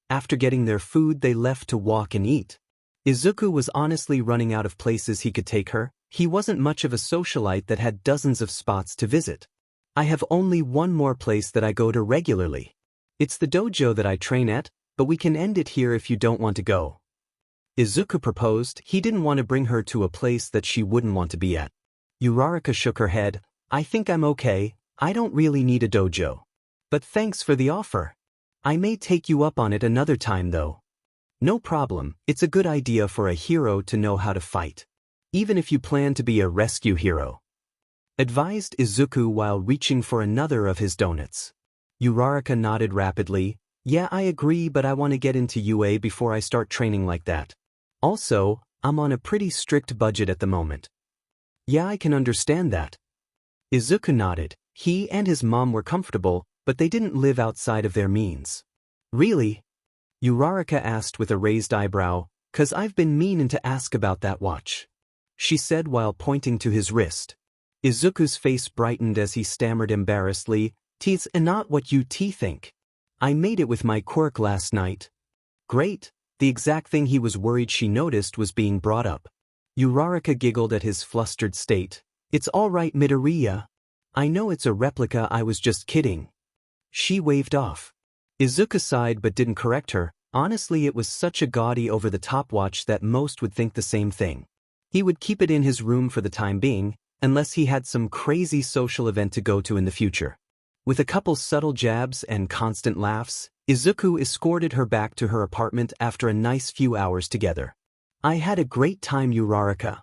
After getting their food they left to walk and eat. Izuku was honestly running out of places he could take her. He wasn't much of a socialite that had dozens of spots to visit. I have only one more place that I go to regularly. It's the dojo that I train at, but we can end it here if you don't want to go. Izuku proposed. He didn't want to bring her to a place that she wouldn't want to be at. Uraraka shook her head. I think I'm okay, I don't really need a dojo. But thanks for the offer. I may take you up on it another time though. No problem, it's a good idea for a hero to know how to fight. Even if you plan to be a rescue hero. Advised Izuku while reaching for another of his donuts. Uraraka nodded rapidly. Yeah, I agree, but I want to get into UA before I start training like that. Also, I'm on a pretty strict budget at the moment. Yeah, I can understand that. Izuku nodded. He and his mom were comfortable, but they didn't live outside of their means. Really? Uraraka asked with a raised eyebrow. 'Cause I've been meaning to ask about that watch. She said while pointing to his wrist. Izuku's face brightened as he stammered embarrassedly. It's not what you think. I made it with my quirk last night. Great. The exact thing he was worried she noticed was being brought up. Uraraka giggled at his flustered state. It's all right, Midoriya. I know it's a replica, I was just kidding. She waved off. Izuku sighed but didn't correct her. Honestly, it was such a gaudy over-the-top watch that most would think the same thing. He would keep it in his room for the time being, unless he had some crazy social event to go to in the future. With a couple subtle jabs and constant laughs, Izuku escorted her back to her apartment after a nice few hours together. I had a great time, Uraraka.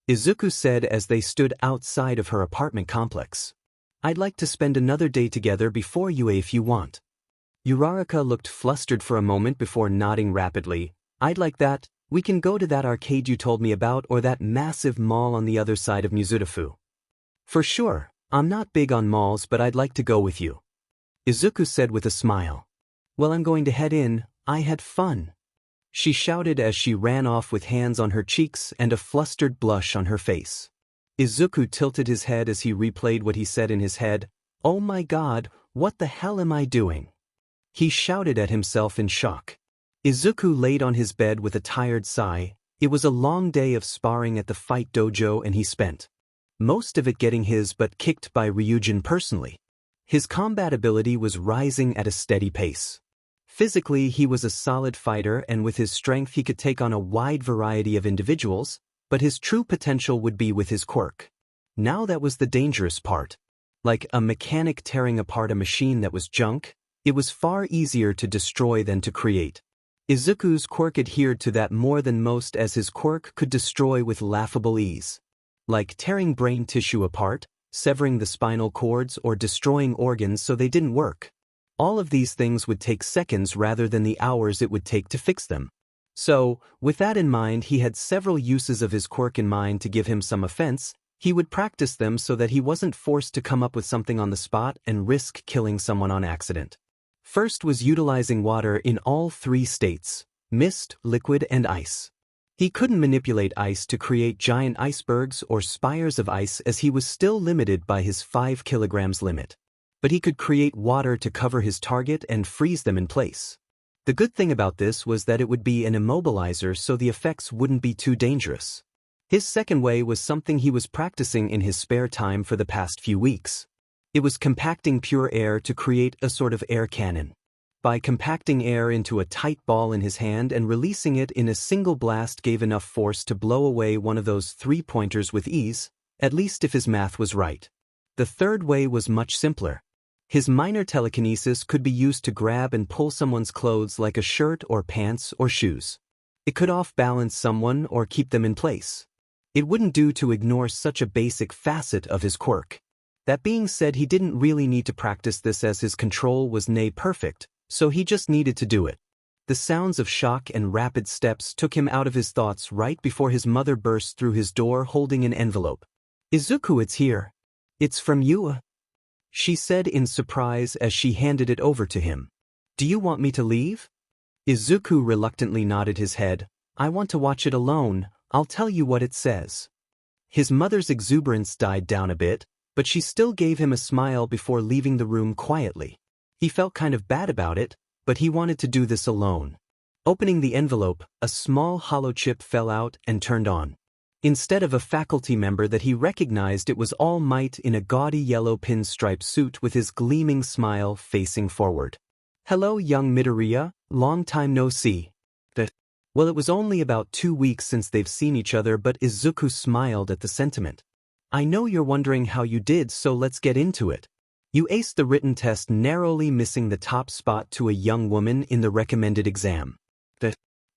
Izuku said as they stood outside of her apartment complex. I'd like to spend another day together before UA if you want. Uraraka looked flustered for a moment before nodding rapidly. I'd like that. We can go to that arcade you told me about or that massive mall on the other side of Mizutafu. For sure, I'm not big on malls but I'd like to go with you. Izuku said with a smile. Well, I'm going to head in. I had fun. She shouted as she ran off with hands on her cheeks and a flustered blush on her face. Izuku tilted his head as he replayed what he said in his head. Oh my god, what the hell am I doing? He shouted at himself in shock. Izuku laid on his bed with a tired sigh. It was a long day of sparring at the fight dojo and he spent most of it getting his butt kicked by Ryujin personally. His combat ability was rising at a steady pace. Physically, he was a solid fighter and with his strength he could take on a wide variety of individuals, but his true potential would be with his quirk. Now that was the dangerous part. Like a mechanic tearing apart a machine that was junk, it was far easier to destroy than to create. Izuku's quirk adhered to that more than most as his quirk could destroy with laughable ease. Like tearing brain tissue apart, severing the spinal cords or destroying organs so they didn't work. All of these things would take seconds rather than the hours it would take to fix them. So, with that in mind, he had several uses of his quirk in mind to give him some offense. He would practice them so that he wasn't forced to come up with something on the spot and risk killing someone on accident. First was utilizing water in all three states: mist, liquid, and ice. He couldn't manipulate ice to create giant icebergs or spires of ice as he was still limited by his 5 kilograms limit. But he could create water to cover his target and freeze them in place. The good thing about this was that it would be an immobilizer so the effects wouldn't be too dangerous. His second way was something he was practicing in his spare time for the past few weeks. It was compacting pure air to create a sort of air cannon. By compacting air into a tight ball in his hand and releasing it in a single blast gave enough force to blow away one of those 3-pointers with ease, at least if his math was right. The third way was much simpler. His minor telekinesis could be used to grab and pull someone's clothes like a shirt or pants or shoes. It could off-balance someone or keep them in place. It wouldn't do to ignore such a basic facet of his quirk. That being said, he didn't really need to practice this as his control was nay perfect, so he just needed to do it. The sounds of shock and rapid steps took him out of his thoughts right before his mother burst through his door holding an envelope. Izuku, it's here. It's from you, she said in surprise as she handed it over to him. Do you want me to leave? Izuku reluctantly nodded his head. I want to watch it alone. I'll tell you what it says. His mother's exuberance died down a bit, but she still gave him a smile before leaving the room quietly. He felt kind of bad about it, but he wanted to do this alone. Opening the envelope, a small hollow chip fell out and turned on. Instead of a faculty member that he recognized, it was All Might in a gaudy yellow pinstripe suit with his gleaming smile facing forward. Hello, young Midoriya, long time no see. Well, it was only about 2 weeks since they've seen each other, but Izuku smiled at the sentiment. I know you're wondering how you did, so let's get into it. You aced the written test, narrowly missing the top spot to a young woman in the recommended exam.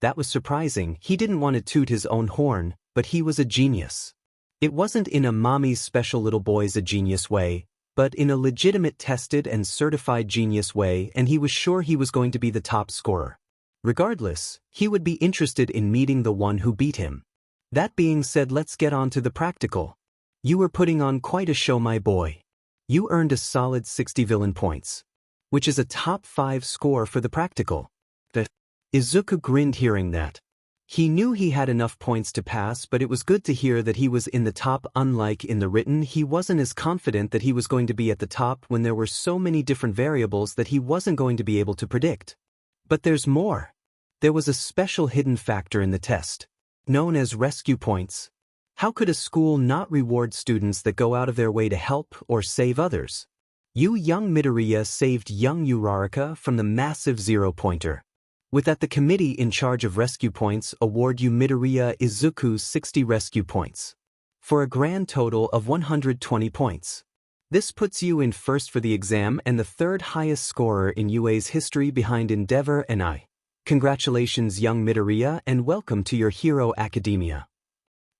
That was surprising. He didn't want to toot his own horn, but he was a genius. It wasn't in a mommy's special little boy's a genius way, but in a legitimate tested and certified genius way, and he was sure he was going to be the top scorer. Regardless, he would be interested in meeting the one who beat him. That being said, let's get on to the practical. You were putting on quite a show, my boy. You earned a solid 60 villain points, which is a top 5 score for the practical. Izuku grinned hearing that. He knew he had enough points to pass, but it was good to hear that he was in the top. Unlike in the written, he wasn't as confident that he was going to be at the top when there were so many different variables that he wasn't going to be able to predict. But there's more. There was a special hidden factor in the test, known as rescue points. How could a school not reward students that go out of their way to help or save others? You, young Midoriya, saved young Uraraka from the massive 0-pointer. With that, the committee in charge of rescue points award you Midoriya Izuku's 60 rescue points, for a grand total of 120 points. This puts you in first for the exam and the third highest scorer in UA's history behind Endeavor and I. Congratulations, young Midoriya, and welcome to your hero academia.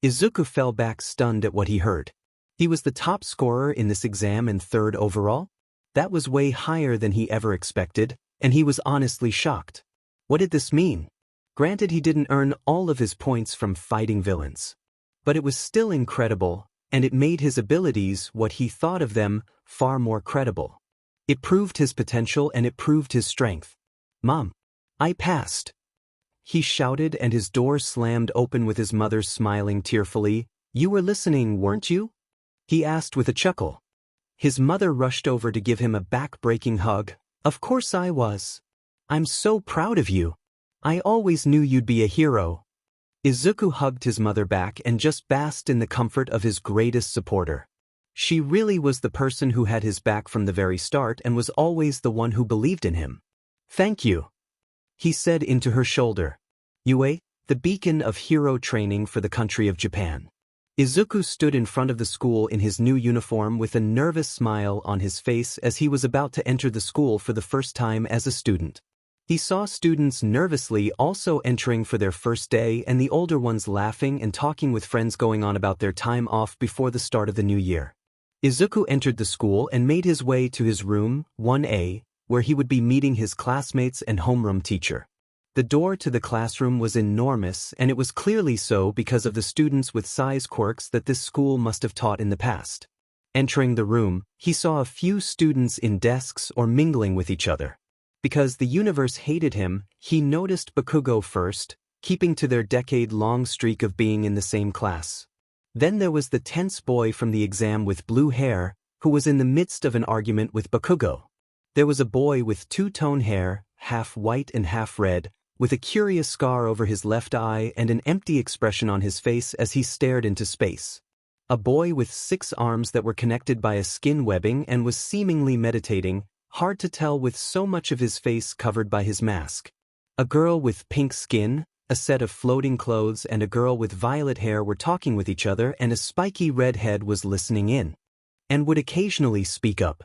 Izuku fell back stunned at what he heard. He was the top scorer in this exam and third overall? That was way higher than he ever expected, and he was honestly shocked. What did this mean? Granted, he didn't earn all of his points from fighting villains. But it was still incredible, and it made his abilities, what he thought of them, far more credible. It proved his potential and it proved his strength. Mom, I passed. He shouted, and his door slammed open with his mother smiling tearfully. You were listening, weren't you? He asked with a chuckle. His mother rushed over to give him a back-breaking hug. Of course I was. I'm so proud of you. I always knew you'd be a hero. Izuku hugged his mother back and just basked in the comfort of his greatest supporter. She really was the person who had his back from the very start and was always the one who believed in him. Thank you, he said into her shoulder. Yue, the beacon of hero training for the country of Japan. Izuku stood in front of the school in his new uniform with a nervous smile on his face as he was about to enter the school for the first time as a student. He saw students nervously also entering for their first day and the older ones laughing and talking with friends going on about their time off before the start of the new year. Izuku entered the school and made his way to his room, 1A, where he would be meeting his classmates and homeroom teacher. The door to the classroom was enormous, and it was clearly so because of the students with size quirks that this school must have taught in the past. Entering the room, he saw a few students in desks or mingling with each other. Because the universe hated him, he noticed Bakugo first, keeping to their decade-long streak of being in the same class. Then there was the tense boy from the exam with blue hair, who was in the midst of an argument with Bakugo. There was a boy with two-tone hair, half white and half red, with a curious scar over his left eye and an empty expression on his face as he stared into space. A boy with 6 arms that were connected by a skin webbing and was seemingly meditating, hard to tell with so much of his face covered by his mask. A girl with pink skin, a set of floating clothes and a girl with violet hair were talking with each other, and a spiky red head was listening in and would occasionally speak up.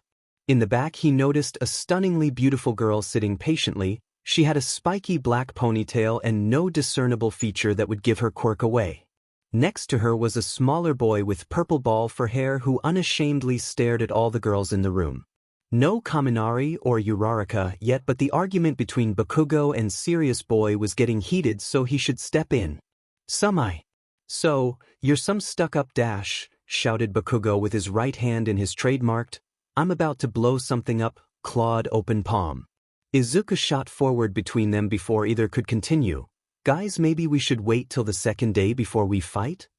In the back he noticed a stunningly beautiful girl sitting patiently. She had a spiky black ponytail and no discernible feature that would give her quirk away. Next to her was a smaller boy with purple ball for hair who unashamedly stared at all the girls in the room. No Kaminari or Uraraka yet, but the argument between Bakugo and Serious Boy was getting heated, so he should step in. So, you're some stuck-up dash, shouted Bakugo with his right hand in his trademarked, I'm about to blow something up, clawed open palm. Izuku shot forward between them before either could continue. Guys, maybe we should wait till the second day before we fight?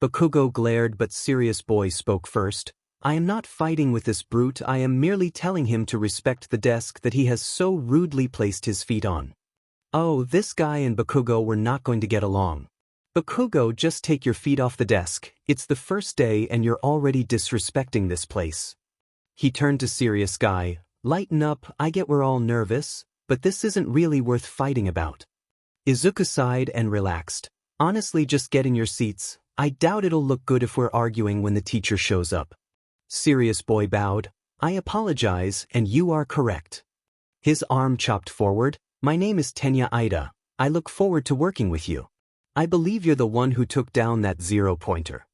Bakugo glared, but Serious Boy spoke first. I am not fighting with this brute, I am merely telling him to respect the desk that he has so rudely placed his feet on. Oh, this guy and Bakugo were not going to get along. Bakugo, just take your feet off the desk, it's the first day and you're already disrespecting this place. He turned to Serious Guy. Lighten up, I get we're all nervous, but this isn't really worth fighting about. Izuku sighed and relaxed. Honestly, just get in your seats, I doubt it'll look good if we're arguing when the teacher shows up. Serious Boy bowed. I apologize, and you are correct. His arm chopped forward. My name is Tenya Ida. I look forward to working with you. I believe you're the one who took down that 0-pointer.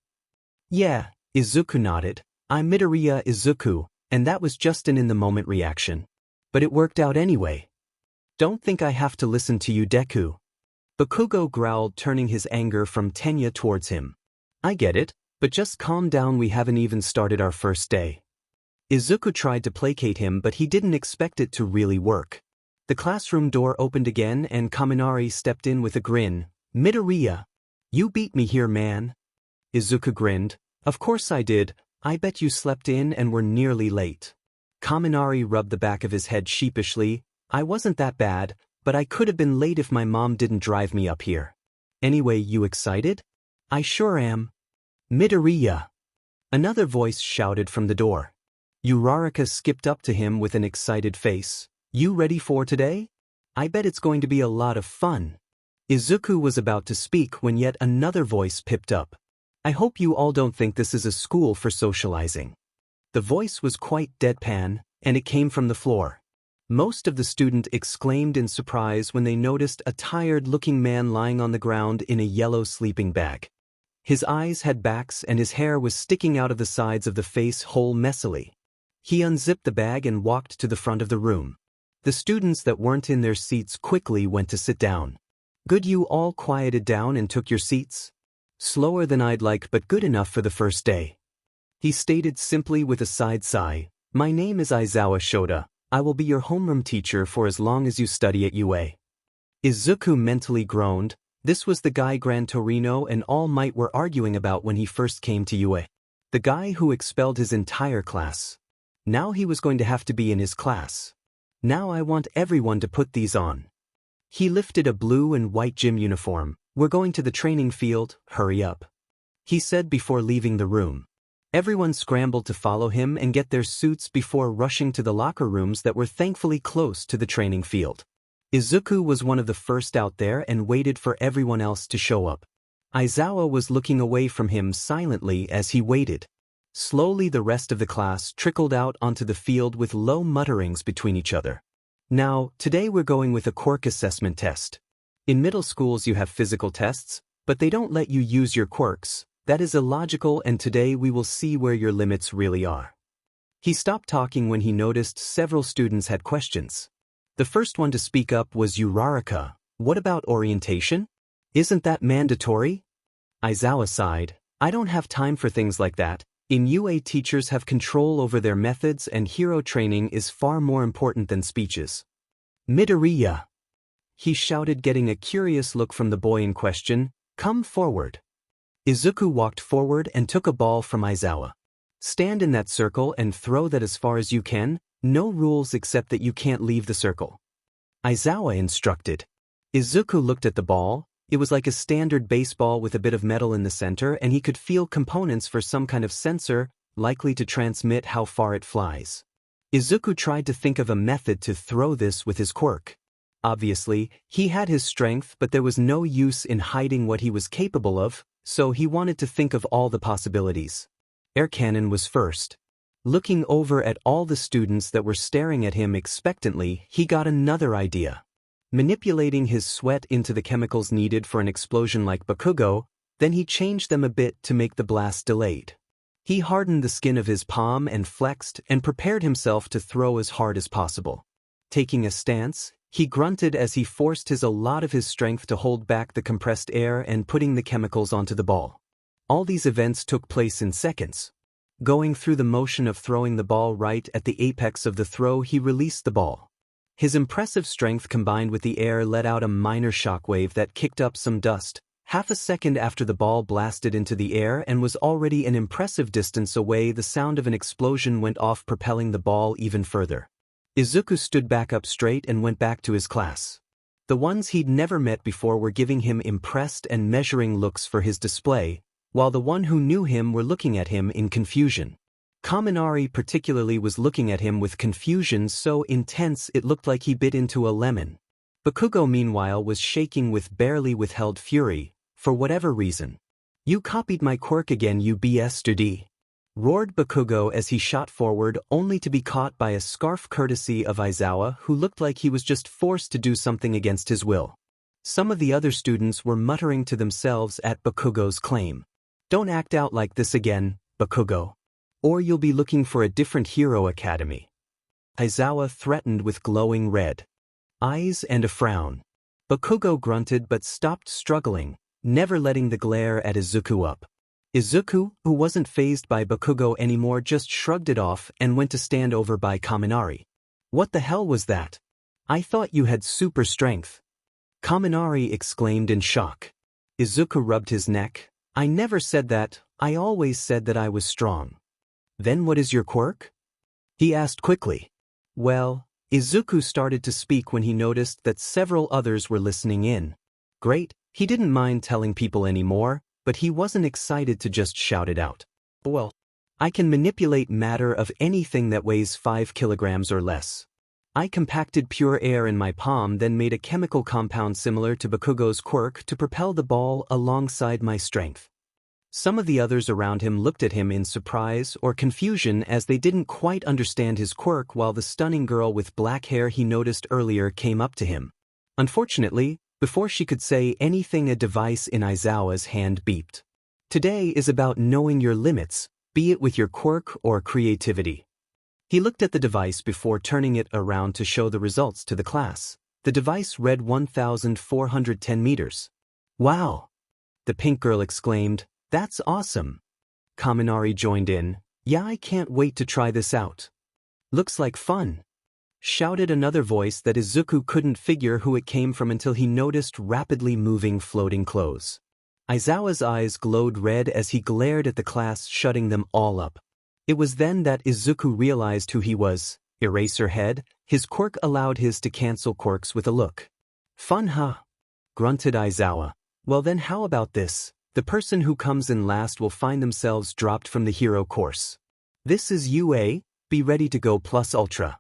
Yeah, Izuku nodded. I'm Midoriya Izuku, and that was just an in-the-moment reaction. But it worked out anyway. Don't think I have to listen to you, Deku. Bakugo growled, turning his anger from Tenya towards him. I get it, but just calm down, we haven't even started our first day. Izuku tried to placate him, but he didn't expect it to really work. The classroom door opened again and Kaminari stepped in with a grin. Midoriya, you beat me here, man. Izuku grinned. Of course I did. I bet you slept in and were nearly late. Kaminari rubbed the back of his head sheepishly. I wasn't that bad, but I could have been late if my mom didn't drive me up here. Anyway, you excited? I sure am. Midoriya. Another voice shouted from the door. Uraraka skipped up to him with an excited face. You ready for today? I bet it's going to be a lot of fun. Izuku was about to speak when yet another voice piped up. I hope you all don't think this is a school for socializing. The voice was quite deadpan, and it came from the floor. Most of the students exclaimed in surprise when they noticed a tired-looking man lying on the ground in a yellow sleeping bag. His eyes had backs and his hair was sticking out of the sides of the face hole messily. He unzipped the bag and walked to the front of the room. The students that weren't in their seats quickly went to sit down. Good, you all quieted down and took your seats? Slower than I'd like, but good enough for the first day. He stated simply with a side sigh, my name is Izawa Shota. I will be your homeroom teacher for as long as you study at UA. Izuku mentally groaned. This was the guy Gran Torino and All Might were arguing about when he first came to UA. The guy who expelled his entire class. Now he was going to have to be in his class. Now I want everyone to put these on. He lifted a blue and white gym uniform. We're going to the training field, hurry up. He said before leaving the room. Everyone scrambled to follow him and get their suits before rushing to the locker rooms that were thankfully close to the training field. Izuku was one of the first out there and waited for everyone else to show up. Izawa was looking away from him silently as he waited. Slowly the rest of the class trickled out onto the field with low mutterings between each other. Now, today we're going with a quirk assessment test. In middle schools you have physical tests, but they don't let you use your quirks. That is illogical, and today we will see where your limits really are. He stopped talking when he noticed several students had questions. The first one to speak up was Uraraka. What about orientation? Isn't that mandatory? Izawa sighed. I don't have time for things like that. In UA, teachers have control over their methods and hero training is far more important than speeches. Midoriya, he shouted, getting a curious look from the boy in question. Come forward. Izuku walked forward and took a ball from Izawa. Stand in that circle and throw that as far as you can. No rules except that you can't leave the circle. Izawa instructed. Izuku looked at the ball. It was like a standard baseball with a bit of metal in the center, and he could feel components for some kind of sensor, likely to transmit how far it flies. Izuku tried to think of a method to throw this with his quirk. Obviously, he had his strength, but there was no use in hiding what he was capable of, so he wanted to think of all the possibilities. Air cannon was first. Looking over at all the students that were staring at him expectantly, he got another idea. Manipulating his sweat into the chemicals needed for an explosion like Bakugo, then he changed them a bit to make the blast delayed. He hardened the skin of his palm and flexed and prepared himself to throw as hard as possible. Taking a stance, he grunted as he forced a lot of his strength to hold back the compressed air and putting the chemicals onto the ball. All these events took place in seconds. Going through the motion of throwing the ball right at the apex of the throw, he released the ball. His impressive strength combined with the air let out a minor shockwave that kicked up some dust. Half a second after the ball blasted into the air and was already an impressive distance away, the sound of an explosion went off, propelling the ball even further. Izuku stood back up straight and went back to his class. The ones he'd never met before were giving him impressed and measuring looks for his display, while the one who knew him were looking at him in confusion. Kaminari particularly was looking at him with confusion so intense it looked like he bit into a lemon. Bakugo meanwhile was shaking with barely withheld fury, for whatever reason. You copied my quirk again, you bastard! Roared Bakugo as he shot forward, only to be caught by a scarf courtesy of Izawa, who looked like he was just forced to do something against his will. Some of the other students were muttering to themselves at Bakugo's claim. Don't act out like this again, Bakugo. Or you'll be looking for a different hero academy. Izawa threatened with glowing red eyes and a frown. Bakugo grunted but stopped struggling, never letting the glare at Izuku up. Izuku, who wasn't fazed by Bakugo anymore, just shrugged it off and went to stand over by Kaminari. What the hell was that? I thought you had super strength. Kaminari exclaimed in shock. Izuku rubbed his neck. I never said that, I always said that I was strong. Then what is your quirk? He asked quickly. Well, Izuku started to speak when he noticed that several others were listening in. Great, he didn't mind telling people anymore, but he wasn't excited to just shout it out. Well, I can manipulate matter of anything that weighs 5 kilograms or less. I compacted pure air in my palm, then made a chemical compound similar to Bakugo's quirk to propel the ball alongside my strength. Some of the others around him looked at him in surprise or confusion as they didn't quite understand his quirk, while the stunning girl with black hair he noticed earlier came up to him. Unfortunately, before she could say anything, a device in Izawa's hand beeped. Today is about knowing your limits, be it with your quirk or creativity. He looked at the device before turning it around to show the results to the class. The device read 1,410 meters. Wow! The pink girl exclaimed, "That's awesome." Kaminari joined in, "Yeah, I can't wait to try this out." "Looks like fun," shouted another voice that Izuku couldn't figure who it came from until he noticed rapidly moving floating clothes. Aizawa's eyes glowed red as he glared at the class, shutting them all up. It was then that Izuku realized who he was. Eraserhead. His quirk allowed his to cancel quirks with a look. "Fun, huh?" grunted Aizawa. "Well then, how about this? The person who comes in last will find themselves dropped from the hero course. This is UA, be ready to go plus ultra."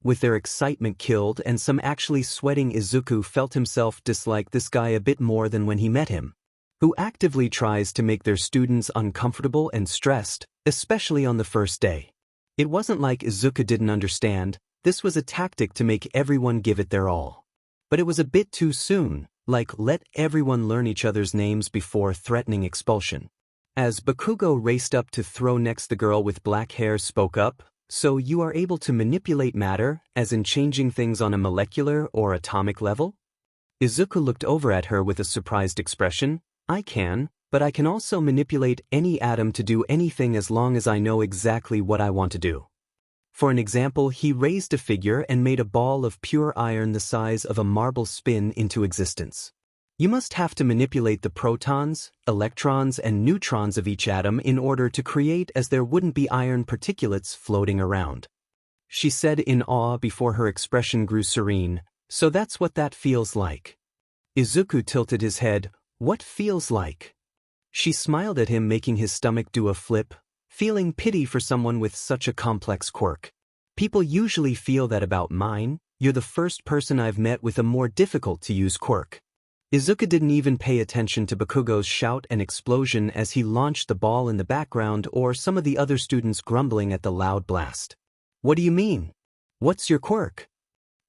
With their excitement killed and some actually sweating, Izuku felt himself dislike this guy a bit more than when he met him. Who actively tries to make their students uncomfortable and stressed, especially on the first day. It wasn't like Izuku didn't understand, this was a tactic to make everyone give it their all. But it was a bit too soon, like let everyone learn each other's names before threatening expulsion. As Bakugo raced up to throw next, the girl with black hair spoke up, "So you are able to manipulate matter, as in changing things on a molecular or atomic level?" Izuku looked over at her with a surprised expression. "I can, but I can also manipulate any atom to do anything as long as I know exactly what I want to do." For an example, he raised a figure and made a ball of pure iron the size of a marble spin into existence. You must have to manipulate the protons, electrons, and neutrons of each atom in order to create, as there wouldn't be iron particulates floating around. She said in awe before her expression grew serene, "So that's what that feels like." Izuku tilted his head. "What feels like?" She smiled at him, making his stomach do a flip, feeling pity for someone with such a complex quirk. "People usually feel that about mine. You're the first person I've met with a more difficult-to-use quirk." Izuku didn't even pay attention to Bakugo's shout and explosion as he launched the ball in the background, or some of the other students grumbling at the loud blast. "What do you mean? What's your quirk?"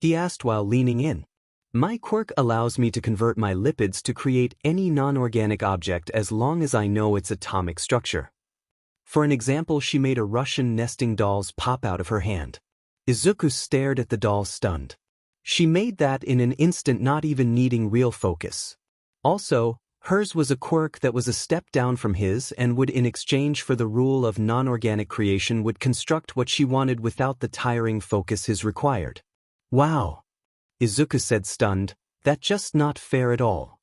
he asked while leaning in. "My quirk allows me to convert my lipids to create any non-organic object as long as I know its atomic structure." For an example, she made a Russian nesting dolls pop out of her hand. Izuku stared at the doll, stunned. She made that in an instant, not even needing real focus. Also, hers was a quirk that was a step down from his and would, in exchange for the rule of non-organic creation, would construct what she wanted without the tiring focus his required. "Wow," Izuku said, stunned, "that's just not fair at all."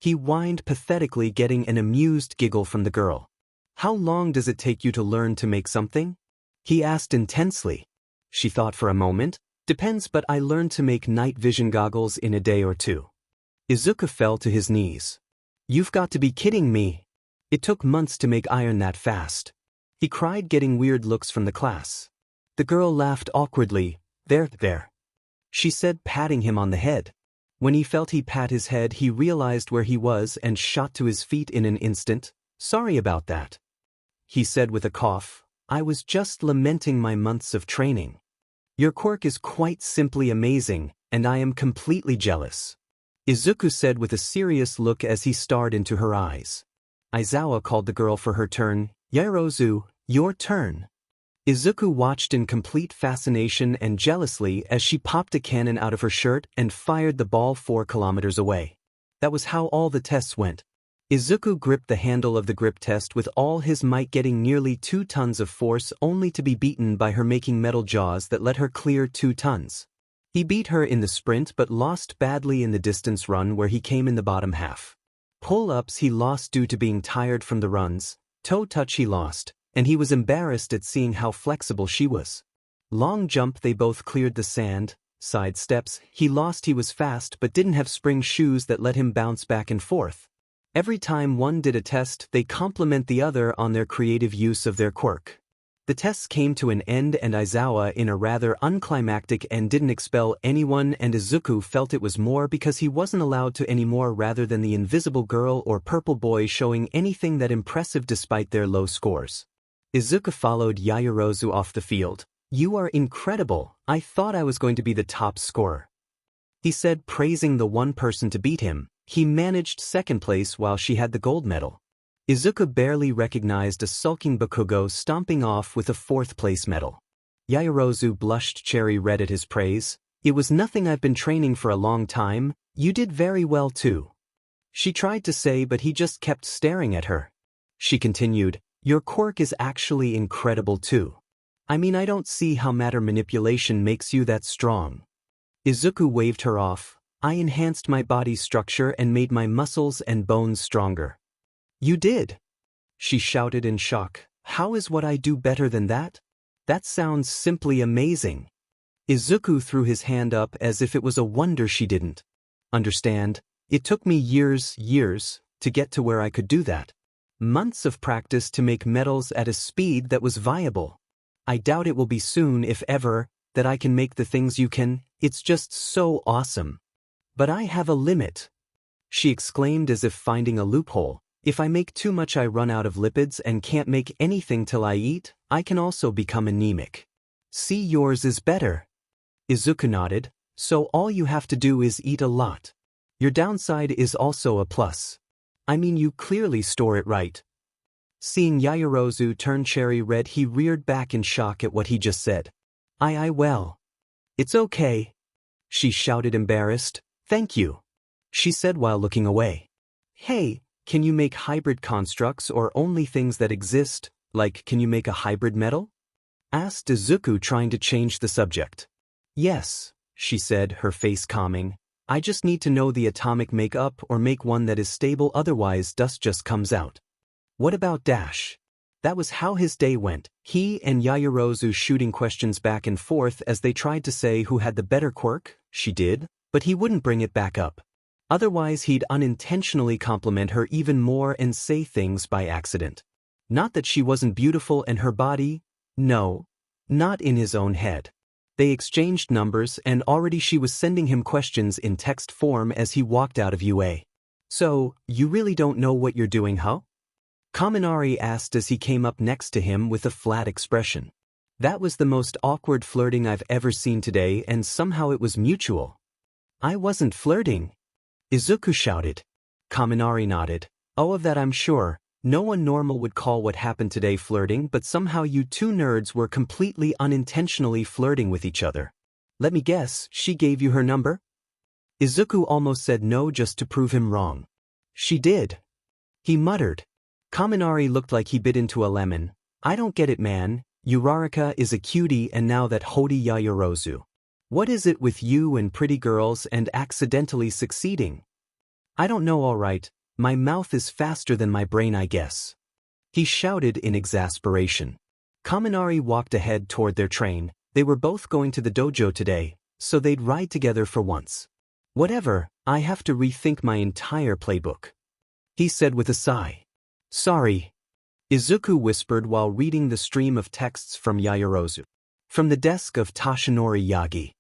He whined pathetically, getting an amused giggle from the girl. "How long does it take you to learn to make something?" he asked intensely. She thought for a moment. "Depends, but I learned to make night vision goggles in a day or two." Izuku fell to his knees. "You've got to be kidding me. It took months to make iron that fast," he cried, getting weird looks from the class. The girl laughed awkwardly. There," she said, patting him on the head. When he felt he pat his head, he realized where he was and shot to his feet in an instant. "Sorry about that," he said with a cough. "I was just lamenting my months of training. Your quirk is quite simply amazing, and I am completely jealous," Izuku said with a serious look as he stared into her eyes. Aizawa called the girl for her turn. "Yairozu, your turn." Izuku watched in complete fascination and jealously as she popped a cannon out of her shirt and fired the ball 4 kilometers away. That was how all the tests went. Izuku gripped the handle of the grip test with all his might, getting nearly 2 tons of force, only to be beaten by her making metal jaws that let her clear 2 tons. He beat her in the sprint but lost badly in the distance run, where he came in the bottom half. Pull-ups he lost due to being tired from the runs, toe touch he lost, and he was embarrassed at seeing how flexible she was. Long jump they both cleared the sand. Side steps he lost, he was fast but didn't have spring shoes that let him bounce back and forth. Every time one did a test, they compliment the other on their creative use of their quirk. The tests came to an end, and Aizawa in a rather unclimactic and didn't expel anyone, and Izuku felt it was more because he wasn't allowed to anymore, rather than the invisible girl or purple boy showing anything that impressive despite their low scores. Izuku followed Yairozu off the field. "You are incredible. I thought I was going to be the top scorer," he said, praising the one person to beat him. He managed second place while she had the gold medal. Izuku barely recognized a sulking Bakugo stomping off with a fourth-place medal. Yaoyorozu blushed cherry red at his praise. It was nothing, I've been training for a long time, you did very well too. She tried to say, but he just kept staring at her. She continued, your quirk is actually incredible too. I mean, I don't see how matter manipulation makes you that strong. Izuku waved her off. I enhanced my body's structure and made my muscles and bones stronger. You did? She shouted in shock. How is what I do better than that? That sounds simply amazing. Izuku threw his hand up as if it was a wonder she didn't understand. It took me years, to get to where I could do that. Months of practice to make metals at a speed that was viable. I doubt it will be soon, if ever, that I can make the things you can. It's just so awesome. But I have a limit. She exclaimed as if finding a loophole. If I make too much, I run out of lipids and can't make anything till I eat. I can also become anemic. See, yours is better. Izuku nodded. So all you have to do is eat a lot. Your downside is also a plus. I mean, you clearly store it right. Seeing Yaoyorozu turn cherry red, he reared back in shock at what he just said. Well. It's okay. She shouted, embarrassed. Thank you. She said while looking away. Hey, can you make hybrid constructs or only things that exist, like can you make a hybrid metal? Asked Izuku, trying to change the subject. Yes, she said, her face calming. I just need to know the atomic makeup or make one that is stable, otherwise dust just comes out. What about Dash? That was how his day went, he and Yaoyorozu shooting questions back and forth as they tried to say who had the better quirk. She did, but he wouldn't bring it back up. Otherwise he'd unintentionally compliment her even more and say things by accident. Not that she wasn't beautiful and her body, no, not in his own head. They exchanged numbers and already she was sending him questions in text form as he walked out of UA. So, you really don't know what you're doing, huh? Kaminari asked as he came up next to him with a flat expression. That was the most awkward flirting I've ever seen today, and somehow it was mutual. I wasn't flirting. Izuku shouted. Kaminari nodded. Oh, of that I'm sure. No one normal would call what happened today flirting, but somehow you two nerds were completely unintentionally flirting with each other. Let me guess, she gave you her number? Izuku almost said no just to prove him wrong. She did. He muttered. Kaminari looked like he bit into a lemon. I don't get it, man. Uraraka is a cutie and now that Hody Yaoyorozu. What is it with you and pretty girls and accidentally succeeding? I don't know, all right. My mouth is faster than my brain, I guess. He shouted in exasperation. Kaminari walked ahead toward their train. They were both going to the dojo today, so they'd ride together for once. Whatever, I have to rethink my entire playbook. He said with a sigh. Sorry. Izuku whispered while reading the stream of texts from Yaoyorozu. From the desk of Tashinori Yagi.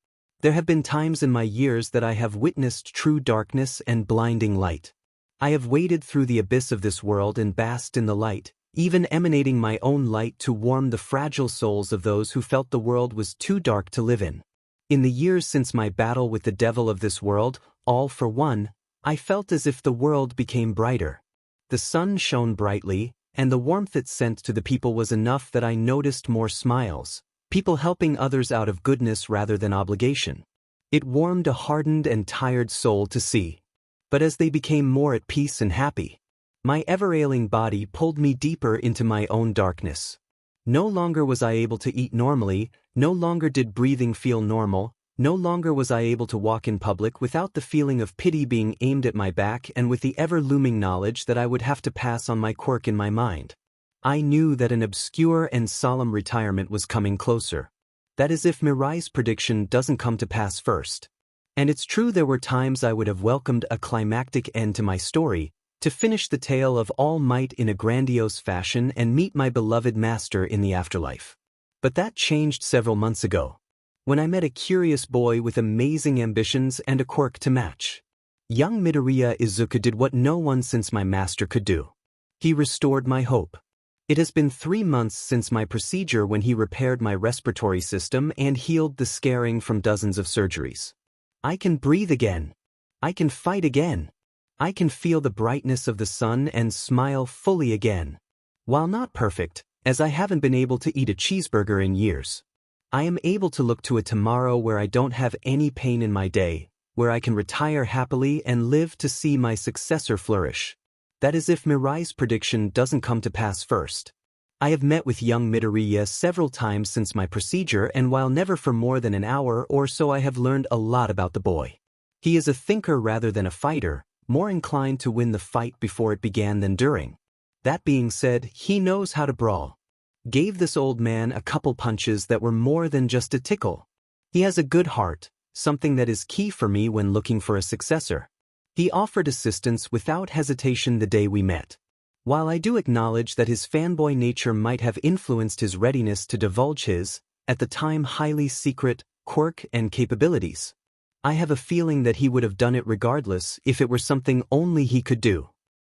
There have been times in my years that I have witnessed true darkness and blinding light. I have waded through the abyss of this world and basked in the light, even emanating my own light to warm the fragile souls of those who felt the world was too dark to live in. In the years since my battle with the devil of this world, all for one, I felt as if the world became brighter. The sun shone brightly, and the warmth it sent to the people was enough that I noticed more smiles, people helping others out of goodness rather than obligation. It warmed a hardened and tired soul to see. But as they became more at peace and happy, my ever-ailing body pulled me deeper into my own darkness. No longer was I able to eat normally, no longer did breathing feel normal, no longer was I able to walk in public without the feeling of pity being aimed at my back and with the ever-looming knowledge that I would have to pass on my quirk in my mind. I knew that an obscure and solemn retirement was coming closer. That is if Mirai's prediction doesn't come to pass first. And it's true, there were times I would have welcomed a climactic end to my story, to finish the tale of All Might in a grandiose fashion and meet my beloved master in the afterlife. But that changed several months ago, when I met a curious boy with amazing ambitions and a quirk to match. Young Midoriya Izuku did what no one since my master could do. He restored my hope. It has been 3 months since my procedure when he repaired my respiratory system and healed the scarring from dozens of surgeries. I can breathe again. I can fight again. I can feel the brightness of the sun and smile fully again. While not perfect, as I haven't been able to eat a cheeseburger in years, I am able to look to a tomorrow where I don't have any pain in my day, where I can retire happily and live to see my successor flourish. That is if Mirai's prediction doesn't come to pass first. I have met with young Midoriya several times since my procedure, and while never for more than an hour or so, I have learned a lot about the boy. He is a thinker rather than a fighter, more inclined to win the fight before it began than during. That being said, he knows how to brawl. Gave this old man a couple punches that were more than just a tickle. He has a good heart, something that is key for me when looking for a successor. He offered assistance without hesitation the day we met. While I do acknowledge that his fanboy nature might have influenced his readiness to divulge his, at the time highly secret, quirk and capabilities, I have a feeling that he would have done it regardless if it were something only he could do.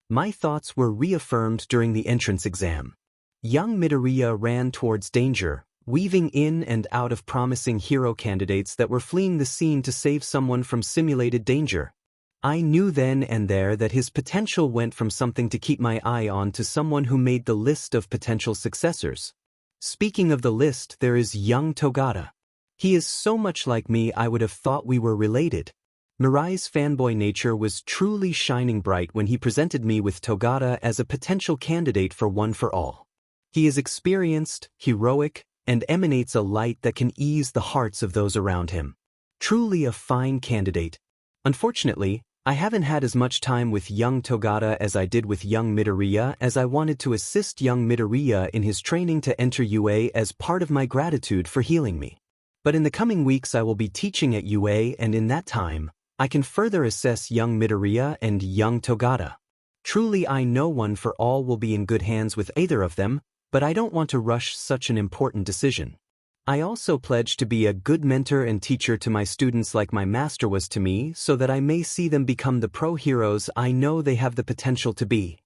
My thoughts were reaffirmed during the entrance exam. Young Midoriya ran towards danger, weaving in and out of promising hero candidates that were fleeing the scene to save someone from simulated danger. I knew then and there that his potential went from something to keep my eye on to someone who made the list of potential successors. Speaking of the list, there is young Togata. He is so much like me I would have thought we were related. Mirai's fanboy nature was truly shining bright when he presented me with Togata as a potential candidate for One for All. He is experienced, heroic, and emanates a light that can ease the hearts of those around him. Truly a fine candidate. Unfortunately, I haven't had as much time with young Togata as I did with young Midoriya, as I wanted to assist young Midoriya in his training to enter UA as part of my gratitude for healing me. But in the coming weeks I will be teaching at UA, and in that time, I can further assess young Midoriya and young Togata. Truly I know One for All will be in good hands with either of them, but I don't want to rush such an important decision. I also pledge to be a good mentor and teacher to my students like my master was to me, so that I may see them become the pro heroes I know they have the potential to be.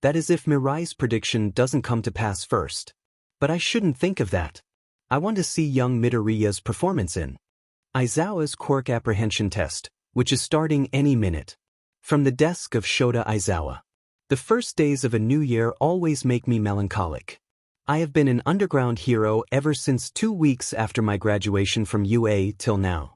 That is if Mirai's prediction doesn't come to pass first. But I shouldn't think of that. I want to see young Midoriya's performance in Aizawa's quirk apprehension test, which is starting any minute. From the desk of Shota Aizawa. The first days of a new year always make me melancholic. I have been an underground hero ever since 2 weeks after my graduation from UA till now.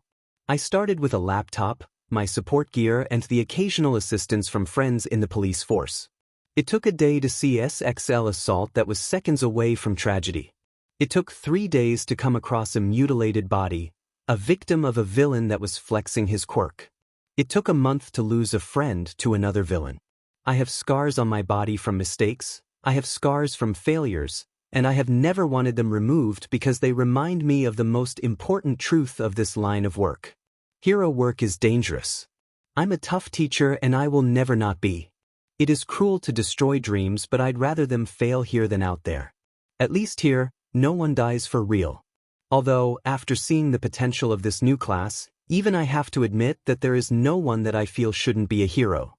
I started with a laptop, my support gear, and the occasional assistance from friends in the police force. It took a day to see SXL assault that was seconds away from tragedy. It took 3 days to come across a mutilated body, a victim of a villain that was flexing his quirk. It took a month to lose a friend to another villain. I have scars on my body from mistakes, I have scars from failures, and I have never wanted them removed because they remind me of the most important truth of this line of work. Hero work is dangerous. I'm a tough teacher and I will never not be. It is cruel to destroy dreams, but I'd rather them fail here than out there. At least here, no one dies for real. Although, after seeing the potential of this new class, even I have to admit that there is no one that I feel shouldn't be a hero.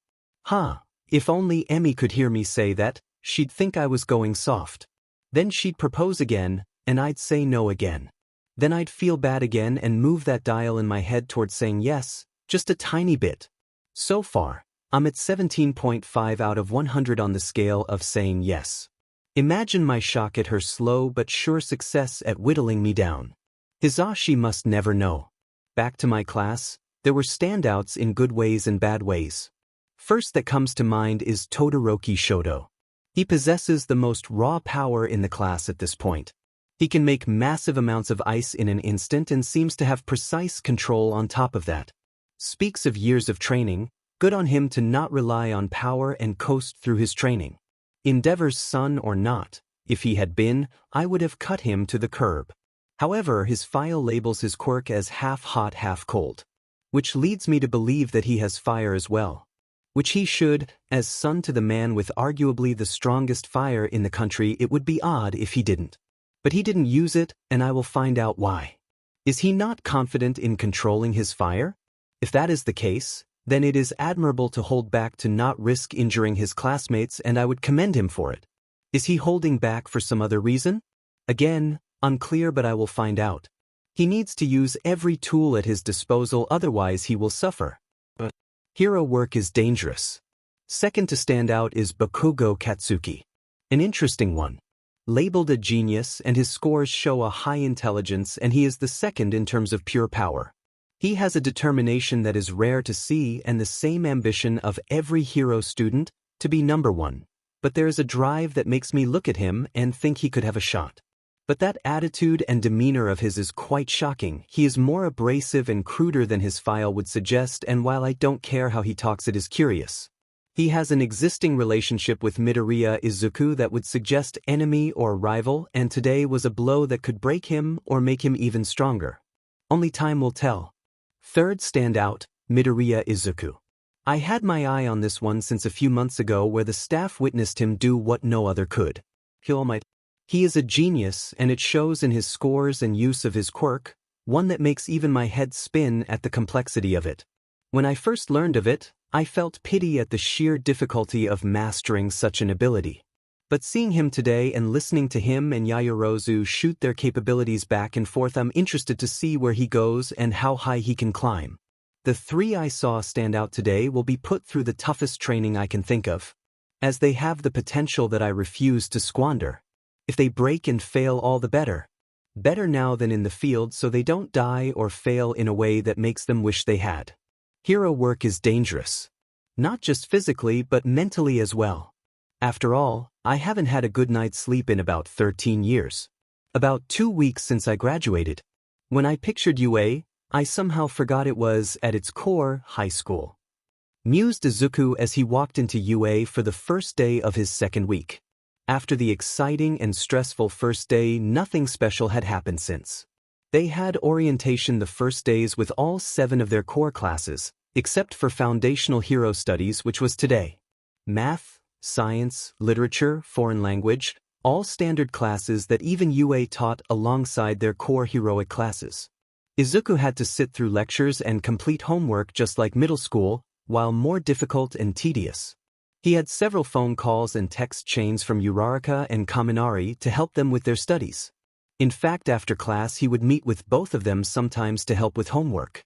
If only Emmy could hear me say that, she'd think I was going soft. Then she'd propose again, and I'd say no again. Then I'd feel bad again and move that dial in my head towards saying yes, just a tiny bit. So far, I'm at 17.5 out of 100 on the scale of saying yes. Imagine my shock at her slow but sure success at whittling me down. Hisashi must never know. Back to my class, there were standouts in good ways and bad ways. First that comes to mind is Todoroki Shoto. He possesses the most raw power in the class at this point. He can make massive amounts of ice in an instant and seems to have precise control on top of that. Speaks of years of training, good on him to not rely on power and coast through his training. Endeavor's son or not, if he had been, I would have cut him to the curb. However, his file labels his quirk as half hot, half cold, which leads me to believe that he has fire as well. Which he should, as son to the man with arguably the strongest fire in the country. It would be odd if he didn't. But he didn't use it, and I will find out why. Is he not confident in controlling his fire? If that is the case, then it is admirable to hold back to not risk injuring his classmates, and I would commend him for it. Is he holding back for some other reason? Again, unclear, but I will find out. He needs to use every tool at his disposal, otherwise he will suffer. Hero work is dangerous. Second to stand out is Bakugo Katsuki. An interesting one. Labeled a genius, and his scores show a high intelligence, and he is the second in terms of pure power. He has a determination that is rare to see and the same ambition of every hero student to be number one. But there is a drive that makes me look at him and think he could have a shot. But that attitude and demeanor of his is quite shocking. He is more abrasive and cruder than his file would suggest, and while I don't care how he talks, it is curious. He has an existing relationship with Midoriya Izuku that would suggest enemy or rival, and today was a blow that could break him or make him even stronger. Only time will tell. Third standout, Midoriya Izuku. I had my eye on this one since a few months ago where the staff witnessed him do what no other could. He is a genius, and it shows in his scores and use of his quirk, one that makes even my head spin at the complexity of it. When I first learned of it, I felt pity at the sheer difficulty of mastering such an ability. But seeing him today and listening to him and Yaoyorozu shoot their capabilities back and forth, I'm interested to see where he goes and how high he can climb. The three I saw stand out today will be put through the toughest training I can think of, as they have the potential that I refuse to squander. If they break and fail, all the better. Better now than in the field, so they don't die or fail in a way that makes them wish they had. Hero work is dangerous. Not just physically but mentally as well. After all, I haven't had a good night's sleep in about 13 years. About 2 weeks since I graduated. When I pictured UA, I somehow forgot it was, at its core, high school. Mused Izuku as he walked into UA for the first day of his second week. After the exciting and stressful first day, nothing special had happened since. They had orientation the first days with all 7 of their core classes, except for Foundational Hero Studies, which was today. Math, Science, Literature, Foreign Language, all standard classes that even UA taught alongside their core heroic classes. Izuku had to sit through lectures and complete homework just like middle school, while more difficult and tedious. He had several phone calls and text chains from Uraraka and Kaminari to help them with their studies. In fact, after class he would meet with both of them sometimes to help with homework.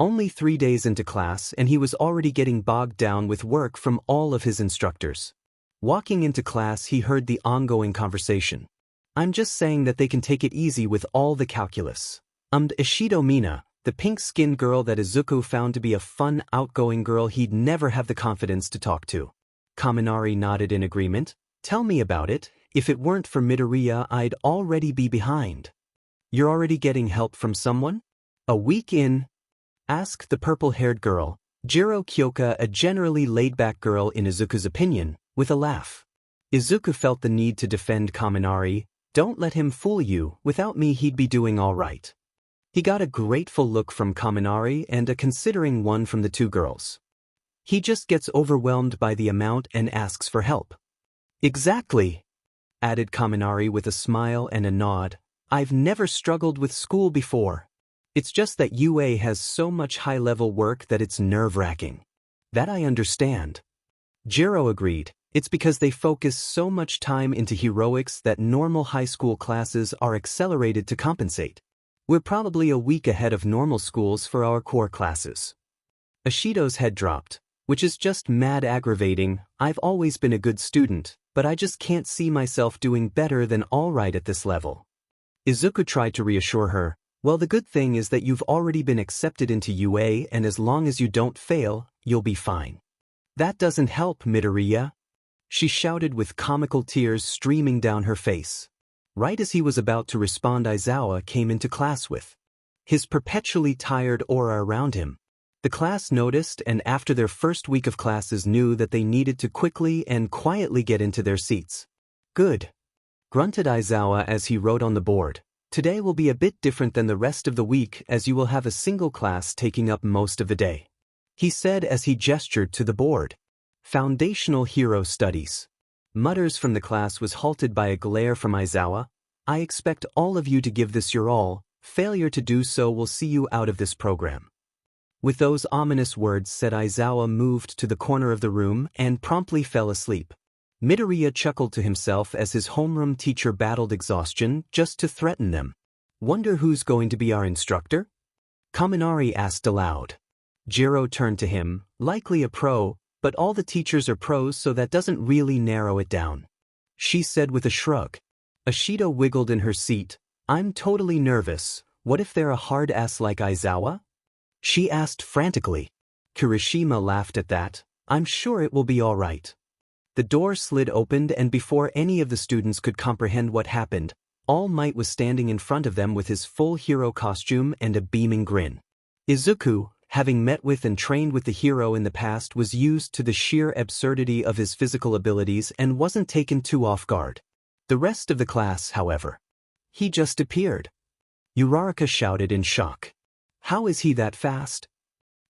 Only 3 days into class and he was already getting bogged down with work from all of his instructors. Walking into class he heard the ongoing conversation. "I'm just saying that they can take it easy with all the calculus." Ishido Mina, the pink-skinned girl that Izuku found to be a fun, outgoing girl he'd never have the confidence to talk to. Kaminari nodded in agreement. "Tell me about it. If it weren't for Midoriya, I'd already be behind." "You're already getting help from someone?" "A week in?" asked the purple-haired girl, Jiro Kyoka, a generally laid-back girl in Izuku's opinion, with a laugh. Izuku felt the need to defend Kaminari. "Don't let him fool you. Without me he'd be doing all right." He got a grateful look from Kaminari and a considering one from the 2 girls. "He just gets overwhelmed by the amount and asks for help." "Exactly," added Kaminari with a smile and a nod. "I've never struggled with school before. It's just that UA has so much high-level work that it's nerve-wracking." "That I understand." Jiro agreed. "It's because they focus so much time into heroics that normal high school classes are accelerated to compensate. We're probably a week ahead of normal schools for our core classes." Ishido's head dropped. "Which is just mad aggravating. I've always been a good student, but I just can't see myself doing better than all right at this level." Izuku tried to reassure her. "Well, the good thing is that you've already been accepted into UA, and as long as you don't fail, you'll be fine." "That doesn't help, Midoriya," she shouted with comical tears streaming down her face. Right as he was about to respond, Aizawa came into class with his perpetually tired aura around him. The class noticed, and after their first week of classes knew that they needed to quickly and quietly get into their seats. "Good," grunted Aizawa as he wrote on the board. "Today will be a bit different than the rest of the week as you will have a single class taking up most of the day," he said as he gestured to the board. "Foundational Hero Studies." Mutters from the class was halted by a glare from Aizawa. "I expect all of you to give this your all. Failure to do so will see you out of this program." With those ominous words said, Aizawa moved to the corner of the room and promptly fell asleep. Midoriya chuckled to himself as his homeroom teacher battled exhaustion just to threaten them. "Wonder who's going to be our instructor?" Kaminari asked aloud. Jiro turned to him. "Likely a pro, but all the teachers are pros, so that doesn't really narrow it down," she said with a shrug. Ashita wiggled in her seat. "I'm totally nervous. What if they're a hard ass like Aizawa?" she asked frantically. Kirishima laughed at that. "I'm sure it will be all right." The door slid open, and before any of the students could comprehend what happened, All Might was standing in front of them with his full hero costume and a beaming grin. Izuku, having met with and trained with the hero in the past, was used to the sheer absurdity of his physical abilities and wasn't taken too off guard. The rest of the class, however. "He just appeared," Uraraka shouted in shock. "How is he that fast?"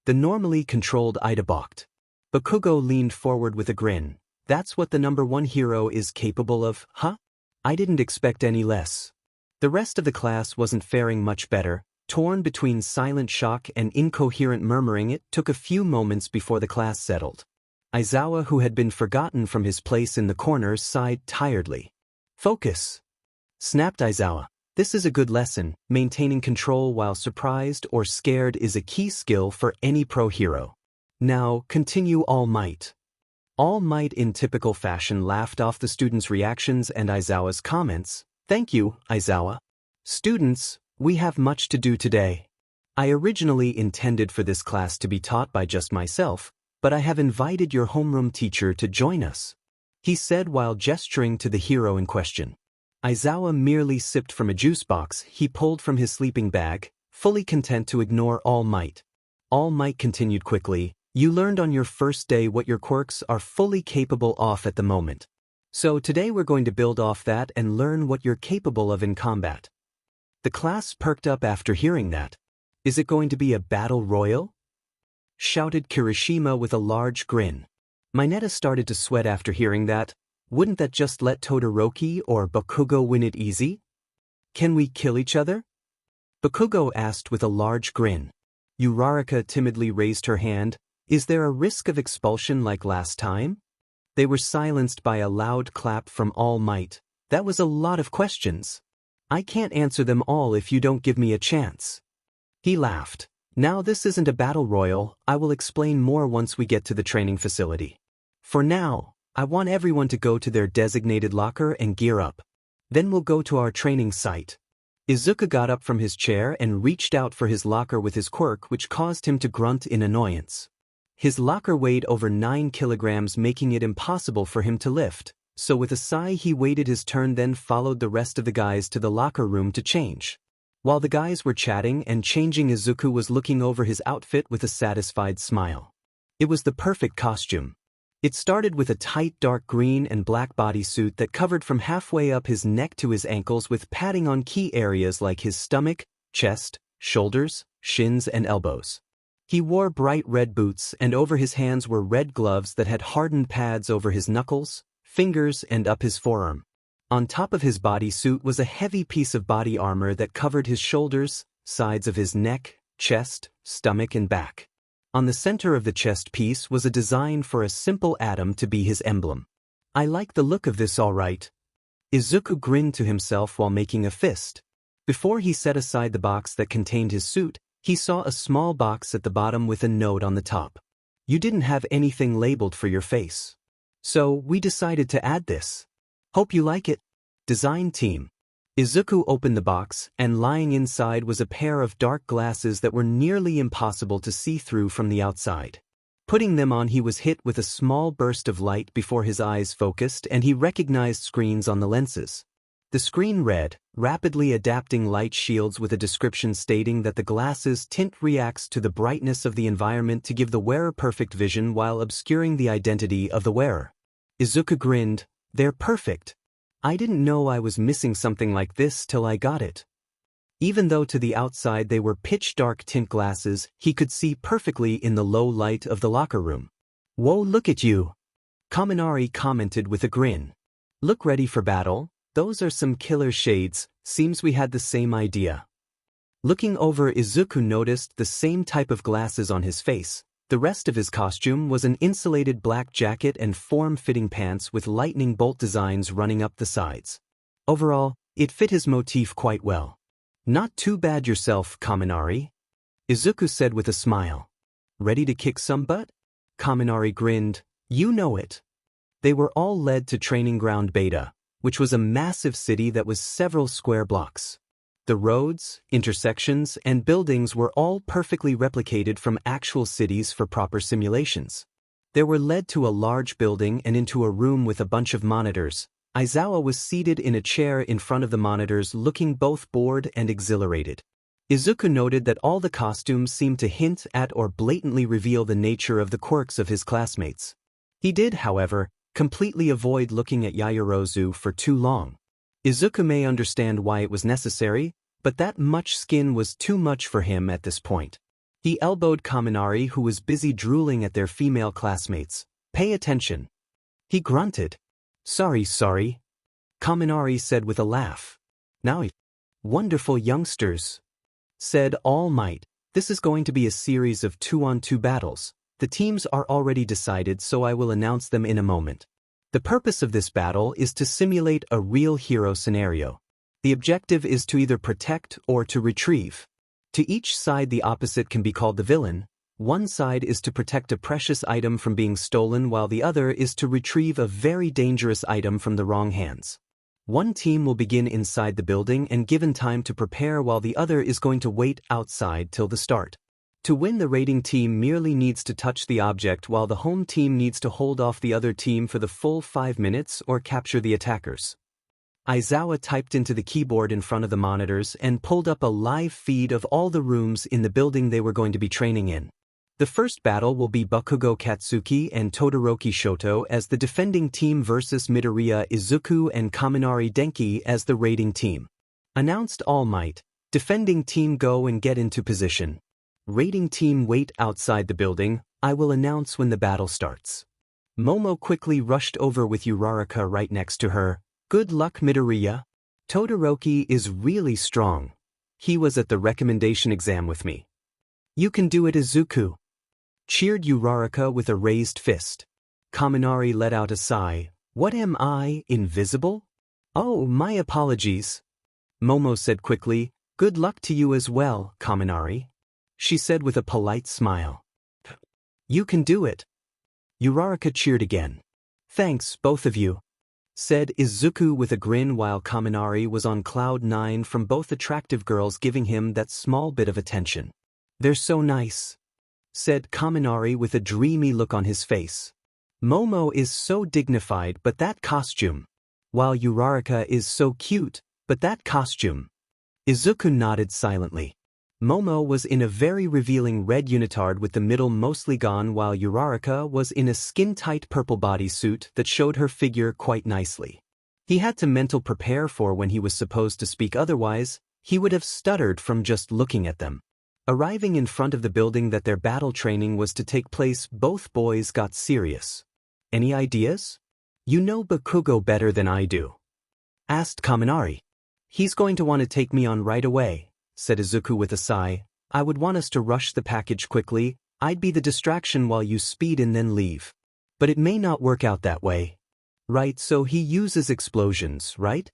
The normally controlled Ida balked. Bakugo leaned forward with a grin. "That's what the #1 hero is capable of, huh? I didn't expect any less." The rest of the class wasn't faring much better. Torn between silent shock and incoherent murmuring, it took a few moments before the class settled. Aizawa, who had been forgotten from his place in the corner, sighed tiredly. "Focus," snapped Aizawa. "This is a good lesson. Maintaining control while surprised or scared is a key skill for any pro hero. Now, continue, All Might." All Might in typical fashion laughed off the students' reactions and Aizawa's comments. "Thank you, Aizawa. Students, we have much to do today. I originally intended for this class to be taught by just myself, but I have invited your homeroom teacher to join us," he said while gesturing to the hero in question. Aizawa merely sipped from a juice box he pulled from his sleeping bag, fully content to ignore All Might. All Might continued quickly. "You learned on your first day what your quirks are fully capable of at the moment. So today we're going to build off that and learn what you're capable of in combat." The class perked up after hearing that. "Is it going to be a battle royal?" shouted Kirishima with a large grin. Mineta started to sweat after hearing that. Wouldn't that just let Todoroki or Bakugo win it easy? "Can we kill each other?" Bakugo asked with a large grin. Uraraka timidly raised her hand. "Is there a risk of expulsion like last time?" They were silenced by a loud clap from All Might. "That was a lot of questions. I can't answer them all if you don't give me a chance." He laughed. "Now this isn't a battle royal. I will explain more once we get to the training facility. For now, I want everyone to go to their designated locker and gear up. Then we'll go to our training site." Izuku got up from his chair and reached out for his locker with his quirk, which caused him to grunt in annoyance. His locker weighed over 9 kilograms, making it impossible for him to lift, so with a sigh he waited his turn, then followed the rest of the guys to the locker room to change. While the guys were chatting and changing, Izuku was looking over his outfit with a satisfied smile. It was the perfect costume. It started with a tight dark green and black bodysuit that covered from halfway up his neck to his ankles, with padding on key areas like his stomach, chest, shoulders, shins and elbows. He wore bright red boots, and over his hands were red gloves that had hardened pads over his knuckles, fingers and up his forearm. On top of his bodysuit was a heavy piece of body armor that covered his shoulders, sides of his neck, chest, stomach and back. On the center of the chest piece was a design for a simple atom to be his emblem. "I like the look of this all right." Izuku grinned to himself while making a fist. Before he set aside the box that contained his suit, he saw a small box at the bottom with a note on the top. "You didn't have anything labeled for your face, so we decided to add this. Hope you like it. Design team." Izuku opened the box, and lying inside was a pair of dark glasses that were nearly impossible to see through from the outside. Putting them on, he was hit with a small burst of light before his eyes focused and he recognized screens on the lenses. The screen read, "Rapidly adapting light shields," with a description stating that the glasses' tint reacts to the brightness of the environment to give the wearer perfect vision while obscuring the identity of the wearer. Izuku grinned. "They're perfect. I didn't know I was missing something like this till I got it." Even though to the outside they were pitch-dark tint glasses, he could see perfectly in the low light of the locker room. "Whoa, look at you," Kaminari commented with a grin. "Look ready for battle. Those are some killer shades. Seems we had the same idea." Looking over, Izuku noticed the same type of glasses on his face. The rest of his costume was an insulated black jacket and form-fitting pants with lightning bolt designs running up the sides. Overall, it fit his motif quite well. "Not too bad yourself, Kaminari," Izuku said with a smile. "Ready to kick some butt?" Kaminari grinned. You know it. They were all led to Training Ground Beta, which was a massive city that was several square blocks. The roads, intersections, and buildings were all perfectly replicated from actual cities for proper simulations. They were led to a large building and into a room with a bunch of monitors. Aizawa was seated in a chair in front of the monitors, looking both bored and exhilarated. Izuku noted that all the costumes seemed to hint at or blatantly reveal the nature of the quirks of his classmates. He did, however, completely avoid looking at Yaoyorozu for too long. Izuku may understand why it was necessary, but that much skin was too much for him at this point. He elbowed Kaminari, who was busy drooling at their female classmates. Pay attention. He grunted. Sorry. Kaminari said with a laugh. Now, wonderful youngsters, said All Might. This is going to be a series of 2-on-2 battles. The teams are already decided, so I will announce them in a moment. The purpose of this battle is to simulate a real hero scenario. The objective is to either protect or to retrieve. To each side, the opposite can be called the villain. One side is to protect a precious item from being stolen, while the other is to retrieve a very dangerous item from the wrong hands. One team will begin inside the building and given time to prepare, while the other is going to wait outside till the start. To win, the raiding team merely needs to touch the object, while the home team needs to hold off the other team for the full 5 minutes or capture the attackers. Aizawa typed into the keyboard in front of the monitors and pulled up a live feed of all the rooms in the building they were going to be training in. The first battle will be Bakugo Katsuki and Todoroki Shoto as the defending team versus Midoriya Izuku and Kaminari Denki as the raiding team. Announced All Might. Defending team, go and get into position. Raiding team, wait outside the building. I will announce when the battle starts. Momo quickly rushed over with Uraraka right next to her. Good luck, Midoriya. Todoroki is really strong. He was at the recommendation exam with me. You can do it, Izuku. Cheered Uraraka with a raised fist. Kaminari let out a sigh. What am I, invisible? Oh, my apologies. Momo said quickly. Good luck to you as well, Kaminari. She said with a polite smile. You can do it. Uraraka cheered again. Thanks, both of you, said Izuku with a grin, while Kaminari was on cloud 9 from both attractive girls giving him that small bit of attention. They're so nice, said Kaminari with a dreamy look on his face. Momo is so dignified, but that costume. While Uraraka is so cute, but that costume. Izuku nodded silently. Momo was in a very revealing red unitard with the middle mostly gone, while Uraraka was in a skin-tight purple bodysuit that showed her figure quite nicely. He had to mental prepare for when he was supposed to speak, otherwise he would have stuttered from just looking at them. Arriving in front of the building that their battle training was to take place, both boys got serious. Any ideas? You know Bakugo better than I do, asked Kaminari. He's going to want to take me on right away, said Izuku with a sigh. I would want us to rush the package quickly. I'd be the distraction while you speed and then leave. But it may not work out that way. Right, so he uses explosions, right?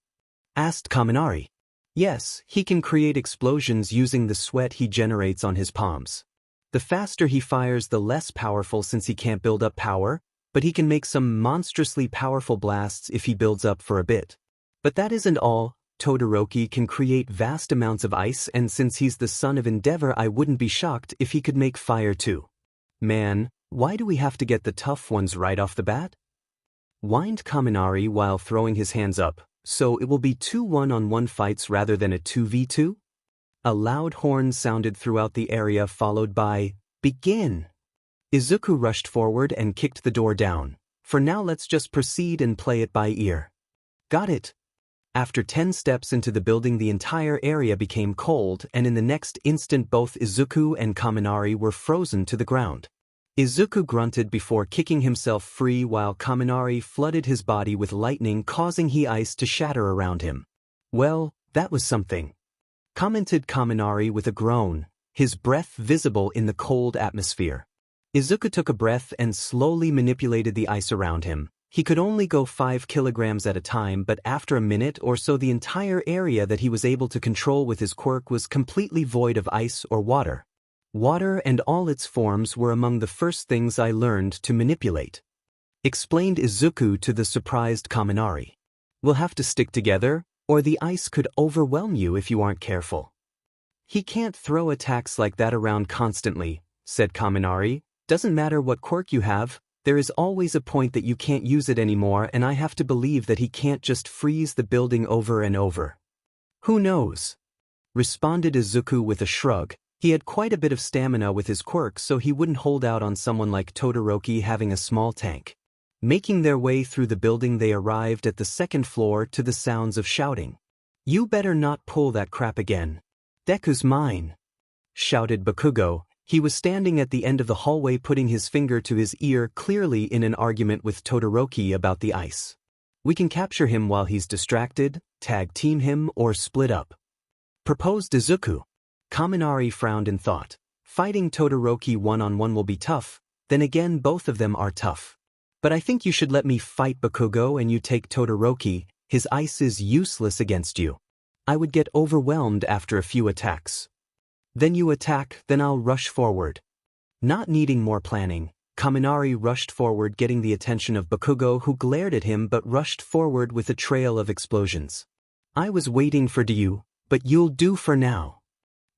Asked Kaminari. Yes, he can create explosions using the sweat he generates on his palms. The faster he fires, the less powerful, since he can't build up power, but he can make some monstrously powerful blasts if he builds up for a bit. But that isn't all. Todoroki can create vast amounts of ice, and since he's the son of Endeavor, I wouldn't be shocked if he could make fire too. Man, why do we have to get the tough ones right off the bat? Whined Kaminari while throwing his hands up. So it will be 2 1-on-1 fights rather than a 2v2? A loud horn sounded throughout the area, followed by, Begin! Izuku rushed forward and kicked the door down. For now, let's just proceed and play it by ear. Got it. After 10 steps into the building, the entire area became cold, and in the next instant both Izuku and Kaminari were frozen to the ground. Izuku grunted before kicking himself free, while Kaminari flooded his body with lightning, causing he ice to shatter around him. Well, that was something, commented Kaminari with a groan, his breath visible in the cold atmosphere. Izuku took a breath and slowly manipulated the ice around him. He could only go 5 kilograms at a time, but after a minute or so the entire area that he was able to control with his quirk was completely void of ice or water. Water and all its forms were among the first things I learned to manipulate," explained Izuku to the surprised Kaminari. "We'll have to stick together, or the ice could overwhelm you if you aren't careful." "He can't throw attacks like that around constantly," said Kaminari. "Doesn't matter what quirk you have, there is always a point that you can't use it anymore, and I have to believe that he can't just freeze the building over and over." "Who knows?" responded Izuku with a shrug. He had quite a bit of stamina with his quirk, so he wouldn't hold out on someone like Todoroki having a small tank. Making their way through the building, they arrived at the second floor to the sounds of shouting. "You better not pull that crap again. Deku's mine," shouted Bakugo. He was standing at the end of the hallway, putting his finger to his ear, clearly in an argument with Todoroki about the ice. "We can capture him while he's distracted, tag team him, or split up," proposed Izuku. Kaminari frowned in thought. "Fighting Todoroki one-on-one will be tough, then again both of them are tough. But I think you should let me fight Bakugo and you take Todoroki. His ice is useless against you. I would get overwhelmed after a few attacks. Then you attack, then I'll rush forward." Not needing more planning, Kaminari rushed forward, getting the attention of Bakugo, who glared at him but rushed forward with a trail of explosions. "I was waiting for you, but you'll do for now."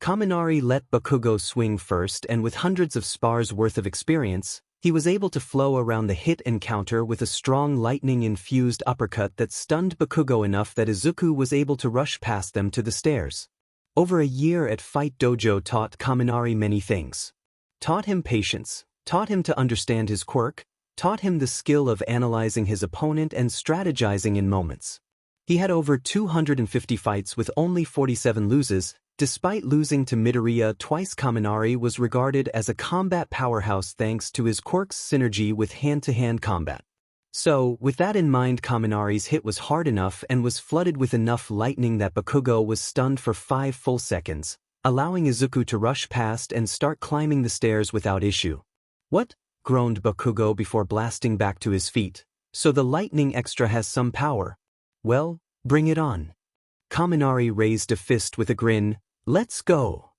Kaminari let Bakugo swing first, and with hundreds of spars worth of experience, he was able to flow around the hit and counter with a strong lightning-infused uppercut that stunned Bakugo enough that Izuku was able to rush past them to the stairs. Over a year at Fight Dojo taught Kaminari many things. Taught him patience, taught him to understand his quirk, taught him the skill of analyzing his opponent and strategizing in moments. He had over 250 fights with only 47 loses. Despite losing to Midoriya twice, Kaminari was regarded as a combat powerhouse thanks to his quirk's synergy with hand-to-hand combat. So, with that in mind, Kaminari's hit was hard enough and was flooded with enough lightning that Bakugo was stunned for 5 full seconds, allowing Izuku to rush past and start climbing the stairs without issue. "What?" groaned Bakugo before blasting back to his feet. "So the lightning extra has some power. Well, bring it on." Kaminari raised a fist with a grin. "Let's go."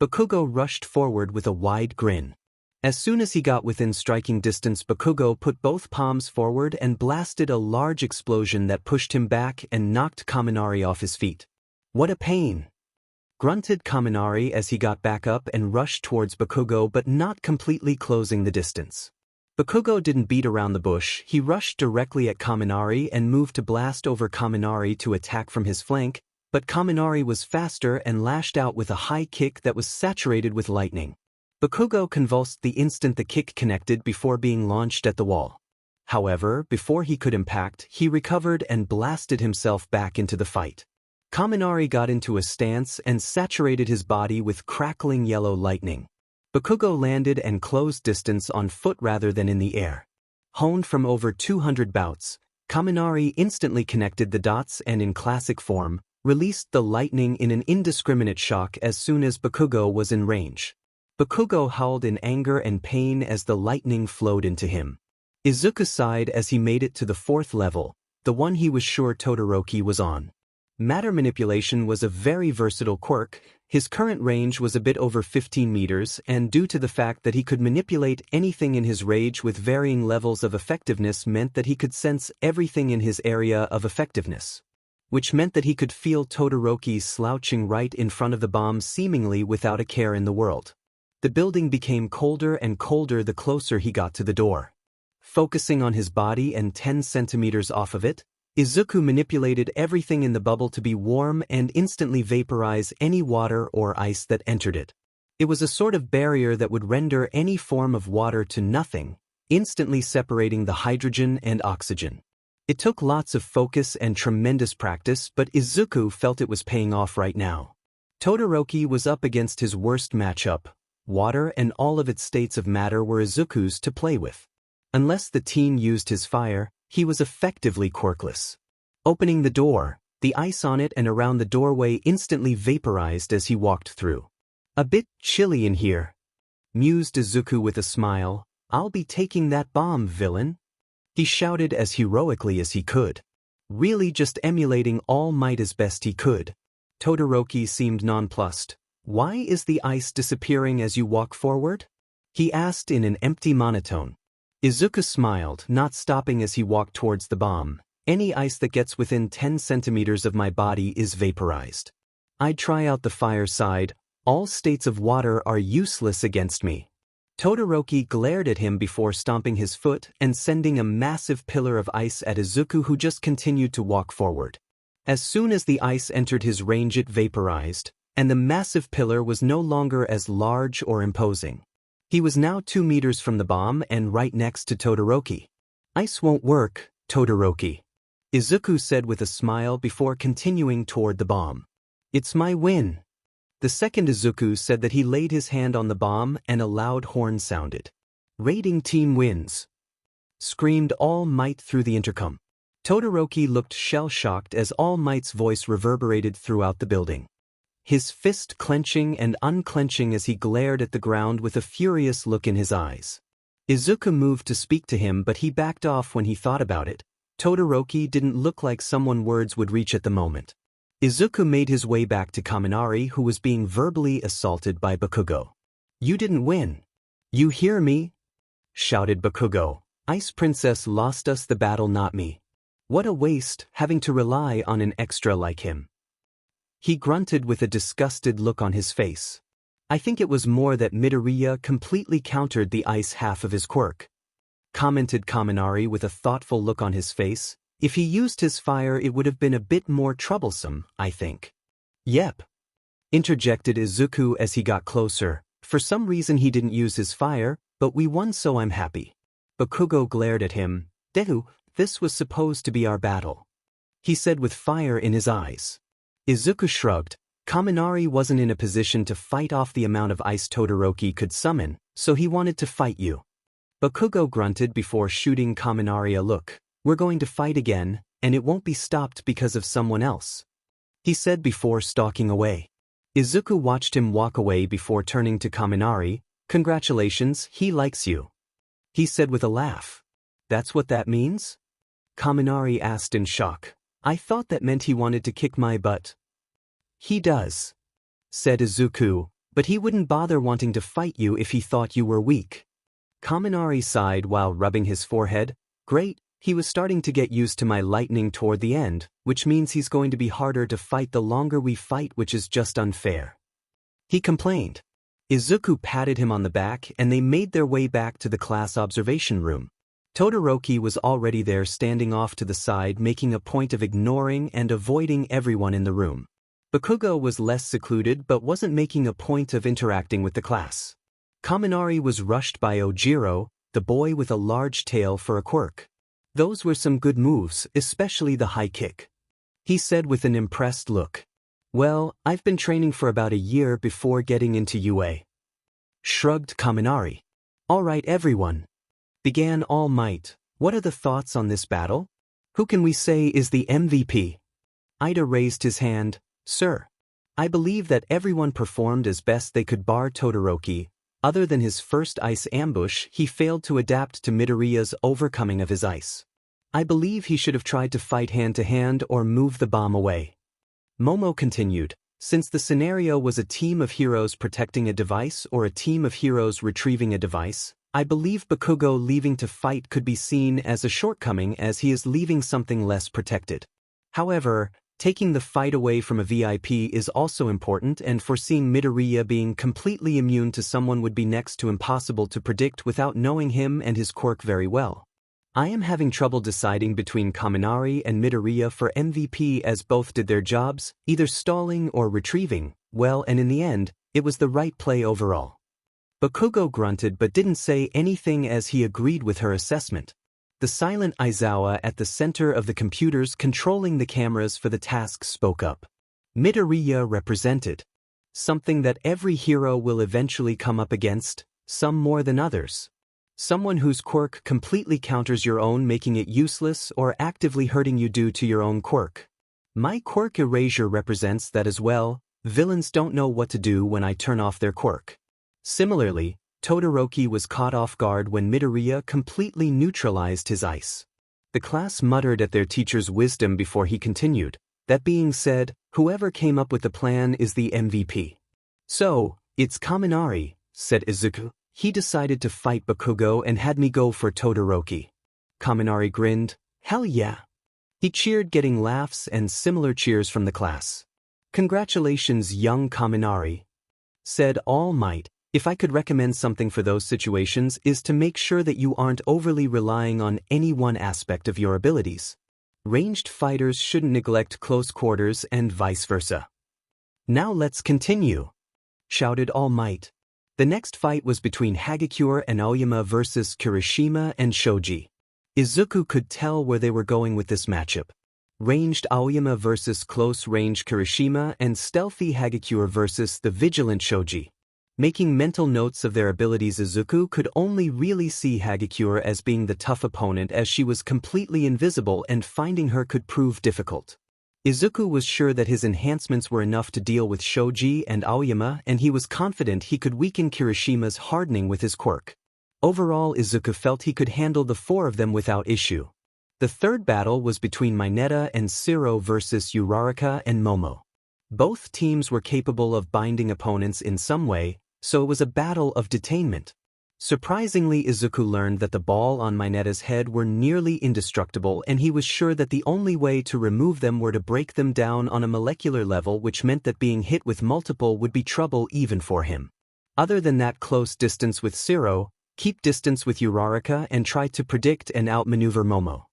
Bakugo rushed forward with a wide grin. As soon as he got within striking distance, Bakugo put both palms forward and blasted a large explosion that pushed him back and knocked Kaminari off his feet. "What a pain," grunted Kaminari as he got back up and rushed towards Bakugo, but not completely closing the distance. Bakugo didn't beat around the bush. He rushed directly at Kaminari and moved to blast over Kaminari to attack from his flank, but Kaminari was faster and lashed out with a high kick that was saturated with lightning. Bakugo convulsed the instant the kick connected before being launched at the wall. However, before he could impact, he recovered and blasted himself back into the fight. Kaminari got into a stance and saturated his body with crackling yellow lightning. Bakugo landed and closed distance on foot rather than in the air. Honed from over 200 bouts, Kaminari instantly connected the dots and in classic form, released the lightning in an indiscriminate shock as soon as Bakugo was in range. Bakugo howled in anger and pain as the lightning flowed into him. Izuku sighed as he made it to the 4th level, the one he was sure Todoroki was on. Matter manipulation was a very versatile quirk. His current range was a bit over 15 meters, and due to the fact that he could manipulate anything in his range with varying levels of effectiveness meant that he could sense everything in his area of effectiveness. Which meant that he could feel Todoroki slouching right in front of the bomb seemingly without a care in the world. The building became colder and colder the closer he got to the door. Focusing on his body and 10 centimeters off of it, Izuku manipulated everything in the bubble to be warm and instantly vaporize any water or ice that entered it. It was a sort of barrier that would render any form of water to nothing, instantly separating the hydrogen and oxygen. It took lots of focus and tremendous practice, but Izuku felt it was paying off right now. Todoroki was up against his worst matchup. Water and all of its states of matter were Izuku's to play with. Unless the team used his fire, he was effectively quirkless. Opening the door, the ice on it and around the doorway instantly vaporized as he walked through. "A bit chilly in here," mused Izuku with a smile. "I'll be taking that bomb, villain," he shouted as heroically as he could. Really just emulating All Might as best he could. Todoroki seemed nonplussed. Why is the ice disappearing as you walk forward? He asked in an empty monotone. Izuku smiled, not stopping as he walked towards the bomb. Any ice that gets within 10 centimeters of my body is vaporized. I'd try out the fire side. All states of water are useless against me. Todoroki glared at him before stomping his foot and sending a massive pillar of ice at Izuku, who just continued to walk forward. As soon as the ice entered his range, it vaporized, and the massive pillar was no longer as large or imposing. He was now 2 meters from the bomb and right next to Todoroki. Ice won't work, Todoroki, Izuku said with a smile before continuing toward the bomb. It's my win. The second Izuku said that he laid his hand on the bomb and a loud horn sounded. Raiding team wins, screamed All Might through the intercom. Todoroki looked shell-shocked as All Might's voice reverberated throughout the building. His fist clenching and unclenching as he glared at the ground with a furious look in his eyes. Izuku moved to speak to him, but he backed off when he thought about it. Todoroki didn't look like someone words would reach at the moment. Izuku made his way back to Kaminari, who was being verbally assaulted by Bakugo. You didn't win. You hear me? Shouted Bakugo. Ice Princess lost us the battle, not me. What a waste, having to rely on an extra like him. He grunted with a disgusted look on his face. I think it was more that Midoriya completely countered the ice half of his quirk, commented Kaminari with a thoughtful look on his face. If he used his fire, it would have been a bit more troublesome, I think. Yep, interjected Izuku as he got closer. For some reason he didn't use his fire, but we won, so I'm happy. Bakugo glared at him. Deku, this was supposed to be our battle, he said with fire in his eyes. Izuku shrugged. Kaminari wasn't in a position to fight off the amount of ice Todoroki could summon, so he wanted to fight you. Bakugo grunted before shooting Kaminari a look. We're going to fight again, and it won't be stopped because of someone else, he said before stalking away. Izuku watched him walk away before turning to Kaminari. Congratulations, he likes you, he said with a laugh. That's what that means? Kaminari asked in shock. I thought that meant he wanted to kick my butt. He does, said Izuku, but he wouldn't bother wanting to fight you if he thought you were weak. Kaminari sighed while rubbing his forehead. Great. He was starting to get used to my lightning toward the end, which means he's going to be harder to fight the longer we fight, which is just unfair, he complained. Izuku patted him on the back and they made their way back to the class observation room. Todoroki was already there, standing off to the side, making a point of ignoring and avoiding everyone in the room. Bakugo was less secluded but wasn't making a point of interacting with the class. Kaminari was rushed by Ojiro, the boy with a large tail for a quirk. Those were some good moves, especially the high kick, he said with an impressed look. Well, I've been training for about a year before getting into UA, shrugged Kaminari. All right, everyone, began All Might. What are the thoughts on this battle? Who can we say is the MVP? Ida raised his hand. Sir, I believe that everyone performed as best they could bar Todoroki. Other than his first ice ambush, he failed to adapt to Midoriya's overcoming of his ice. I believe he should have tried to fight hand-to-hand or move the bomb away. Momo continued. Since the scenario was a team of heroes protecting a device or a team of heroes retrieving a device, I believe Bakugo leaving to fight could be seen as a shortcoming, as he is leaving something less protected. However, taking the fight away from a VIP is also important, and foreseeing Midoriya being completely immune to someone would be next to impossible to predict without knowing him and his quirk very well. I am having trouble deciding between Kaminari and Midoriya for MVP, as both did their jobs, either stalling or retrieving, well, and in the end, it was the right play overall. Bakugo grunted but didn't say anything as he agreed with her assessment. The silent Aizawa at the center of the computers controlling the cameras for the task spoke up. Midoriya represented something that every hero will eventually come up against, some more than others. Someone whose quirk completely counters your own, making it useless or actively hurting you due to your own quirk. My quirk erasure represents that as well. Villains don't know what to do when I turn off their quirk. Similarly, Todoroki was caught off guard when Midoriya completely neutralized his ice. The class muttered at their teacher's wisdom before he continued. That being said, whoever came up with the plan is the MVP. So, it's Kaminari, said Izuku. He decided to fight Bakugo and had me go for Todoroki. Kaminari grinned. Hell yeah. He cheered, getting laughs and similar cheers from the class. Congratulations, young Kaminari, said All Might. If I could recommend something for those situations is to make sure that you aren't overly relying on any one aspect of your abilities. Ranged fighters shouldn't neglect close quarters and vice versa. Now let's continue, shouted All Might. The next fight was between Hagakure and Aoyama versus Kirishima and Shoji. Izuku could tell where they were going with this matchup. Ranged Aoyama versus close-range Kirishima and stealthy Hagakure versus the vigilant Shoji. Making mental notes of their abilities, Izuku could only really see Hagakure as being the tough opponent as she was completely invisible and finding her could prove difficult. Izuku was sure that his enhancements were enough to deal with Shoji and Aoyama, and he was confident he could weaken Kirishima's hardening with his quirk. Overall, Izuku felt he could handle the four of them without issue. The third battle was between Mineta and Shiro versus Uraraka and Momo. Both teams were capable of binding opponents in some way, so it was a battle of detainment. Surprisingly, Izuku learned that the ball on Mineta's head were nearly indestructible, and he was sure that the only way to remove them were to break them down on a molecular level, which meant that being hit with multiple would be trouble even for him. Other than that, close distance with Shiro, keep distance with Uraraka, and try to predict and outmaneuver Momo.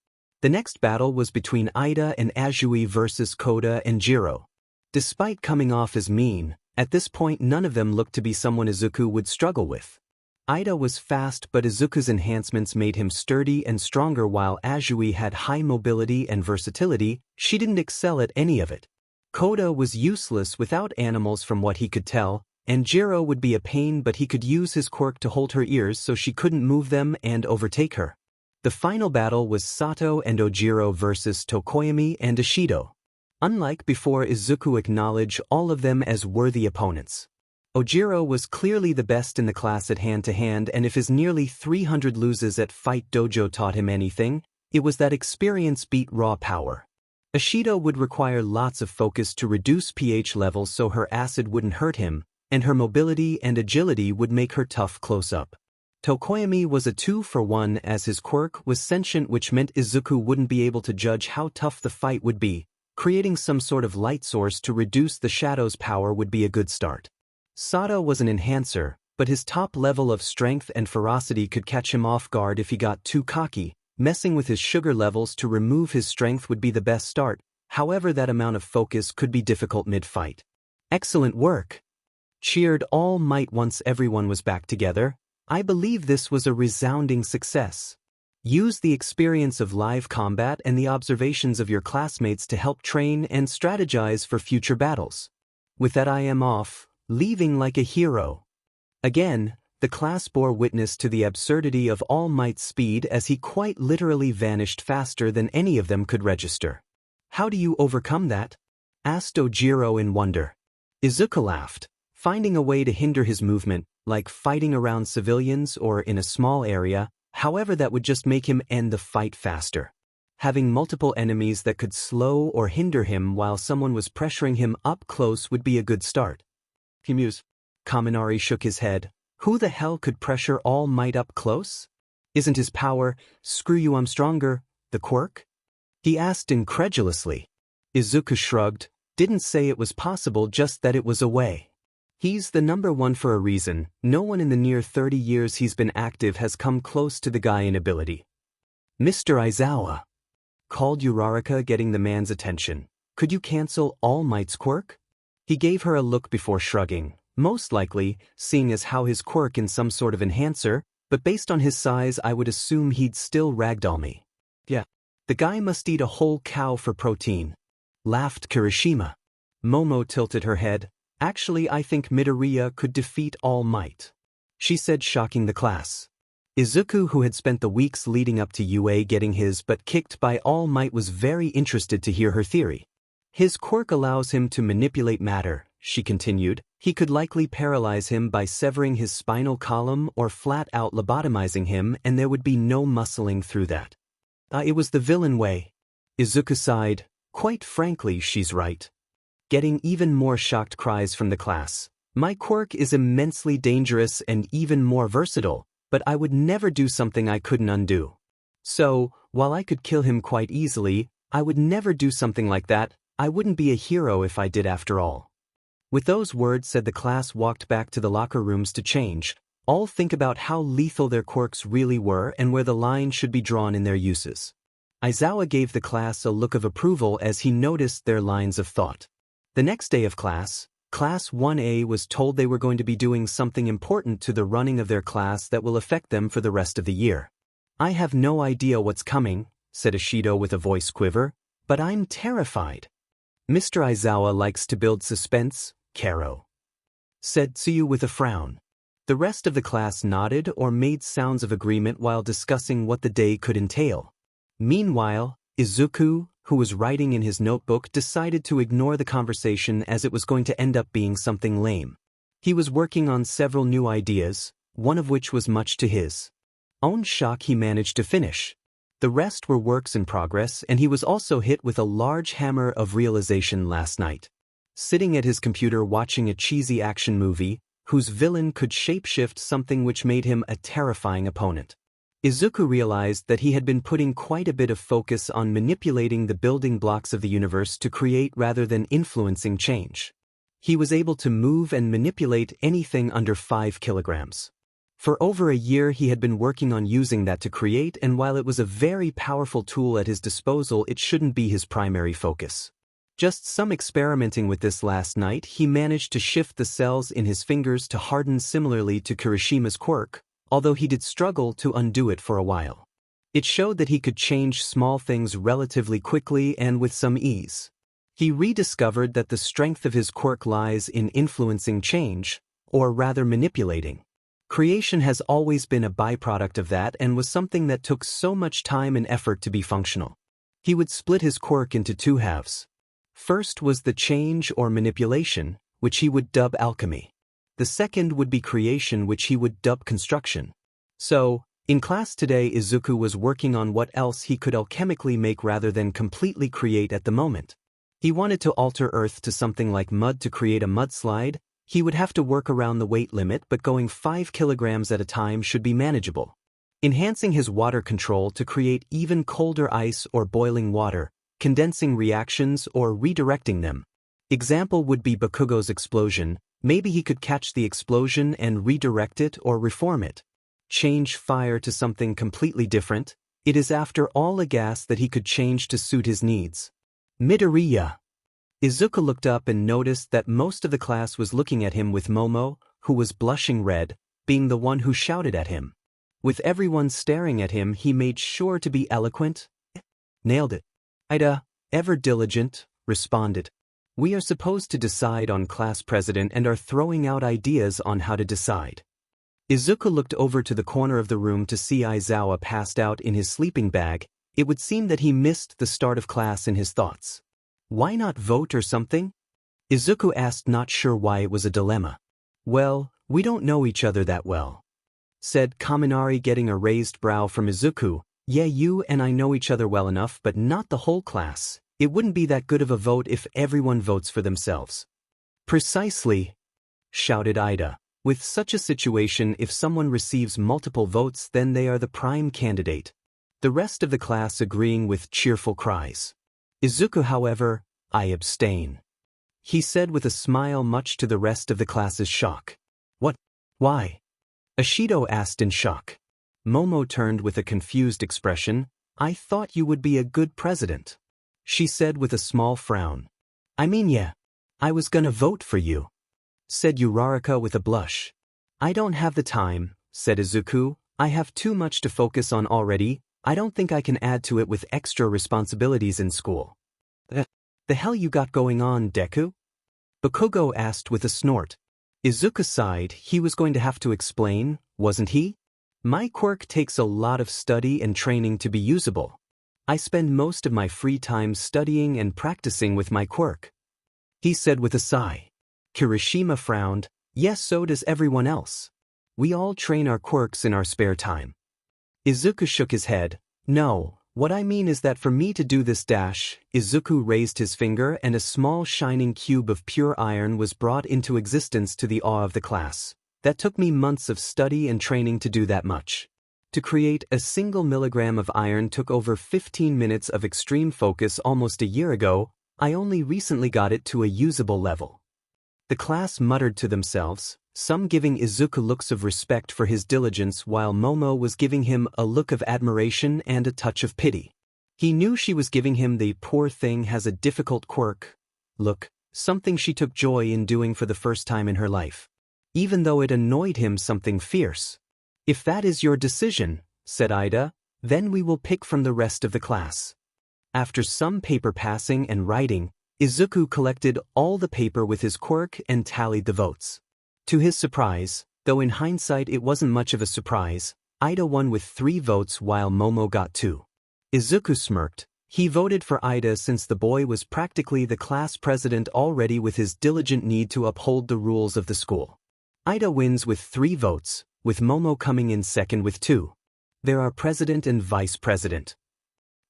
The next battle was between Ida and Azui versus Koda and Jiro. Despite coming off as mean, at this point none of them looked to be someone Izuku would struggle with. Ida was fast, but Izuku's enhancements made him sturdy and stronger, while Azui had high mobility and versatility. She didn't excel at any of it. Koda was useless without animals from what he could tell, and Jiro would be a pain, but he could use his quirk to hold her ears so she couldn't move them and overtake her. The final battle was Sato and Ojiro versus Tokoyami and Ishido. Unlike before, Izuku acknowledged all of them as worthy opponents. Ojiro was clearly the best in the class at hand-to-hand, and if his nearly 300 loses at Fight Dojo taught him anything, it was that experience beat raw power. Ishido would require lots of focus to reduce pH levels so her acid wouldn't hurt him, and her mobility and agility would make her tough close-up. Tokoyami was a 2-for-1 as his quirk was sentient, which meant Izuku wouldn't be able to judge how tough the fight would be. Creating some sort of light source to reduce the shadow's power would be a good start. Sato was an enhancer, but his top level of strength and ferocity could catch him off guard if he got too cocky. Messing with his sugar levels to remove his strength would be the best start, however that amount of focus could be difficult mid-fight. Excellent work! Cheered All Might once everyone was back together. I believe this was a resounding success. Use the experience of live combat and the observations of your classmates to help train and strategize for future battles. With that, I am off, leaving like a hero. Again, the class bore witness to the absurdity of All Might's speed as he quite literally vanished faster than any of them could register. How do you overcome that? Asked Ojiro in wonder. Izuku laughed, finding a way to hinder his movement, like fighting around civilians or in a small area. However, that would just make him end the fight faster. Having multiple enemies that could slow or hinder him while someone was pressuring him up close would be a good start. Muse. Kaminari shook his head. Who the hell could pressure All Might up close? Isn't his power, screw you I'm stronger, the quirk? He asked incredulously. Izuku shrugged, didn't say it was possible, just that it was a way. He's the number one for a reason. No one in the near 30 years he's been active has come close to the guy in ability. Mr. Aizawa, called Uraraka, getting the man's attention. Could you cancel All Might's quirk? He gave her a look before shrugging. Most likely, seeing as how his quirk in some sort of enhancer, but based on his size I would assume he'd still ragdoll me. Yeah. The guy must eat a whole cow for protein. Laughed Kirishima. Momo tilted her head. Actually, I think Midoriya could defeat All Might, she said, shocking the class. Izuku, who had spent the weeks leading up to UA getting his butt kicked by All Might, was very interested to hear her theory. His quirk allows him to manipulate matter, she continued. He could likely paralyze him by severing his spinal column or flat out lobotomizing him, and there would be no muscling through that. It was the villain way. Izuku sighed. Quite frankly, she's right. Getting even more shocked cries from the class. My quirk is immensely dangerous and even more versatile, but I would never do something I couldn't undo. So, while I could kill him quite easily, I would never do something like that. I wouldn't be a hero if I did after all. With those words said, the class walked back to the locker rooms to change. All think about how lethal their quirks really were and where the line should be drawn in their uses. Izawa gave the class a look of approval as he noticed their lines of thought. The next day of class, Class 1A was told they were going to be doing something important to the running of their class that will affect them for the rest of the year. I have no idea what's coming, said Ishido with a voice quiver, but I'm terrified. Mr. Izawa likes to build suspense, Karo, said Tsuyu with a frown. The rest of the class nodded or made sounds of agreement while discussing what the day could entail. Meanwhile, Izuku, who was writing in his notebook, decided to ignore the conversation as it was going to end up being something lame. He was working on several new ideas, one of which was much to his own shock he managed to finish. The rest were works in progress, and he was also hit with a large hammer of realization last night. Sitting at his computer watching a cheesy action movie, whose villain could shapeshift something which made him a terrifying opponent. Izuku realized that he had been putting quite a bit of focus on manipulating the building blocks of the universe to create rather than influencing change. He was able to move and manipulate anything under 5 kilograms. For over a year he had been working on using that to create, and while it was a very powerful tool at his disposal, it shouldn't be his primary focus. Just some experimenting with this last night, he managed to shift the cells in his fingers to harden similarly to Kirishima's quirk, although he did struggle to undo it for a while. It showed that he could change small things relatively quickly and with some ease. He rediscovered that the strength of his quirk lies in influencing change, or rather manipulating. Creation has always been a byproduct of that and was something that took so much time and effort to be functional. He would split his quirk into 2 halves. First was the change or manipulation, which he would dub alchemy. The second would be creation, which he would dub construction. So, in class today, Izuku was working on what else he could alchemically make rather than completely create at the moment. He wanted to alter Earth to something like mud to create a mudslide. He would have to work around the weight limit, but going 5 kilograms at a time should be manageable. Enhancing his water control to create even colder ice or boiling water, condensing reactions or redirecting them. Example would be Bakugo's explosion. Maybe he could catch the explosion and redirect it or reform it. Change fire to something completely different. It is after all a gas that he could change to suit his needs. Midoriya. Izuku looked up and noticed that most of the class was looking at him, with Momo, who was blushing red, being the one who shouted at him. With everyone staring at him, he made sure to be eloquent. Nailed it. Ida, ever diligent, responded. We are supposed to decide on class president and are throwing out ideas on how to decide. Izuku looked over to the corner of the room to see Izawa passed out in his sleeping bag. It would seem that he missed the start of class in his thoughts. Why not vote or something? Izuku asked, not sure why it was a dilemma. Well, we don't know each other that well, said Kaminari, getting a raised brow from Izuku. Yeah, you and I know each other well enough, but not the whole class. It wouldn't be that good of a vote if everyone votes for themselves. Precisely, shouted Ida. With such a situation, if someone receives multiple votes, then they are the prime candidate. The rest of the class agreeing with cheerful cries. Izuku, however, I abstain, he said with a smile, much to the rest of the class's shock. What? Why? Ishido asked in shock. Momo turned with a confused expression. I thought you would be a good president, she said with a small frown. I mean, yeah, I was gonna vote for you, said Uraraka with a blush. I don't have the time, said Izuku. I have too much to focus on already. I don't think I can add to it with extra responsibilities in school. The hell you got going on, Deku? Bakugo asked with a snort. Izuku sighed. He was going to have to explain, wasn't he? My quirk takes a lot of study and training to be usable. I spend most of my free time studying and practicing with my quirk, he said with a sigh. Kirishima frowned. Yes, so does everyone else. We all train our quirks in our spare time. Izuku shook his head. No, What I mean is that for me to do this dash, Izuku raised his finger and a small shining cube of pure iron was brought into existence to the awe of the class. That took me months of study and training to do that much. To create a single milligram of iron took over 15 minutes of extreme focus almost a year ago. I only recently got it to a usable level. The class muttered to themselves, some giving Izuku looks of respect for his diligence while Momo was giving him a look of admiration and a touch of pity. He knew she was giving him the poor thing has a difficult quirk look, something she took joy in doing for the first time in her life. Even though it annoyed him something fierce. If that is your decision, said Ida, then we will pick from the rest of the class. After some paper passing and writing, Izuku collected all the paper with his quirk and tallied the votes. To his surprise, though in hindsight it wasn't much of a surprise, Ida won with 3 votes while Momo got 2. Izuku smirked. He voted for Ida since the boy was practically the class president already with his diligent need to uphold the rules of the school. Ida wins with 3 votes, with Momo coming in second with 2. There are president and vice president,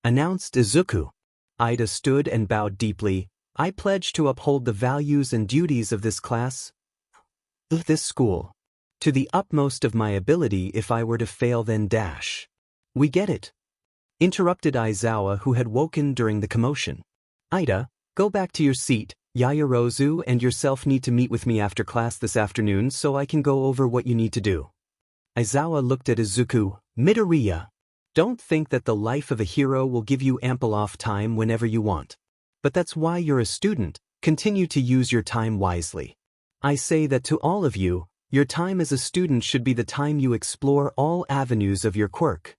announced Izuku. Ida stood and bowed deeply. I pledge to uphold the values and duties of this class, this school, to the utmost of my ability. If I were to fail then dash. We get it, interrupted Aizawa, who had woken during the commotion. Ida, go back to your seat. Yayarozu and yourself need to meet with me after class this afternoon so I can go over what you need to do. Aizawa looked at Izuku. Midoriya, don't think that the life of a hero will give you ample off time whenever you want. But that's why you're a student. Continue to use your time wisely. I say that to all of you, your time as a student should be the time you explore all avenues of your quirk.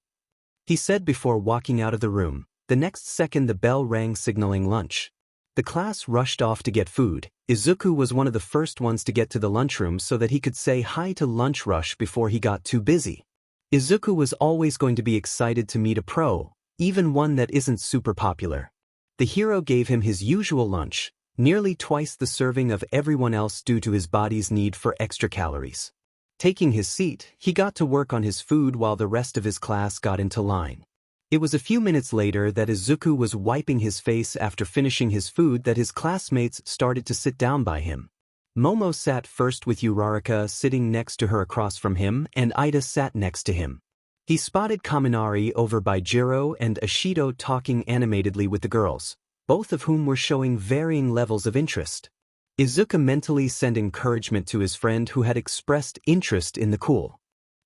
He said before walking out of the room. The next second the bell rang signaling lunch. The class rushed off to get food. Izuku was one of the first ones to get to the lunchroom so that he could say hi to Lunch Rush before he got too busy. Izuku was always going to be excited to meet a pro, even one that isn't super popular. The hero gave him his usual lunch, nearly twice the serving of everyone else due to his body's need for extra calories. Taking his seat, he got to work on his food while the rest of his class got into line. It was a few minutes later that Izuku was wiping his face after finishing his food that his classmates started to sit down by him. Momo sat first with Uraraka sitting next to her across from him and Ida sat next to him. He spotted Kaminari over by Jiro and Ashido talking animatedly with the girls, both of whom were showing varying levels of interest. Izuku mentally sent encouragement to his friend who had expressed interest in the cool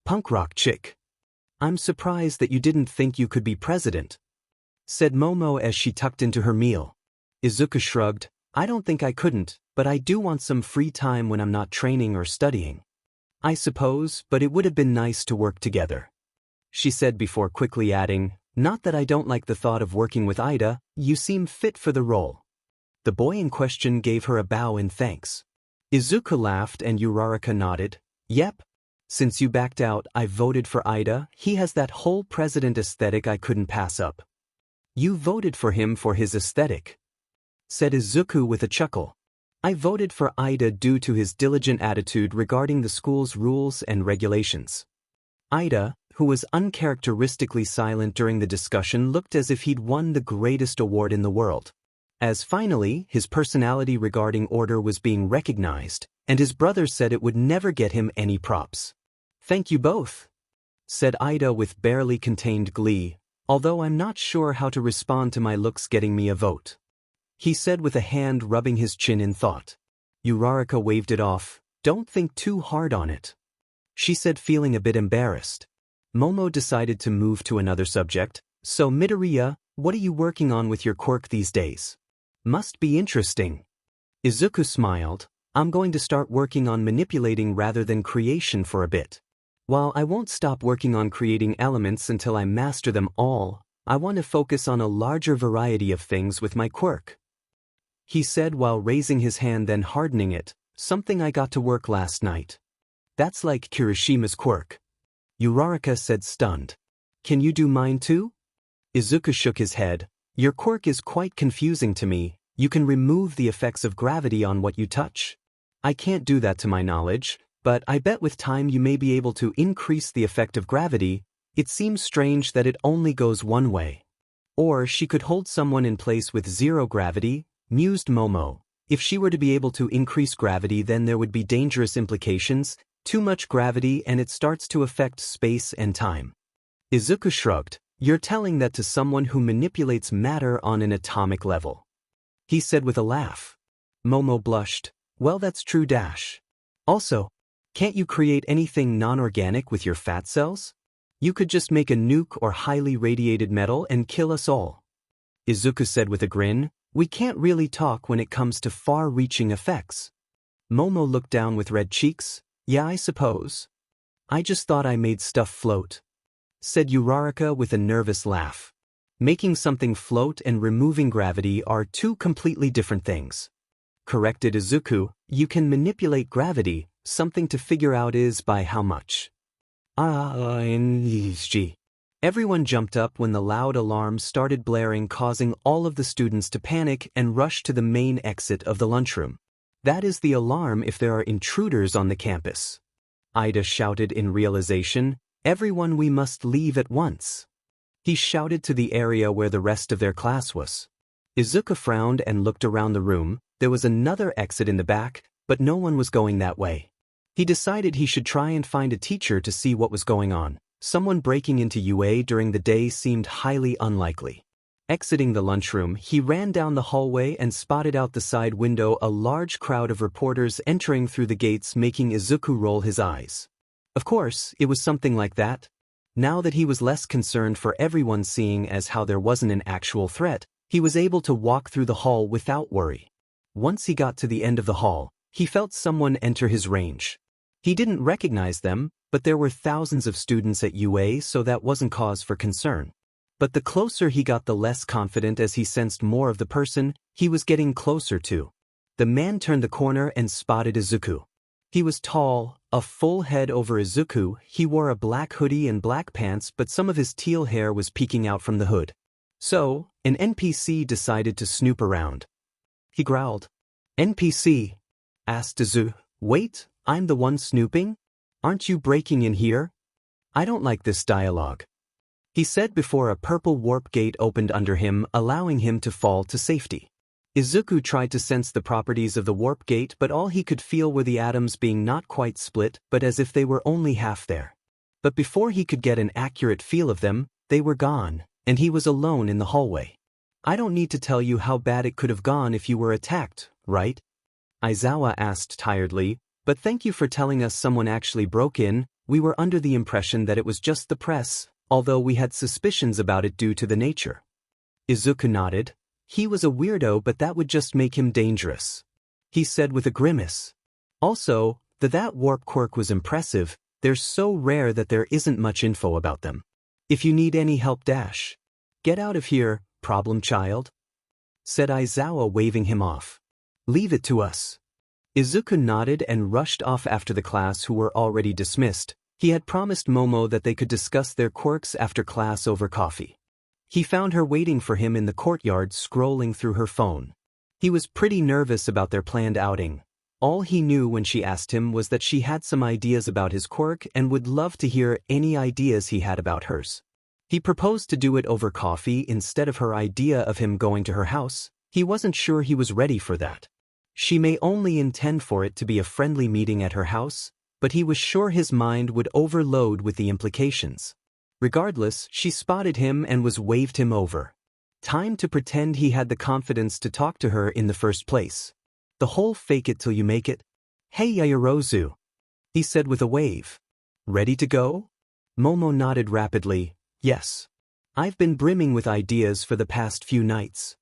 punk rock chick. I'm surprised that you didn't think you could be president, said Momo as she tucked into her meal. Izuku shrugged. I don't think I couldn't, but I do want some free time when I'm not training or studying. I suppose, but it would have been nice to work together, she said before quickly adding, not that I don't like the thought of working with Ida, you seem fit for the role. The boy in question gave her a bow in thanks. Izuku laughed and Uraraka nodded. Yep. Since you backed out, I voted for Ida. He has that whole president aesthetic I couldn't pass up. You voted for him for his aesthetic, said Izuku with a chuckle. I voted for Ida due to his diligent attitude regarding the school's rules and regulations. Ida, who was uncharacteristically silent during the discussion, looked as if he'd won the greatest award in the world. As finally, his personality regarding order was being recognized, and his brother said it would never get him any props. Thank you both, said Ida with barely contained glee, although I'm not sure how to respond to my looks getting me a vote. He said with a hand rubbing his chin in thought. Uraraka waved it off. Don't think too hard on it, she said, feeling a bit embarrassed. Momo decided to move to another subject. So Midoriya, what are you working on with your quirk these days? Must be interesting. Izuku smiled. I'm going to start working on manipulating rather than creation for a bit. While I won't stop working on creating elements until I master them all, I want to focus on a larger variety of things with my quirk, he said while raising his hand then hardening it, something I got to work last night. That's like Kirishima's quirk, Uraraka said stunned. Can you do mine too? Izuku shook his head. Your quirk is quite confusing to me. You can remove the effects of gravity on what you touch. I can't do that to my knowledge, but I bet with time you may be able to increase the effect of gravity. It seems strange that it only goes one way. Or she could hold someone in place with zero gravity, mused Momo. If she were to be able to increase gravity, then there would be dangerous implications, too much gravity and it starts to affect space and time. Izuku shrugged. You're telling that to someone who manipulates matter on an atomic level. He said with a laugh. Momo blushed. Well, that's true. Also, can't you create anything non-organic with your fat cells? You could just make a nuke or highly radiated metal and kill us all. Izuku said with a grin. We can't really talk when it comes to far-reaching effects. Momo looked down with red cheeks. Yeah, I suppose. I just thought I made stuff float, said Uraraka with a nervous laugh. Making something float and removing gravity are two completely different things. Corrected Izuku. You can manipulate gravity, something to figure out is by how much. Everyone jumped up when the loud alarm started blaring, causing all of the students to panic and rush to the main exit of the lunchroom. That is the alarm if there are intruders on the campus. Ida shouted in realization. Everyone, we must leave at once. He shouted to the area where the rest of their class was. Izuku frowned and looked around the room. There was another exit in the back, but no one was going that way. He decided he should try and find a teacher to see what was going on. Someone breaking into UA during the day seemed highly unlikely. Exiting the lunchroom, he ran down the hallway and spotted out the side window a large crowd of reporters entering through the gates, making Izuku roll his eyes. Of course, it was something like that. Now that he was less concerned for everyone seeing as how there wasn't an actual threat, he was able to walk through the hall without worry. Once he got to the end of the hall, he felt someone enter his range. He didn't recognize them, but there were thousands of students at UA, so that wasn't cause for concern. But the closer he got, the less confident as he sensed more of the person he was getting closer to. The man turned the corner and spotted Izuku. He was tall, a full head over Izuku. He wore a black hoodie and black pants, but some of his teal hair was peeking out from the hood. So, an NPC decided to snoop around. He growled. NPC? Asked Izuku. Wait, I'm the one snooping? Aren't you breaking in here? I don't like this dialogue. He said before a purple warp gate opened under him, allowing him to fall to safety. Izuku tried to sense the properties of the warp gate, but all he could feel were the atoms being not quite split, but as if they were only half there. But before he could get an accurate feel of them, they were gone, and he was alone in the hallway. I don't need to tell you how bad it could have gone if you were attacked, right? Aizawa asked tiredly, but thank you for telling us someone actually broke in. We were under the impression that it was just the press, although we had suspicions about it due to the nature. Izuku nodded. He was a weirdo, but that would just make him dangerous. He said with a grimace. Also, that warp quirk was impressive. They're so rare that there isn't much info about them. If you need any help, get out of here, problem child, said Aizawa, waving him off. Leave it to us. Izuku nodded and rushed off after the class, who were already dismissed. He had promised Momo that they could discuss their quirks after class over coffee. He found her waiting for him in the courtyard, scrolling through her phone. He was pretty nervous about their planned outing. All he knew when she asked him was that she had some ideas about his quirk and would love to hear any ideas he had about hers. He proposed to do it over coffee instead of her idea of him going to her house. He wasn't sure he was ready for that. She may only intend for it to be a friendly meeting at her house, but he was sure his mind would overload with the implications. Regardless, she spotted him and waved him over. Time to pretend he had the confidence to talk to her in the first place. The whole fake it till you make it. Hey Yaoyorozu, he said with a wave. Ready to go? Momo nodded rapidly. Yes. I've been brimming with ideas for the past few nights,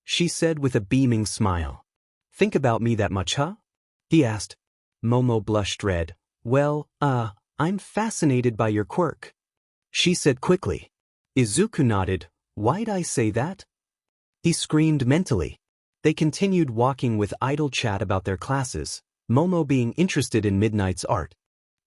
she said with a beaming smile. Think about me that much, huh? He asked. Momo blushed red. Well, I'm fascinated by your quirk, she said quickly. Izuku nodded. Why'd I say that? He screamed mentally. They continued walking with idle chat about their classes, Momo being interested in Midnight's art,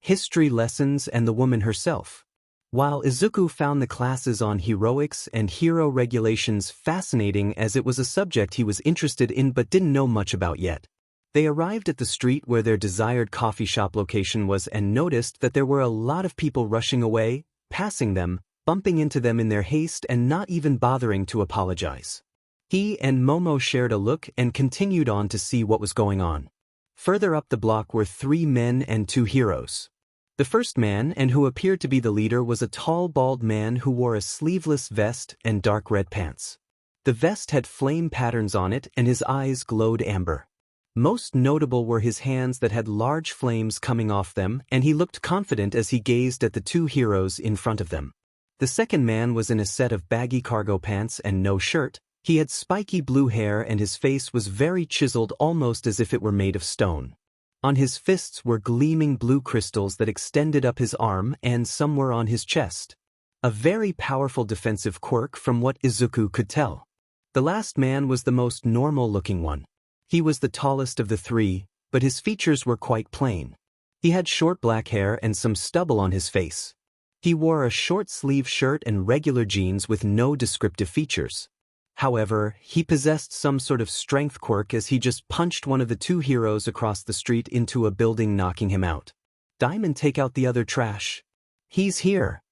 history lessons, and the woman herself, while Izuku found the classes on heroics and hero regulations fascinating, as it was a subject he was interested in but didn't know much about yet. They arrived at the street where their desired coffee shop location was and noticed that there were a lot of people rushing away, passing them, bumping into them in their haste and not even bothering to apologize. He and Momo shared a look and continued on to see what was going on. Further up the block were 3 men and 2 heroes. The first man, and who appeared to be the leader, was a tall bald man who wore a sleeveless vest and dark red pants. The vest had flame patterns on it and his eyes glowed amber. Most notable were his hands that had large flames coming off them, and he looked confident as he gazed at the 2 heroes in front of them. The second man was in a set of baggy cargo pants and no shirt. He had spiky blue hair and his face was very chiseled, almost as if it were made of stone. On his fists were gleaming blue crystals that extended up his arm and some were on his chest. A very powerful defensive quirk from what Izuku could tell. The last man was the most normal-looking one. He was the tallest of the 3, but his features were quite plain. He had short black hair and some stubble on his face. He wore a short-sleeved shirt and regular jeans with no descriptive features. However, he possessed some sort of strength quirk as he just punched one of the 2 heroes across the street into a building, knocking him out. "Diamond, take out the other trash." "He's here,"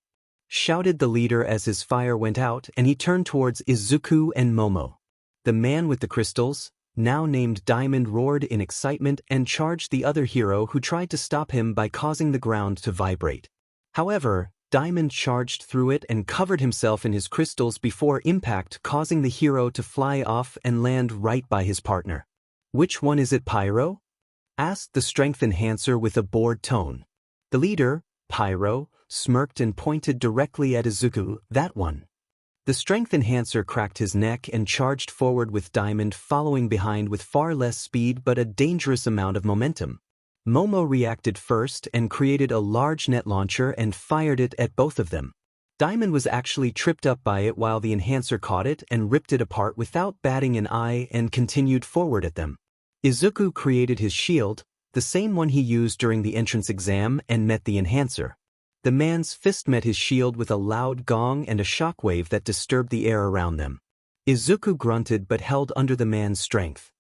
shouted the leader as his fire went out and he turned towards Izuku and Momo. The man with the crystals, now named Diamond, roared in excitement and charged the other hero who tried to stop him by causing the ground to vibrate. However, Diamond charged through it and covered himself in his crystals before impact, causing the hero to fly off and land right by his partner. "Which one is it, Pyro?" asked the strength enhancer with a bored tone. The leader, Pyro, smirked and pointed directly at Izuku. "That one." The strength enhancer cracked his neck and charged forward with Diamond following behind with far less speed but a dangerous amount of momentum. Momo reacted first and created a large net launcher and fired it at both of them. Diamond was actually tripped up by it while the enhancer caught it and ripped it apart without batting an eye and continued forward at them. Izuku created his shield, the same one he used during the entrance exam, and met the enhancer. The man's fist met his shield with a loud gong and a shockwave that disturbed the air around them. Izuku grunted but held under the man's strength.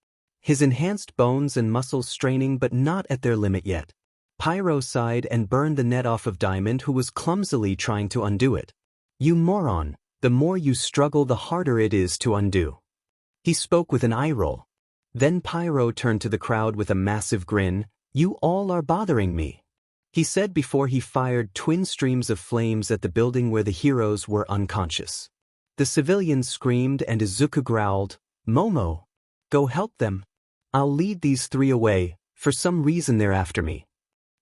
His enhanced bones and muscles straining but not at their limit yet. Pyro sighed and burned the net off of Diamond, who was clumsily trying to undo it. "You moron, the more you struggle the harder it is to undo." He spoke with an eye roll. Then Pyro turned to the crowd with a massive grin. "You all are bothering me," he said before he fired twin streams of flames at the building where the heroes were unconscious. The civilians screamed and Izuku growled, "Momo, go help them. I'll lead these 3 away, for some reason they're after me,"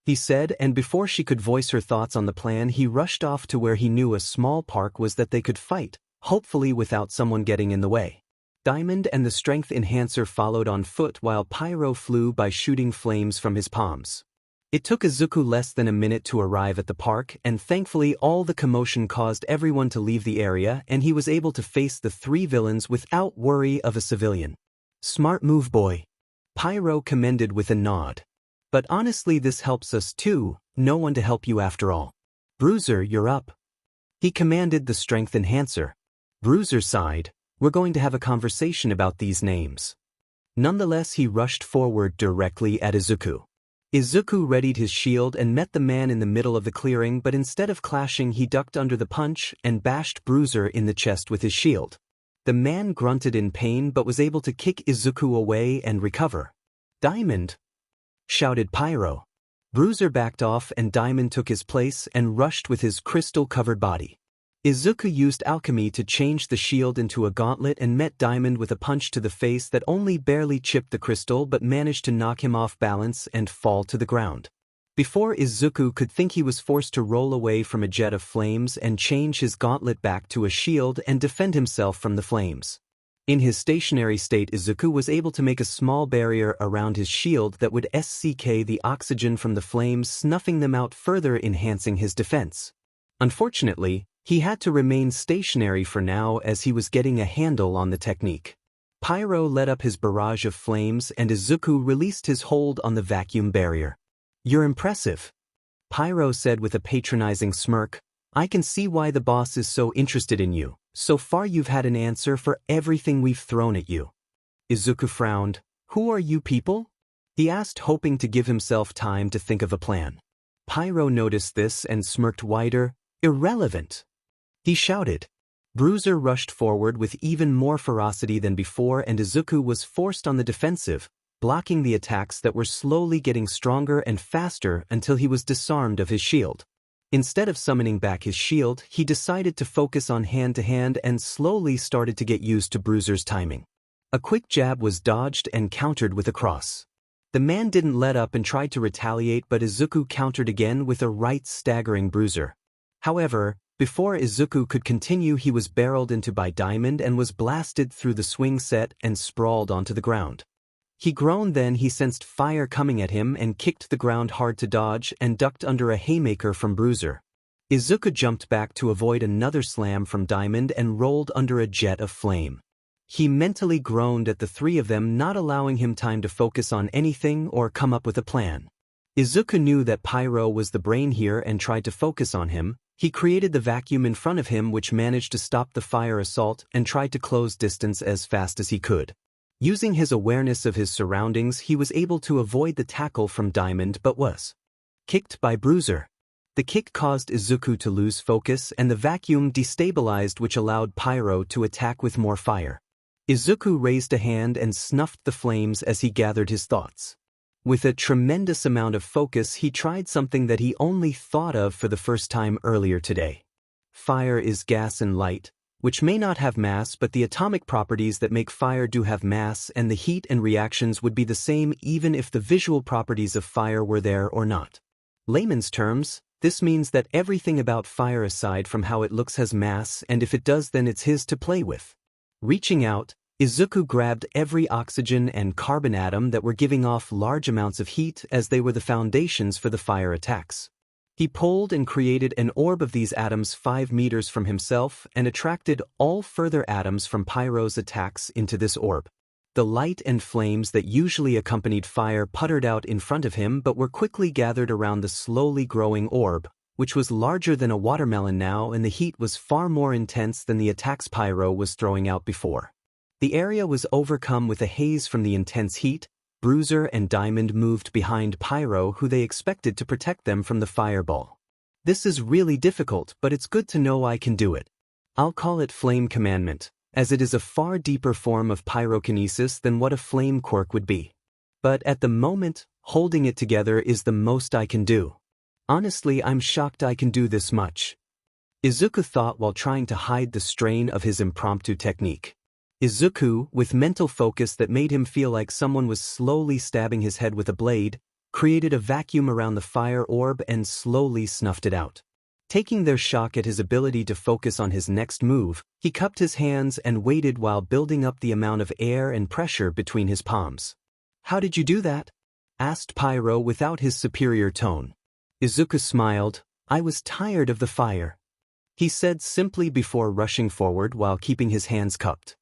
he said, and before she could voice her thoughts on the plan he rushed off to where he knew a small park was that they could fight, hopefully without someone getting in the way. Diamond and the strength enhancer followed on foot while Pyro flew by shooting flames from his palms. It took Izuku less than a minute to arrive at the park, and thankfully all the commotion caused everyone to leave the area and he was able to face the 3 villains without worry of a civilian. "Smart move, boy," Pyro commended with a nod. "But honestly, this helps us too, no one to help you after all. Bruiser, you're up," he commanded the strength enhancer. Bruiser sighed. "We're going to have a conversation about these names." Nonetheless, he rushed forward directly at Izuku. Izuku readied his shield and met the man in the middle of the clearing, but instead of clashing he ducked under the punch and bashed Bruiser in the chest with his shield. The man grunted in pain but was able to kick Izuku away and recover. "Diamond!" shouted Pyro. Bruiser backed off and Diamond took his place and rushed with his crystal-covered body. Izuku used alchemy to change the shield into a gauntlet and met Diamond with a punch to the face that only barely chipped the crystal but managed to knock him off balance and fall to the ground. Before Izuku could think, he was forced to roll away from a jet of flames and change his gauntlet back to a shield and defend himself from the flames. In his stationary state, Izuku was able to make a small barrier around his shield that would SCK the oxygen from the flames, snuffing them out, further enhancing his defense. Unfortunately, he had to remain stationary for now as he was getting a handle on the technique. Pyro let up his barrage of flames and Izuku released his hold on the vacuum barrier. "You're impressive," Pyro said with a patronizing smirk. "I can see why the boss is so interested in you. So far you've had an answer for everything we've thrown at you." Izuku frowned. "Who are you people?" he asked, hoping to give himself time to think of a plan. Pyro noticed this and smirked wider. "Irrelevant." he shouted. Bruiser rushed forward with even more ferocity than before, and Izuku was forced on the defensive, blocking the attacks that were slowly getting stronger and faster until he was disarmed of his shield. Instead of summoning back his shield, he decided to focus on hand-to-hand and slowly started to get used to Bruiser's timing. A quick jab was dodged and countered with a cross. The man didn't let up and tried to retaliate, but Izuku countered again with a right, staggering Bruiser. However, before Izuku could continue, he was barreled into by Diamond and was blasted through the swing set and sprawled onto the ground. He groaned, then he sensed fire coming at him and kicked the ground hard to dodge and ducked under a haymaker from Bruiser. Izuku jumped back to avoid another slam from Diamond and rolled under a jet of flame. He mentally groaned at the three of them, not allowing him time to focus on anything or come up with a plan. Izuku knew that Pyro was the brain here and tried to focus on him. He created the vacuum in front of him, which managed to stop the fire assault, and tried to close distance as fast as he could. Using his awareness of his surroundings, he was able to avoid the tackle from Diamond but was kicked by Bruiser. The kick caused Izuku to lose focus and the vacuum destabilized, which allowed Pyro to attack with more fire. Izuku raised a hand and snuffed the flames as he gathered his thoughts. With a tremendous amount of focus, he tried something that he only thought of for the first time earlier today. Fire is gas and light, which may not have mass, but the atomic properties that make fire do have mass, and the heat and reactions would be the same even if the visual properties of fire were there or not. Layman's terms, this means that everything about fire aside from how it looks has mass, and if it does, then it's his to play with. Reaching out, Izuku grabbed every oxygen and carbon atom that were giving off large amounts of heat, as they were the foundations for the fire attacks. He pulled and created an orb of these atoms 5 meters from himself and attracted all further atoms from Pyro's attacks into this orb. The light and flames that usually accompanied fire puttered out in front of him but were quickly gathered around the slowly growing orb, which was larger than a watermelon now, and the heat was far more intense than the attacks Pyro was throwing out before. The area was overcome with a haze from the intense heat. Bruiser and Diamond moved behind Pyro, who they expected to protect them from the fireball. This is really difficult, but it's good to know I can do it. I'll call it Flame Commandment, as it is a far deeper form of pyrokinesis than what a flame quirk would be. But at the moment, holding it together is the most I can do. Honestly, I'm shocked I can do this much. Izuku thought while trying to hide the strain of his impromptu technique. Izuku, with mental focus that made him feel like someone was slowly stabbing his head with a blade, created a vacuum around the fire orb and slowly snuffed it out. Taking their shock at his ability to focus on his next move, he cupped his hands and waited while building up the amount of air and pressure between his palms. "How did you do that?" asked Pyro without his superior tone. Izuku smiled. "I was tired of the fire," he said simply before rushing forward while keeping his hands cupped.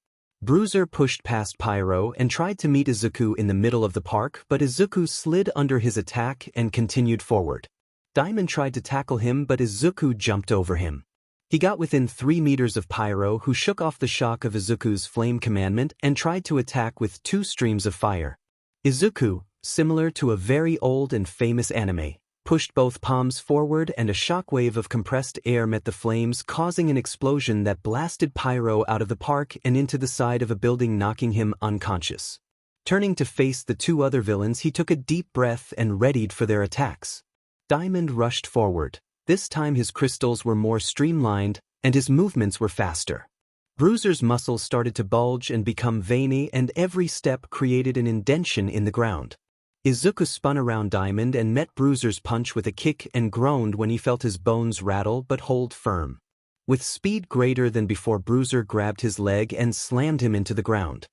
Bruiser pushed past Pyro and tried to meet Izuku in the middle of the park, but Izuku slid under his attack and continued forward. Diamond tried to tackle him, but Izuku jumped over him. He got within 3 meters of Pyro, who shook off the shock of Izuku's flame commandment and tried to attack with 2 streams of fire. Izuku, similar to a very old and famous anime, pushed both palms forward and a shockwave of compressed air met the flames, causing an explosion that blasted Pyro out of the park and into the side of a building, knocking him unconscious. Turning to face the 2 other villains, he took a deep breath and readied for their attacks. Diamond rushed forward. This time his crystals were more streamlined and his movements were faster. Bruiser's muscles started to bulge and become veiny, and every step created an indentation in the ground. Izuku spun around Diamond and met Bruiser's punch with a kick and groaned when he felt his bones rattle but hold firm. With speed greater than before, Bruiser grabbed his leg and slammed him into the ground.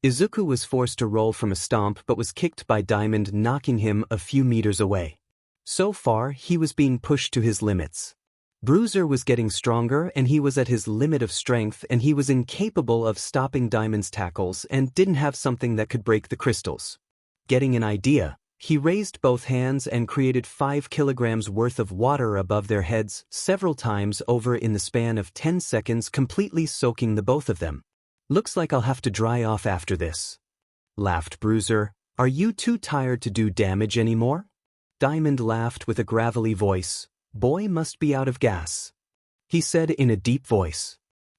Izuku was forced to roll from a stomp but was kicked by Diamond, knocking him a few meters away. So far, he was being pushed to his limits. Bruiser was getting stronger and he was at his limit of strength, and he was incapable of stopping Diamond's tackles and didn't have something that could break the crystals. Getting an idea, he raised both hands and created 5 kilograms worth of water above their heads several times over in the span of 10 seconds, completely soaking the both of them. "Looks like I'll have to dry off after this," laughed Bruiser. "Are you too tired to do damage anymore?" Diamond laughed with a gravelly voice. "Boy must be out of gas." he said in a deep voice.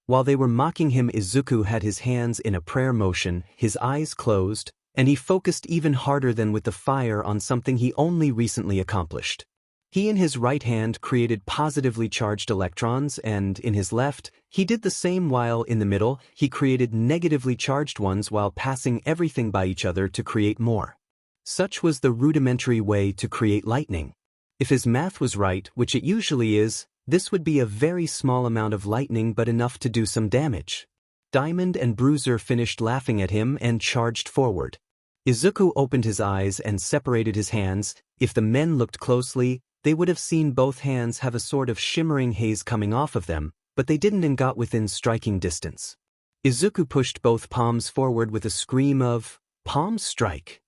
While they were mocking him, Izuku had his hands in a prayer motion, his eyes closed, and he focused even harder than with the fire on something he only recently accomplished. He in his right hand created positively charged electrons, and in his left, he did the same, while in the middle, he created negatively charged ones while passing everything by each other to create more. Such was the rudimentary way to create lightning. If his math was right, which it usually is, this would be a very small amount of lightning but enough to do some damage. Diamond and Bruiser finished laughing at him and charged forward. Izuku opened his eyes and separated his hands. If the men looked closely, they would have seen both hands have a sort of shimmering haze coming off of them, but they didn't and got within striking distance. Izuku pushed both palms forward with a scream of, "Palm strike!"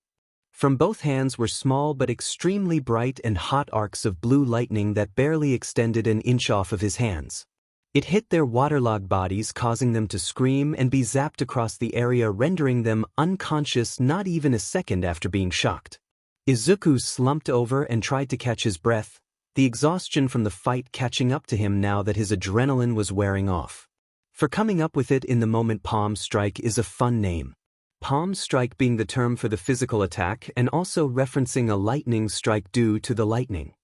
From both hands were small but extremely bright and hot arcs of blue lightning that barely extended an inch off of his hands. It hit their waterlogged bodies, causing them to scream and be zapped across the area, rendering them unconscious not even a second after being shocked. Izuku slumped over and tried to catch his breath, the exhaustion from the fight catching up to him now that his adrenaline was wearing off. For coming up with it in the moment, Palm Strike is a fun name. Palm strike being the term for the physical attack and also referencing a lightning strike due to the lightning.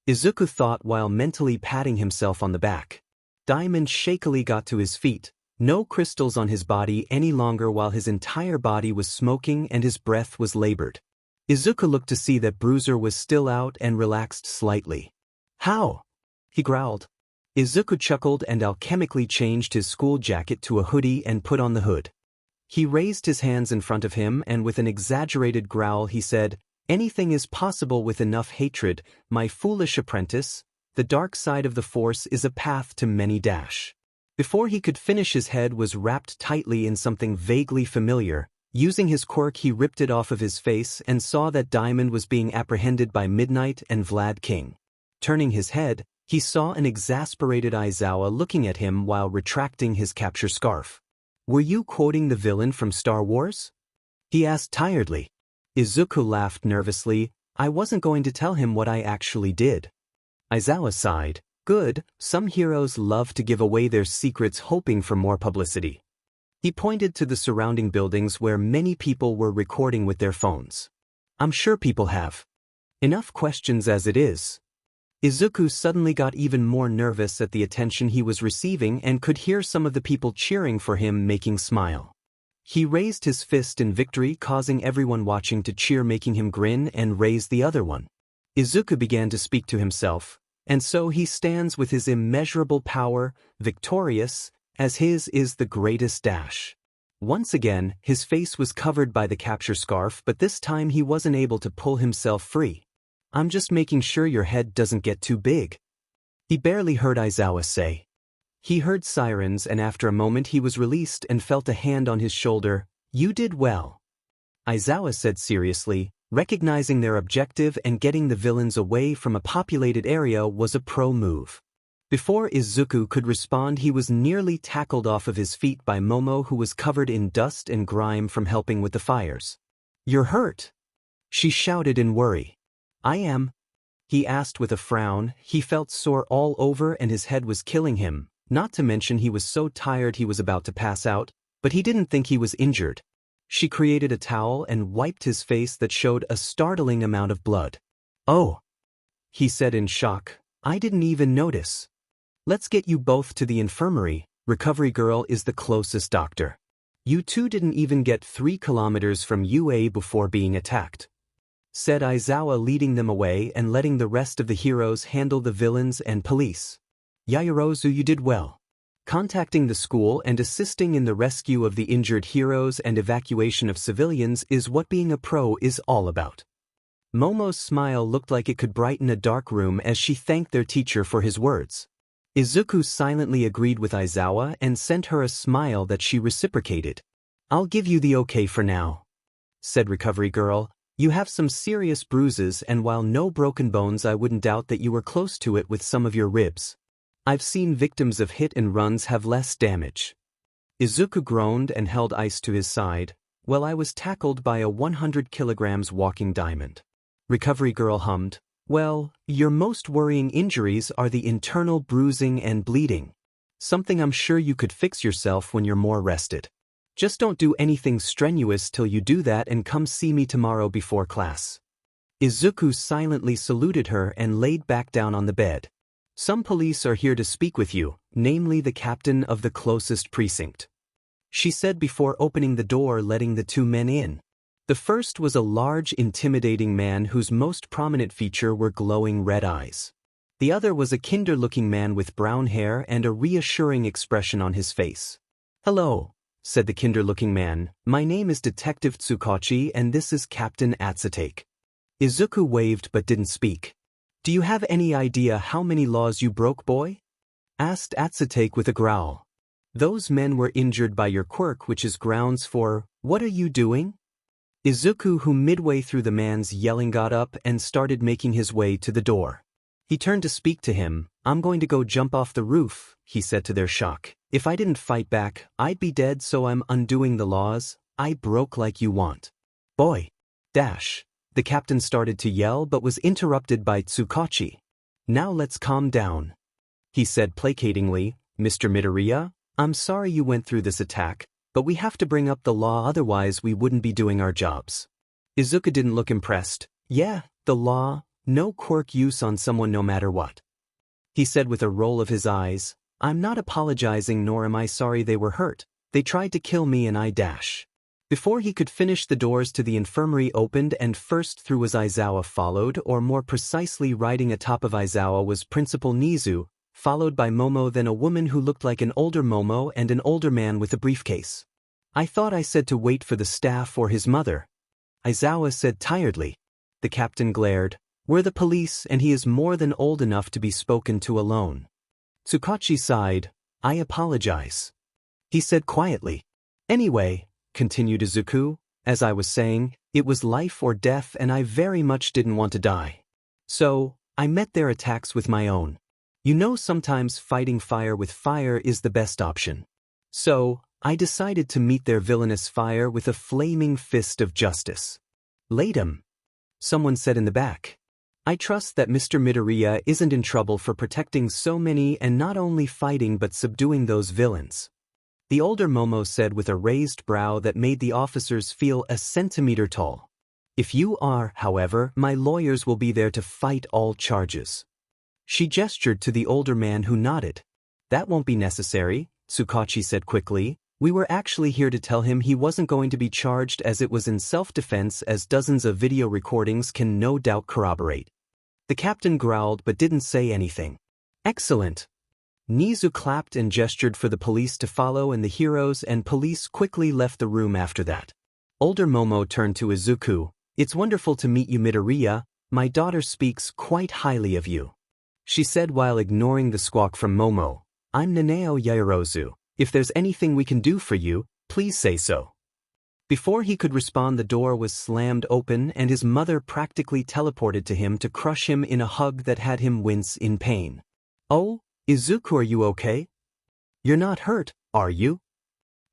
Izuku thought while mentally patting himself on the back. Diamond shakily got to his feet, no crystals on his body any longer, while his entire body was smoking and his breath was labored. Izuku looked to see that Bruiser was still out and relaxed slightly. "How?" he growled. Izuku chuckled and alchemically changed his school jacket to a hoodie and put on the hood. He raised his hands in front of him and with an exaggerated growl he said, "Anything is possible with enough hatred, my foolish apprentice. The dark side of the Force is a path to many dash." Before he could finish, his head was wrapped tightly in something vaguely familiar. Using his quirk, he ripped it off of his face and saw that Diamond was being apprehended by Midnight and Vlad King. Turning his head, he saw an exasperated Aizawa looking at him while retracting his capture scarf. "Were you quoting the villain from Star Wars?" he asked tiredly. Izuku laughed nervously. "I wasn't going to tell him what I actually did." Aizawa sighed. "Good, some heroes love to give away their secrets hoping for more publicity." He pointed to the surrounding buildings where many people were recording with their phones. "I'm sure people have enough questions as it is." Izuku suddenly got even more nervous at the attention he was receiving and could hear some of the people cheering for him making smile. He raised his fist in victory, causing everyone watching to cheer, making him grin and raise the other one. Izuku began to speak to himself, "And so he stands with his immeasurable power, victorious, as his is the greatest dash." Once again, his face was covered by the capture scarf, but this time he wasn't able to pull himself free. "I'm just making sure your head doesn't get too big," he barely heard Aizawa say. He heard sirens and after a moment he was released and felt a hand on his shoulder. "You did well," Aizawa said seriously. Recognizing their objective and getting the villains away from a populated area was a pro move. Before Izuku could respond, he was nearly tackled off of his feet by Momo, who was covered in dust and grime from helping with the fires. "You're hurt," she shouted in worry. "I am," he asked with a frown. He felt sore all over and his head was killing him, not to mention he was so tired he was about to pass out, but he didn't think he was injured. She created a towel and wiped his face that showed a startling amount of blood. "Oh," he said in shock, "I didn't even notice. Let's get you both to the infirmary. Recovery Girl is the closest doctor. You two didn't even get 3 kilometers from UA before being attacked," said Aizawa, leading them away and letting the rest of the heroes handle the villains and police. "Yaoyorozu, you did well. Contacting the school and assisting in the rescue of the injured heroes and evacuation of civilians is what being a pro is all about." Momo's smile looked like it could brighten a dark room as she thanked their teacher for his words. Izuku silently agreed with Aizawa and sent her a smile that she reciprocated. "I'll give you the okay for now," said Recovery Girl. "You have some serious bruises, and while no broken bones, I wouldn't doubt that you were close to it with some of your ribs. I've seen victims of hit and runs have less damage." Izuku groaned and held ice to his side. "Well, I was tackled by a 100 kilograms walking diamond." Recovery Girl hummed. Well, your most worrying injuries are the internal bruising and bleeding. Something I'm sure you could fix yourself when you're more rested. Just don't do anything strenuous till you do that and come see me tomorrow before class. Izuku silently saluted her and laid back down on the bed. Some police are here to speak with you, namely the captain of the closest precinct, she said before opening the door, letting the two men in. The first was a large, intimidating man whose most prominent feature were glowing red eyes. The other was a kinder-looking man with brown hair and a reassuring expression on his face. "Hello," said the kinder-looking man. "My name is Detective Tsukachi and this is Captain Atsutake." Izuku waved but didn't speak. "Do you have any idea how many laws you broke, boy?" asked Atsutake with a growl. "Those men were injured by your quirk, which is grounds for, what are you doing?" Izuku, who midway through the man's yelling got up and started making his way to the door. He turned to speak to him. "I'm going to go jump off the roof," he said to their shock. "If I didn't fight back, I'd be dead, so I'm undoing the laws I broke like you want." "Boy! Dash!" The captain started to yell but was interrupted by Tsukachi. "Now let's calm down," he said placatingly. "Mr. Midoriya, I'm sorry you went through this attack, but we have to bring up the law, otherwise we wouldn't be doing our jobs." Izuku didn't look impressed. "Yeah, the law, no quirk use on someone no matter what," he said with a roll of his eyes. "I'm not apologizing, nor am I sorry they were hurt. They tried to kill me and I dash." Before he could finish, the doors to the infirmary opened and first through was Aizawa, followed, or more precisely riding atop of Aizawa was Principal Nizu, followed by Momo, then a woman who looked like an older Momo and an older man with a briefcase. "I thought I said to wait for the staff or his mother," Aizawa said tiredly. The captain glared. "We're the police and he is more than old enough to be spoken to alone." Tsukachi sighed. "I apologize," he said quietly. "Anyway," continued Izuku, "as I was saying, it was life or death and I very much didn't want to die. So, I met their attacks with my own. You know, sometimes fighting fire with fire is the best option. So, I decided to meet their villainous fire with a flaming fist of justice." "Laid 'em," someone said in the back. "I trust that Mr. Midoriya isn't in trouble for protecting so many and not only fighting but subduing those villains," the older Momo said with a raised brow that made the officers feel a centimeter tall. "If you are, however, my lawyers will be there to fight all charges." She gestured to the older man, who nodded. "That won't be necessary," Tsukachi said quickly. "We were actually here to tell him he wasn't going to be charged, as it was in self-defense, as dozens of video recordings can no doubt corroborate." The captain growled but didn't say anything. "Excellent." Nizu clapped and gestured for the police to follow, and the heroes and police quickly left the room after that. Older Momo turned to Izuku. "It's wonderful to meet you, Midoriya. My daughter speaks quite highly of you," she said while ignoring the squawk from Momo. "I'm Nanao Yaoyorozu. If there's anything we can do for you, please say so." Before he could respond, the door was slammed open and his mother practically teleported to him to crush him in a hug that had him wince in pain. "Oh, Izuku, are you okay? You're not hurt, are you?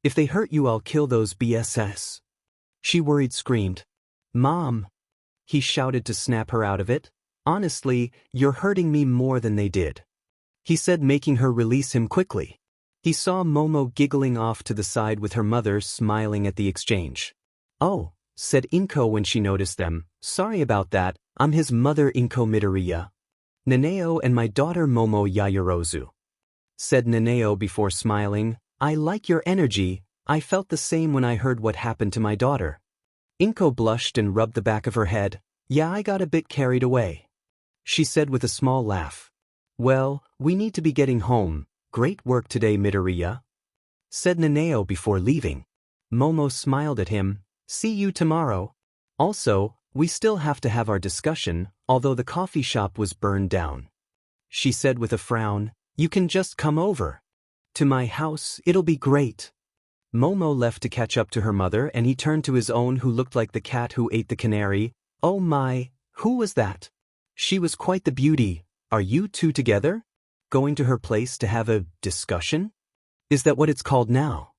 If they hurt you, I'll kill those BSS," she worried screamed. "Mom," he shouted to snap her out of it. "Honestly, you're hurting me more than they did," he said, making her release him quickly. He saw Momo giggling off to the side with her mother smiling at the exchange. "Oh," said Inko when she noticed them. "Sorry about that, I'm his mother, Inko Midoriya. Nanao and my daughter Momo Yaoyorozu," said Nanao before smiling. "I like your energy. I felt the same when I heard what happened to my daughter." Inko blushed and rubbed the back of her head. "Yeah, I got a bit carried away," she said with a small laugh. "Well, we need to be getting home. Great work today, Midoriya," said Nanao before leaving. Momo smiled at him. "See you tomorrow. Also, we still have to have our discussion, although the coffee shop was burned down," she said with a frown. "You can just come over to my house, it'll be great." Momo left to catch up to her mother and he turned to his own, who looked like the cat who ate the canary. "Oh my, who was that? She was quite the beauty. Are you two together? Going to her place to have a discussion? Is that what it's called now?"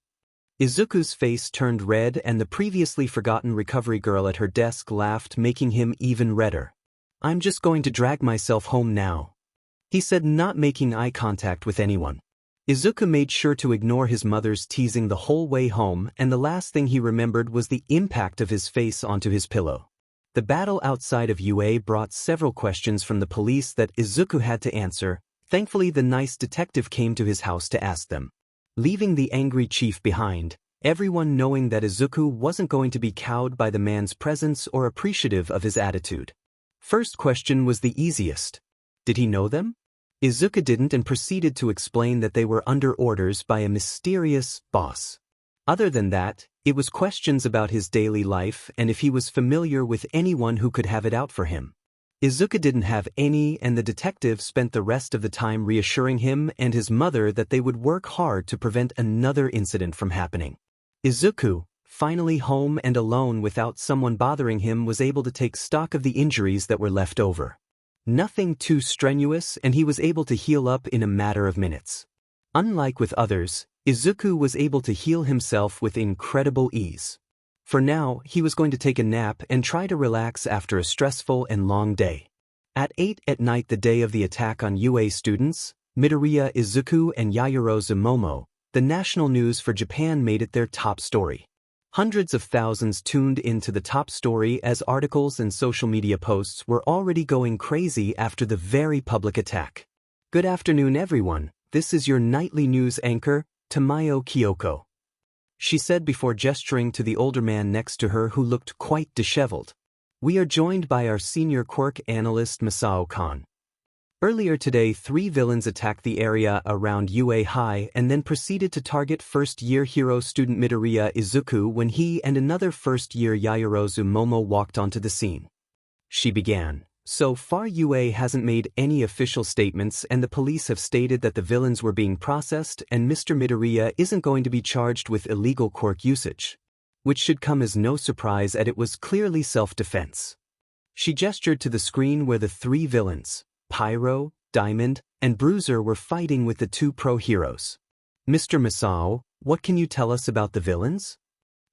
Izuku's face turned red and the previously forgotten recovery girl at her desk laughed, making him even redder. I'm just going to drag myself home now," he said, not making eye contact with anyone. Izuku made sure to ignore his mother's teasing the whole way home, and the last thing he remembered was the impact of his face onto his pillow. The battle outside of UA brought several questions from the police that Izuku had to answer. Thankfully, the nice detective came to his house to ask them, leaving the angry chief behind, everyone knowing that Izuku wasn't going to be cowed by the man's presence or appreciative of his attitude. First question was the easiest. Did he know them? Izuku didn't and proceeded to explain that they were under orders by a mysterious boss. Other than that, it was questions about his daily life and if he was familiar with anyone who could have it out for him. Izuku didn't have any, and the detective spent the rest of the time reassuring him and his mother that they would work hard to prevent another incident from happening. Izuku, finally home and alone without someone bothering him, was able to take stock of the injuries that were left over. Nothing too strenuous, and he was able to heal up in a matter of minutes. Unlike with others, Izuku was able to heal himself with incredible ease. For now, he was going to take a nap and try to relax after a stressful and long day. At 8 at night, the day of the attack on UA students, Midoriya, Izuku, and Yaoyorozu Momo, the national news for Japan made it their top story. Hundreds of thousands tuned into the top story as articles and social media posts were already going crazy after the very public attack. Good afternoon, everyone. This is your nightly news anchor, Tamayo Kyoko, she said before gesturing to the older man next to her who looked quite disheveled. We are joined by our senior quirk analyst Masao-kan. Earlier today, 3 villains attacked the area around UA High and then proceeded to target first-year hero student Midoriya Izuku when he and another first-year Yaoyorozu Momo walked onto the scene. She began. So far, UA hasn't made any official statements, and the police have stated that the villains were being processed and Mr. Midoriya isn't going to be charged with illegal quirk usage, which should come as no surprise as it was clearly self-defense. She gestured to the screen where the 3 villains, Pyro, Diamond, and Bruiser, were fighting with the 2 pro heroes. Mr. Masao, what can you tell us about the villains?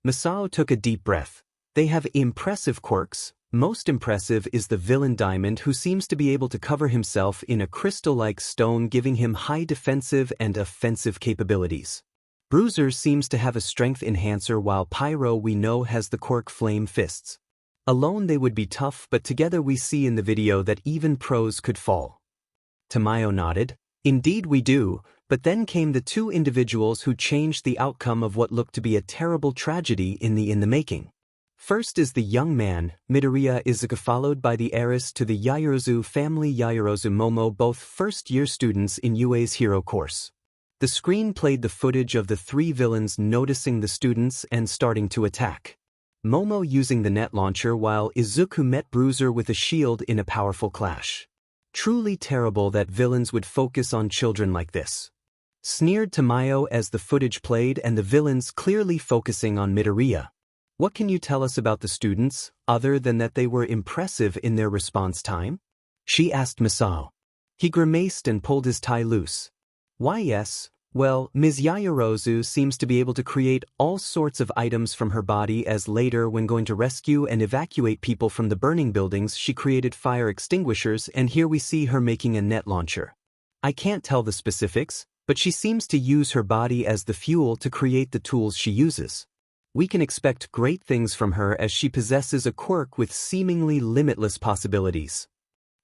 Masao took a deep breath. They have impressive quirks. Most impressive is the villain Diamond, who seems to be able to cover himself in a crystal-like stone, giving him high defensive and offensive capabilities. Bruiser seems to have a strength enhancer, while Pyro, we know, has the quirk Flame Fists. Alone they would be tough, but together we see in the video that even pros could fall. Tamayo nodded. Indeed we do, but then came the 2 individuals who changed the outcome of what looked to be a terrible tragedy in the making. First is the young man, Midoriya Izuku, followed by the heiress to the Yaoyorozu family, Yaoyorozu Momo, both first-year students in UA's hero course. The screen played the footage of the 3 villains noticing the students and starting to attack. Momo using the net launcher, while Izuku met Bruiser with a shield in a powerful clash. Truly terrible that villains would focus on children like this, sneered Tamayo as the footage played and the villains clearly focusing on Midoriya. What can you tell us about the students, other than that they were impressive in their response time? She asked Masao. He grimaced and pulled his tie loose. Why yes. Well, Ms. Yaoyorozu seems to be able to create all sorts of items from her body, as later when going to rescue and evacuate people from the burning buildings she created fire extinguishers, and here we see her making a net launcher. I can't tell the specifics, but she seems to use her body as the fuel to create the tools she uses. We can expect great things from her as she possesses a quirk with seemingly limitless possibilities.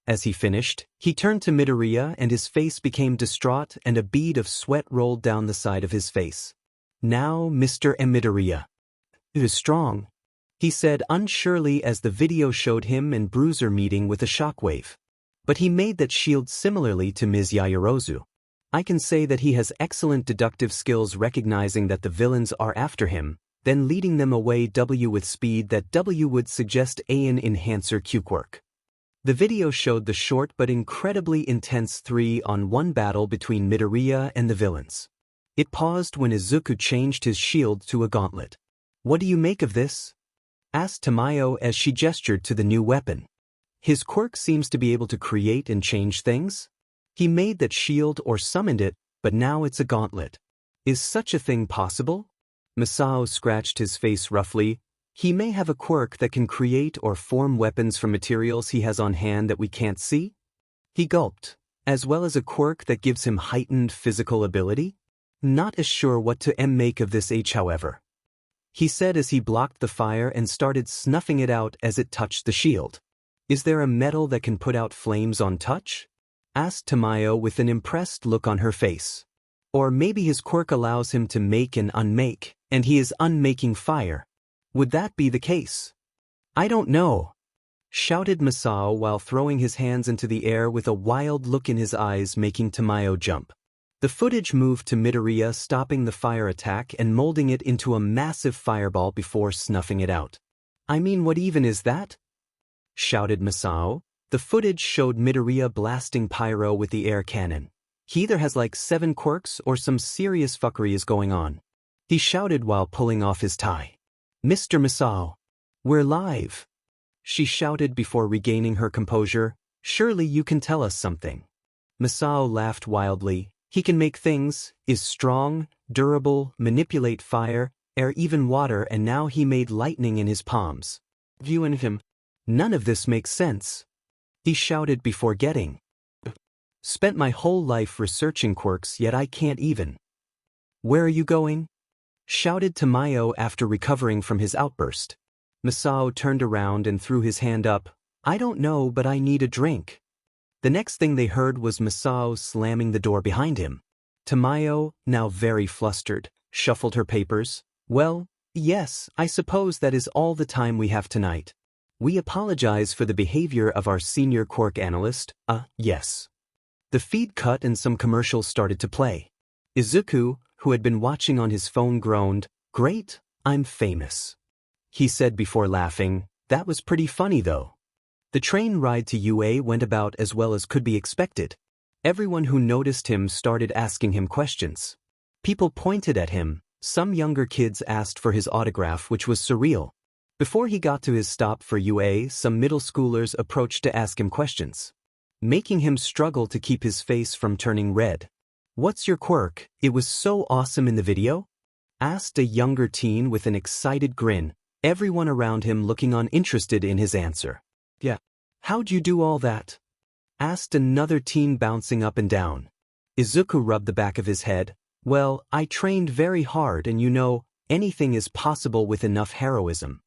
As he finished, he turned to Midoriya and his face became distraught and a bead of sweat rolled down the side of his face. Now, Mr. Midoriya. It is strong, he said unsurely as the video showed him and Bruiser meeting with a shockwave. But he made that shield similarly to Ms. Yaoyorozu. I can say that he has excellent deductive skills, recognizing that the villains are after him, then leading them away with speed that would suggest an enhancer Q quirk. The video showed the short but incredibly intense 3-on-1 battle between Midoriya and the villains. It paused when Izuku changed his shield to a gauntlet. What do you make of this? Asked Tamayo as she gestured to the new weapon. His quirk seems to be able to create and change things. He made that shield or summoned it, but now it's a gauntlet. Is such a thing possible? Masao scratched his face roughly. He may have a quirk that can create or form weapons from materials he has on hand that we can't see? He gulped. As well as a quirk that gives him heightened physical ability? Not as sure what to make of this however. He said as he blocked the fire and started snuffing it out as it touched the shield. Is there a metal that can put out flames on touch? Asked Tamayo with an impressed look on her face. Or maybe his quirk allows him to make and unmake, and he is unmaking fire. Would that be the case? I don't know, shouted Masao while throwing his hands into the air with a wild look in his eyes making Tamayo jump. The footage moved to Midoriya stopping the fire attack and molding it into a massive fireball before snuffing it out. I mean, what even is that? Shouted Masao. The footage showed Midoriya blasting Pyro with the air cannon. He either has like 7 quirks or some serious fuckery is going on. He shouted while pulling off his tie. Mr. Masao, we're live. She shouted before regaining her composure. Surely you can tell us something. Masao laughed wildly. He can make things, is strong, durable, manipulate fire, air, even water, and now he made lightning in his palms. Viewing him. None of this makes sense. He shouted before getting. Spent my whole life researching quirks, yet I can't even. Where are you going? Shouted Tamayo after recovering from his outburst. Masao turned around and threw his hand up. I don't know, but I need a drink. The next thing they heard was Masao slamming the door behind him. Tamayo, now very flustered, shuffled her papers. Well, yes, I suppose that is all the time we have tonight. We apologize for the behavior of our senior quirk analyst. Yes. The feed cut and some commercials started to play. Izuku, who had been watching on his phone, groaned. Great, I'm famous. He said before laughing. That was pretty funny though. The train ride to UA went about as well as could be expected. Everyone who noticed him started asking him questions. People pointed at him. Some younger kids asked for his autograph, which was surreal. Before he got to his stop for UA, some middle schoolers approached to ask him questions, making him struggle to keep his face from turning red. What's your quirk? It was so awesome in the video? Asked a younger teen with an excited grin, everyone around him looking on interested in his answer. Yeah. How'd you do all that? Asked another teen bouncing up and down. Izuku rubbed the back of his head. Well, I trained very hard and you know, anything is possible with enough heroism.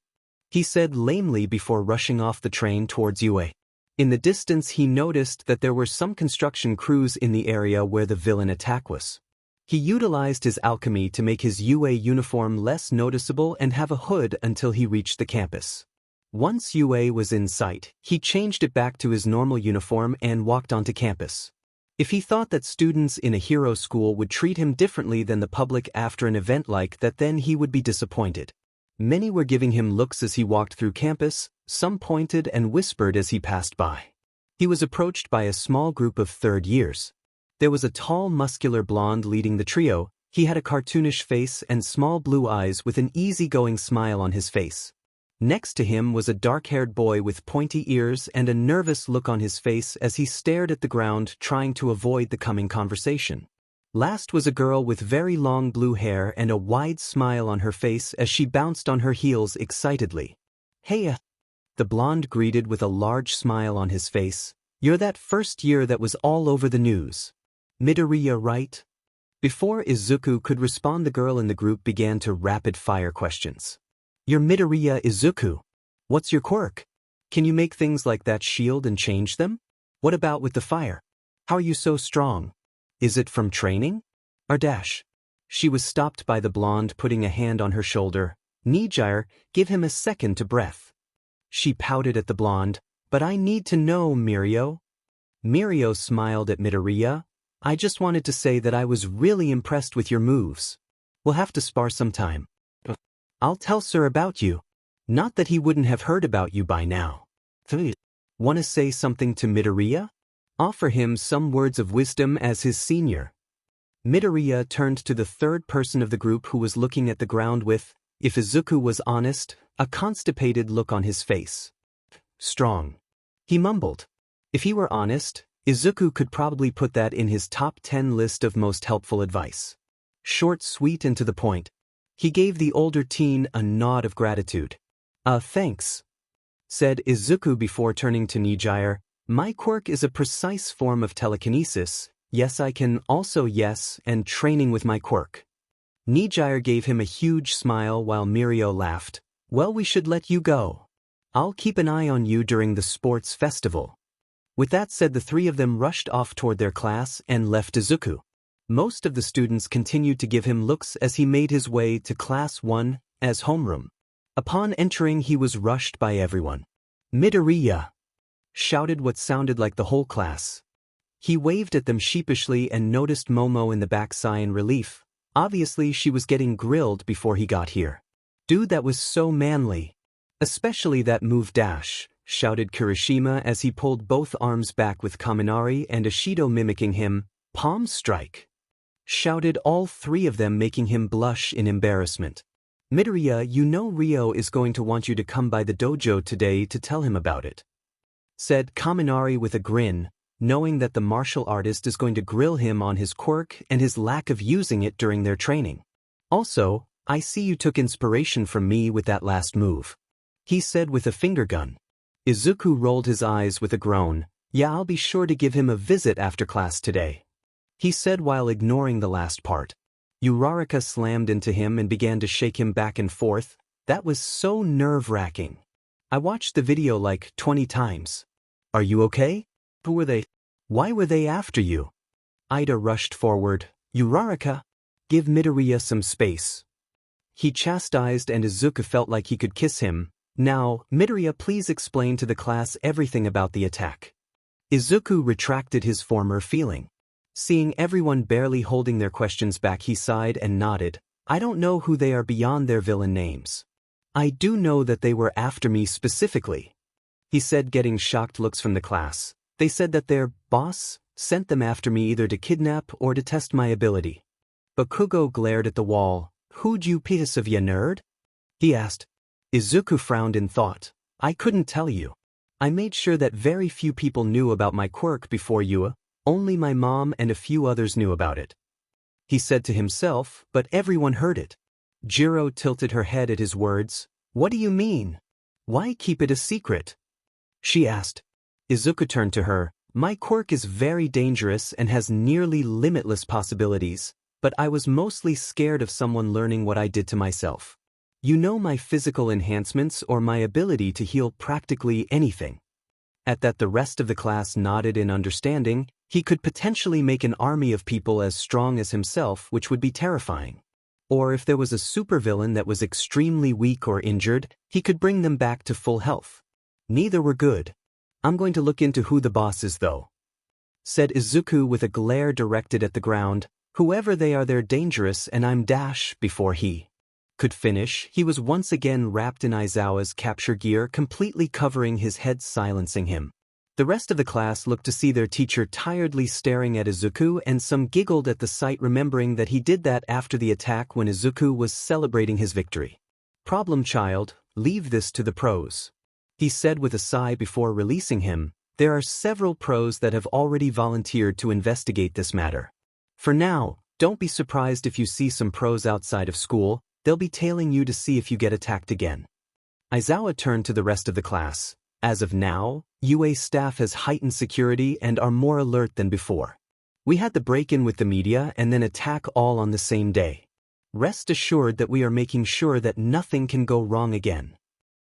He said lamely before rushing off the train towards UA. In the distance he noticed that there were some construction crews in the area where the villain attack was. He utilized his alchemy to make his UA uniform less noticeable and have a hood until he reached the campus. Once UA was in sight, he changed it back to his normal uniform and walked onto campus. If he thought that students in a hero school would treat him differently than the public after an event like that, then he would be disappointed. Many were giving him looks as he walked through campus, some pointed and whispered as he passed by. He was approached by a small group of third years. There was a tall, muscular blonde leading the trio. He had a cartoonish face and small blue eyes with an easygoing smile on his face. Next to him was a dark-haired boy with pointy ears and a nervous look on his face as he stared at the ground trying to avoid the coming conversation. Last was a girl with very long blue hair and a wide smile on her face as she bounced on her heels excitedly. Hey, the blonde greeted with a large smile on his face. You're that first year that was all over the news. Midoriya, right? Before Izuku could respond, the girl in the group began to rapid-fire questions. You're Midoriya Izuku. What's your quirk? Can you make things like that shield and change them? What about with the fire? How are you so strong? Is it from training? Or dash? She was stopped by the blonde putting a hand on her shoulder. Nijire, give him a second to breath. She pouted at the blonde. But I need to know, Mirio. Mirio smiled at Midoriya. I just wanted to say that I was really impressed with your moves. We'll have to spar sometime. I'll tell Sir about you. Not that he wouldn't have heard about you by now. Wanna say something to Midoriya? Offer him some words of wisdom as his senior. Midoriya turned to the third person of the group who was looking at the ground with, if Izuku was honest, a constipated look on his face. Strong. He mumbled. If he were honest, Izuku could probably put that in his top 10 list of most helpful advice. Short, sweet, and to the point. He gave the older teen a nod of gratitude. Thanks, said Izuku before turning to Nijire. My quirk is a precise form of telekinesis. Yes, I can also and training with my quirk. Nijire gave him a huge smile while Mirio laughed. Well, we should let you go. I'll keep an eye on you during the sports festival. With that said, the three of them rushed off toward their class and left Izuku. Most of the students continued to give him looks as he made his way to Class 1's homeroom. Upon entering, he was rushed by everyone. Midoriya! Shouted what sounded like the whole class. He waved at them sheepishly and noticed Momo in the back sigh in relief. Obviously, she was getting grilled before he got here. Dude, that was so manly. Especially that move dash, shouted Kirishima as he pulled both arms back with Kaminari and Ashido mimicking him. Palm strike! Shouted all three of them, making him blush in embarrassment. Midoriya, you know Ryo is going to want you to come by the dojo today to tell him about it, said Kaminari with a grin, knowing that the martial artist is going to grill him on his quirk and his lack of using it during their training. Also, I see you took inspiration from me with that last move, he said with a finger gun. Izuku rolled his eyes with a groan. Yeah, I'll be sure to give him a visit after class today, he said while ignoring the last part. Uraraka slammed into him and began to shake him back and forth. That was so nerve-wracking. I watched the video like 20 times. Are you okay? Who were they? Why were they after you? Ida rushed forward. Uraraka, give Midoriya some space, he chastised, and Izuku felt like he could kiss him. Now, Midoriya, please explain to the class everything about the attack. Izuku retracted his former feeling. Seeing everyone barely holding their questions back, he sighed and nodded. I don't know who they are beyond their villain names. I do know that they were after me specifically, he said, getting shocked looks from the class. They said that their boss sent them after me either to kidnap or to test my ability. Bakugo glared at the wall. Who'd you piece of ya nerd? He asked. Izuku frowned in thought. I couldn't tell you. I made sure that very few people knew about my quirk before you. Only my mom and a few others knew about it, he said to himself, but everyone heard it. Jiro tilted her head at his words. What do you mean? Why keep it a secret? She asked. Izuku turned to her. My quirk is very dangerous and has nearly limitless possibilities, but I was mostly scared of someone learning what I did to myself. You know, my physical enhancements or my ability to heal practically anything. At that, the rest of the class nodded in understanding. He could potentially make an army of people as strong as himself, which would be terrifying. Or if there was a supervillain that was extremely weak or injured, he could bring them back to full health. Neither were good. I'm going to look into who the boss is, though, said Izuku with a glare directed at the ground. Whoever they are, they're dangerous, and I'm dash. Before he could finish, he was once again wrapped in Aizawa's capture gear, completely covering his head, silencing him. The rest of the class looked to see their teacher tiredly staring at Izuku, and some giggled at the sight, remembering that he did that after the attack when Izuku was celebrating his victory. Problem child, leave this to the pros, he said with a sigh before releasing him. There are several pros that have already volunteered to investigate this matter. For now, don't be surprised if you see some pros outside of school. They'll be tailing you to see if you get attacked again. Aizawa turned to the rest of the class. As of now, UA staff has heightened security and are more alert than before. We had the break-in with the media and then attack all on the same day. Rest assured that we are making sure that nothing can go wrong again.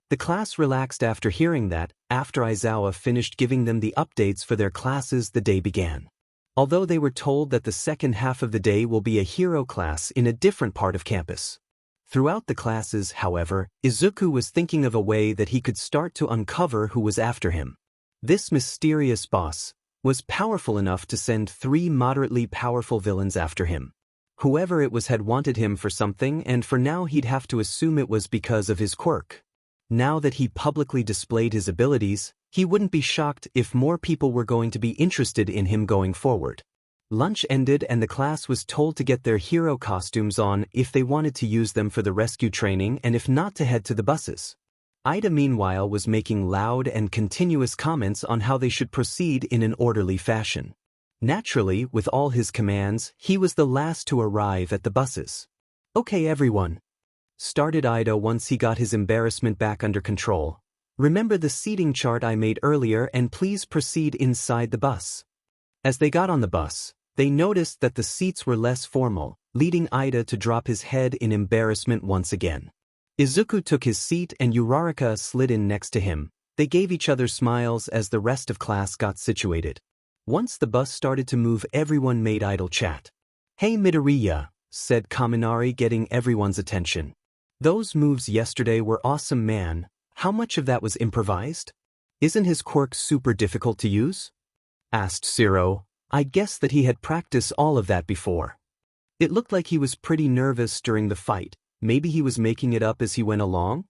The class relaxed after hearing that. After Aizawa finished giving them the updates for their classes, the day began. Although they were told that the second half of the day will be a hero class in a different part of campus. Throughout the classes, however, Izuku was thinking of a way that he could start to uncover who was after him. This mysterious boss was powerful enough to send 3 moderately powerful villains after him. Whoever it was had wanted him for something, and for now he'd have to assume it was because of his quirk. Now that he publicly displayed his abilities, he wouldn't be shocked if more people were going to be interested in him going forward. Lunch ended and the class was told to get their hero costumes on if they wanted to use them for the rescue training, and if not, to head to the buses. Ida meanwhile was making loud and continuous comments on how they should proceed in an orderly fashion. Naturally, with all his commands, he was the last to arrive at the buses. Okay everyone, started Ida once he got his embarrassment back under control. Remember the seating chart I made earlier and please proceed inside the bus. As they got on the bus, they noticed that the seats were less formal, leading Ida to drop his head in embarrassment once again. Izuku took his seat and Uraraka slid in next to him. They gave each other smiles as the rest of class got situated. Once the bus started to move, everyone made idle chat. "Hey Midoriya," said Kaminari, getting everyone's attention. "Those moves yesterday were awesome, man. How much of that was improvised? Isn't his quirk super difficult to use?" asked Zero. "I guess that he had practiced all of that before. It looked like he was pretty nervous during the fight. Maybe he was making it up as he went along?"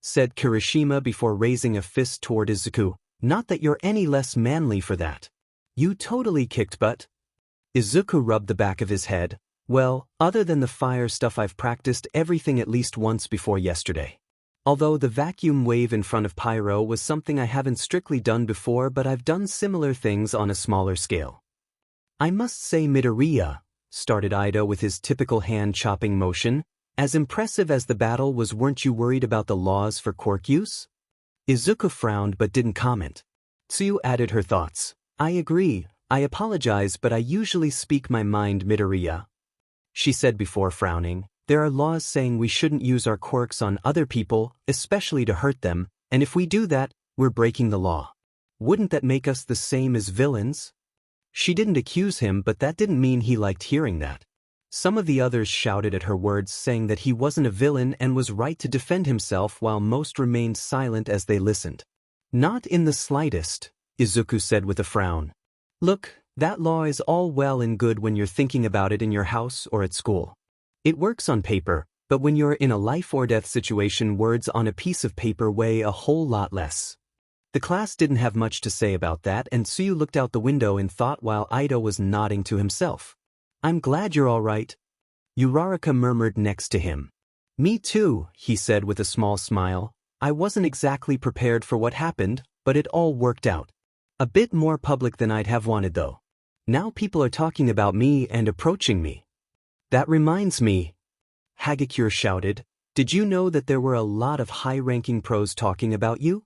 said Kirishima before raising a fist toward Izuku. "Not that you're any less manly for that. You totally kicked butt." Izuku rubbed the back of his head. "Well, other than the fire stuff, I've practiced everything at least once before yesterday. Although the vacuum wave in front of Pyro was something I haven't strictly done before, but I've done similar things on a smaller scale." "I must say Midoriya," started Ida with his typical hand-chopping motion. "As impressive as the battle was, weren't you worried about the laws for quirk use?" Izuku frowned but didn't comment. Tsuyu added her thoughts. "I agree. I apologize, but I usually speak my mind, Midoriya," she said before frowning. "There are laws saying we shouldn't use our quirks on other people, especially to hurt them, and if we do that, we're breaking the law. Wouldn't that make us the same as villains?" She didn't accuse him, but that didn't mean he liked hearing that. Some of the others shouted at her words, saying that he wasn't a villain and was right to defend himself, while most remained silent as they listened. "Not in the slightest," Izuku said with a frown. "Look, that law is all well and good when you're thinking about it in your house or at school. It works on paper, but when you're in a life-or-death situation, words on a piece of paper weigh a whole lot less." The class didn't have much to say about that, and Tsuyu looked out the window in thought while Ida was nodding to himself. "I'm glad you're all right," Uraraka murmured next to him. "Me too," he said with a small smile. "I wasn't exactly prepared for what happened, but it all worked out. A bit more public than I'd have wanted though. Now people are talking about me and approaching me." "That reminds me," Hagakure shouted. "Did you know that there were a lot of high-ranking pros talking about you?"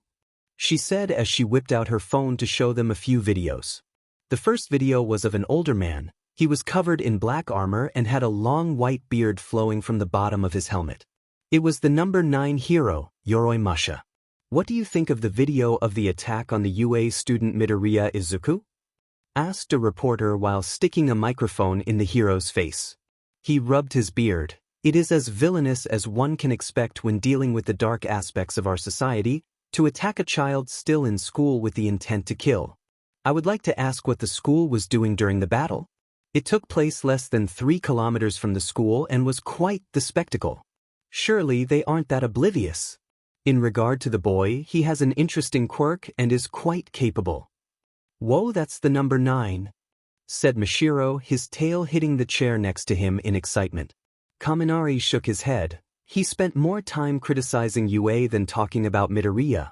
she said as she whipped out her phone to show them a few videos. The first video was of an older man. He was covered in black armor and had a long white beard flowing from the bottom of his helmet. It was the number 9 hero, Yoroi Masha. "What do you think of the video of the attack on the UA student Midoriya Izuku?" asked a reporter while sticking a microphone in the hero's face. He rubbed his beard. "It is as villainous as one can expect when dealing with the dark aspects of our society, to attack a child still in school with the intent to kill. I would like to ask what the school was doing during the battle. It took place less than 3 kilometers from the school and was quite the spectacle. Surely they aren't that oblivious. In regard to the boy, he has an interesting quirk and is quite capable." "Whoa, that's the number 9, said Mashiro, his tail hitting the chair next to him in excitement. Kaminari shook his head. He spent more time criticizing UA than talking about Midoriya.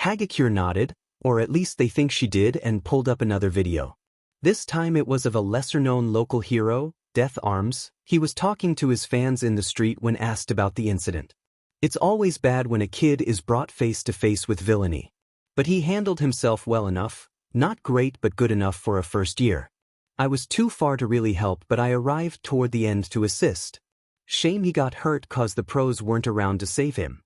Hagakure nodded, or at least they think she did, and pulled up another video. This time it was of a lesser-known local hero, Death Arms. He was talking to his fans in the street when asked about the incident. It's always bad when a kid is brought face to face with villainy. But he handled himself well enough, not great but good enough for a first year. I was too far to really help, but I arrived toward the end to assist. Shame he got hurt cause the pros weren't around to save him,"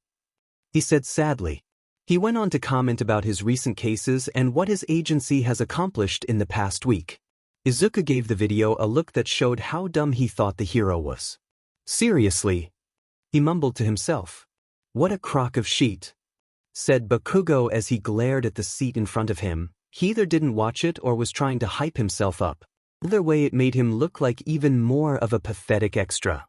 he said sadly. He went on to comment about his recent cases and what his agency has accomplished in the past week. Izuku gave the video a look that showed how dumb he thought the hero was. "Seriously," he mumbled to himself. "What a crock of sheet," said Bakugo as he glared at the seat in front of him. He either didn't watch it or was trying to hype himself up. Either way, it made him look like even more of a pathetic extra.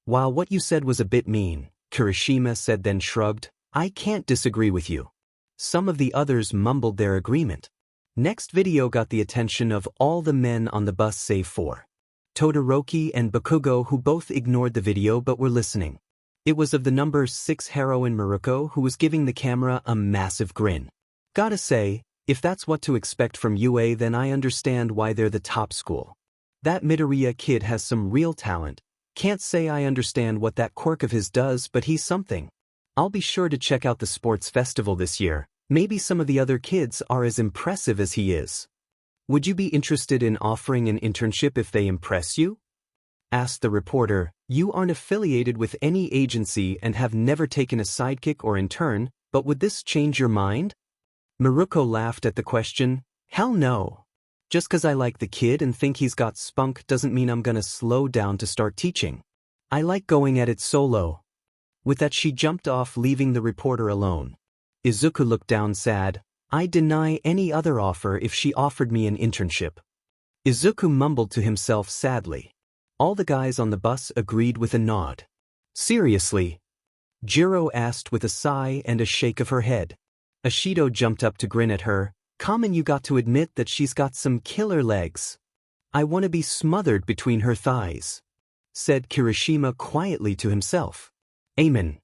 "While what you said was a bit mean," Kirishima said, then shrugged. "I can't disagree with you." Some of the others mumbled their agreement. Next video got the attention of all the men on the bus save for Todoroki and Bakugo, who both ignored the video but were listening. It was of the number 6 heroine Maruko, who was giving the camera a massive grin. "Gotta say, if that's what to expect from UA, then I understand why they're the top school. That Midoriya kid has some real talent. Can't say I understand what that quirk of his does, but he's something. I'll be sure to check out the sports festival this year. Maybe some of the other kids are as impressive as he is. Would you be interested in offering an internship if they impress you? Asked the reporter. You aren't affiliated with any agency and have never taken a sidekick or intern, but would this change your mind? Miruko laughed at the question. Hell no. Just 'cause I like the kid and think he's got spunk doesn't mean I'm gonna slow down to start teaching. I like going at it solo. With that she jumped off, leaving the reporter alone. Izuku looked down sad. I'd deny any other offer if she offered me an internship. Izuku mumbled to himself sadly. All the guys on the bus agreed with a nod. Seriously? Jiro asked with a sigh and a shake of her head. Ashido jumped up to grin at her. Kamen, you got to admit that she's got some killer legs. I want to be smothered between her thighs, said Kirishima quietly to himself. Amen,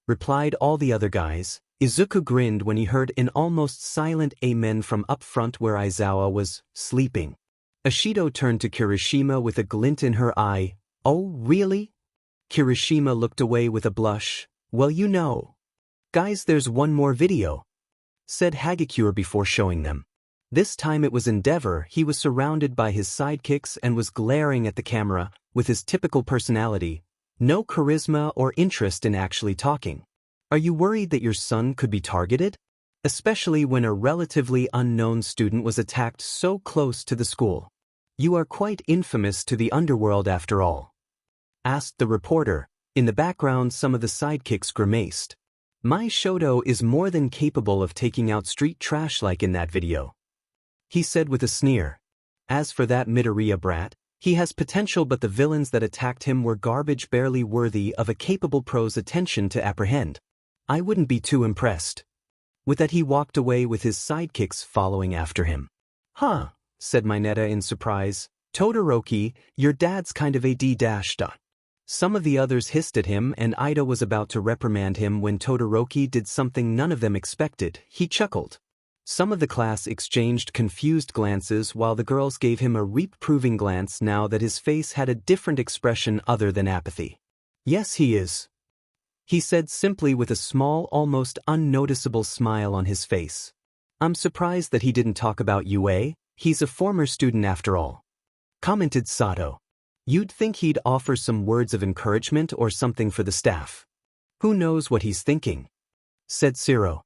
replied all the other guys. Izuku grinned when he heard an almost silent amen from up front where Aizawa was sleeping. Ashido turned to Kirishima with a glint in her eye. Oh, really? Kirishima looked away with a blush. Well, you know. Guys, there's one more video, said Hagakure before showing them. This time it was Endeavor. He was surrounded by his sidekicks and was glaring at the camera with his typical personality. No charisma or interest in actually talking. Are you worried that your son could be targeted? Especially when a relatively unknown student was attacked so close to the school. You are quite infamous to the underworld after all, asked the reporter. In the background some of the sidekicks grimaced. My Shoto is more than capable of taking out street trash like in that video, he said with a sneer. As for that Midoriya brat, he has potential, but the villains that attacked him were garbage, barely worthy of a capable pro's attention to apprehend. I wouldn't be too impressed. With that he walked away with his sidekicks following after him. Huh, said Mineta in surprise. Todoroki, your dad's kind of a D-. Some of the others hissed at him and Ida was about to reprimand him when Todoroki did something none of them expected. He chuckled. Some of the class exchanged confused glances while the girls gave him a reproving glance now that his face had a different expression other than apathy. Yes, he is, he said simply with a small, almost unnoticeable smile on his face. I'm surprised that he didn't talk about UA. He's a former student after all, commented Sato. You'd think he'd offer some words of encouragement or something for the staff. Who knows what he's thinking, said Siro.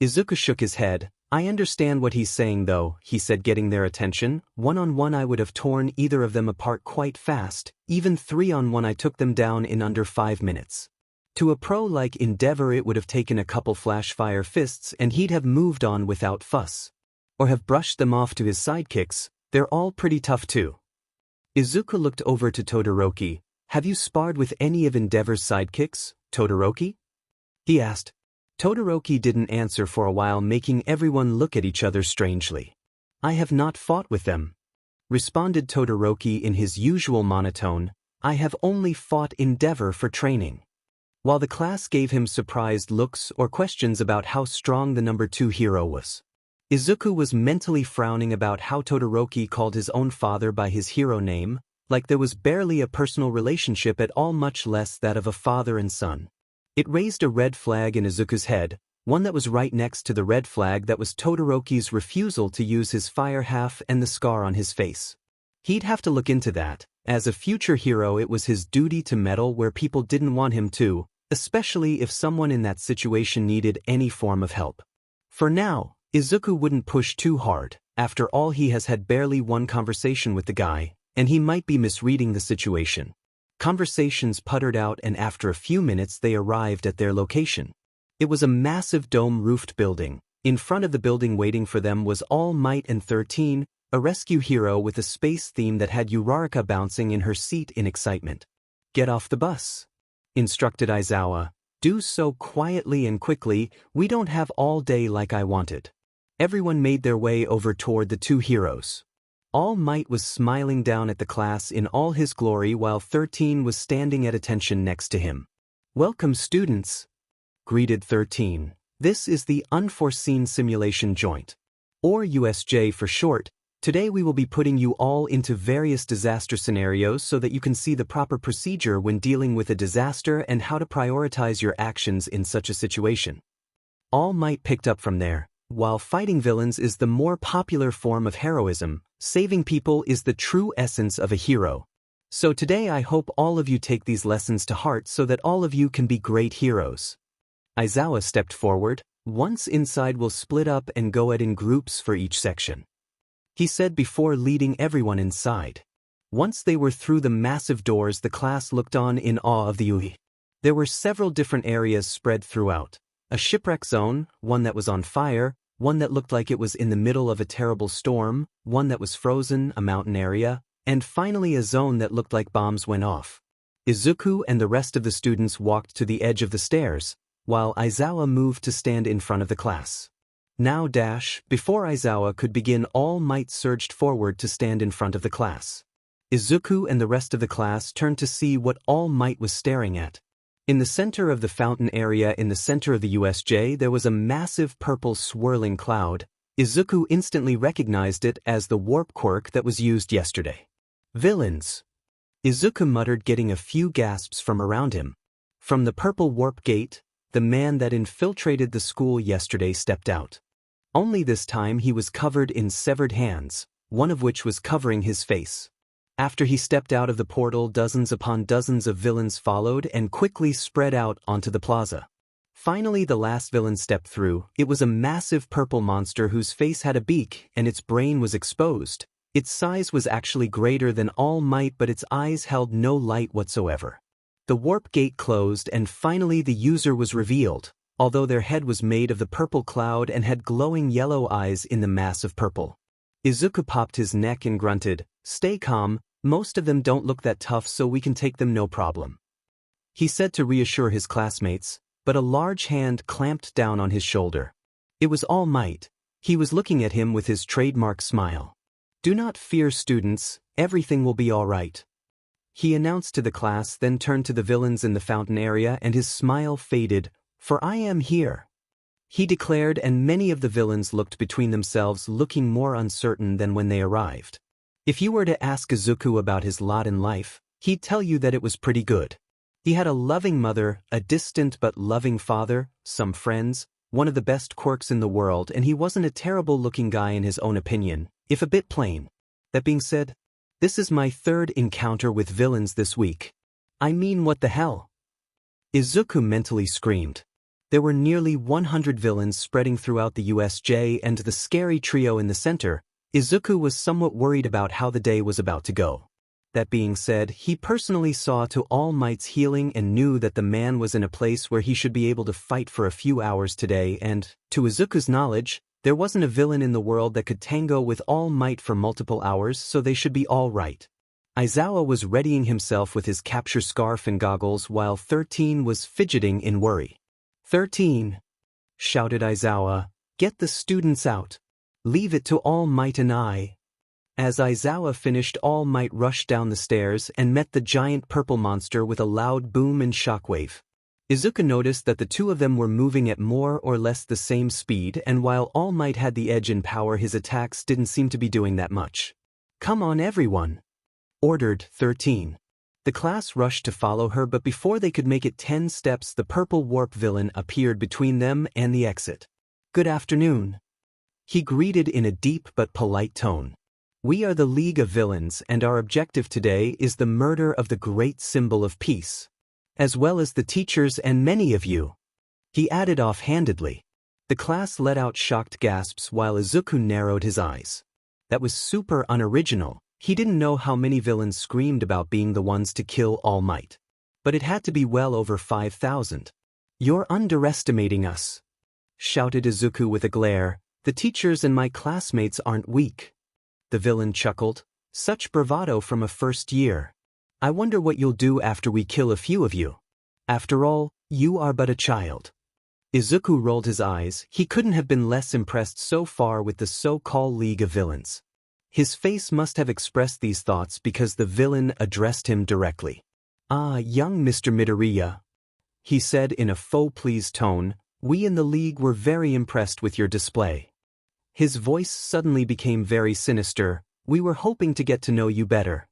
Izuku shook his head. I understand what he's saying though, he said, getting their attention. One-on-one I would have torn either of them apart quite fast. Even 3-on-1 I took them down in under 5 minutes. To a pro like Endeavor it would have taken a couple flash-fire fists and he'd have moved on without fuss. Or have brushed them off to his sidekicks. They're all pretty tough too. Izuku looked over to Todoroki. Have you sparred with any of Endeavor's sidekicks, Todoroki? He asked. Todoroki didn't answer for a while, making everyone look at each other strangely. I have not fought with them, responded Todoroki in his usual monotone. I have only fought Endeavor for training. While the class gave him surprised looks or questions about how strong the number 2 hero was, Izuku was mentally frowning about how Todoroki called his own father by his hero name, like there was barely a personal relationship at all, much less that of a father and son. It raised a red flag in Izuku's head, one that was right next to the red flag that was Todoroki's refusal to use his fire half and the scar on his face. He'd have to look into that. As a future hero it was his duty to meddle where people didn't want him to, especially if someone in that situation needed any form of help. For now, Izuku wouldn't push too hard. After all, he has had barely one conversation with the guy, and he might be misreading the situation. Conversations puttered out and after a few minutes they arrived at their location. It was a massive dome-roofed building. In front of the building waiting for them was All Might and 13, a rescue hero with a space theme that had Uraraka bouncing in her seat in excitement. Get off the bus, instructed Aizawa. Do so quietly and quickly, we don't have all day like I wanted. Everyone made their way over toward the 2 heroes. All Might was smiling down at the class in all his glory while 13 was standing at attention next to him. Welcome students, greeted 13. This is the Unforeseen Simulation Joint, or USJ for short, Today we will be putting you all into various disaster scenarios so that you can see the proper procedure when dealing with a disaster and how to prioritize your actions in such a situation. All Might picked up from there. While fighting villains is the more popular form of heroism, saving people is the true essence of a hero. So today I hope all of you take these lessons to heart so that all of you can be great heroes. Izawa stepped forward. Once inside, we'll split up and go in groups for each section, he said before leading everyone inside. Once they were through the massive doors, the class looked on in awe of the UI. There were several different areas spread throughout. A shipwreck zone, one that was on fire, one that looked like it was in the middle of a terrible storm, one that was frozen, a mountain area, and finally a zone that looked like bombs went off. Izuku and the rest of the students walked to the edge of the stairs, while Izawa moved to stand in front of the class. Now before Izawa could begin, All Might surged forward to stand in front of the class. Izuku and the rest of the class turned to see what All Might was staring at. In the center of the fountain area in the center of the USJ there was a massive purple swirling cloud. Izuku instantly recognized it as the warp quirk that was used yesterday. Villains, Izuku muttered, getting a few gasps from around him. From the purple warp gate, the man that infiltrated the school yesterday stepped out. Only this time he was covered in severed hands, one of which was covering his face. After he stepped out of the portal, dozens upon dozens of villains followed and quickly spread out onto the plaza. Finally the last villain stepped through. It was a massive purple monster whose face had a beak and its brain was exposed. Its size was actually greater than All Might, but its eyes held no light whatsoever. The warp gate closed and finally the user was revealed, although their head was made of the purple cloud and had glowing yellow eyes in the mass of purple. Izuku popped his neck and grunted, "Stay calm, most of them don't look that tough, so we can take them no problem," he said to reassure his classmates, but a large hand clamped down on his shoulder. It was All Might. He was looking at him with his trademark smile. "Do not fear, students, everything will be all right," he announced to the class, then turned to the villains in the fountain area and his smile faded. "For I am here," he declared, and many of the villains looked between themselves, looking more uncertain than when they arrived. If you were to ask Izuku about his lot in life, he'd tell you that it was pretty good. He had a loving mother, a distant but loving father, some friends, one of the best quirks in the world, and he wasn't a terrible-looking guy in his own opinion, if a bit plain. That being said, this is my third encounter with villains this week. I mean, what the hell? Izuku mentally screamed. There were nearly 100 villains spreading throughout the USJ and the scary trio in the center. Izuku was somewhat worried about how the day was about to go. That being said, he personally saw to All Might's healing and knew that the man was in a place where he should be able to fight for a few hours today, and, to Izuku's knowledge, there wasn't a villain in the world that could tango with All Might for multiple hours, so they should be all right. Izawa was readying himself with his capture scarf and goggles while 13 was fidgeting in worry. 13, shouted Izawa, "Get the students out. Leave it to All Might and I." As Izawa finished, All Might rushed down the stairs and met the giant purple monster with a loud boom and shockwave. Izuku noticed that the two of them were moving at more or less the same speed, and while All Might had the edge in power, his attacks didn't seem to be doing that much. "Come on everyone," ordered 13. The class rushed to follow her, but before they could make it 10 steps, the purple warp villain appeared between them and the exit. "Good afternoon," he greeted in a deep but polite tone. "We are the League of Villains, and our objective today is the murder of the great symbol of peace, as well as the teachers and many of you," he added offhandedly. The class let out shocked gasps while Izuku narrowed his eyes. That was super unoriginal. He didn't know how many villains screamed about being the ones to kill All Might. But it had to be well over 5,000. "You're underestimating us," shouted Izuku with a glare. "The teachers and my classmates aren't weak." The villain chuckled. "Such bravado from a first year. I wonder what you'll do after we kill a few of you. After all, you are but a child." Izuku rolled his eyes. He couldn't have been less impressed so far with the so-called League of Villains. His face must have expressed these thoughts because the villain addressed him directly. "Ah, young Mr. Midoriya," he said in a faux pleased tone, "we in the League were very impressed with your display. His voice suddenly became very sinister. "We were hoping to get to know you better."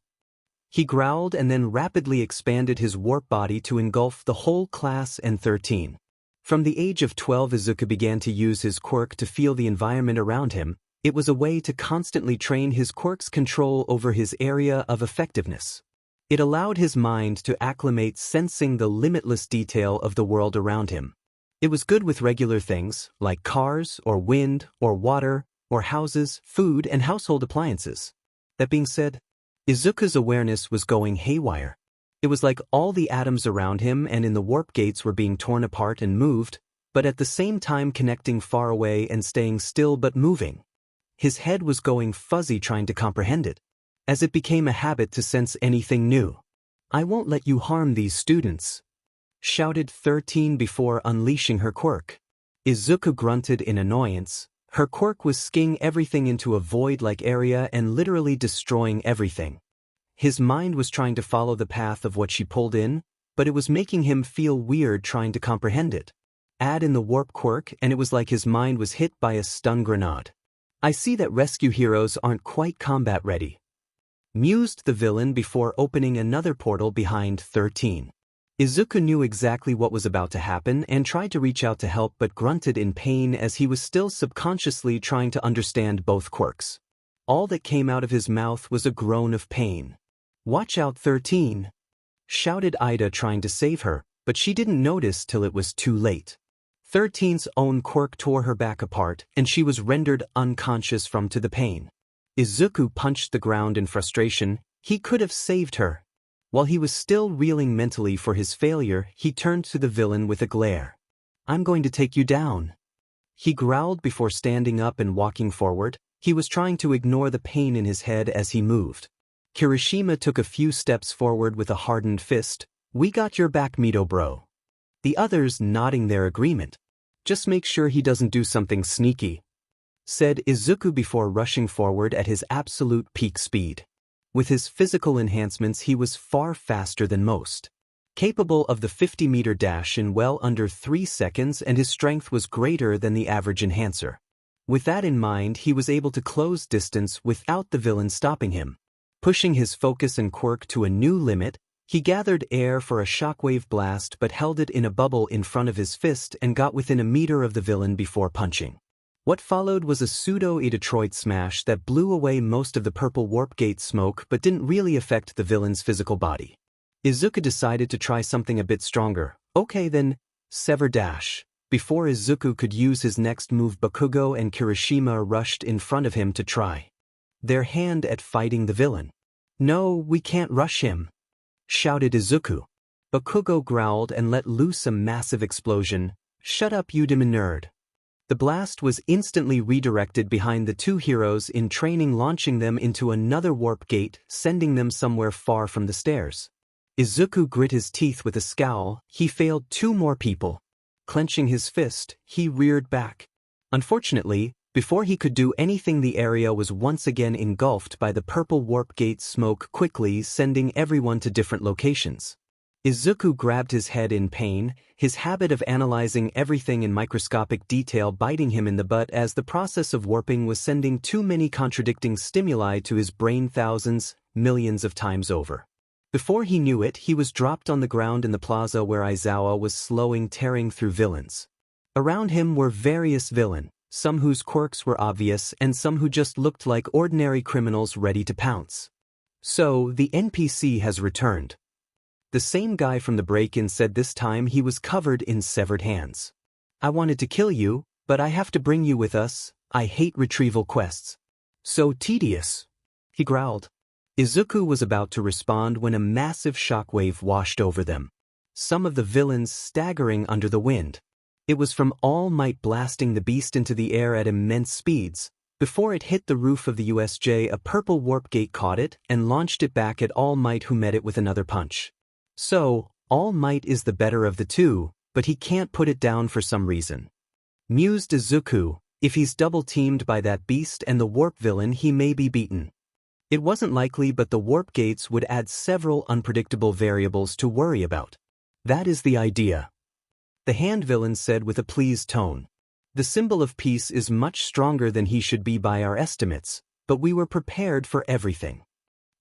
He growled and then rapidly expanded his warp body to engulf the whole class and 13. From the age of 12, Izuku began to use his quirk to feel the environment around him. It was a way to constantly train his quirk's control over his area of effectiveness. It allowed his mind to acclimate, sensing the limitless detail of the world around him. It was good with regular things, like cars, or wind, or water, or houses, food, and household appliances. That being said, Izuku's awareness was going haywire. It was like all the atoms around him and in the warp gates were being torn apart and moved, but at the same time connecting far away and staying still but moving. His head was going fuzzy trying to comprehend it, as it became a habit to sense anything new. "I won't let you harm these students," shouted 13 before unleashing her quirk. Izuku grunted in annoyance. Her quirk was skiing everything into a void-like area and literally destroying everything. His mind was trying to follow the path of what she pulled in, but it was making him feel weird trying to comprehend it. Add in the warp quirk and it was like his mind was hit by a stun grenade. "I see that rescue heroes aren't quite combat ready," mused the villain before opening another portal behind 13. Izuku knew exactly what was about to happen and tried to reach out to help but grunted in pain as he was still subconsciously trying to understand both quirks. All that came out of his mouth was a groan of pain. "Watch out, 13!" shouted Ida trying to save her, but she didn't notice till it was too late. 13's own quirk tore her back apart, and she was rendered unconscious from the pain. Izuku punched the ground in frustration. He could have saved her. While he was still reeling mentally for his failure, he turned to the villain with a glare. "I'm going to take you down," he growled before standing up and walking forward. He was trying to ignore the pain in his head as he moved. Kirishima took a few steps forward with a hardened fist. "We got your back, Mito bro." The others nodding their agreement. "Just make sure he doesn't do something sneaky," said Izuku before rushing forward at his absolute peak speed. With his physical enhancements, he was far faster than most, capable of the 50-meter dash in well under 3 seconds, and his strength was greater than the average enhancer. With that in mind, he was able to close distance without the villain stopping him. Pushing his focus and quirk to a new limit, he gathered air for a shockwave blast but held it in a bubble in front of his fist and got within a meter of the villain before punching. What followed was a pseudo-Detroit smash that blew away most of the purple warp gate smoke but didn't really affect the villain's physical body. Izuku decided to try something a bit stronger. "Okay then, sever dash." Before Izuku could use his next move, Bakugo and Kirishima rushed in front of him to try their hand at fighting the villain. "No, we can't rush him," shouted Izuku. Bakugo growled and let loose a massive explosion. "Shut up, you demon nerd." The blast was instantly redirected behind the two heroes in training, launching them into another warp gate, sending them somewhere far from the stairs. Izuku grit his teeth with a scowl. He failed 2 more people. Clenching his fist, he reared back. Unfortunately, before he could do anything, the area was once again engulfed by the purple warp gate smoke, quickly sending everyone to different locations. Izuku grabbed his head in pain, his habit of analyzing everything in microscopic detail biting him in the butt as the process of warping was sending too many contradicting stimuli to his brain thousands, millions of times over. Before he knew it, he was dropped on the ground in the plaza where Aizawa was slowing, tearing through villains. Around him were various villains, some whose quirks were obvious and some who just looked like ordinary criminals ready to pounce. "So, the NPC has returned," the same guy from the break-in said. This time he was covered in severed hands. "I wanted to kill you, but I have to bring you with us. I hate retrieval quests. So tedious," he growled. Izuku was about to respond when a massive shockwave washed over them, some of the villains staggering under the wind. It was from All Might blasting the beast into the air at immense speeds. Before it hit the roof of the USJ, a purple warp gate caught it and launched it back at All Might, who met it with another punch. So, All Might is the better of the two, but he can't put it down for some reason. Mused Izuku, if he's double-teamed by that beast and the warp villain, he may be beaten. It wasn't likely, but the warp gates would add several unpredictable variables to worry about. "That is the idea," the hand villain said with a pleased tone. The symbol of peace is much stronger than he should be by our estimates, but we were prepared for everything.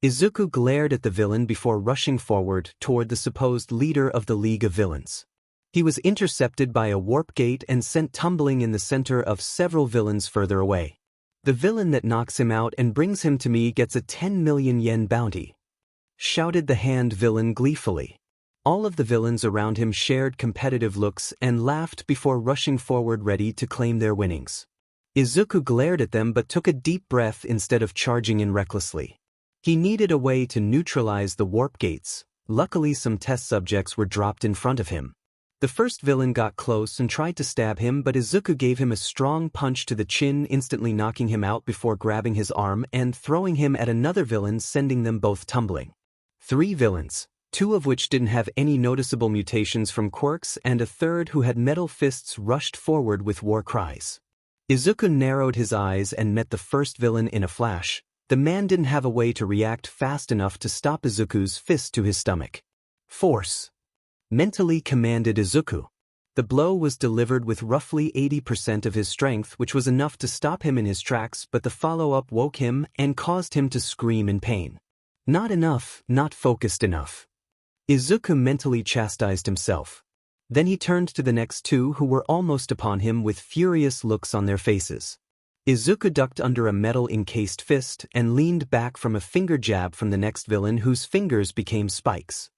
Izuku glared at the villain before rushing forward toward the supposed leader of the League of Villains. He was intercepted by a warp gate and sent tumbling in the center of several villains further away. The villain that knocks him out and brings him to me gets a 10 million yen bounty, shouted the hand villain gleefully. All of the villains around him shared competitive looks and laughed before rushing forward ready to claim their winnings. Izuku glared at them but took a deep breath instead of charging in recklessly. He needed a way to neutralize the warp gates. Luckily, some test subjects were dropped in front of him. The first villain got close and tried to stab him, but Izuku gave him a strong punch to the chin, instantly knocking him out before grabbing his arm and throwing him at another villain, sending them both tumbling. 3 villains, 2 of which didn't have any noticeable mutations from quirks, and a third who had metal fists, rushed forward with war cries. Izuku narrowed his eyes and met the first villain in a flash. The man didn't have a way to react fast enough to stop Izuku's fist to his stomach. Force! Mentally commanded Izuku. The blow was delivered with roughly 80% of his strength, which was enough to stop him in his tracks, but the follow-up woke him and caused him to scream in pain. Not enough, not focused enough. Izuku mentally chastised himself. Then he turned to the next 2 who were almost upon him with furious looks on their faces. Izuku ducked under a metal-encased fist and leaned back from a finger jab from the next villain, whose fingers became spikes.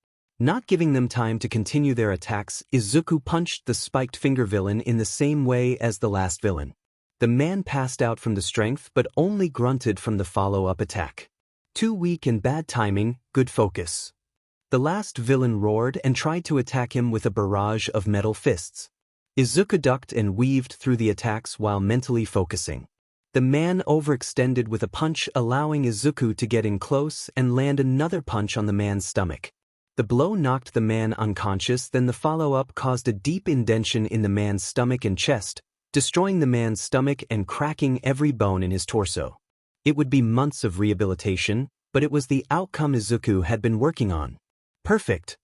Not giving them time to continue their attacks, Izuku punched the spiked finger villain in the same way as the last villain. The man passed out from the strength but only grunted from the follow-up attack. Too weak and bad timing, good focus. The last villain roared and tried to attack him with a barrage of metal fists. Izuku ducked and weaved through the attacks while mentally focusing. The man overextended with a punch, allowing Izuku to get in close and land another punch on the man's stomach. The blow knocked the man unconscious, then the follow-up caused a deep indentation in the man's stomach and chest, destroying the man's stomach and cracking every bone in his torso. It would be months of rehabilitation, but it was the outcome Izuku had been working on. Perfect!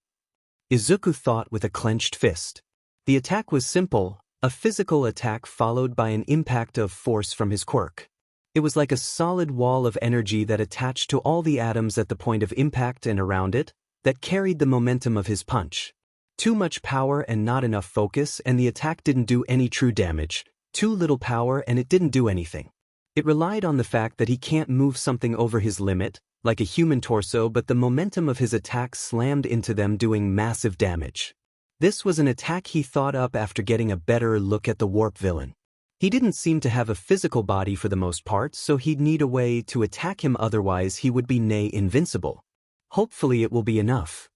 Izuku thought with a clenched fist. The attack was simple, a physical attack followed by an impact of force from his quirk. It was like a solid wall of energy that attached to all the atoms at the point of impact and around it, that carried the momentum of his punch. Too much power and not enough focus, and the attack didn't do any true damage. Too little power and it didn't do anything. It relied on the fact that he can't move something over his limit, like a human torso, but the momentum of his attack slammed into them, doing massive damage. This was an attack he thought up after getting a better look at the warp villain. He didn't seem to have a physical body for the most part, so he'd need a way to attack him, otherwise he would be nigh invincible. Hopefully it will be enough.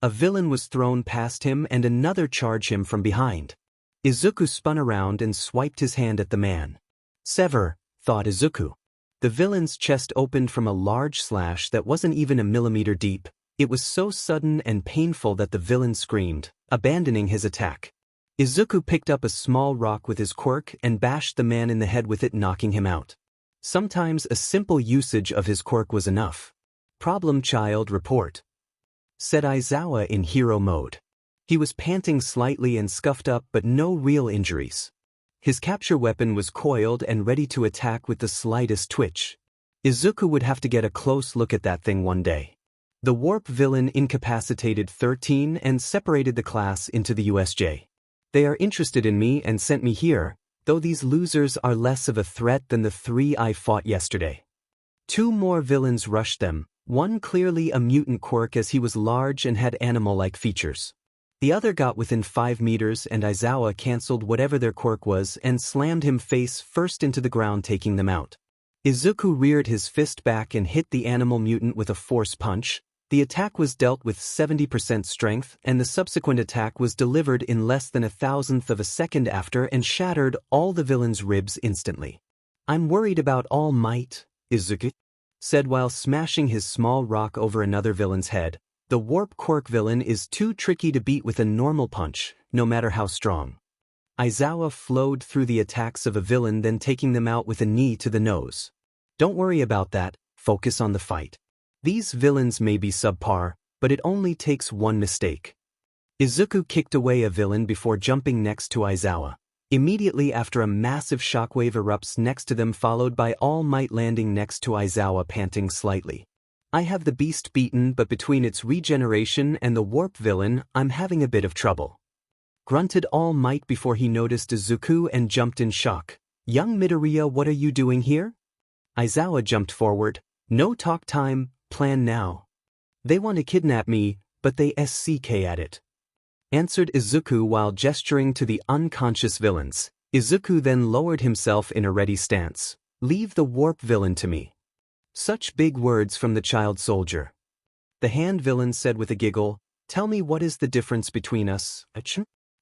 A villain was thrown past him and another charged him from behind. Izuku spun around and swiped his hand at the man. Sever, thought Izuku. The villain's chest opened from a large slash that wasn't even a millimeter deep. It was so sudden and painful that the villain screamed, abandoning his attack. Izuku picked up a small rock with his quirk and bashed the man in the head with it, knocking him out. Sometimes a simple usage of his quirk was enough. Problem child, report, said Aizawa in hero mode. He was panting slightly and scuffed up, but no real injuries. His capture weapon was coiled and ready to attack with the slightest twitch. Izuku would have to get a close look at that thing one day. The warp villain incapacitated 13 and separated the class into the USJ. They are interested in me and sent me here, though these losers are less of a threat than the 3 I fought yesterday. 2 more villains rushed them. One clearly a mutant quirk, as he was large and had animal-like features. The other got within 5 meters and Aizawa cancelled whatever their quirk was and slammed him face first into the ground, taking them out. Izuku reared his fist back and hit the animal mutant with a force punch. The attack was dealt with 70% strength, and the subsequent attack was delivered in less than 1,000th of a second after and shattered all the villain's ribs instantly. I'm worried about All Might, Izuku said while smashing his small rock over another villain's head. The warp quirk villain is too tricky to beat with a normal punch, no matter how strong. Aizawa flowed through the attacks of a villain, then taking them out with a knee to the nose. Don't worry about that, focus on the fight. These villains may be subpar, but it only takes one mistake. Izuku kicked away a villain before jumping next to Aizawa. Immediately after, a massive shockwave erupts next to them, followed by All Might landing next to Aizawa, panting slightly. I have the beast beaten, but between its regeneration and the warp villain, I'm having a bit of trouble. Grunted All Might before he noticed Izuku and jumped in shock. Young Midoriya, what are you doing here? Aizawa jumped forward. No talk time, plan now. They want to kidnap me, but they SCK at it. Answered Izuku while gesturing to the unconscious villains. Izuku then lowered himself in a ready stance. Leave the warp villain to me. Such big words from the child soldier. The hand villain said with a giggle, tell me, what is the difference between us?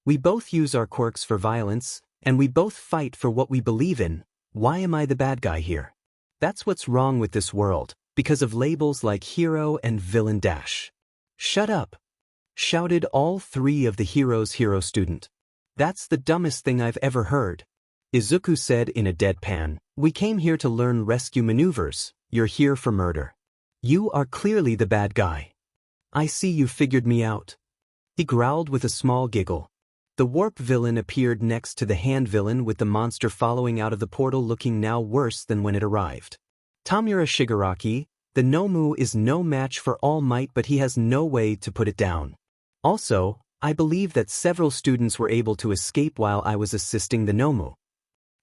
We both use our quirks for violence, and we both fight for what we believe in. Why am I the bad guy here? That's what's wrong with this world, because of labels like hero and villain dash. Shut up! Shouted all three of the hero's hero student. That's the dumbest thing I've ever heard. Izuku said in a deadpan, we came here to learn rescue maneuvers, you're here for murder. You are clearly the bad guy. I see you figured me out. He growled with a small giggle. The warp villain appeared next to the hand villain, with the monster following out of the portal, looking now worse than when it arrived. Tamura Shigaraki, the Nomu is no match for All Might, but he has no way to put it down. Also, I believe that several students were able to escape while I was assisting the Nomu.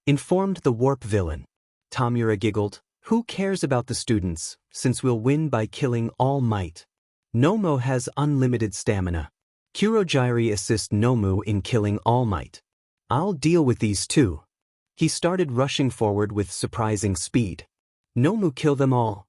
Informed the warp villain. Tamura giggled. Who cares about the students, since we'll win by killing All Might. Nomu has unlimited stamina. Kurojairi assist Nomu in killing All Might. I'll deal with these two. He started rushing forward with surprising speed. Nomu kill them all.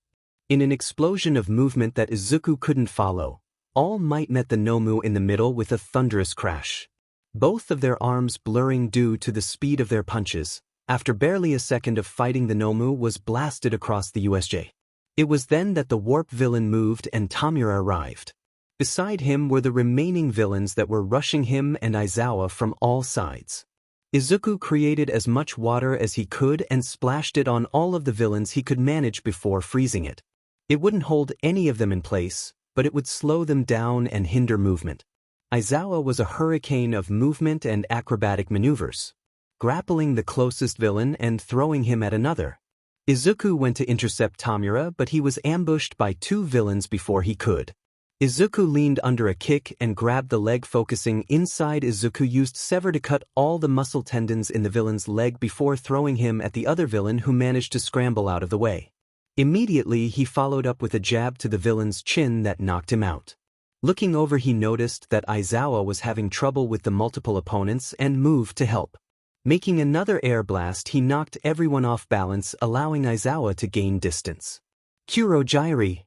In an explosion of movement that Izuku couldn't follow, All Might met the Nomu in the middle with a thunderous crash. Both of their arms blurring due to the speed of their punches. After barely a second of fighting, the Nomu was blasted across the USJ. It was then that the warp villain moved and Tamura arrived. Beside him were the remaining villains that were rushing him and Aizawa from all sides. Izuku created as much water as he could and splashed it on all of the villains he could manage before freezing it. It wouldn't hold any of them in place, but it would slow them down and hinder movement. Aizawa was a hurricane of movement and acrobatic maneuvers, grappling the closest villain and throwing him at another. Izuku went to intercept Tamura, but he was ambushed by two villains before he could. Izuku leaned under a kick and grabbed the leg, focusing inside. Izuku used Sever to cut all the muscle tendons in the villain's leg before throwing him at the other villain, who managed to scramble out of the way. Immediately he followed up with a jab to the villain's chin that knocked him out. Looking over, he noticed that Aizawa was having trouble with the multiple opponents and moved to help. Making another air blast, he knocked everyone off balance, allowing Aizawa to gain distance. Kurojairi!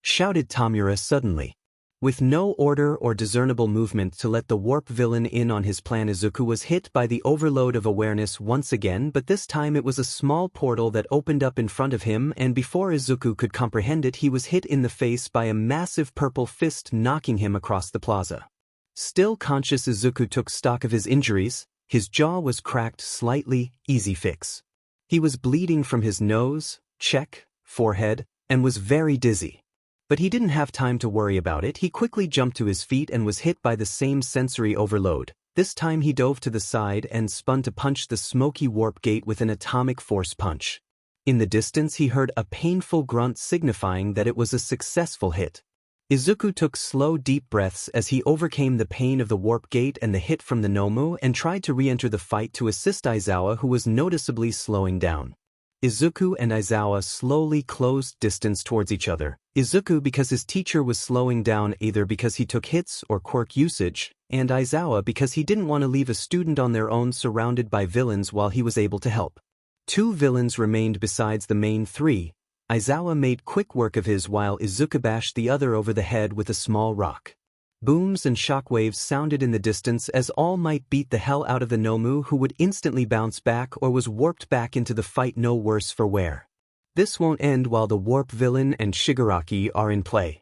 Shouted Tamura suddenly. With no order or discernible movement to let the warp villain in on his plan, Izuku was hit by the overload of awareness once again, but this time it was a small portal that opened up in front of him, and before Izuku could comprehend it, he was hit in the face by a massive purple fist, knocking him across the plaza. Still conscious, Izuku took stock of his injuries. His jaw was cracked slightly, easy fix. He was bleeding from his nose, cheek, forehead, and was very dizzy. But he didn't have time to worry about it. He quickly jumped to his feet and was hit by the same sensory overload. This time he dove to the side and spun to punch the smoky warp gate with an atomic force punch. In the distance he heard a painful grunt, signifying that it was a successful hit. Izuku took slow, deep breaths as he overcame the pain of the warp gate and the hit from the Nomu and tried to re-enter the fight to assist Aizawa, who was noticeably slowing down. Izuku and Aizawa slowly closed distance towards each other. Izuku because his teacher was slowing down, either because he took hits or quirk usage, and Aizawa because he didn't want to leave a student on their own surrounded by villains while he was able to help. Two villains remained besides the main three. Aizawa made quick work of his while Izuku bashed the other over the head with a small rock. Booms and shockwaves sounded in the distance as All Might beat the hell out of the Nomu, who would instantly bounce back or was warped back into the fight, no worse for wear. This won't end while the warp villain and Shigaraki are in play,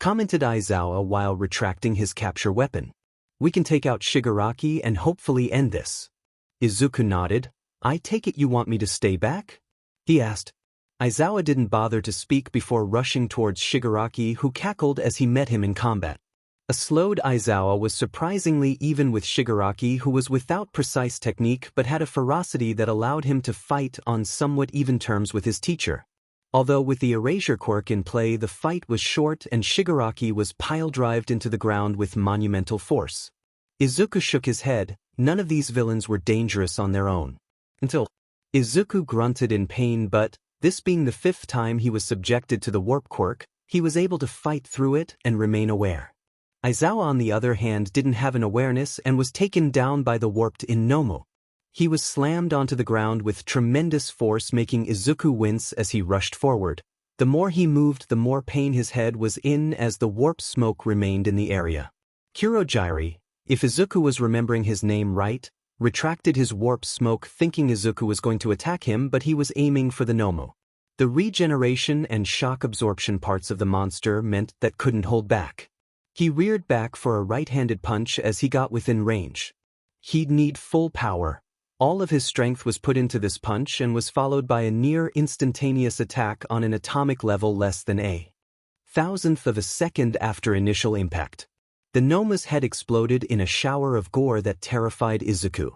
commented Aizawa while retracting his capture weapon. We can take out Shigaraki and hopefully end this. Izuku nodded. I take it you want me to stay back? He asked. Aizawa didn't bother to speak before rushing towards Shigaraki, who cackled as he met him in combat. A slowed Aizawa was surprisingly even with Shigaraki, who was without precise technique but had a ferocity that allowed him to fight on somewhat even terms with his teacher. Although with the erasure quirk in play, the fight was short and Shigaraki was pile-drived into the ground with monumental force. Izuku shook his head. None of these villains were dangerous on their own. Until Izuku grunted in pain, but, this being the 5th time he was subjected to the warp quirk, he was able to fight through it and remain aware. Aizawa on the other hand didn't have an awareness and was taken down by the warped Nomu. He was slammed onto the ground with tremendous force, making Izuku wince as he rushed forward. The more he moved, the more pain his head was in as the warp smoke remained in the area. Kurogyari, if Izuku was remembering his name right, retracted his warp smoke thinking Izuku was going to attack him, but he was aiming for the Nomu. The regeneration and shock absorption parts of the monster meant that couldn't hold back. He reared back for a right-handed punch as he got within range. He'd need full power. All of his strength was put into this punch and was followed by a near-instantaneous attack on an atomic level less than a thousandth of a second after initial impact. The Nomu's head exploded in a shower of gore that terrified Izuku.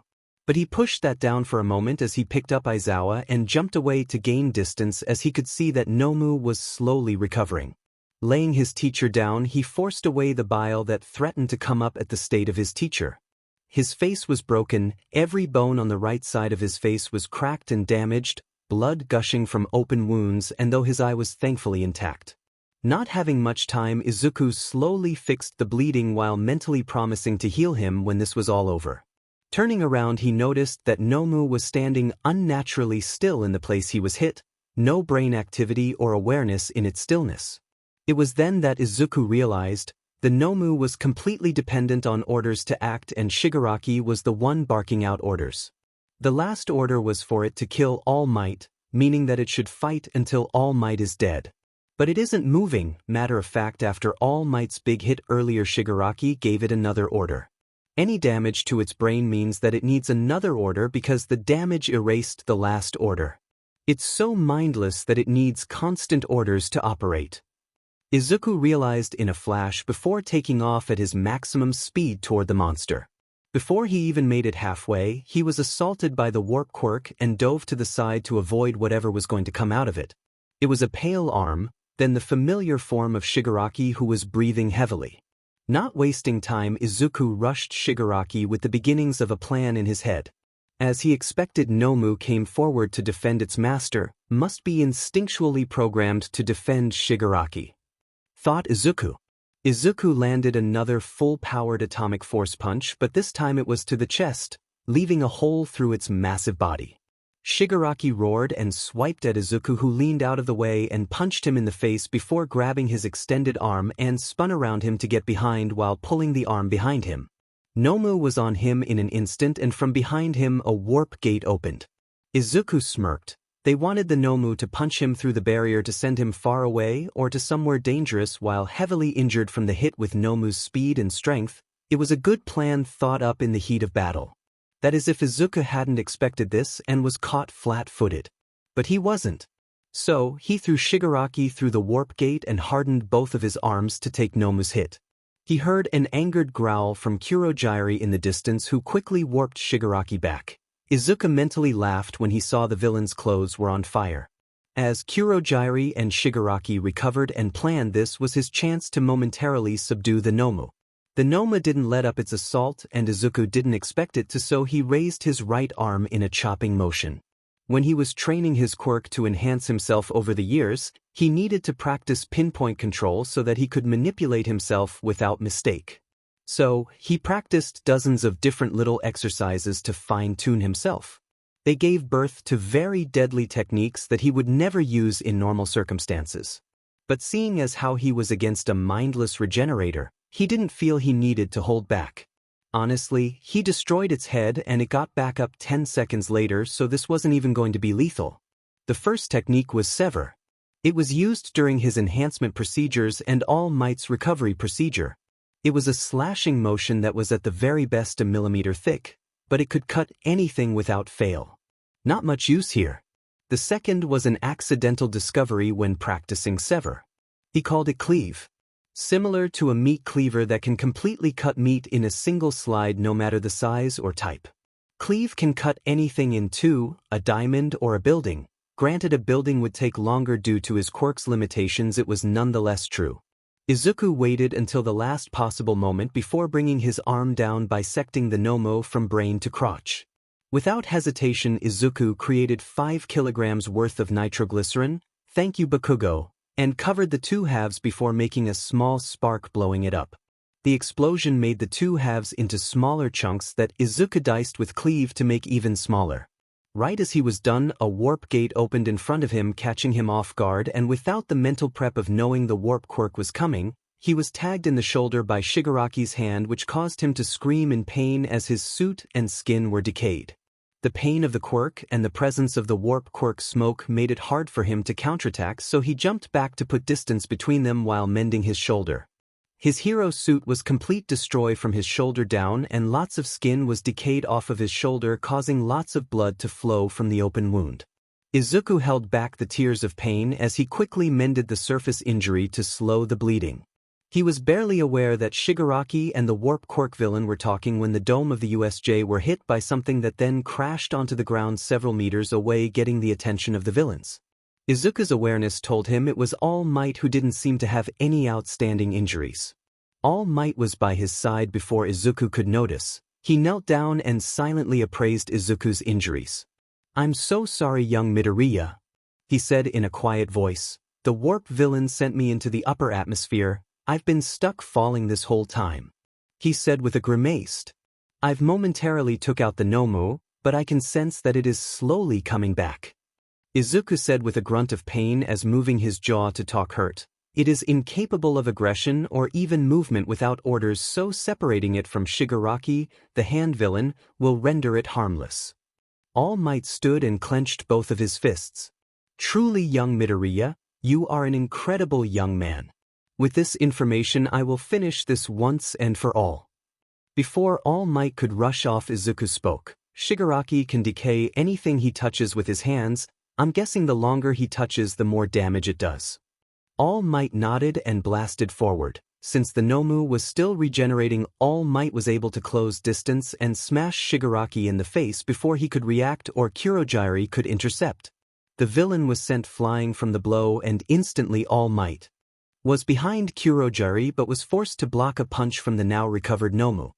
But he pushed that down for a moment as he picked up Aizawa and jumped away to gain distance as he could see that Nomu was slowly recovering. Laying his teacher down, he forced away the bile that threatened to come up at the state of his teacher. His face was broken, every bone on the right side of his face was cracked and damaged, blood gushing from open wounds, and though his eye was thankfully intact. Not having much time, Izuku slowly fixed the bleeding while mentally promising to heal him when this was all over. Turning around, he noticed that Nomu was standing unnaturally still in the place he was hit, no brain activity or awareness in its stillness. It was then that Izuku realized the Nomu was completely dependent on orders to act and Shigaraki was the one barking out orders. The last order was for it to kill All Might, meaning that it should fight until All Might is dead. But it isn't moving. Matter of fact, after All Might's big hit earlier, Shigaraki gave it another order. Any damage to its brain means that it needs another order because the damage erased the last order. It's so mindless that it needs constant orders to operate. Izuku realized in a flash before taking off at his maximum speed toward the monster. Before he even made it halfway, he was assaulted by the warp quirk and dove to the side to avoid whatever was going to come out of it. It was a pale arm, then the familiar form of Shigaraki, who was breathing heavily. Not wasting time, Izuku rushed Shigaraki with the beginnings of a plan in his head. As he expected, Nomu came forward to defend its master, must be instinctually programmed to defend Shigaraki. Thought Izuku. Izuku landed another full-powered atomic force punch, but this time it was to the chest, leaving a hole through its massive body. Shigaraki roared and swiped at Izuku, who leaned out of the way and punched him in the face before grabbing his extended arm and spun around him to get behind while pulling the arm behind him. Nomu was on him in an instant, and from behind him a warp gate opened. Izuku smirked. They wanted the Nomu to punch him through the barrier to send him far away or to somewhere dangerous while heavily injured from the hit with Nomu's speed and strength. It was a good plan thought up in the heat of battle. That is, if Izuku hadn't expected this and was caught flat-footed. But he wasn't. So, he threw Shigaraki through the warp gate and hardened both of his arms to take Nomu's hit. He heard an angered growl from Kurogyari in the distance, who quickly warped Shigaraki back. Izuku mentally laughed when he saw the villain's clothes were on fire. As Kurogyari and Shigaraki recovered and planned, this was his chance to momentarily subdue the Nomu. The Nomu didn't let up its assault and Izuku didn't expect it to, so he raised his right arm in a chopping motion. When he was training his quirk to enhance himself over the years, he needed to practice pinpoint control so that he could manipulate himself without mistake. So, he practiced dozens of different little exercises to fine-tune himself. They gave birth to very deadly techniques that he would never use in normal circumstances. But seeing as how he was against a mindless regenerator, he didn't feel he needed to hold back. Honestly, he destroyed its head and it got back up 10 seconds later, so this wasn't even going to be lethal. The first technique was Sever. It was used during his enhancement procedures and All Might's recovery procedure. It was a slashing motion that was at the very best a millimeter thick, but it could cut anything without fail. Not much use here. The second was an accidental discovery when practicing Sever. He called it Cleave. similar to a meat cleaver that can completely cut meat in a single slide no matter the size or type. Cleave can cut anything in two, a diamond or a building. Granted, a building would take longer due to his quirk's limitations, it was nonetheless true. Izuku waited until the last possible moment before bringing his arm down, bisecting the Nomu from brain to crotch. Without hesitation, Izuku created 5 kilograms worth of nitroglycerin, thank you Bakugo, and covered the two halves before making a small spark, blowing it up. The explosion made the two halves into smaller chunks that Izuku diced with cleave to make even smaller. Right as he was done, a warp gate opened in front of him, catching him off guard, and without the mental prep of knowing the warp quirk was coming, he was tagged in the shoulder by Shigaraki's hand, which caused him to scream in pain as his suit and skin were decayed. The pain of the quirk and the presence of the warp quirk smoke made it hard for him to counterattack, so he jumped back to put distance between them while mending his shoulder. His hero suit was complete destroy from his shoulder down, and lots of skin was decayed off of his shoulder, causing lots of blood to flow from the open wound. Izuku held back the tears of pain as he quickly mended the surface injury to slow the bleeding. He was barely aware that Shigaraki and the warp quirk villain were talking when the dome of the USJ were hit by something that then crashed onto the ground several meters away, getting the attention of the villains. Izuku's awareness told him it was All Might, who didn't seem to have any outstanding injuries. All Might was by his side before Izuku could notice. He knelt down and silently appraised Izuku's injuries. "I'm so sorry, young Midoriya," he said in a quiet voice. "The warp villain sent me into the upper atmosphere. I've been stuck falling this whole time," he said with a grimace. "I've momentarily took out the Nomu, but I can sense that it is slowly coming back," Izuku said with a grunt of pain as moving his jaw to talk hurt. "It is incapable of aggression or even movement without orders, so separating it from Shigaraki, the hand villain, will render it harmless." All Might stood and clenched both of his fists. "Truly, young Midoriya, you are an incredible young man. With this information I will finish this once and for all." Before All Might could rush off, Izuku spoke. "Shigaraki can decay anything he touches with his hands. I'm guessing the longer he touches, the more damage it does." All Might nodded and blasted forward. Since the Nomu was still regenerating, All Might was able to close distance and smash Shigaraki in the face before he could react or Kurogiri could intercept. The villain was sent flying from the blow, and instantly All Might was behind Kurogiri but was forced to block a punch from the now recovered Nomu.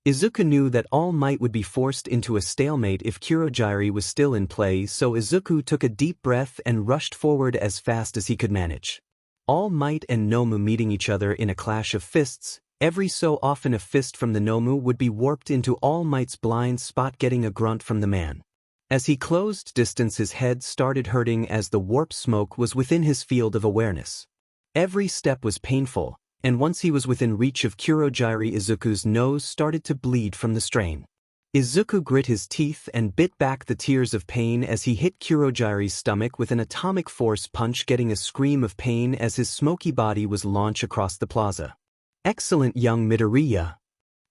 Izuku knew that All Might would be forced into a stalemate if Kurogiri was still in play, so Izuku took a deep breath and rushed forward as fast as he could manage. All Might and Nomu meeting each other in a clash of fists. Every so often a fist from the Nomu would be warped into All Might's blind spot, getting a grunt from the man. As he closed distance, his head started hurting as the warp smoke was within his field of awareness. Every step was painful, and once he was within reach of Kurogiri, Izuku's nose started to bleed from the strain. Izuku grit his teeth and bit back the tears of pain as he hit Kurogiri's stomach with an atomic force punch, getting a scream of pain as his smoky body was launched across the plaza. "Excellent, young Midoriya,"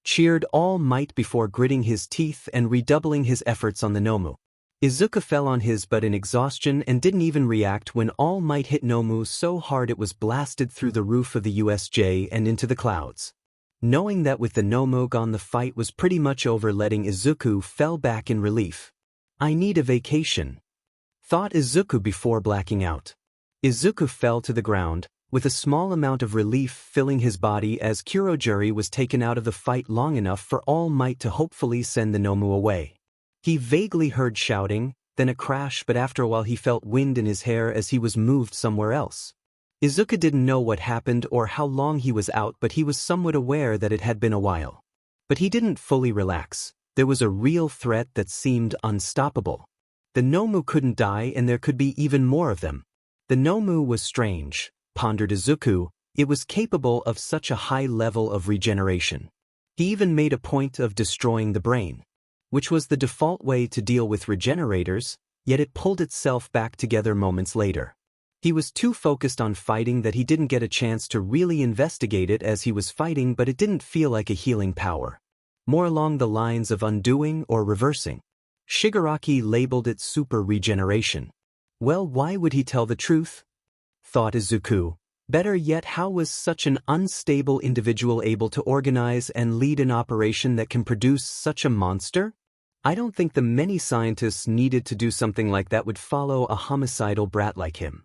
cheered All Might before gritting his teeth and redoubling his efforts on the Nomu. Izuku fell on his butt in exhaustion and didn't even react when All Might hit Nomu so hard it was blasted through the roof of the USJ and into the clouds. Knowing that with the Nomu gone the fight was pretty much over, letting Izuku fell back in relief. "I need a vacation," thought Izuku before blacking out. Izuku fell to the ground, with a small amount of relief filling his body as Kurogiri was taken out of the fight long enough for All Might to hopefully send the Nomu away. He vaguely heard shouting, then a crash, but after a while he felt wind in his hair as he was moved somewhere else. Izuku didn't know what happened or how long he was out, but he was somewhat aware that it had been a while. But he didn't fully relax. There was a real threat that seemed unstoppable. The Nomu couldn't die, and there could be even more of them. The Nomu was strange, pondered Izuku. It was capable of such a high level of regeneration. He even made a point of destroying the brain, which was the default way to deal with regenerators, yet it pulled itself back together moments later. He was too focused on fighting that he didn't get a chance to really investigate it as he was fighting, but it didn't feel like a healing power. More along the lines of undoing or reversing. Shigaraki labeled it super regeneration. Well, why would he tell the truth? Thought Izuku. Better yet, how was such an unstable individual able to organize and lead an operation that can produce such a monster? I don't think the many scientists needed to do something like that would follow a homicidal brat like him.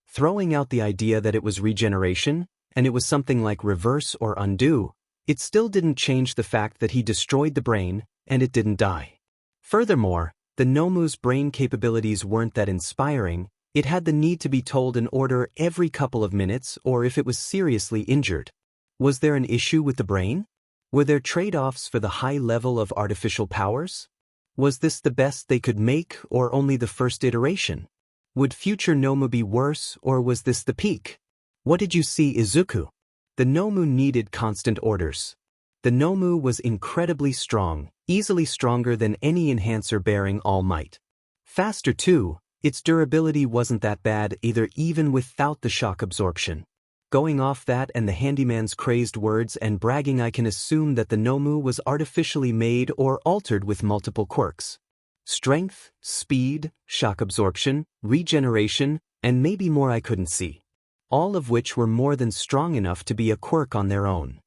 Throwing out the idea that it was regeneration, and it was something like reverse or undo, it still didn't change the fact that he destroyed the brain, and it didn't die. Furthermore, the Nomu's brain capabilities weren't that inspiring. It had the need to be told an order every couple of minutes or if it was seriously injured. Was there an issue with the brain? Were there trade-offs for the high level of artificial powers? Was this the best they could make or only the first iteration? Would future Nomu be worse or was this the peak? What did you see, Izuku? The Nomu needed constant orders. The Nomu was incredibly strong, easily stronger than any enhancer bearing All Might. Faster too, its durability wasn't that bad either even without the shock absorption. Going off that and the handyman's crazed words and bragging, I can assume that the Nomu was artificially made or altered with multiple quirks. Strength, speed, shock absorption, regeneration, and maybe more I couldn't see. All of which were more than strong enough to be a quirk on their own.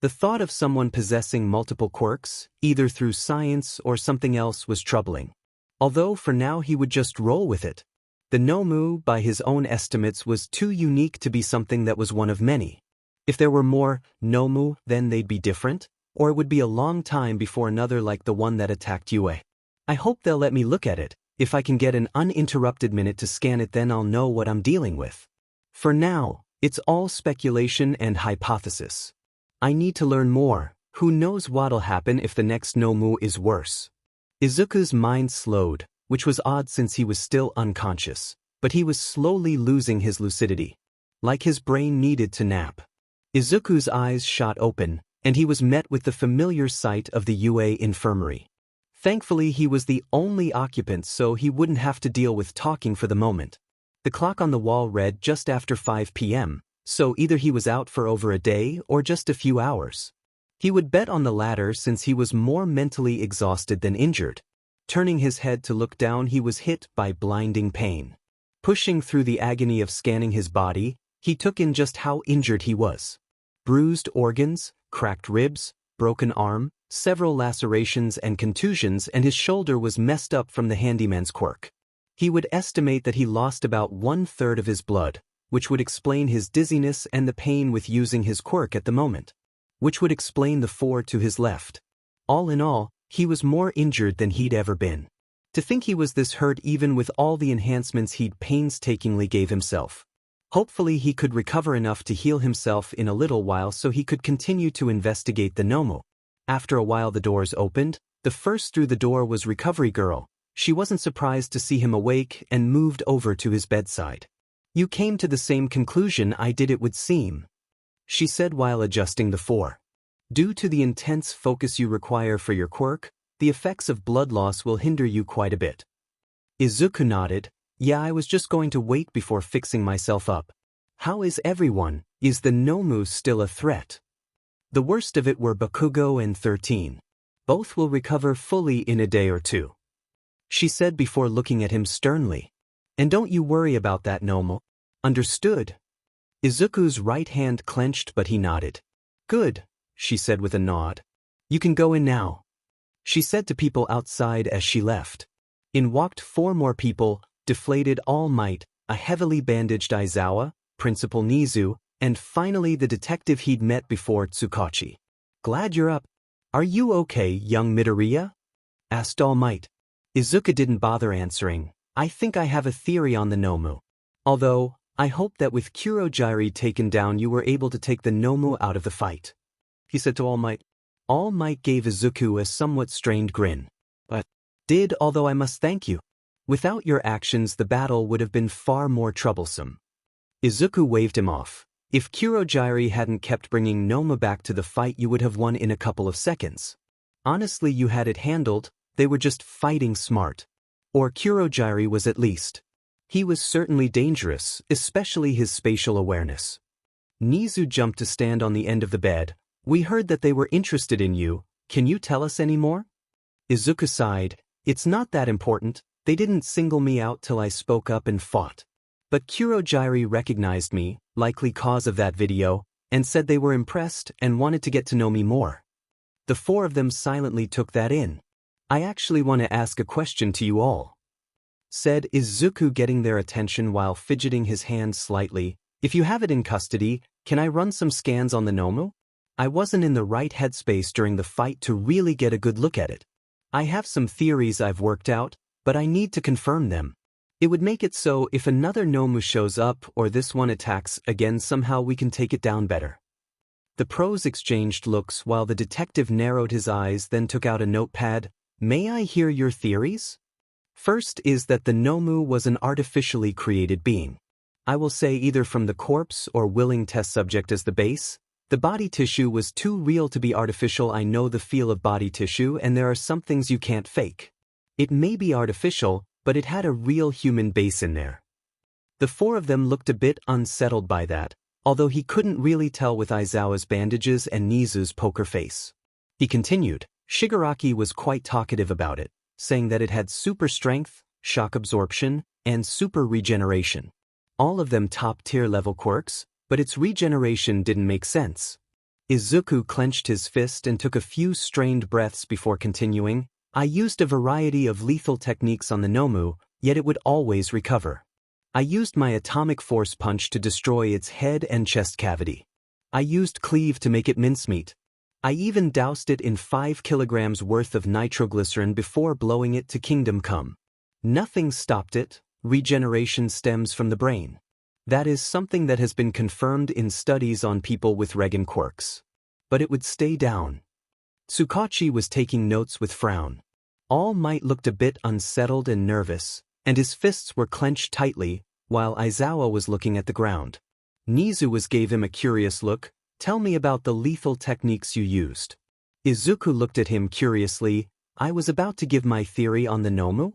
The thought of someone possessing multiple quirks, either through science or something else, was troubling. Although for now he would just roll with it. The Nomu, by his own estimates, was too unique to be something that was one of many. If there were more Nomu, then they'd be different, or it would be a long time before another like the one that attacked Yue. I hope they'll let me look at it. If I can get an uninterrupted minute to scan it, then I'll know what I'm dealing with. For now, it's all speculation and hypothesis. I need to learn more. Who knows what'll happen if the next Nomu is worse. Izuku's mind slowed, which was odd since he was still unconscious, but he was slowly losing his lucidity. Like his brain needed to nap. Izuku's eyes shot open, and he was met with the familiar sight of the Yue infirmary. Thankfully he was the only occupant, so he wouldn't have to deal with talking for the moment. The clock on the wall read just after 5 p.m., so either he was out for over a day or just a few hours. He would bet on the latter since he was more mentally exhausted than injured. Turning his head to look down, he was hit by blinding pain. Pushing through the agony of scanning his body, he took in just how injured he was. Bruised organs, cracked ribs, broken arm, several lacerations and contusions, and his shoulder was messed up from the handyman's quirk. He would estimate that he lost about 1/3 of his blood, which would explain his dizziness and the pain with using his quirk at the moment. Which would explain the 4 to his left. All in all, he was more injured than he'd ever been. To think he was this hurt even with all the enhancements he'd painstakingly gave himself. Hopefully he could recover enough to heal himself in a little while so he could continue to investigate the Nomu. After a while the doors opened. The first through the door was Recovery Girl. She wasn't surprised to see him awake and moved over to his bedside. "You came to the same conclusion I did, it would seem," she said while adjusting the 4. "Due to the intense focus you require for your quirk, the effects of blood loss will hinder you quite a bit." Izuku nodded. "Yeah, I was just going to wait before fixing myself up." "How is everyone? Is the Nomu still a threat?" "The worst of it were Bakugo and 13. Both will recover fully in a day or two," she said before looking at him sternly. "And don't you worry about that, Nomu. Understood?" Izuku's right hand clenched, but he nodded. "Good," she said with a nod. "You can go in now," she said to people outside as she left. In walked 4 more people, deflated All Might, a heavily bandaged Aizawa, Principal Nizu, and finally the detective he'd met before, Tsukachi. "Glad you're up. Are you okay, young Midoriya?" asked All Might. Izuku didn't bother answering. "I think I have a theory on the Nomu. Although, I hope that with Kurogyari taken down you were able to take the Nomu out of the fight," he said to All Might. All Might gave Izuku a somewhat strained grin. "But did, although I must thank you. Without your actions the battle would have been far more troublesome." Izuku waved him off. "If Kurogyari hadn't kept bringing Nomu back to the fight you would have won in a couple of seconds. Honestly, you had it handled. They were just fighting smart. Or Kurogyari was at least. He was certainly dangerous, especially his spatial awareness." Nizu jumped to stand on the end of the bed. "We heard that they were interested in you. Can you tell us any more?" Izuku sighed. "It's not that important. They didn't single me out till I spoke up and fought." But Kurogiri recognized me, likely cause of that video, and said they were impressed and wanted to get to know me more. The four of them silently took that in. I actually want to ask a question to you all. Said Izuku, getting their attention while fidgeting his hand slightly. If you have it in custody, can I run some scans on the Nomu? I wasn't in the right headspace during the fight to really get a good look at it. I have some theories I've worked out, but I need to confirm them. It would make it so if another Nomu shows up or this one attacks again, somehow we can take it down better. The pros exchanged looks while the detective narrowed his eyes, then took out a notepad. May I hear your theories? First is that the Nomu was an artificially created being. I will say either from the corpse or willing test subject as the base. The body tissue was too real to be artificial. I know the feel of body tissue, and there are some things you can't fake. It may be artificial, but it had a real human base in there. The four of them looked a bit unsettled by that, although he couldn't really tell with Aizawa's bandages and Nizu's poker face. He continued. Shigaraki was quite talkative about it, saying that it had super strength, shock absorption, and super regeneration. All of them top-tier level quirks, but its regeneration didn't make sense. Izuku clenched his fist and took a few strained breaths before continuing. I used a variety of lethal techniques on the Nomu, yet it would always recover. I used my atomic force punch to destroy its head and chest cavity. I used cleave to make it mincemeat. I even doused it in 5 kilograms worth of nitroglycerin before blowing it to kingdom come. Nothing stopped it. Regeneration stems from the brain. That is something that has been confirmed in studies on people with Regan quirks. But it would stay down. Tsukachi was taking notes with frown. All Might looked a bit unsettled and nervous, and his fists were clenched tightly, while Aizawa was looking at the ground. Nizu gave him a curious look. Tell me about the lethal techniques you used. Izuku looked at him curiously. I was about to give my theory on the Nomu.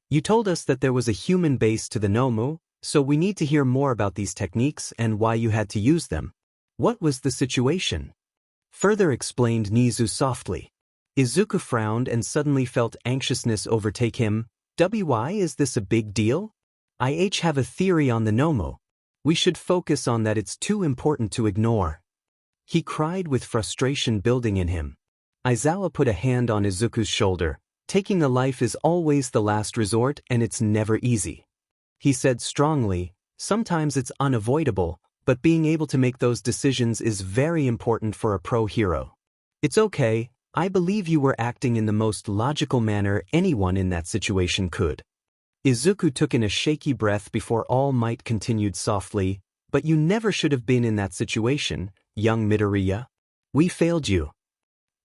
You told us that there was a human base to the Nomu, so we need to hear more about these techniques and why you had to use them. What was the situation? Further explained Nizu softly. Izuku frowned and suddenly felt anxiousness overtake him. Why is this a big deal? I have a theory on the Nomu. We should focus on that, it's too important to ignore. He cried with frustration building in him. Aizawa put a hand on Izuku's shoulder. Taking a life is always the last resort, and it's never easy. He said strongly, sometimes it's unavoidable, but being able to make those decisions is very important for a pro hero. It's okay, I believe you were acting in the most logical manner anyone in that situation could. Izuku took in a shaky breath before All Might continued softly, but you never should have been in that situation, young Midoriya. We failed you.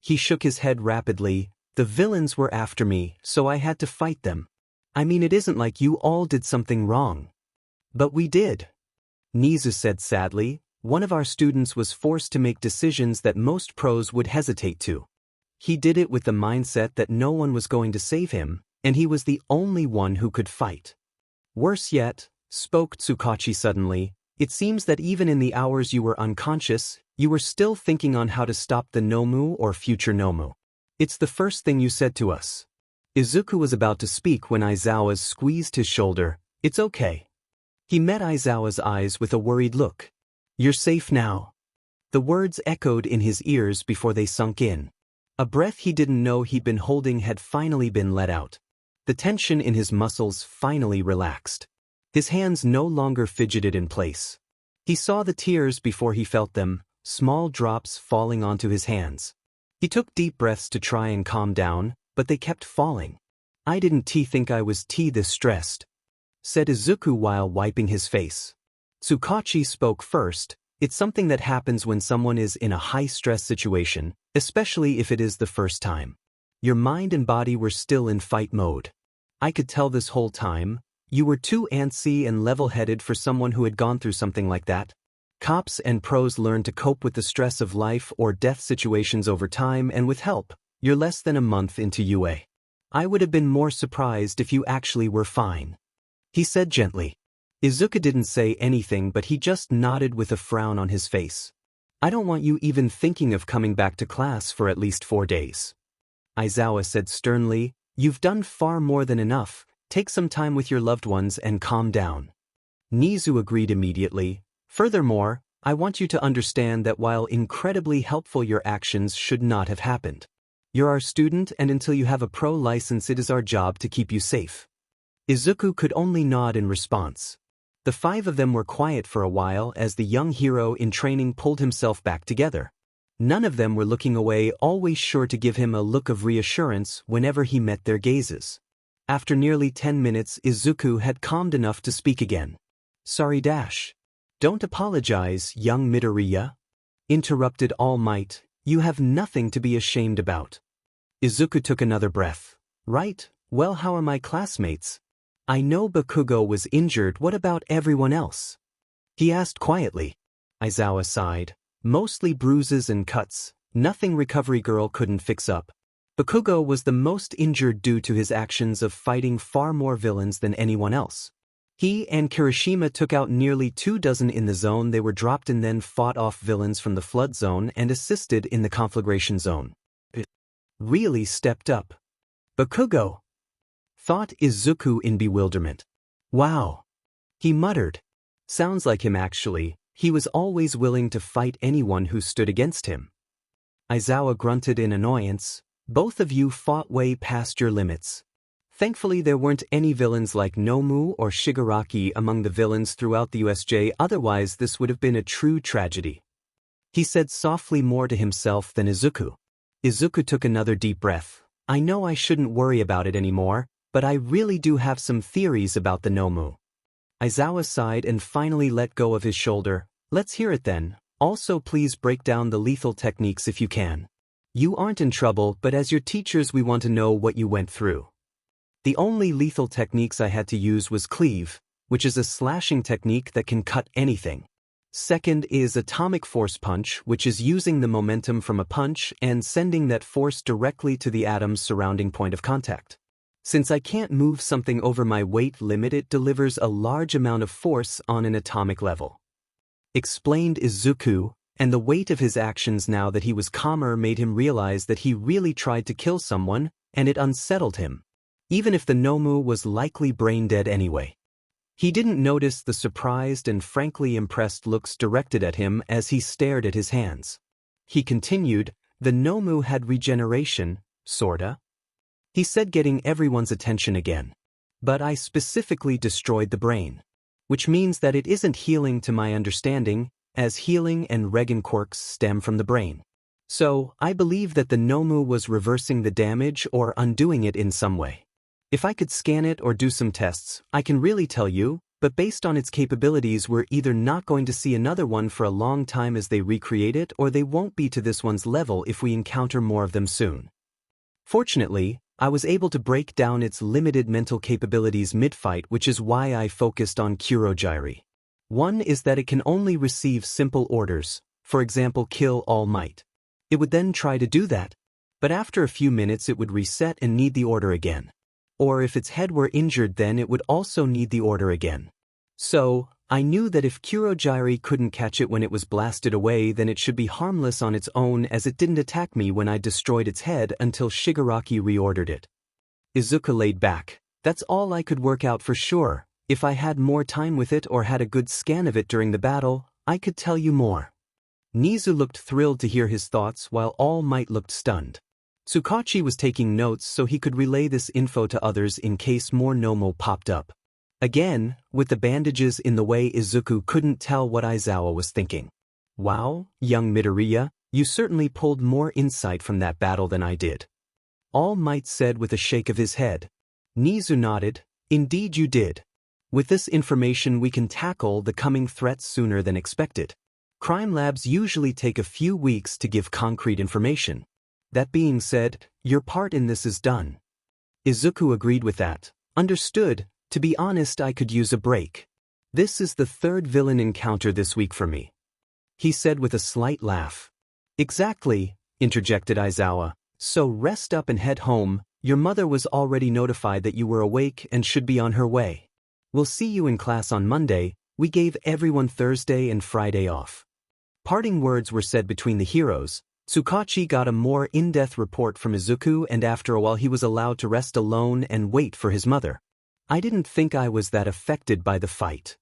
He shook his head rapidly. The villains were after me, so I had to fight them. I mean, it isn't like you all did something wrong. But we did. Nizu said sadly. One of our students was forced to make decisions that most pros would hesitate to. He did it with the mindset that no one was going to save him, and he was the only one who could fight. Worse yet, spoke Tsukachi suddenly, it seems that even in the hours you were unconscious, you were still thinking on how to stop the Nomu or future Nomu. It's the first thing you said to us. Izuku was about to speak when Aizawa squeezed his shoulder. It's okay. He met Aizawa's eyes with a worried look. You're safe now. The words echoed in his ears before they sunk in. A breath he didn't know he'd been holding had finally been let out. The tension in his muscles finally relaxed. His hands no longer fidgeted in place. He saw the tears before he felt them, small drops falling onto his hands. He took deep breaths to try and calm down, but they kept falling. I didn't think I was this stressed, said Izuku while wiping his face. Tsukachi spoke first. It's something that happens when someone is in a high-stress situation, especially if it is the first time. Your mind and body were still in fight mode. I could tell this whole time. You were too antsy and level-headed for someone who had gone through something like that. Cops and pros learn to cope with the stress of life or death situations over time and with help. You're less than a month into UA. I would have been more surprised if you actually were fine, he said gently. Izuku didn't say anything, but he just nodded with a frown on his face. I don't want you even thinking of coming back to class for at least 4 days. Aizawa said sternly, you've done far more than enough. Take some time with your loved ones and calm down. Nizu agreed immediately. Furthermore, I want you to understand that while incredibly helpful, your actions should not have happened. You're our student, and until you have a pro license, it is our job to keep you safe. Izuku could only nod in response. The five of them were quiet for a while as the young hero in training pulled himself back together. None of them were looking away, always sure to give him a look of reassurance whenever he met their gazes. After nearly 10 minutes, Izuku had calmed enough to speak again. Sorry. Don't apologize, young Midoriya. Interrupted All Might. You have nothing to be ashamed about. Izuku took another breath. Right, well, how are my classmates? I know Bakugo was injured, what about everyone else? He asked quietly. Aizawa sighed. Mostly bruises and cuts, nothing Recovery Girl couldn't fix up. Bakugo was the most injured due to his actions of fighting far more villains than anyone else. He and Kirishima took out nearly 24 in the zone they were dropped in, then fought off villains from the flood zone and assisted in the conflagration zone. It really stepped up. Bakugo, thought Izuku in bewilderment. Wow. He muttered. Sounds like him actually, he was always willing to fight anyone who stood against him. Aizawa grunted in annoyance. Both of you fought way past your limits. Thankfully there weren't any villains like Nomu or Shigaraki among the villains throughout the USJ, otherwise this would have been a true tragedy. He said softly, more to himself than Izuku. Izuku took another deep breath. I know I shouldn't worry about it anymore, but I really do have some theories about the Nomu. Aizawa sighed and finally let go of his shoulder. Let's hear it then. Also please break down the lethal techniques if you can. You aren't in trouble, but as your teachers we want to know what you went through. The only lethal techniques I had to use was cleave, which is a slashing technique that can cut anything. Second is atomic force punch, which is using the momentum from a punch and sending that force directly to the atom's surrounding point of contact. Since I can't move something over my weight limit, it delivers a large amount of force on an atomic level. Explained Izuku, and the weight of his actions now that he was calmer made him realize that he really tried to kill someone, and it unsettled him. Even if the Nomu was likely brain dead anyway. He didn't notice the surprised and frankly impressed looks directed at him as he stared at his hands. He continued, the Nomu had regeneration, sorta. He said, getting everyone's attention again. But I specifically destroyed the brain. Which means that it isn't healing to my understanding, as healing and regen quirks stem from the brain. So, I believe that the Nomu was reversing the damage or undoing it in some way. If I could scan it or do some tests, I can really tell you, but based on its capabilities we're either not going to see another one for a long time as they recreate it, or they won't be to this one's level if we encounter more of them soon. Fortunately, I was able to break down its limited mental capabilities mid-fight, which is why I focused on Kurogyri. One is that it can only receive simple orders, for example kill All Might. It would then try to do that, but after a few minutes it would reset and need the order again. Or if its head were injured, then it would also need the order again. So, I knew that if Kurogyri couldn't catch it when it was blasted away, then it should be harmless on its own, as it didn't attack me when I destroyed its head until Shigaraki reordered it. Izuku laid back. That's all I could work out for sure. If I had more time with it or had a good scan of it during the battle, I could tell you more. Nizu looked thrilled to hear his thoughts while All Might looked stunned. Tsukachi was taking notes so he could relay this info to others in case more Nomu popped up. Again, with the bandages in the way, Izuku couldn't tell what Aizawa was thinking. Wow, young Midoriya, you certainly pulled more insight from that battle than I did. All Might said with a shake of his head. Nizu nodded. Indeed you did. With this information we can tackle the coming threats sooner than expected. Crime labs usually take a few weeks to give concrete information. That being said, your part in this is done. Izuku agreed with that. Understood. To be honest, I could use a break. This is the third villain encounter this week for me. He said with a slight laugh. Exactly, interjected Aizawa. So rest up and head home. Your mother was already notified that you were awake and should be on her way. We'll see you in class on Monday. We gave everyone Thursday and Friday off. Parting words were said between the heroes. Tsukachi got a more in-depth report from Izuku, and after a while he was allowed to rest alone and wait for his mother. I didn't think I was that affected by the fight.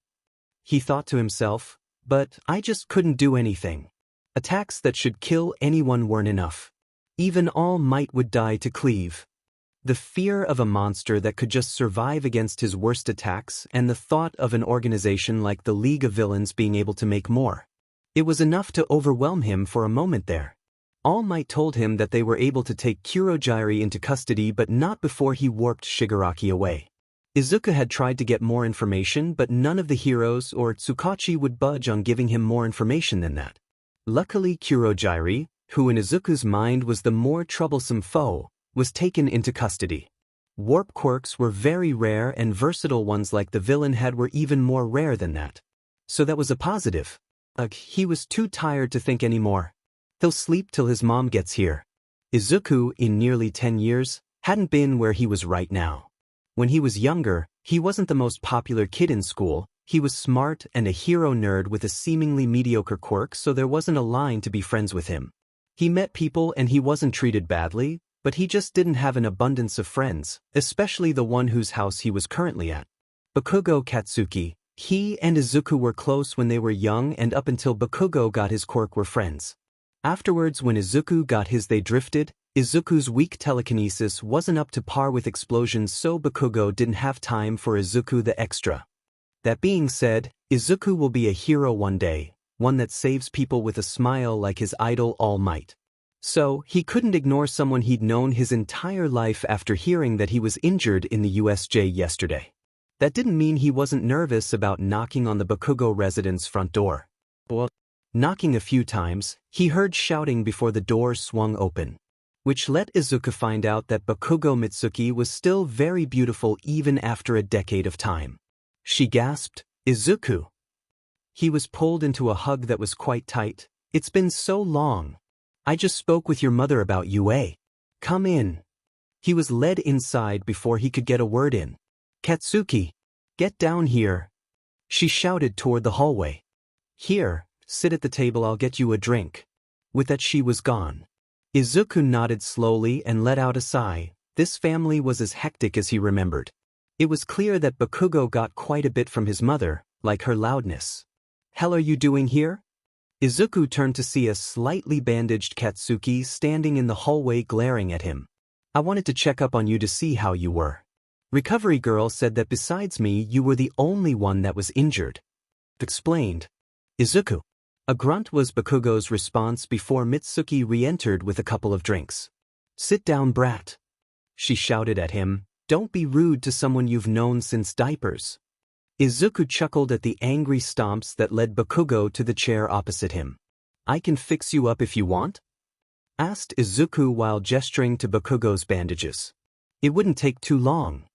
he thought to himself, but I just couldn't do anything. Attacks that should kill anyone weren't enough. Even All Might would die to cleave. The fear of a monster that could just survive against his worst attacks and the thought of an organization like the League of Villains being able to make more. It was enough to overwhelm him for a moment there. All Might told him that they were able to take Kurogyari into custody but not before he warped Shigaraki away. Izuku had tried to get more information but none of the heroes or Tsukachi would budge on giving him more information than that. Luckily Kurogyari, who in Izuku's mind was the more troublesome foe, was taken into custody. Warp quirks were very rare and versatile ones like the villain had were even more rare than that. So that was a positive. He was too tired to think anymore. He'll sleep till his mom gets here. Izuku, in nearly 10 years, hadn't been where he was right now. When he was younger, he wasn't the most popular kid in school, he was smart and a hero nerd with a seemingly mediocre quirk so there wasn't a line to be friends with him. He met people and he wasn't treated badly, but he just didn't have an abundance of friends, especially the one whose house he was currently at. Bakugo Katsuki. He and Izuku were close when they were young and up until Bakugo got his quirk were friends. Afterwards when Izuku got his they drifted. Izuku's weak telekinesis wasn't up to par with explosions so Bakugo didn't have time for Izuku the extra. That being said, Izuku will be a hero one day, one that saves people with a smile like his idol All Might. So, he couldn't ignore someone he'd known his entire life after hearing that he was injured in the USJ yesterday. That didn't mean he wasn't nervous about knocking on the Bakugo residence front door. Knocking a few times, he heard shouting before the door swung open, which let Izuku find out that Bakugo Mitsuki was still very beautiful even after a decade of time. She gasped, "Izuku." He was pulled into a hug that was quite tight. "It's been so long. I just spoke with your mother about you, eh? Come in." He was led inside before he could get a word in. "Katsuki, get down here." She shouted toward the hallway. "Here, sit at the table, I'll get you a drink." With that she was gone. Izuku nodded slowly and let out a sigh. This family was as hectic as he remembered. It was clear that Bakugo got quite a bit from his mother, like her loudness. "Hell are you doing here?" Izuku turned to see a slightly bandaged Katsuki standing in the hallway glaring at him. "I wanted to check up on you to see how you were. Recovery girl said that besides me you were the only one that was injured." Explained. "Izuku." A grunt was Bakugo's response before Mitsuki re-entered with a couple of drinks. "Sit down, brat." She shouted at him, "Don't be rude to someone you've known since diapers." Izuku chuckled at the angry stomps that led Bakugo to the chair opposite him. "I can fix you up if you want?" asked Izuku while gesturing to Bakugo's bandages. "It wouldn't take too long."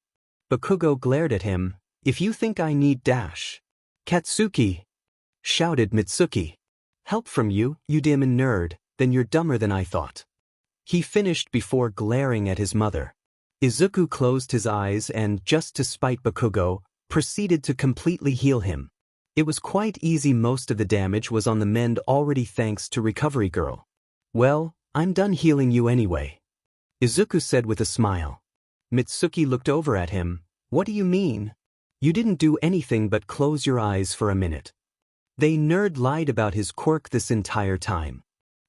Bakugo glared at him. "If you think I need dash." "Katsuki!" shouted Mitsuki. "Help from you, you demon nerd, then you're dumber than I thought." He finished before glaring at his mother. Izuku closed his eyes and, just to spite Bakugo, proceeded to completely heal him. It was quite easy, most of the damage was on the mend already thanks to Recovery Girl. "Well, I'm done healing you anyway," Izuku said with a smile. Mitsuki looked over at him. "What do you mean? You didn't do anything but close your eyes for a minute." "They nerd lied about his quirk this entire time,"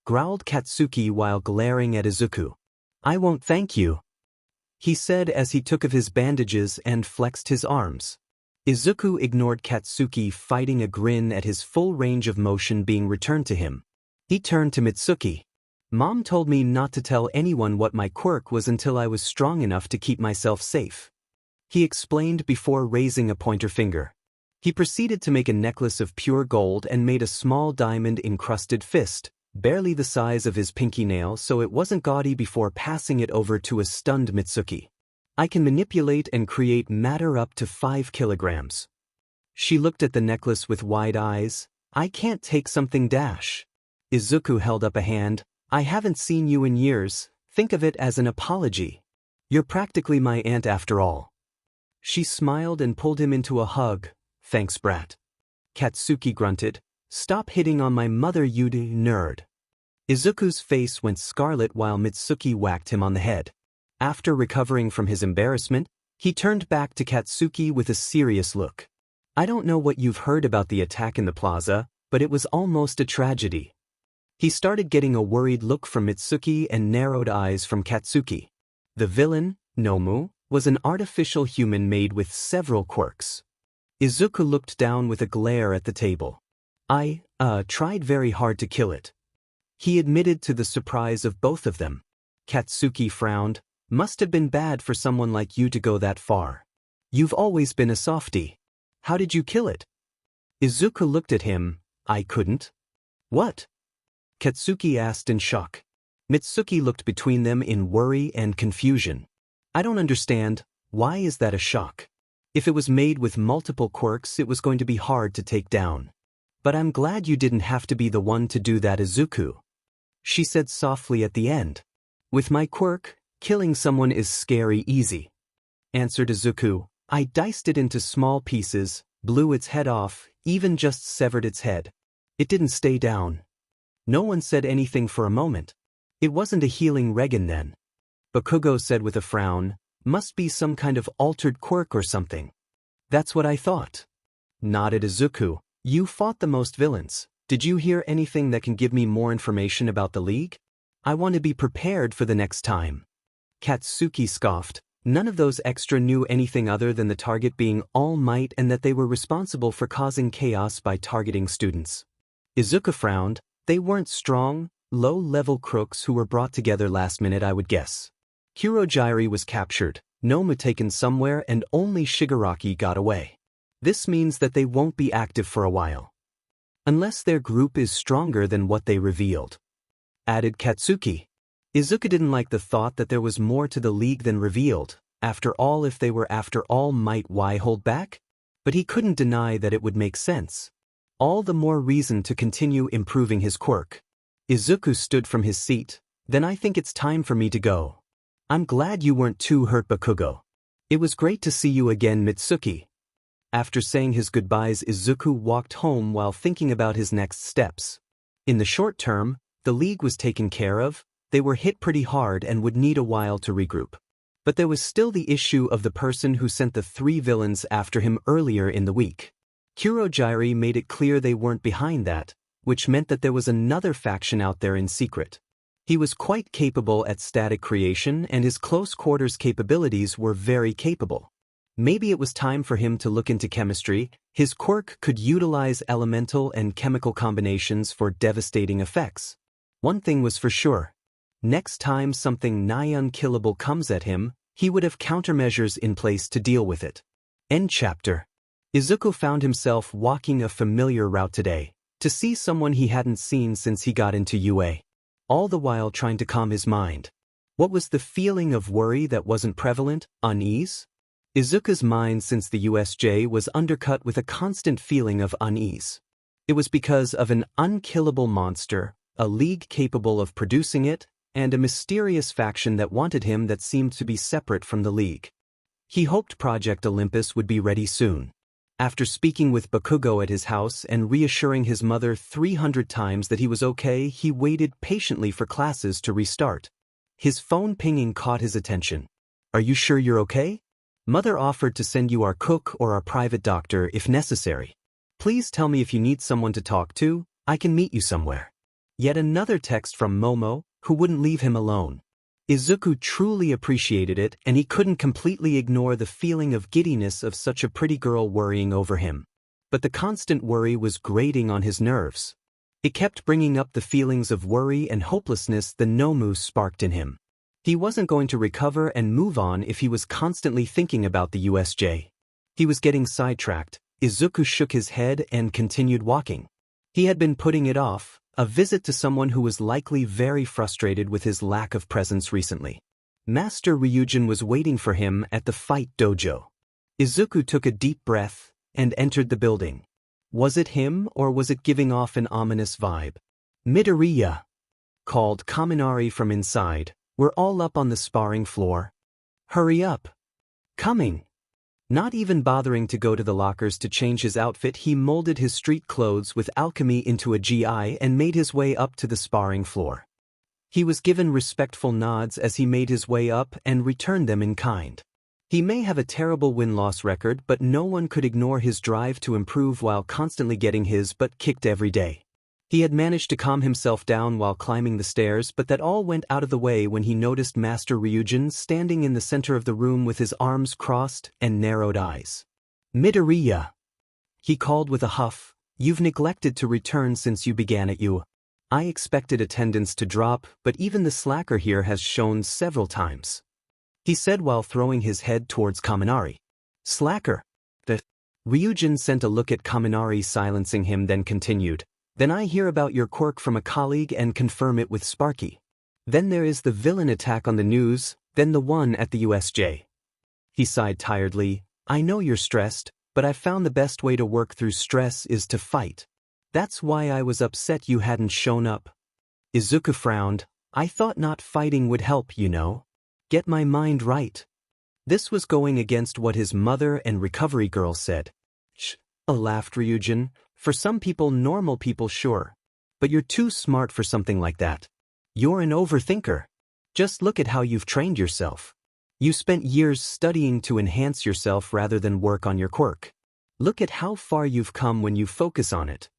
growled Katsuki while glaring at Izuku. "I won't thank you," he said as he took of his bandages and flexed his arms. Izuku ignored Katsuki, fighting a grin at his full range of motion being returned to him. He turned to Mitsuki. "Mom told me not to tell anyone what my quirk was until I was strong enough to keep myself safe," he explained before raising a pointer finger. He proceeded to make a necklace of pure gold and made a small diamond-encrusted fist, barely the size of his pinky nail so it wasn't gaudy, before passing it over to a stunned Mitsuki. "I can manipulate and create matter up to 5 kilograms. She looked at the necklace with wide eyes. "I can't take something dash." Izuku held up a hand. "I haven't seen you in years. Think of it as an apology. You're practically my aunt after all." She smiled and pulled him into a hug. "Thanks, brat." Katsuki grunted. "Stop hitting on my mother, you nerd." Izuku's face went scarlet while Mitsuki whacked him on the head. After recovering from his embarrassment, he turned back to Katsuki with a serious look. I don't know what you've heard about the attack in the plaza, but it was almost a tragedy. He started getting a worried look from Mitsuki and narrowed eyes from Katsuki. The villain, Nomu, was an artificial human made with several quirks. Izuku looked down with a glare at the table. I tried very hard to kill it. He admitted to the surprise of both of them. Katsuki frowned. Must have been bad for someone like you to go that far. You've always been a softie. How did you kill it? Izuku looked at him. I couldn't. What? Katsuki asked in shock. Mitsuki looked between them in worry and confusion. I don't understand. Why is that a shock? If it was made with multiple quirks, it was going to be hard to take down. But I'm glad you didn't have to be the one to do that, Izuku. She said softly at the end. With my quirk, killing someone is scary easy. Answered Izuku. I diced it into small pieces, blew its head off, even just severed its head. It didn't stay down. No one said anything for a moment. It wasn't a healing Regan then. Bakugo said with a frown, must be some kind of altered quirk or something. That's what I thought. Nodded Izuku. You fought the most villains. Did you hear anything that can give me more information about the League? I want to be prepared for the next time. Katsuki scoffed. None of those extra knew anything other than the target being All Might and that they were responsible for causing chaos by targeting students. Izuku frowned. They weren't strong, low-level crooks who were brought together last minute, I would guess. Kurogyri was captured, Nomu taken somewhere, and only Shigaraki got away. This means that they won't be active for a while. Unless their group is stronger than what they revealed. Added Katsuki. Izuku didn't like the thought that there was more to the League than revealed. After all, if they were after All Might, why hold back? But he couldn't deny that it would make sense. All the more reason to continue improving his quirk. Izuku stood from his seat. Then I think it's time for me to go. I'm glad you weren't too hurt, Bakugo. It was great to see you again, Mitsuki. After saying his goodbyes, Izuku walked home while thinking about his next steps. In the short term, the League was taken care of. They were hit pretty hard and would need a while to regroup. But there was still the issue of the person who sent the 3 villains after him earlier in the week. Kurogyri made it clear they weren't behind that, which meant that there was another faction out there in secret. He was quite capable at static creation and his close quarters capabilities were very capable. Maybe it was time for him to look into chemistry. His quirk could utilize elemental and chemical combinations for devastating effects. One thing was for sure. Next time something nigh unkillable comes at him, he would have countermeasures in place to deal with it. End chapter. Izuku found himself walking a familiar route today, to see someone he hadn't seen since he got into UA. All the while trying to calm his mind. What was the feeling of worry that wasn't prevalent? Unease? Izuku's mind since the USJ was undercut with a constant feeling of unease. It was because of an unkillable monster, a League capable of producing it, and a mysterious faction that wanted him that seemed to be separate from the League. He hoped Project Olympus would be ready soon. After speaking with Bakugo at his house and reassuring his mother 300 times that he was okay, he waited patiently for classes to restart. His phone pinging caught his attention. Are you sure you're okay? Mother offered to send you our cook or our private doctor if necessary. Please tell me if you need someone to talk to. I can meet you somewhere. Yet another text from Momo, who wouldn't leave him alone. Izuku truly appreciated it, and he couldn't completely ignore the feeling of giddiness of such a pretty girl worrying over him. But the constant worry was grating on his nerves. It kept bringing up the feelings of worry and hopelessness the Nomu sparked in him. He wasn't going to recover and move on if he was constantly thinking about the USJ. He was getting sidetracked. Izuku shook his head and continued walking. He had been putting it off, a visit to someone who was likely very frustrated with his lack of presence recently. Master Ryujin was waiting for him at the fight dojo. Izuku took a deep breath and entered the building. Was it him or was it giving off an ominous vibe? Midoriya, called Kaminari from inside. We're all up on the sparring floor. Hurry up. Coming. Not even bothering to go to the lockers to change his outfit, he molded his street clothes with alchemy into a GI and made his way up to the sparring floor. He was given respectful nods as he made his way up and returned them in kind. He may have a terrible win-loss record, but no one could ignore his drive to improve while constantly getting his butt kicked every day. He had managed to calm himself down while climbing the stairs, but that all went out of the way when he noticed Master Ryujin standing in the center of the room with his arms crossed and narrowed eyes. "Midoriya," he called with a huff, "you've neglected to return since you began at you. I expected attendance to drop, but even the slacker here has shown several times," he said while throwing his head towards Kaminari. "Slacker?" Ryujin sent a look at Kaminari, silencing him, then continued. "Then I hear about your quirk from a colleague and confirm it with Sparky. Then there is the villain attack on the news, then the one at the USJ." He sighed tiredly. "I know you're stressed, but I found the best way to work through stress is to fight. That's why I was upset you hadn't shown up." Izuku frowned. "I thought not fighting would help, you know. Get my mind right." This was going against what his mother and recovery girl said. "Shh," laughed Ryujin. "For some people, normal people, sure. But you're too smart for something like that. You're an overthinker. Just look at how you've trained yourself. You spent years studying to enhance yourself rather than work on your quirk. Look at how far you've come when you focus on it."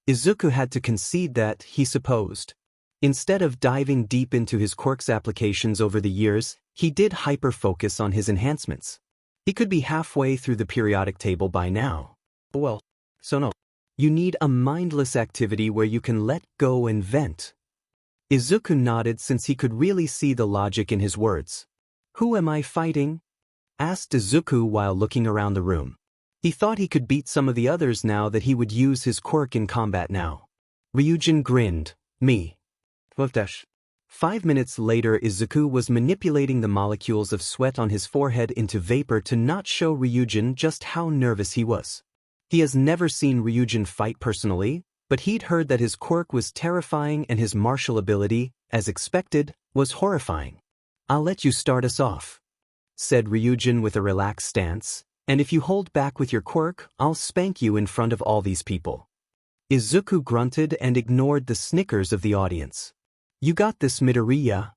Izuku had to concede that, he supposed. Instead of diving deep into his quirk's applications over the years, he did hyper-focus on his enhancements. He could be halfway through the periodic table by now. Well, so no. You need a mindless activity where you can let go and vent. Izuku nodded since he could really see the logic in his words. "Who am I fighting?" asked Izuku while looking around the room. He thought he could beat some of the others now that he would use his quirk in combat now. Ryujin grinned. "Me." 5 minutes later, Izuku was manipulating the molecules of sweat on his forehead into vapor to not show Ryujin just how nervous he was. He has never seen Ryujin fight personally, but he'd heard that his quirk was terrifying and his martial ability, as expected, was horrifying. "I'll let you start us off," said Ryujin with a relaxed stance, "and if you hold back with your quirk, I'll spank you in front of all these people." Izuku grunted and ignored the snickers of the audience. "You got this, Midoriya,"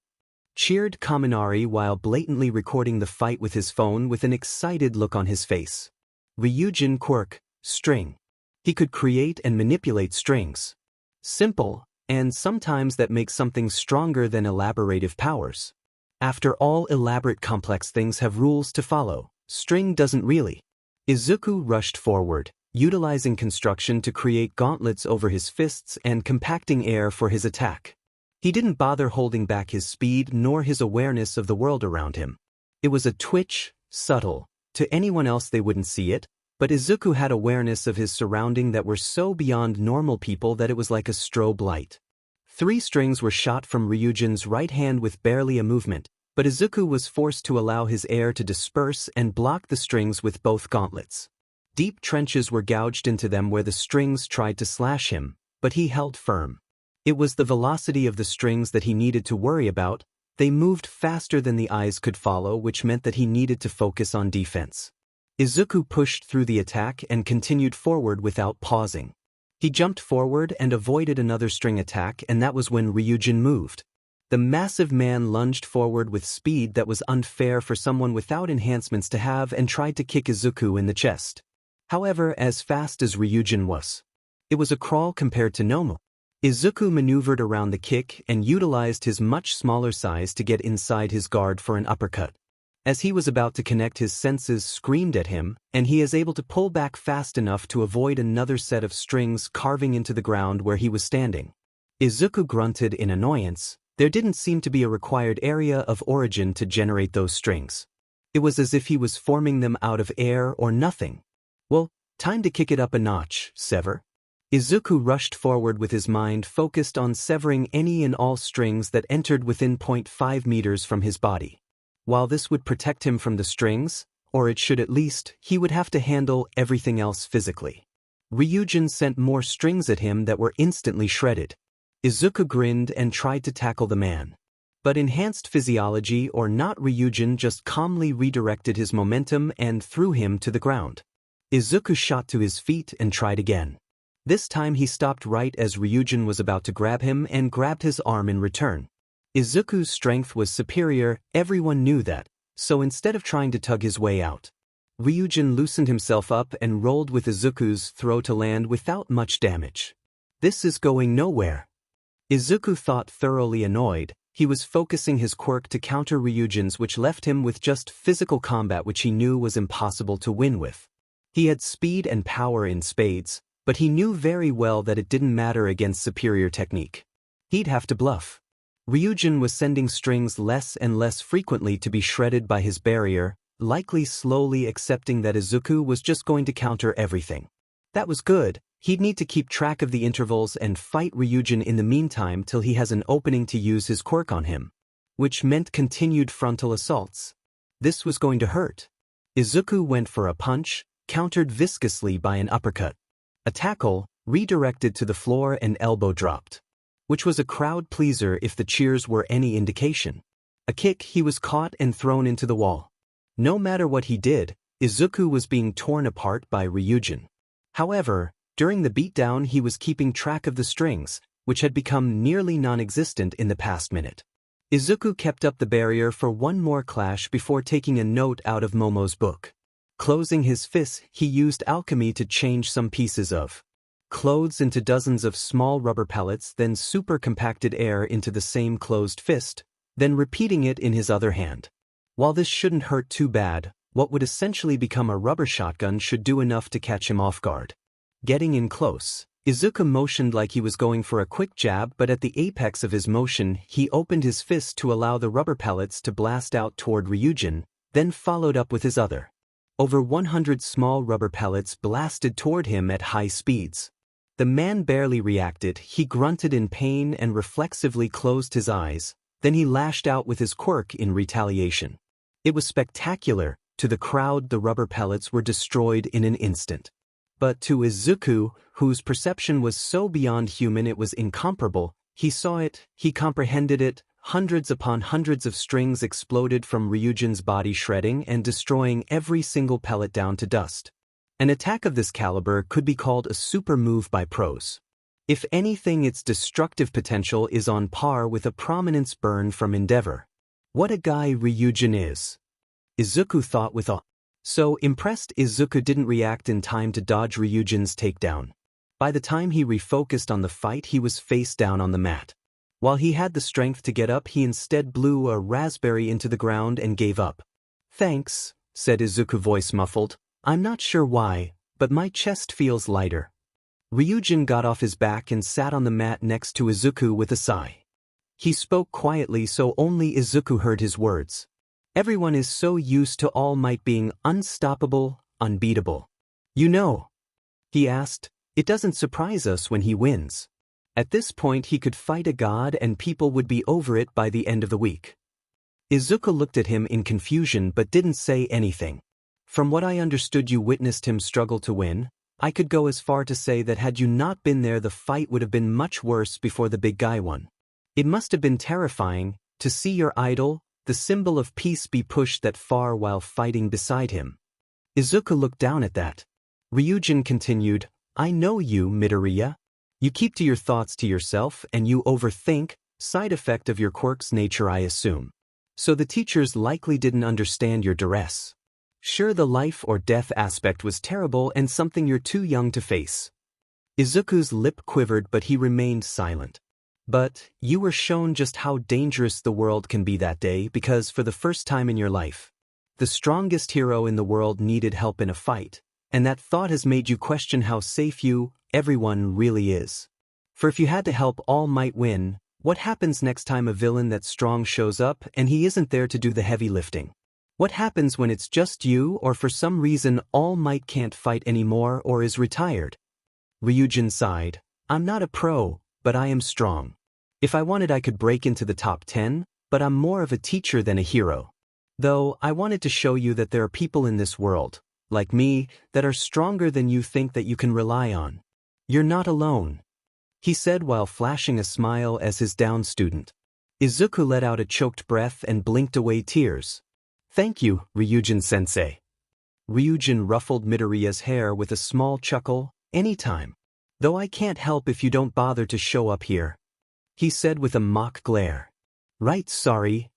cheered Kaminari while blatantly recording the fight with his phone with an excited look on his face. Ryujin quirk, string. He could create and manipulate strings. Simple, and sometimes that makes something stronger than elaborative powers. After all, elaborate complex things have rules to follow. String doesn't really. Izuku rushed forward, utilizing construction to create gauntlets over his fists and compacting air for his attack. He didn't bother holding back his speed nor his awareness of the world around him. It was a twitch, subtle. To anyone else they wouldn't see it, but Izuku had awareness of his surrounding that were so beyond normal people that it was like a strobe light. 3 strings were shot from Ryujin's right hand with barely a movement, but Izuku was forced to allow his air to disperse and block the strings with both gauntlets. Deep trenches were gouged into them where the strings tried to slash him, but he held firm. It was the velocity of the strings that he needed to worry about. They moved faster than the eyes could follow, which meant that he needed to focus on defense. Izuku pushed through the attack and continued forward without pausing. He jumped forward and avoided another string attack, and that was when Ryujin moved. The massive man lunged forward with speed that was unfair for someone without enhancements to have and tried to kick Izuku in the chest. However, as fast as Ryujin was, it was a crawl compared to Nomu. Izuku maneuvered around the kick and utilized his much smaller size to get inside his guard for an uppercut. As he was about to connect, his senses screamed at him, and he is able to pull back fast enough to avoid another set of strings carving into the ground where he was standing. Izuku grunted in annoyance. There didn't seem to be a required area of origin to generate those strings. It was as if he was forming them out of air or nothing. Well, time to kick it up a notch, Sever. Izuku rushed forward with his mind focused on severing any and all strings that entered within 0.5 meters from his body. While this would protect him from the strings, or it should at least, he would have to handle everything else physically. Ryujin sent more strings at him that were instantly shredded. Izuku grinned and tried to tackle the man. But enhanced physiology or not, Ryujin just calmly redirected his momentum and threw him to the ground. Izuku shot to his feet and tried again. This time he stopped right as Ryujin was about to grab him and grabbed his arm in return. Izuku's strength was superior, everyone knew that, So instead of trying to tug his way out, Ryujin loosened himself up and rolled with Izuku's throw to land without much damage. This is going nowhere. Izuku thought, thoroughly annoyed. He was focusing his quirk to counter Ryujin's, which left him with just physical combat, which he knew was impossible to win with. He had speed and power in spades, but he knew very well that it didn't matter against superior technique. He'd have to bluff. Ryujin was sending strings less and less frequently to be shredded by his barrier, likely slowly accepting that Izuku was just going to counter everything. That was good. He'd need to keep track of the intervals and fight Ryujin in the meantime till he has an opening to use his quirk on him, which meant continued frontal assaults. This was going to hurt. Izuku went for a punch, countered viscously by an uppercut. A tackle, redirected to the floor, and elbow dropped, which was a crowd pleaser if the cheers were any indication. A kick, he was caught and thrown into the wall. No matter what he did, Izuku was being torn apart by Ryujin. However, during the beatdown he was keeping track of the strings, which had become nearly non-existent in the past minute. Izuku kept up the barrier for one more clash before taking a note out of Momo's book. Closing his fists, he used alchemy to change some pieces of clothes into dozens of small rubber pellets, then super compacted air into the same closed fist, then repeating it in his other hand. While this shouldn't hurt too bad, what would essentially become a rubber shotgun should do enough to catch him off guard. Getting in close, Izuku motioned like he was going for a quick jab, but at the apex of his motion he opened his fist to allow the rubber pellets to blast out toward Ryujin, then followed up with his other. Over 100 small rubber pellets blasted toward him at high speeds. The man barely reacted. He grunted in pain and reflexively closed his eyes, then he lashed out with his quirk in retaliation. It was spectacular. To the crowd, the rubber pellets were destroyed in an instant. But to Izuku, whose perception was so beyond human it was incomparable, he saw it, he comprehended it. Hundreds upon hundreds of strings exploded from Ryujin's body, shredding and destroying every single pellet down to dust. An attack of this caliber could be called a super move by pros. If anything, its destructive potential is on par with a prominence burn from Endeavor. What a guy Ryujin is! Izuku thought with awe. So impressed, Izuku didn't react in time to dodge Ryujin's takedown. By the time he refocused on the fight, he was face down on the mat. While he had the strength to get up, he instead blew a raspberry into the ground and gave up. "Thanks," said Izuku, voice muffled. "I'm not sure why, but my chest feels lighter." Ryujin got off his back and sat on the mat next to Izuku with a sigh. He spoke quietly so only Izuku heard his words. "Everyone is so used to All Might being unstoppable, unbeatable. You know," he asked, "it doesn't surprise us when he wins. At this point he could fight a god and people would be over it by the end of the week." Izuku looked at him in confusion but didn't say anything. "From what I understood, you witnessed him struggle to win. I could go as far to say that had you not been there, the fight would have been much worse before the big guy won. It must have been terrifying to see your idol, the symbol of peace, be pushed that far while fighting beside him." Izuku looked down at that. Ryujin continued, "I know you, Midoriya. You keep to your thoughts to yourself and you overthink, side effect of your quirk's nature, I assume. So the teachers likely didn't understand your duress. Sure, the life or death aspect was terrible and something you're too young to face." Izuku's lip quivered but he remained silent. "But you were shown just how dangerous the world can be that day because for the first time in your life, the strongest hero in the world needed help in a fight, and that thought has made you question how safe everyone really is. For if you had to help All Might win, what happens next time a villain that's strong shows up and he isn't there to do the heavy lifting? What happens when it's just you or for some reason All Might can't fight anymore or is retired?" Ryujin sighed. "I'm not a pro, but I am strong. If I wanted I could break into the top 10, but I'm more of a teacher than a hero. Though I wanted to show you that there are people in this world, like me, that are stronger than you think that you can rely on. You're not alone," he said while flashing a smile as his down student. Izuku let out a choked breath and blinked away tears. "Thank you, Ryujin-sensei." Ryujin ruffled Midoriya's hair with a small chuckle. "Anytime. Though I can't help if you don't bother to show up here," he said with a mock glare. "Right, sorry,"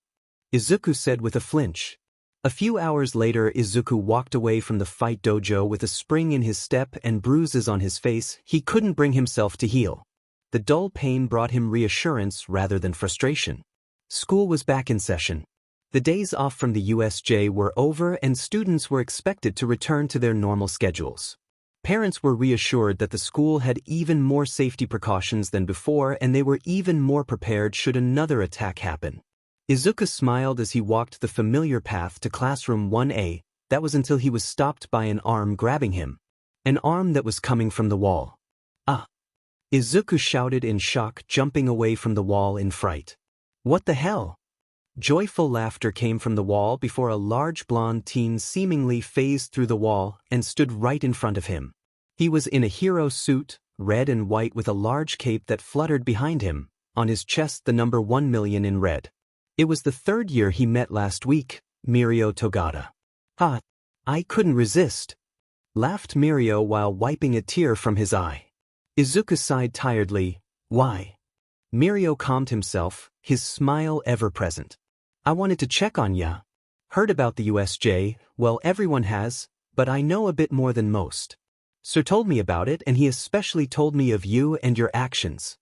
Izuku said with a flinch. A few hours later, Izuku walked away from the fight dojo with a spring in his step and bruises on his face he couldn't bring himself to heal. The dull pain brought him reassurance rather than frustration. School was back in session. The days off from the USJ were over and students were expected to return to their normal schedules. Parents were reassured that the school had even more safety precautions than before and they were even more prepared should another attack happen. Izuku smiled as he walked the familiar path to classroom 1A, that was until he was stopped by an arm grabbing him. An arm that was coming from the wall. Ah! Izuku shouted in shock, jumping away from the wall in fright. What the hell? Joyful laughter came from the wall before a large blonde teen seemingly phased through the wall and stood right in front of him. He was in a hero suit, red and white with a large cape that fluttered behind him, on his chest the number 1,000,000 in red. It was the third year he met last week, Mirio Togata. Ha! I couldn't resist, laughed Mirio while wiping a tear from his eye. Izuku sighed tiredly. Why? Mirio calmed himself, his smile ever present. I wanted to check on ya. Heard about the USJ, well everyone has, but I know a bit more than most. Sir told me about it and he especially told me of you and your actions.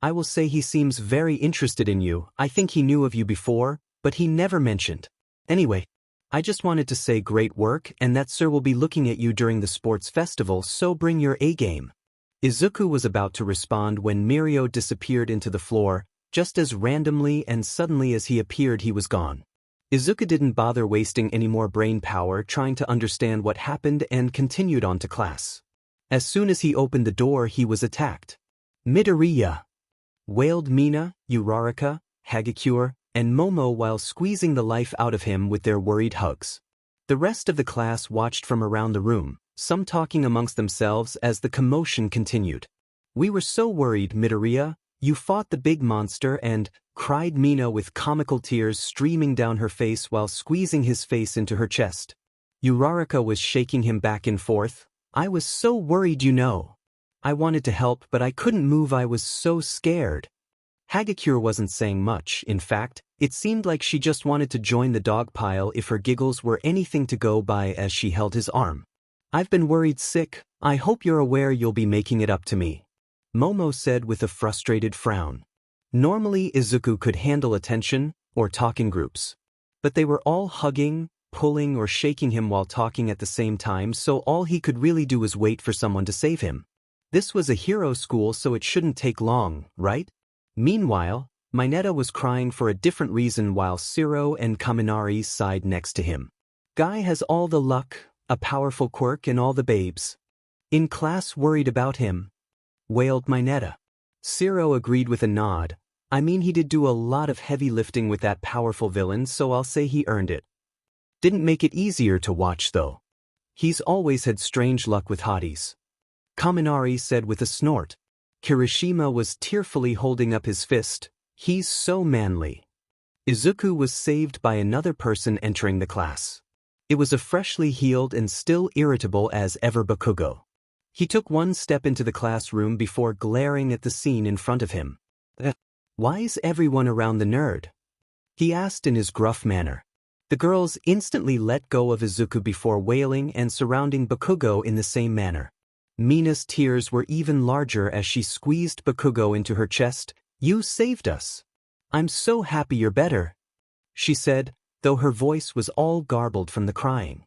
I will say he seems very interested in you. I think he knew of you before, but he never mentioned. Anyway, I just wanted to say great work and that Sir will be looking at you during the sports festival, so bring your A-game. Izuku was about to respond when Mirio disappeared into the floor, just as randomly and suddenly as he appeared he was gone. Izuku didn't bother wasting any more brain power trying to understand what happened and continued on to class. As soon as he opened the door he was attacked. Midoriya! Wailed Mina, Uraraka, Hagakure, and Momo while squeezing the life out of him with their worried hugs. The rest of the class watched from around the room, some talking amongst themselves as the commotion continued. We were so worried, Midoriya. You fought the big monster and, cried Mina with comical tears streaming down her face while squeezing his face into her chest. Uraraka was shaking him back and forth. I was so worried, you know. I wanted to help but I couldn't move, I was so scared. Hagakure wasn't saying much, in fact, it seemed like she just wanted to join the dog pile if her giggles were anything to go by as she held his arm. I've been worried sick, I hope you're aware you'll be making it up to me, Momo said with a frustrated frown. Normally Izuku could handle attention, or talk in groups. But they were all hugging, pulling or shaking him while talking at the same time, so all he could really do was wait for someone to save him. This was a hero school so it shouldn't take long, right? Meanwhile, Mineta was crying for a different reason while Shiro and Kaminari sighed next to him. Guy has all the luck, a powerful quirk and all the babes. In class worried about him, wailed Mineta. Shiro agreed with a nod. I mean he did do a lot of heavy lifting with that powerful villain, so I'll say he earned it. Didn't make it easier to watch though. He's always had strange luck with hotties, Kaminari said with a snort. Kirishima was tearfully holding up his fist. He's so manly. Izuku was saved by another person entering the class. It was a freshly healed and still irritable as ever Bakugo. He took one step into the classroom before glaring at the scene in front of him. Why is everyone around the nerd? He asked in his gruff manner. The girls instantly let go of Izuku before wailing and surrounding Bakugo in the same manner. Mina's tears were even larger as she squeezed Bakugo into her chest. You saved us. I'm so happy you're better, she said, though her voice was all garbled from the crying.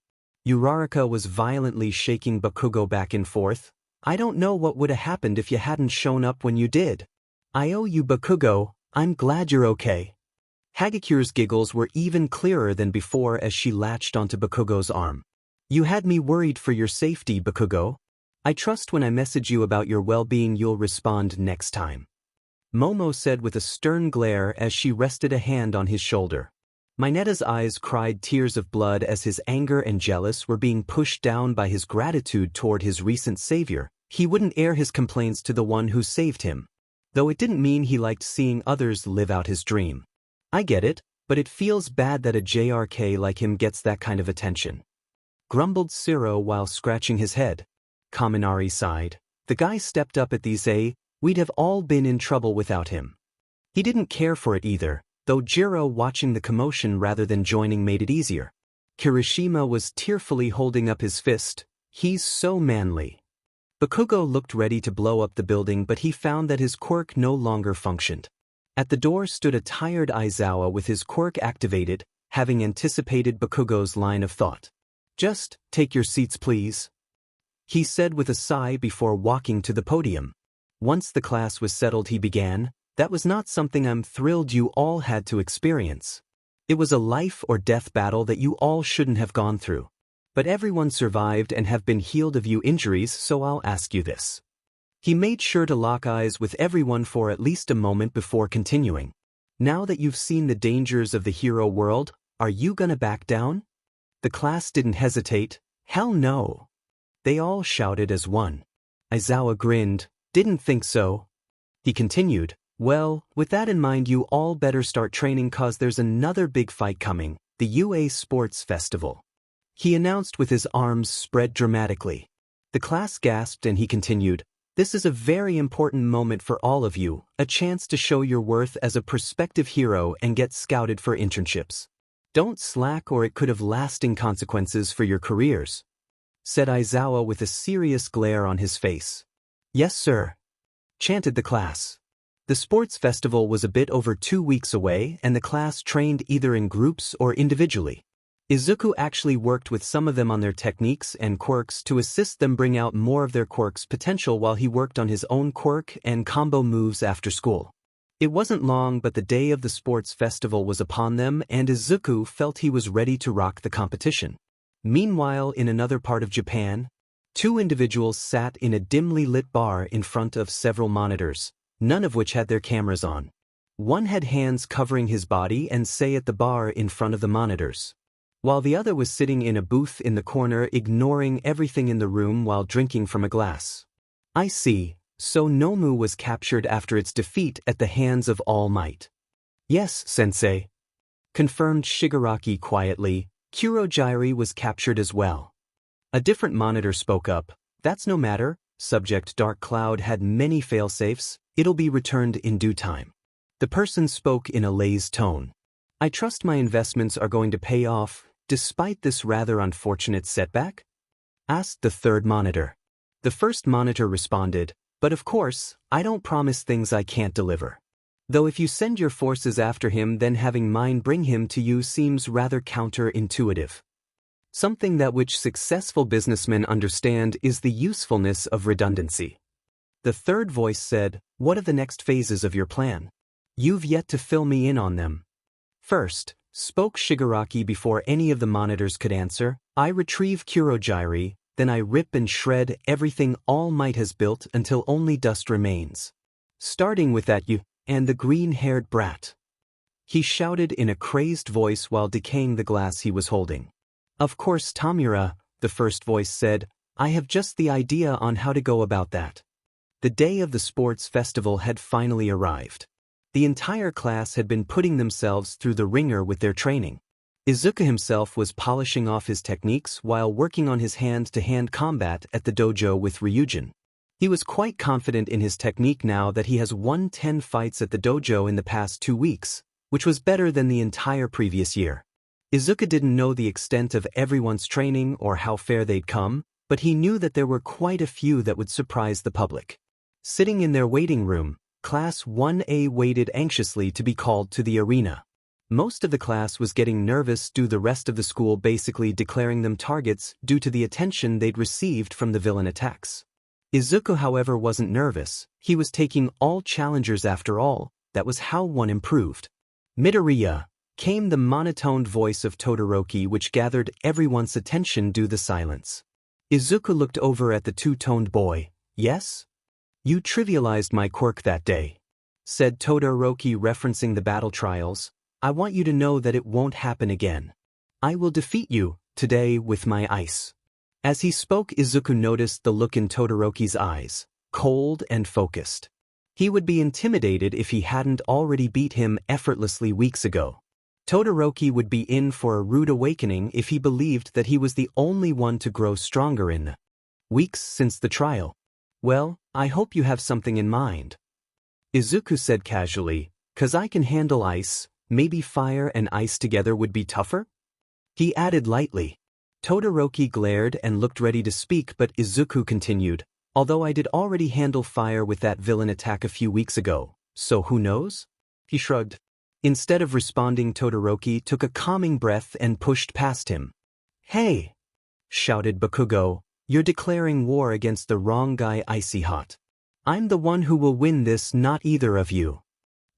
Uraraka was violently shaking Bakugo back and forth. I don't know what would have happened if you hadn't shown up when you did. I owe you, Bakugo. I'm glad you're okay. Hagakure's giggles were even clearer than before as she latched onto Bakugo's arm. You had me worried for your safety, Bakugo. I trust when I message you about your well-being you'll respond next time, Momo said with a stern glare as she rested a hand on his shoulder. Mineta's eyes cried tears of blood as his anger and jealous were being pushed down by his gratitude toward his recent savior. He wouldn't air his complaints to the one who saved him, though it didn't mean he liked seeing others live out his dream. I get it, but it feels bad that a JRK like him gets that kind of attention, grumbled Shiro while scratching his head. Kaminari sighed. The guy stepped up at these we'd have all been in trouble without him. He didn't care for it either, though Jiro watching the commotion rather than joining made it easier. Kirishima was tearfully holding up his fist. He's so manly. Bakugo looked ready to blow up the building, but he found that his quirk no longer functioned. At the door stood a tired Aizawa with his quirk activated, having anticipated Bakugo's line of thought. "Just take your seats, please," he said with a sigh before walking to the podium. Once the class was settled, he began, "That was not something I'm thrilled you all had to experience. It was a life-or-death battle that you all shouldn't have gone through. But everyone survived and have been healed of your injuries, so I'll ask you this." He made sure to lock eyes with everyone for at least a moment before continuing. "Now that you've seen the dangers of the hero world, are you gonna back down?" The class didn't hesitate. "Hell no." They all shouted as one. Aizawa grinned. "Didn't think so." He continued, "Well, with that in mind, you all better start training, cause there's another big fight coming, the UA Sports Festival," he announced with his arms spread dramatically. The class gasped and he continued, "This is a very important moment for all of you, a chance to show your worth as a prospective hero and get scouted for internships. Don't slack or it could have lasting consequences for your careers," said Aizawa with a serious glare on his face. "Yes, sir," chanted the class. The sports festival was a bit over 2 weeks away, and the class trained either in groups or individually. Izuku actually worked with some of them on their techniques and quirks to assist them bring out more of their quirk's potential while he worked on his own quirk and combo moves after school. It wasn't long, but the day of the sports festival was upon them, and Izuku felt he was ready to rock the competition. Meanwhile, in another part of Japan, 2 individuals sat in a dimly lit bar in front of several monitors, none of which had their cameras on. One had hands covering his body and sat at the bar in front of the monitors, while the other was sitting in a booth in the corner ignoring everything in the room while drinking from a glass. "I see, so Nomu was captured after its defeat at the hands of All Might." "Yes, sensei," confirmed Shigaraki quietly. "Kurogiri was captured as well." A different monitor spoke up. "That's no matter, Subject Dark Cloud had many failsafes, it'll be returned in due time." The person spoke in a lazy tone. "I trust my investments are going to pay off, despite this rather unfortunate setback?" asked the third monitor. The first monitor responded, "But of course, I don't promise things I can't deliver. Though if you send your forces after him, then having mine bring him to you seems rather counterintuitive. Something that which successful businessmen understand is the usefulness of redundancy." The third voice said, "What are the next phases of your plan? You've yet to fill me in on them." "First," spoke Shigaraki before any of the monitors could answer, "I retrieve Kurogiri, then I rip and shred everything All Might has built until only dust remains. Starting with that you and the green-haired brat," he shouted in a crazed voice while decaying the glass he was holding. "Of course, Tamura," the first voice said, "I have just the idea on how to go about that." The day of the sports festival had finally arrived. The entire class had been putting themselves through the ringer with their training. Izuku himself was polishing off his techniques while working on his hand-to-hand combat at the dojo with Ryujin. He was quite confident in his technique now that he has won 10 fights at the dojo in the past 2 weeks, which was better than the entire previous year. Izuku didn't know the extent of everyone's training or how far they'd come, but he knew that there were quite a few that would surprise the public. Sitting in their waiting room, Class 1A waited anxiously to be called to the arena. Most of the class was getting nervous due to the rest of the school basically declaring them targets due to the attention they'd received from the villain attacks. Izuku, however, wasn't nervous. He was taking all challengers after all. That was how one improved. "Midoriya," came the monotoned voice of Todoroki, which gathered everyone's attention due to the silence. Izuku looked over at the two-toned boy. "Yes? You trivialized my quirk that day," said Todoroki, referencing the battle trials. "I want you to know that it won't happen again. I will defeat you, today, with my ice." As he spoke, Izuku noticed the look in Todoroki's eyes, cold and focused. He would be intimidated if he hadn't already beat him effortlessly weeks ago. Todoroki would be in for a rude awakening if he believed that he was the only one to grow stronger in the weeks since the trial. "Well, I hope you have something in mind," Izuku said casually, "'cause I can handle ice, maybe fire and ice together would be tougher?" He added lightly. Todoroki glared and looked ready to speak, but Izuku continued, although I did already handle fire with that villain attack a few weeks ago, so who knows? He shrugged. Instead of responding, Todoroki took a calming breath and pushed past him. Hey! Shouted Bakugo, you're declaring war against the wrong guy, icy hot. I'm the one who will win this, not either of you.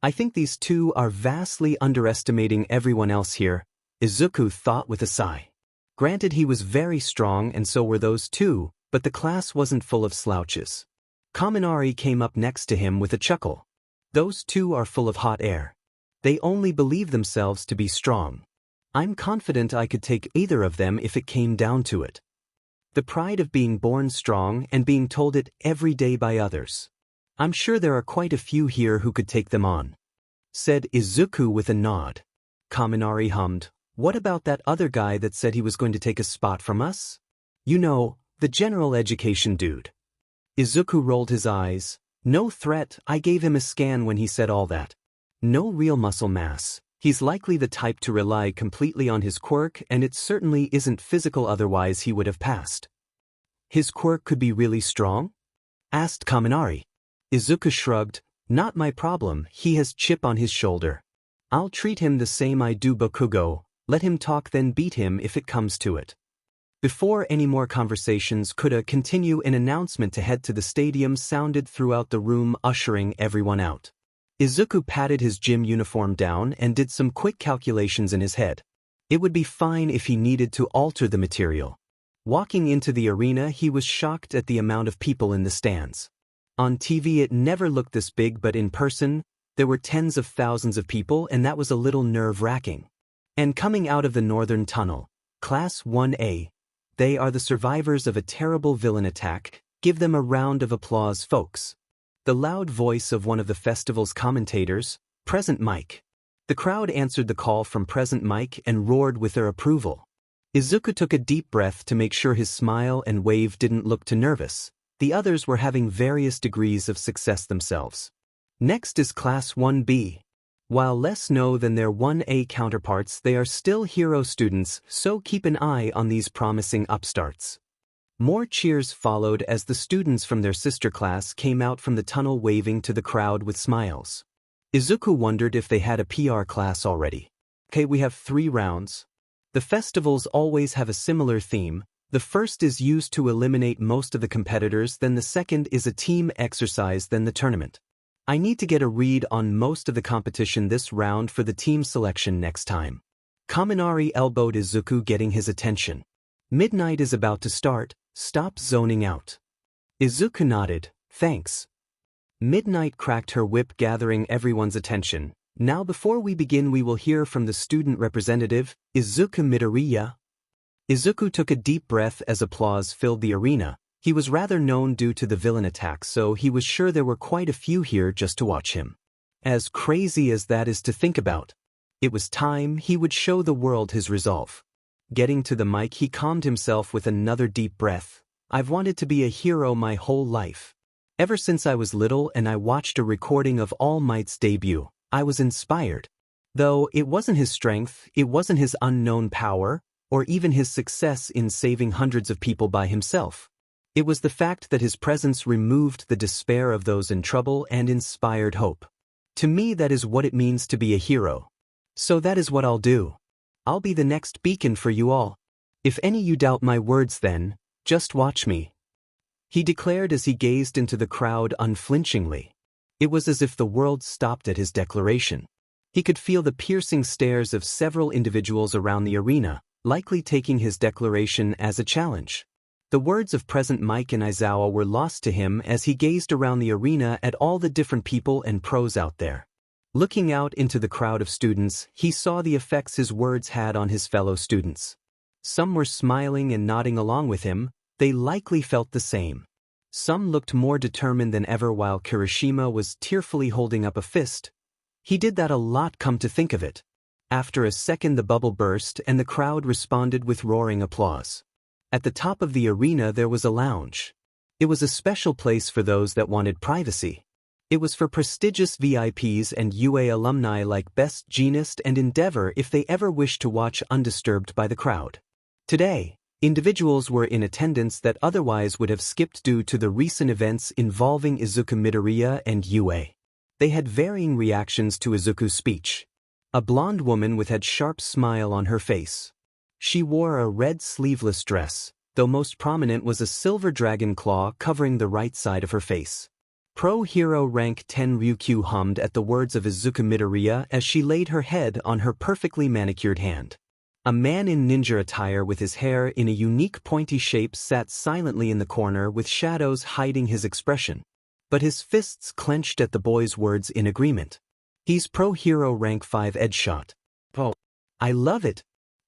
I think these two are vastly underestimating everyone else here, Izuku thought with a sigh. Granted, he was very strong and so were those two, but the class wasn't full of slouches. Kaminari came up next to him with a chuckle. Those two are full of hot air. They only believe themselves to be strong. I'm confident I could take either of them if it came down to it. The pride of being born strong and being told it every day by others. I'm sure there are quite a few here who could take them on. Said Izuku with a nod. Kaminari hummed, what about that other guy that said he was going to take a spot from us? You know, the general education dude. Izuku rolled his eyes. No threat, I gave him a scan when he said all that. No real muscle mass. He's likely the type to rely completely on his quirk, and it certainly isn't physical, otherwise he would have passed. His quirk could be really strong? Asked Kaminari. Izuku shrugged, not my problem, he has chip on his shoulder. I'll treat him the same I do Bakugo, let him talk then beat him if it comes to it. Before any more conversations could continue, an announcement to head to the stadium sounded throughout the room, ushering everyone out. Izuku patted his gym uniform down and did some quick calculations in his head. It would be fine if he needed to alter the material. Walking into the arena, he was shocked at the amount of people in the stands. On TV it never looked this big, but in person, there were tens of thousands of people, and that was a little nerve-wracking. And coming out of the northern tunnel, Class 1A, they are the survivors of a terrible villain attack. Give them a round of applause, folks. The loud voice of one of the festival's commentators, Present Mike. The crowd answered the call from Present Mike and roared with their approval. Izuku took a deep breath to make sure his smile and wave didn't look too nervous. The others were having various degrees of success themselves. Next is Class 1B. While less know than their 1A counterparts, they are still hero students, so keep an eye on these promising upstarts. More cheers followed as the students from their sister class came out from the tunnel waving to the crowd with smiles. Izuku wondered if they had a PR class already. Okay, we have 3 rounds. The festivals always have a similar theme. The first is used to eliminate most of the competitors, then the second is a team exercise, then the tournament. I need to get a read on most of the competition this round for the team selection next time. Kaminari elbowed Izuku, getting his attention. Midnight is about to start. Stop zoning out. Izuku nodded, thanks. Midnight cracked her whip, gathering everyone's attention. Now before we begin we will hear from the student representative, Izuku Midoriya. Izuku took a deep breath as applause filled the arena. He was rather known due to the villain attack, so he was sure there were quite a few here just to watch him. As crazy as that is to think about. It was time he would show the world his resolve. Getting to the mic, he calmed himself with another deep breath. I've wanted to be a hero my whole life. Ever since I was little and I watched a recording of All Might's debut, I was inspired. Though it wasn't his strength, it wasn't his unknown power, or even his success in saving hundreds of people by himself. It was the fact that his presence removed the despair of those in trouble and inspired hope. To me, that is what it means to be a hero. So that is what I'll do. I'll be the next beacon for you all. If any you doubt my words, then, just watch me. He declared as he gazed into the crowd unflinchingly. It was as if the world stopped at his declaration. He could feel the piercing stares of several individuals around the arena, likely taking his declaration as a challenge. The words of Present Mike and Aizawa were lost to him as he gazed around the arena at all the different people and pros out there. Looking out into the crowd of students, he saw the effects his words had on his fellow students. Some were smiling and nodding along with him. They likely felt the same. Some looked more determined than ever, while Kirishima was tearfully holding up a fist. He did that a lot, come to think of it. After a second the bubble burst and the crowd responded with roaring applause. At the top of the arena there was a lounge. It was a special place for those that wanted privacy. It was for prestigious VIPs and UA alumni like Best Jeanist and Endeavor if they ever wished to watch undisturbed by the crowd. Today, individuals were in attendance that otherwise would have skipped due to the recent events involving Izuku Midoriya and UA. They had varying reactions to Izuku's speech. A blonde woman with a sharp smile on her face. She wore a red sleeveless dress, though most prominent was a silver dragon claw covering the right side of her face. Pro Hero Rank 10 Ryukyu hummed at the words of Izuku Midoriya as she laid her head on her perfectly manicured hand. A man in ninja attire with his hair in a unique pointy shape sat silently in the corner with shadows hiding his expression. But his fists clenched at the boy's words in agreement. He's Pro Hero Rank 5 Edgeshot. Oh, I love it.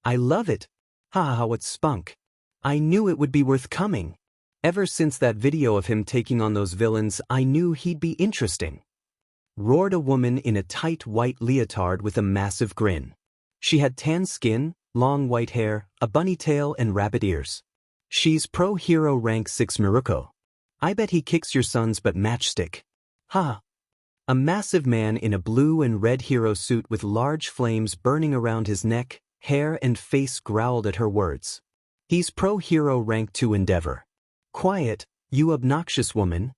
I love it. Ha ha, what spunk. I knew it would be worth coming. Ever since that video of him taking on those villains, I knew he'd be interesting. Roared a woman in a tight white leotard with a massive grin. She had tan skin, long white hair, a bunny tail and rabbit ears. She's Pro Hero Rank 6 Miruko. I bet he kicks your sons but matchstick. Ha! A massive man in a blue and red hero suit with large flames burning around his neck, hair and face growled at her words. He's Pro Hero Rank 2 Endeavor. Quiet, you obnoxious woman.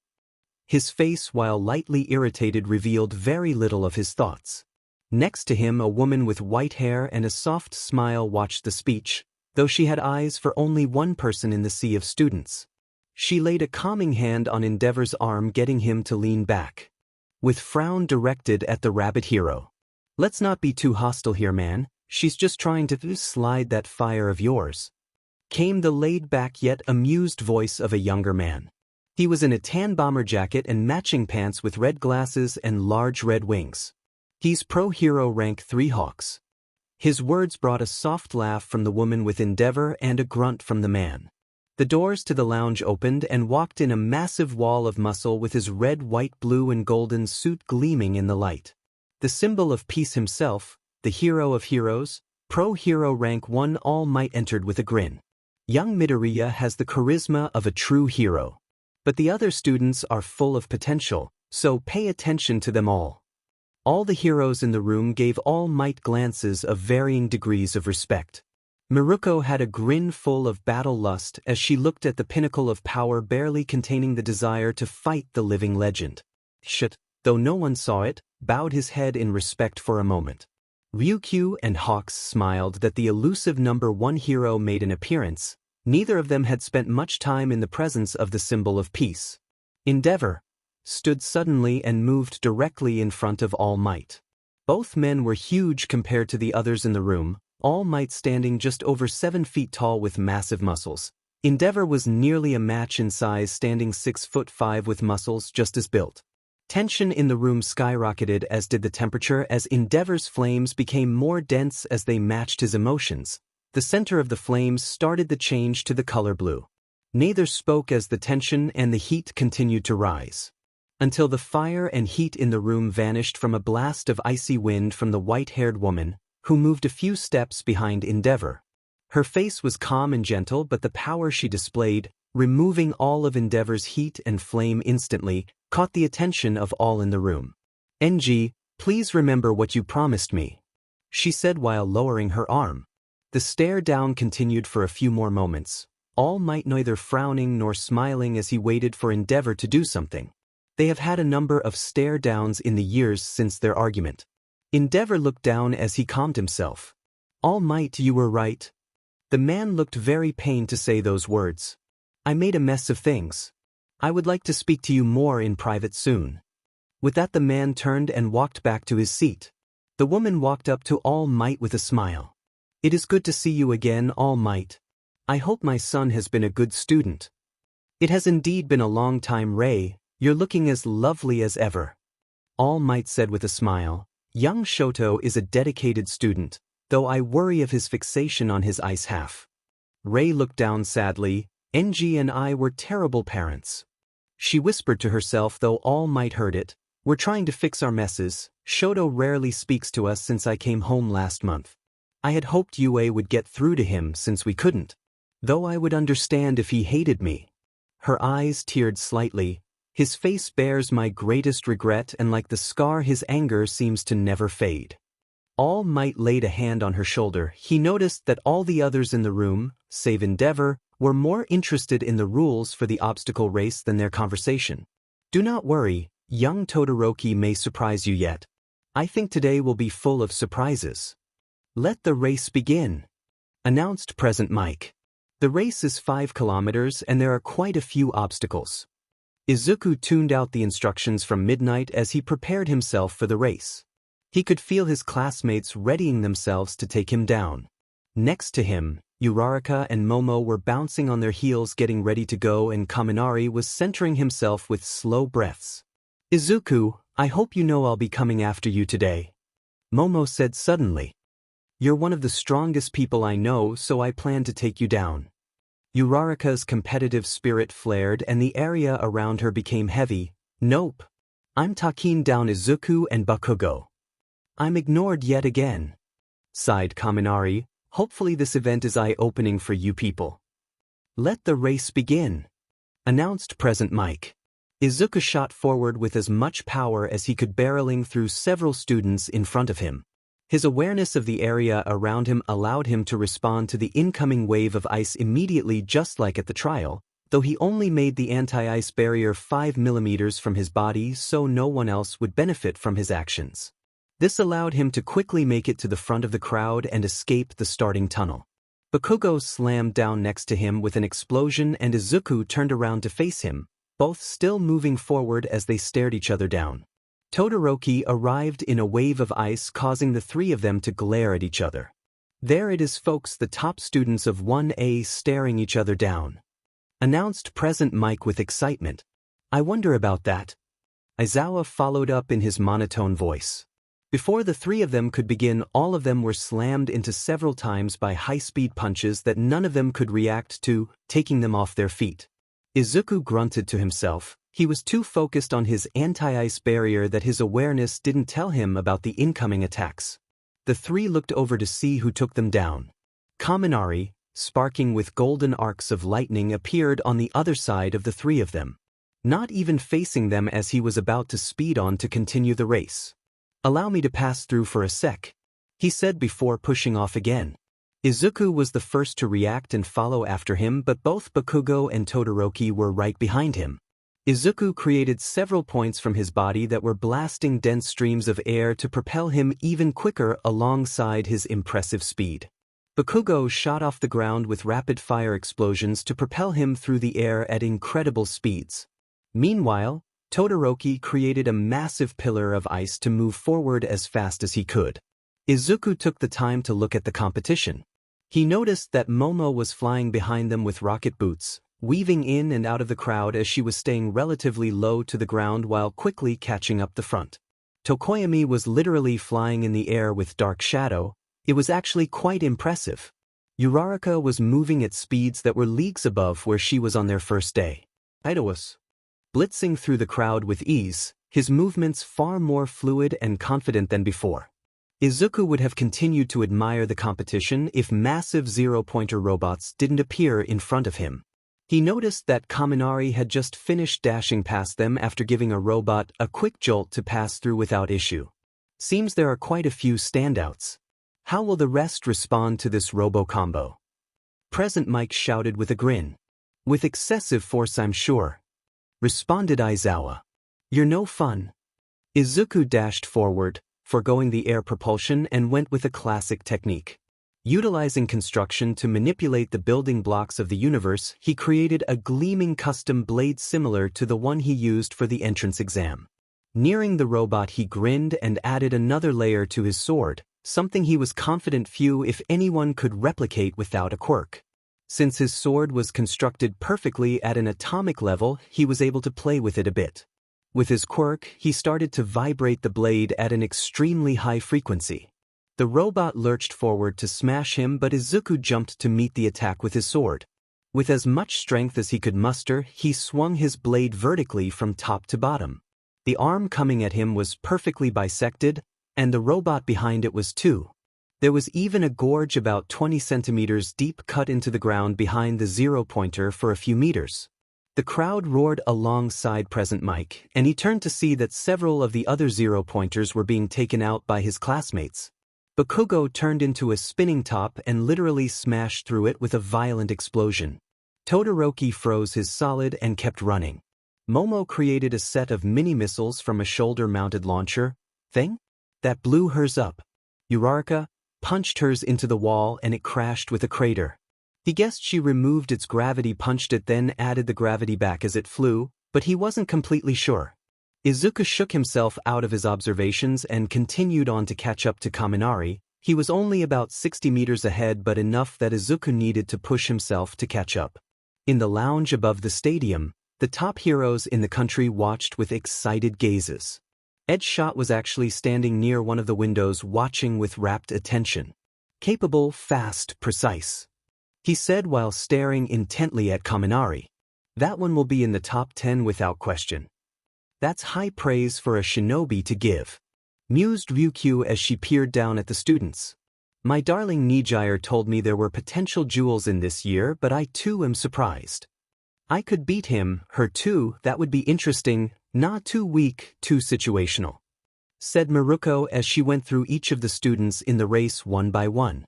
His face, while lightly irritated, revealed very little of his thoughts. Next to him, a woman with white hair and a soft smile watched the speech, though she had eyes for only one person in the sea of students. She laid a calming hand on Endeavor's arm, getting him to lean back. With frown directed at the rabbit hero. Let's not be too hostile here, man. She's just trying to slide that fire of yours. Came the laid-back yet amused voice of a younger man. He was in a tan bomber jacket and matching pants with red glasses and large red wings. He's Pro Hero Rank 3 Hawks. His words brought a soft laugh from the woman with Endeavor and a grunt from the man. The doors to the lounge opened and walked in a massive wall of muscle with his red, white, blue and golden suit gleaming in the light. The symbol of peace himself, the hero of heroes, Pro Hero Rank 1 All Might entered with a grin. Young Midoriya has the charisma of a true hero. But the other students are full of potential, so pay attention to them all. All the heroes in the room gave All Might glances of varying degrees of respect. Miruko had a grin full of battle lust as she looked at the pinnacle of power barely containing the desire to fight the living legend. Shit, though no one saw it, bowed his head in respect for a moment. Ryukyu and Hawks smiled that the elusive number 1 hero made an appearance. Neither of them had spent much time in the presence of the symbol of peace. Endeavor stood suddenly and moved directly in front of All Might. Both men were huge compared to the others in the room, All Might standing just over 7 feet tall with massive muscles. Endeavor was nearly a match in size, standing 6'5" with muscles just as built. Tension in the room skyrocketed, as did the temperature, as Endeavor's flames became more dense as they matched his emotions. The center of the flames started the change to the color blue. Neither spoke as the tension and the heat continued to rise. Until the fire and heat in the room vanished from a blast of icy wind from the white-haired woman, who moved a few steps behind Endeavor. Her face was calm and gentle, but the power she displayed, removing all of Endeavor's heat and flame instantly, caught the attention of all in the room. "NG, please remember what you promised me," she said while lowering her arm. The stare down continued for a few more moments, All Might neither frowning nor smiling as he waited for Endeavor to do something. They have had a number of stare downs in the years since their argument. Endeavor looked down as he calmed himself. "All Might, you were right." The man looked very pained to say those words. "I made a mess of things. I would like to speak to you more in private soon." With that, the man turned and walked back to his seat. The woman walked up to All Might with a smile. "It is good to see you again, All Might. I hope my son has been a good student." "It has indeed been a long time, Ray. You're looking as lovely as ever," All Might said with a smile. "Young Shoto is a dedicated student, though I worry of his fixation on his ice half." Ray looked down sadly. "NG and I were terrible parents." She whispered to herself, though All Might heard it. "We're trying to fix our messes. Shoto rarely speaks to us since I came home last month. I had hoped UA would get through to him since we couldn't. Though I would understand if he hated me." Her eyes teared slightly. His face bears my greatest regret, and like the scar, his anger seems to never fade. All Might laid a hand on her shoulder. He noticed that all the others in the room, save Endeavor, were more interested in the rules for the obstacle race than their conversation. Do not worry, young Todoroki may surprise you yet. I think today will be full of surprises. Let the race begin, announced Present Mike. The race is 5 kilometers and there are quite a few obstacles. Izuku tuned out the instructions from midnight as he prepared himself for the race. He could feel his classmates readying themselves to take him down. Next to him, Uraraka and Momo were bouncing on their heels getting ready to go, and Kaminari was centering himself with slow breaths. Izuku, I hope you know I'll be coming after you today, Momo said suddenly. You're one of the strongest people I know, so I plan to take you down. Uraraka's competitive spirit flared and the area around her became heavy. Nope. I'm taking down Izuku and Bakugo. I'm ignored yet again, sighed Kaminari. Hopefully this event is eye-opening for you people. Let the race begin, announced Present Mike. Izuku shot forward with as much power as he could, barreling through several students in front of him. His awareness of the area around him allowed him to respond to the incoming wave of ice immediately, just like at the trial, though he only made the anti-ice barrier 5 millimeters from his body so no one else would benefit from his actions. This allowed him to quickly make it to the front of the crowd and escape the starting tunnel. Bakugo slammed down next to him with an explosion and Izuku turned around to face him, both still moving forward as they stared each other down. Todoroki arrived in a wave of ice, causing the three of them to glare at each other. There it is, folks, the top students of 1A staring each other down, announced Present Mike with excitement. I wonder about that. Aizawa followed up in his monotone voice. Before the three of them could begin, all of them were slammed into several times by high-speed punches that none of them could react to, taking them off their feet. Izuku grunted to himself. He was too focused on his anti-ice barrier that his awareness didn't tell him about the incoming attacks. The three looked over to see who took them down. Kaminari, sparking with golden arcs of lightning, appeared on the other side of the three of them, not even facing them as he was about to speed on to continue the race. Allow me to pass through for a sec, he said before pushing off again. Izuku was the first to react and follow after him, but both Bakugo and Todoroki were right behind him. Izuku created several points from his body that were blasting dense streams of air to propel him even quicker alongside his impressive speed. Bakugo shot off the ground with rapid-fire explosions to propel him through the air at incredible speeds. Meanwhile, Todoroki created a massive pillar of ice to move forward as fast as he could. Izuku took the time to look at the competition. He noticed that Momo was flying behind them with rocket boots, weaving in and out of the crowd as she was staying relatively low to the ground while quickly catching up the front. Tokoyami was literally flying in the air with Dark Shadow. It was actually quite impressive. Uraraka was moving at speeds that were leagues above where she was on their first day. Ido was blitzing through the crowd with ease, his movements far more fluid and confident than before. Izuku would have continued to admire the competition if massive zero-pointer robots didn't appear in front of him. He noticed that Kaminari had just finished dashing past them after giving a robot a quick jolt to pass through without issue. Seems there are quite a few standouts. How will the rest respond to this robo-combo? Present Mike shouted with a grin. With excessive force, I'm sure, responded Aizawa. You're no fun. Izuku dashed forward, foregoing the air propulsion, and went with a classic technique. Utilizing construction to manipulate the building blocks of the universe, he created a gleaming custom blade similar to the one he used for the entrance exam. Nearing the robot, he grinned and added another layer to his sword, something he was confident few, if anyone, could replicate without a quirk. Since his sword was constructed perfectly at an atomic level, he was able to play with it a bit. With his quirk, he started to vibrate the blade at an extremely high frequency. The robot lurched forward to smash him, but Izuku jumped to meet the attack with his sword. With as much strength as he could muster, he swung his blade vertically from top to bottom. The arm coming at him was perfectly bisected, and the robot behind it was too. There was even a gorge about 20 centimeters deep cut into the ground behind the zero-pointer for a few meters. The crowd roared alongside Present Mike, and he turned to see that several of the other zero-pointers were being taken out by his classmates. Bakugo turned into a spinning top and literally smashed through it with a violent explosion. Todoroki froze his solid and kept running. Momo created a set of mini-missiles from a shoulder-mounted launcher thing that blew hers up. Uraraka punched hers into the wall and it crashed with a crater. He guessed she removed its gravity, punched it, then added the gravity back as it flew, but he wasn't completely sure. Izuku shook himself out of his observations and continued on to catch up to Kaminari. He was only about 60 meters ahead, but enough that Izuku needed to push himself to catch up. In the lounge above the stadium, the top heroes in the country watched with excited gazes. Ed Shot was actually standing near one of the windows watching with rapt attention. Capable, fast, precise, he said while staring intently at Kaminari. That one will be in the top 10 without question. That's high praise for a shinobi to give, mused Ryukyu as she peered down at the students. My darling Nijire told me there were potential jewels in this year, but I too am surprised. I could beat him, her too, that would be interesting, not too weak, too situational, said Maruko as she went through each of the students in the race one by one.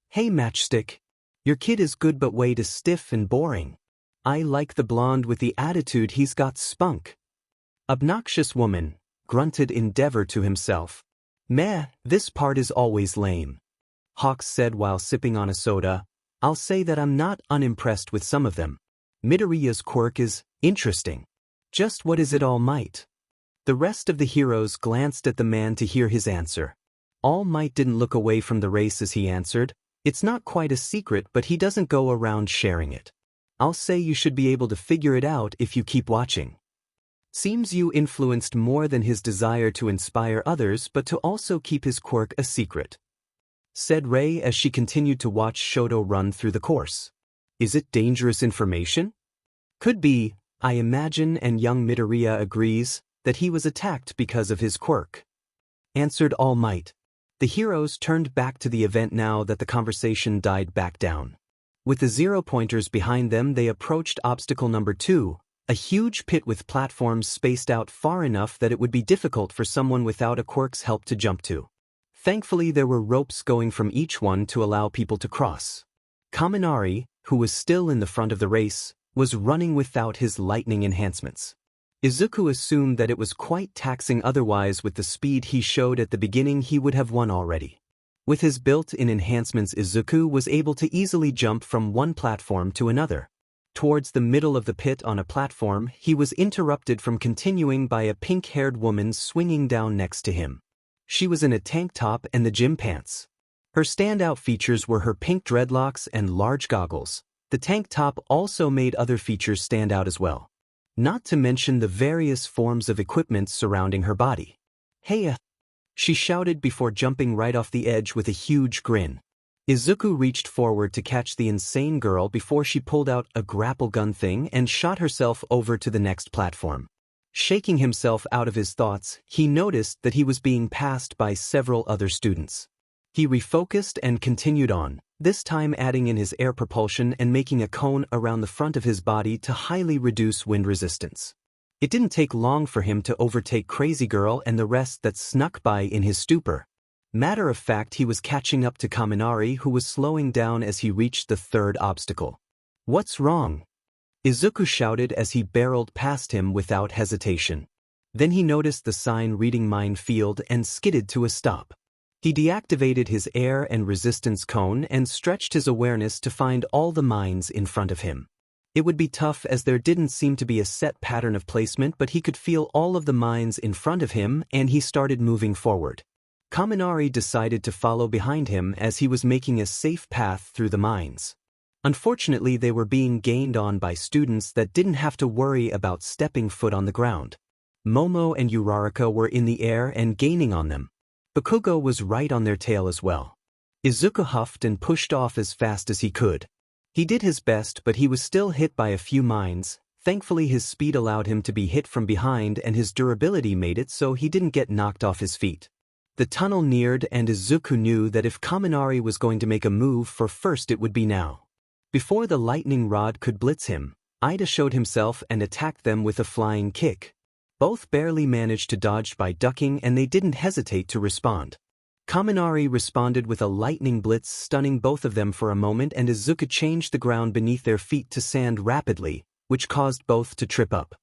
Hey Matchstick, your kid is good but way too stiff and boring. I like the blonde with the attitude, he's got spunk. Obnoxious woman, grunted Endeavor to himself. Meh, this part is always lame. Hawks said while sipping on a soda. I'll say that I'm not unimpressed with some of them. Midoriya's quirk is interesting. Just what is it, All Might? The rest of the heroes glanced at the man to hear his answer. All Might didn't look away from the race as he answered. It's not quite a secret, but he doesn't go around sharing it. I'll say you should be able to figure it out if you keep watching. Seems you influenced more than his desire to inspire others but to also keep his quirk a secret, said Rei as she continued to watch Shoto run through the course. Is it dangerous information? Could be, I imagine, and young Midoriya agrees that he was attacked because of his quirk, answered All Might. The heroes turned back to the event now that the conversation died back down. With the zero-pointers behind them, they approached obstacle number 2, a huge pit with platforms spaced out far enough that it would be difficult for someone without a quirk's help to jump to. Thankfully, there were ropes going from each one to allow people to cross. Kaminari, who was still in the front of the race, was running without his lightning enhancements. Izuku assumed that it was quite taxing, otherwise with the speed he showed at the beginning he would have won already. With his built-in enhancements, Izuku was able to easily jump from one platform to another. Towards the middle of the pit on a platform, he was interrupted from continuing by a pink-haired woman swinging down next to him. She was in a tank top and the gym pants. Her standout features were her pink dreadlocks and large goggles. The tank top also made other features stand out as well, not to mention the various forms of equipment surrounding her body. Hey, she shouted before jumping right off the edge with a huge grin. Izuku reached forward to catch the insane girl before she pulled out a grapple gun thing and shot herself over to the next platform. Shaking himself out of his thoughts, he noticed that he was being passed by several other students. He refocused and continued on, this time adding in his air propulsion and making a cone around the front of his body to highly reduce wind resistance. It didn't take long for him to overtake Crazy Girl and the rest that snuck by in his stupor. Matter of fact, he was catching up to Kaminari, who was slowing down as he reached the third obstacle. What's wrong? Izuku shouted as he barreled past him without hesitation. Then he noticed the sign reading Minefield and skidded to a stop. He deactivated his air and resistance cone and stretched his awareness to find all the mines in front of him. It would be tough as there didn't seem to be a set pattern of placement, but he could feel all of the mines in front of him and he started moving forward. Kaminari decided to follow behind him as he was making a safe path through the mines. Unfortunately, they were being gained on by students that didn't have to worry about stepping foot on the ground. Momo and Uraraka were in the air and gaining on them. Bakugo was right on their tail as well. Izuku huffed and pushed off as fast as he could. He did his best, but he was still hit by a few mines. Thankfully, his speed allowed him to be hit from behind and his durability made it so he didn't get knocked off his feet. The tunnel neared and Izuku knew that if Kaminari was going to make a move for first, it would be now. Before the lightning rod could blitz him, Ida showed himself and attacked them with a flying kick. Both barely managed to dodge by ducking and they didn't hesitate to respond. Kaminari responded with a lightning blitz, stunning both of them for a moment, and Izuku changed the ground beneath their feet to sand rapidly, which caused both to trip up.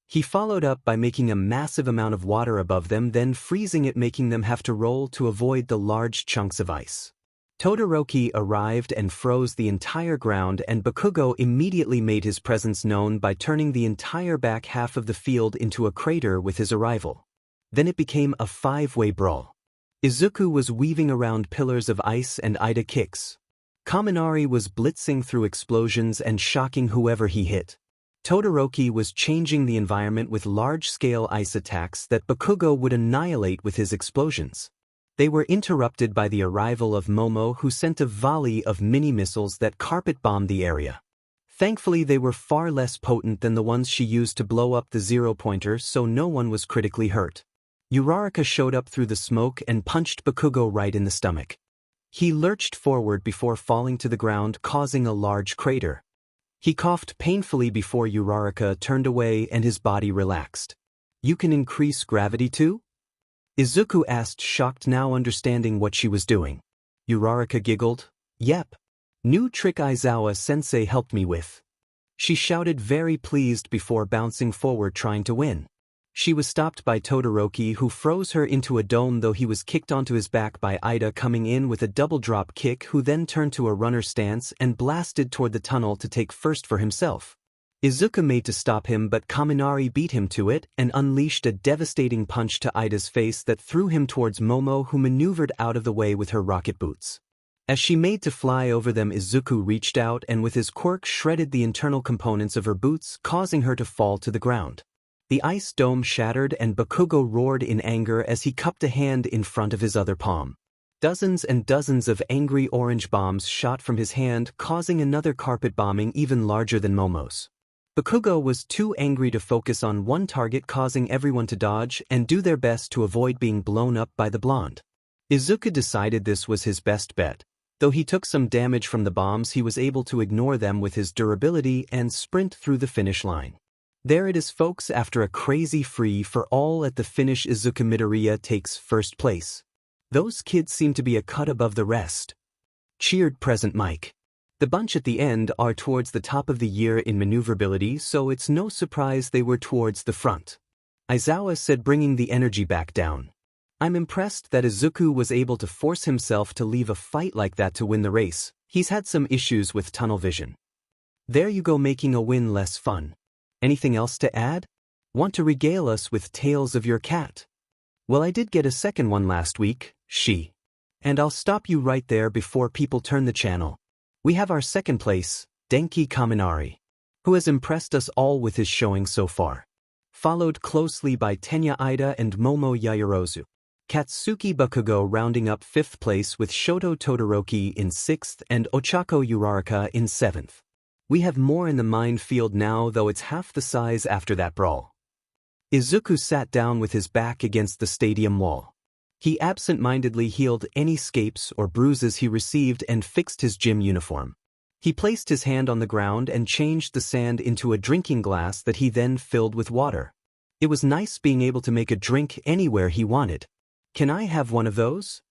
He followed up by making a massive amount of water above them, then freezing it, making them have to roll to avoid the large chunks of ice. Todoroki arrived and froze the entire ground, and Bakugo immediately made his presence known by turning the entire back half of the field into a crater with his arrival. Then it became a five-way brawl. Izuku was weaving around pillars of ice and Ida kicks. Kaminari was blitzing through explosions and shocking whoever he hit. Todoroki was changing the environment with large-scale ice attacks that Bakugo would annihilate with his explosions. They were interrupted by the arrival of Momo, who sent a volley of mini-missiles that carpet-bombed the area. Thankfully, they were far less potent than the ones she used to blow up the zero-pointer, so no one was critically hurt. Uraraka showed up through the smoke and punched Bakugo right in the stomach. He lurched forward before falling to the ground, causing a large crater. He coughed painfully before Uraraka turned away and his body relaxed. "You can increase gravity too?" Izuku asked, shocked, now understanding what she was doing. Uraraka giggled. "Yep. New trick Aizawa-sensei helped me with," she shouted, very pleased, before bouncing forward trying to win. She was stopped by Todoroki, who froze her into a dome, though he was kicked onto his back by Ida, coming in with a double drop kick, who then turned to a runner stance and blasted toward the tunnel to take first for himself. Izuku made to stop him, but Kaminari beat him to it and unleashed a devastating punch to Ida's face that threw him towards Momo, who maneuvered out of the way with her rocket boots. As she made to fly over them, Izuku reached out and with his quirk shredded the internal components of her boots, causing her to fall to the ground. The ice dome shattered and Bakugo roared in anger as he cupped a hand in front of his other palm. Dozens and dozens of angry orange bombs shot from his hand, causing another carpet bombing even larger than Momo's. Bakugo was too angry to focus on one target, causing everyone to dodge and do their best to avoid being blown up by the blonde. Izuku decided this was his best bet. Though he took some damage from the bombs, he was able to ignore them with his durability and sprint through the finish line. There it is, folks. After a crazy free-for-all at the finish, Izuku Midoriya takes first place. "Those kids seem to be a cut above the rest," cheered Present Mike. The bunch at the end are towards the top of the year in maneuverability, so it's no surprise they were towards the front. Aizawa said, bringing the energy back down. "I'm impressed that Izuku was able to force himself to leave a fight like that to win the race. He's had some issues with tunnel vision." "There you go, making a win less fun. Anything else to add? Want to regale us with tales of your cat?" "Well, I did get a second one last week, and I'll stop you right there before people turn the channel. We have our second place, Denki Kaminari, who has impressed us all with his showing so far. Followed closely by Tenya Ida and Momo Yaoyorozu. Katsuki Bakugo rounding up fifth place, with Shoto Todoroki in sixth and Ochako Uraraka in seventh. We have more in the minefield now, though it's half the size after that brawl." Izuku sat down with his back against the stadium wall. He absent-mindedly healed any scapes or bruises he received and fixed his gym uniform. He placed his hand on the ground and changed the sand into a drinking glass that he then filled with water. It was nice being able to make a drink anywhere he wanted. "Can I have one of those?"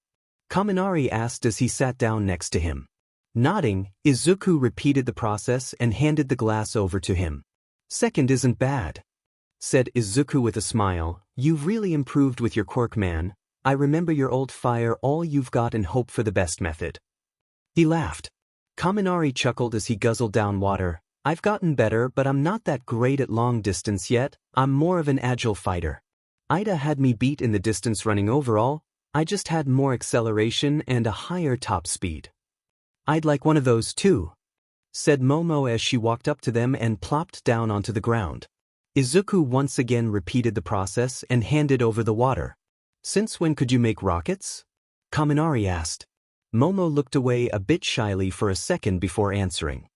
Kaminari asked as he sat down next to him. Nodding, Izuku repeated the process and handed the glass over to him. "Second isn't bad," said Izuku with a smile. "You've really improved with your quirk, man. I remember your old fire all you've got and hope for the best method." He laughed. Kaminari chuckled as he guzzled down water. "I've gotten better, but I'm not that great at long distance yet. I'm more of an agile fighter. Ida had me beat in the distance running overall. I just had more acceleration and a higher top speed." "I'd like one of those too," said Momo as she walked up to them and plopped down onto the ground. Izuku once again repeated the process and handed over the water. "Since when could you make rockets?" Kaminari asked. Momo looked away a bit shyly for a second before answering.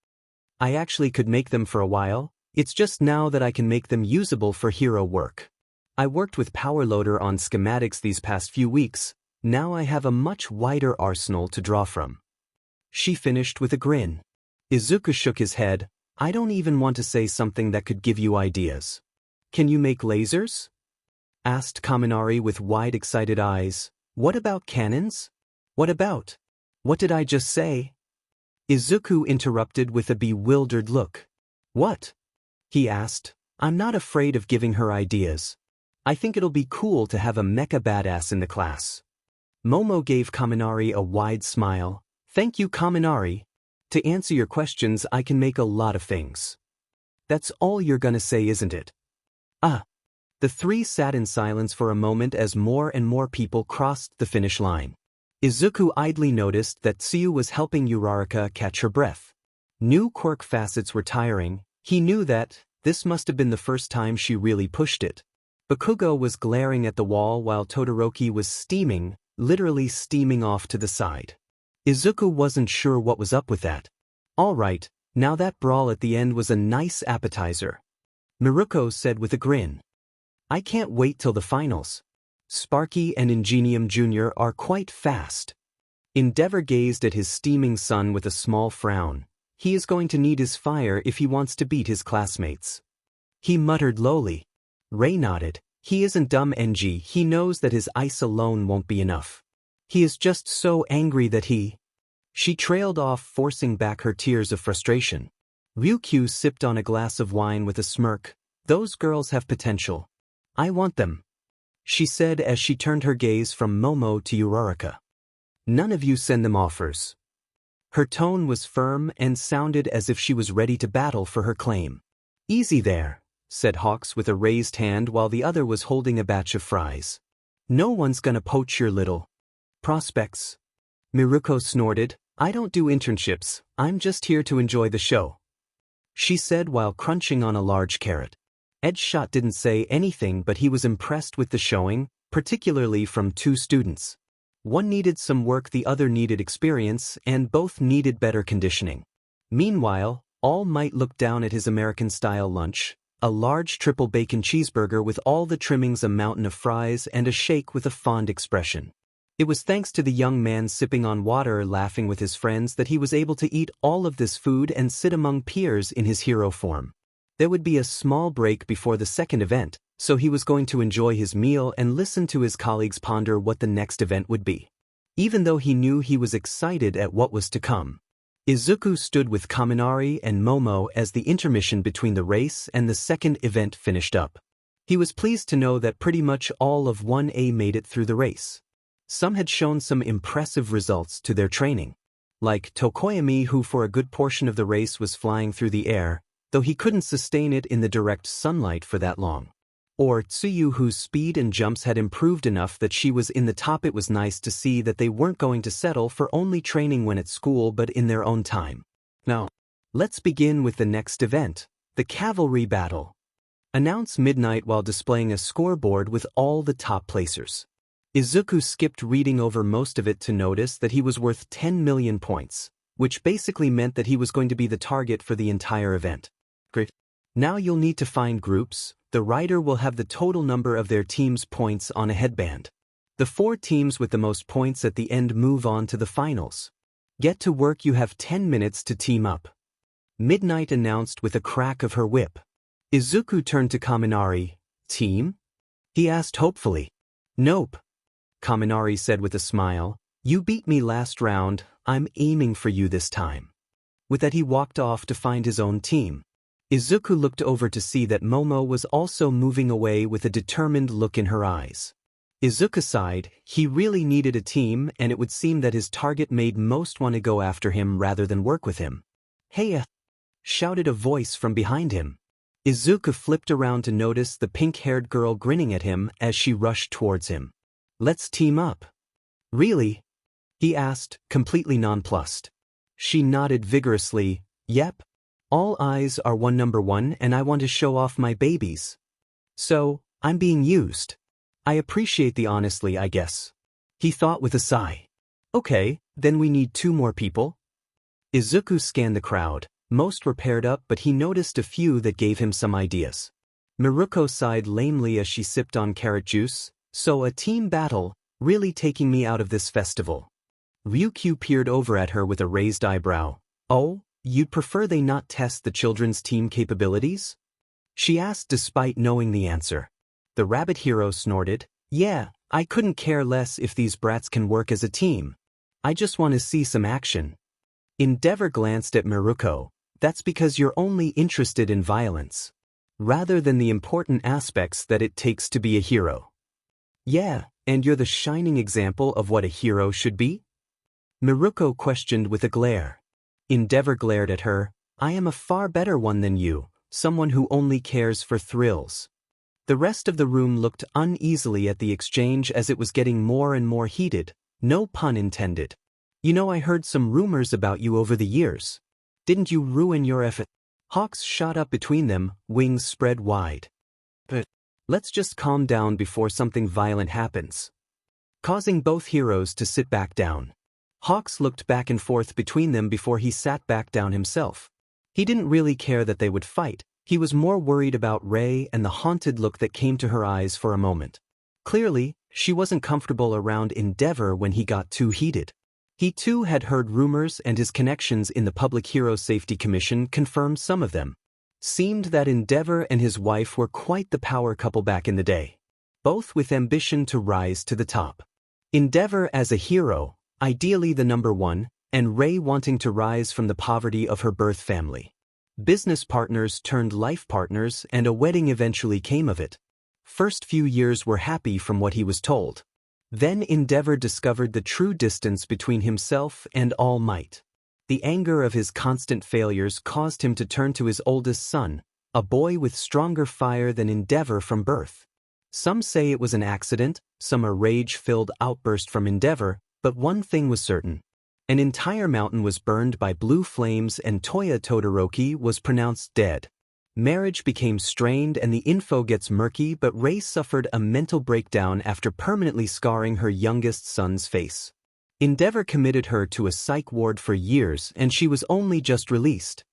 "I actually could make them for a while. It's just now that I can make them usable for hero work. I worked with Power Loader on schematics these past few weeks. Now I have a much wider arsenal to draw from." She finished with a grin. Izuku shook his head. I don't even want to say something that could give you ideas. Can you make lasers? Asked Kaminari with wide excited eyes. What about cannons? What about? What did I just say? Izuku interrupted with a bewildered look. What? He asked. I'm not afraid of giving her ideas. I think it'll be cool to have a mecha badass in the class. Momo gave Kaminari a wide smile. Thank you, Kaminari. To answer your questions, I can make a lot of things. That's all you're gonna say, isn't it? The three sat in silence for a moment as more and more people crossed the finish line. Izuku idly noticed that Tsuyu was helping Uraraka catch her breath. New quirk facets were tiring. He knew that this must have been the first time she really pushed it. Bakugo was glaring at the wall while Todoroki was steaming, literally steaming off to the side. Izuku wasn't sure what was up with that. All right, now that brawl at the end was a nice appetizer. Miruko said with a grin. I can't wait till the finals. Sparky and Ingenium Jr. are quite fast. Endeavor gazed at his steaming son with a small frown. He is going to need his fire if he wants to beat his classmates. He muttered lowly. Ray nodded. He isn't dumb, NG. He knows that his ice alone won't be enough. He is just so angry that he... She trailed off, forcing back her tears of frustration. Ryukyu sipped on a glass of wine with a smirk. Those girls have potential. I want them, she said as she turned her gaze from Momo to Uraraka. None of you send them offers. Her tone was firm and sounded as if she was ready to battle for her claim. Easy there, said Hawks with a raised hand while the other was holding a batch of fries. No one's gonna poach your little prospects. Miruko snorted. I don't do internships, I'm just here to enjoy the show, she said while crunching on a large carrot. Edgeshot didn't say anything, but he was impressed with the showing, particularly from two students. One needed some work, the other needed experience, and both needed better conditioning. Meanwhile, All Might looked down at his American-style lunch, a large triple bacon cheeseburger with all the trimmings, a mountain of fries, and a shake with a fond expression. It was thanks to the young man sipping on water, laughing with his friends, that he was able to eat all of this food and sit among peers in his hero form. There would be a small break before the second event, so he was going to enjoy his meal and listen to his colleagues ponder what the next event would be. Even though he knew, he was excited at what was to come. Izuku stood with Kaminari and Momo as the intermission between the race and the second event finished up. He was pleased to know that pretty much all of 1A made it through the race. Some had shown some impressive results to their training, like Tokoyami, who for a good portion of the race was flying through the air, though he couldn't sustain it in the direct sunlight for that long. Or Tsuyu, whose speed and jumps had improved enough that she was in the top. It was nice to see that they weren't going to settle for only training when at school but in their own time. Now, let's begin with the next event, the cavalry battle. Announced Midnight while displaying a scoreboard with all the top placers. Izuku skipped reading over most of it to notice that he was worth 10 million points, which basically meant that he was going to be the target for the entire event. Great. Now you'll need to find groups. The rider will have the total number of their team's points on a headband. The 4 teams with the most points at the end move on to the finals. Get to work, you have 10 minutes to team up. Midnight announced with a crack of her whip. Izuku turned to Kaminari. Team? He asked hopefully. Nope, Kaminari said with a smile. You beat me last round, I'm aiming for you this time. With that he walked off to find his own team. Izuku looked over to see that Momo was also moving away with a determined look in her eyes. Izuku sighed. He really needed a team, and it would seem that his target made most want to go after him rather than work with him. Hey! Shouted a voice from behind him. Izuku flipped around to notice the pink-haired girl grinning at him as she rushed towards him. Let's team up. Really? He asked, completely nonplussed. She nodded vigorously. Yep. All eyes are on number 1 and I want to show off my babies. So, I'm being used. I appreciate the honestly, I guess. He thought with a sigh. Okay, then we need 2 more people. Izuku scanned the crowd. Most were paired up, but he noticed a few that gave him some ideas. Miruko sighed lamely as she sipped on carrot juice. So a team battle, really taking me out of this festival. Ryukyu peered over at her with a raised eyebrow. Oh, you'd prefer they not test the children's team capabilities? She asked despite knowing the answer. The rabbit hero snorted, yeah, I couldn't care less if these brats can work as a team. I just want to see some action. Endeavor glanced at Miruko. That's because you're only interested in violence, rather than the important aspects that it takes to be a hero. Yeah, and you're the shining example of what a hero should be? Miruko questioned with a glare. Endeavor glared at her. I am a far better one than you, someone who only cares for thrills. The rest of the room looked uneasily at the exchange as it was getting more and more heated, no pun intended. You know, I heard some rumors about you over the years. Didn't you ruin your effort? Hawks shot up between them, wings spread wide. But let's just calm down before something violent happens. Causing both heroes to sit back down. Hawks looked back and forth between them before he sat back down himself. He didn't really care that they would fight. He was more worried about Rei and the haunted look that came to her eyes for a moment. Clearly, she wasn't comfortable around Endeavor when he got too heated. He too had heard rumors, and his connections in the Public Hero Safety Commission confirmed some of them. Seemed that Endeavor and his wife were quite the power couple back in the day, both with ambition to rise to the top. Endeavor as a hero, ideally the number one, and Rei wanting to rise from the poverty of her birth family. Business partners turned life partners, and a wedding eventually came of it. First few years were happy from what he was told. Then Endeavor discovered the true distance between himself and All Might. The anger of his constant failures caused him to turn to his oldest son, a boy with stronger fire than Endeavor from birth. Some say it was an accident, some a rage-filled outburst from Endeavor, but one thing was certain. An entire mountain was burned by blue flames and Toya Todoroki was pronounced dead. Marriage became strained and the info gets murky, but Rei suffered a mental breakdown after permanently scarring her youngest son's face. Endeavor committed her to a psych ward for years and she was only just released.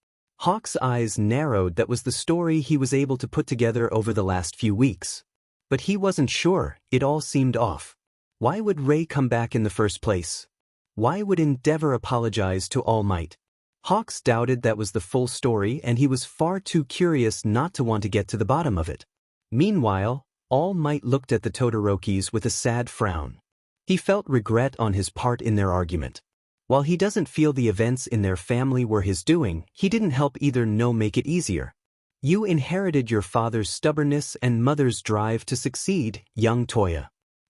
Hawk's eyes narrowed. That was the story he was able to put together over the last few weeks. But he wasn't sure, it all seemed off. Why would Rei come back in the first place? Why would Endeavor apologize to All Might? Hawks doubted that was the full story and he was far too curious not to want to get to the bottom of it. Meanwhile, All Might looked at the Todorokis with a sad frown. He felt regret on his part in their argument. While he doesn't feel the events in their family were his doing, he didn't help either nor make it easier. You inherited your father's stubbornness and mother's drive to succeed, young Toya.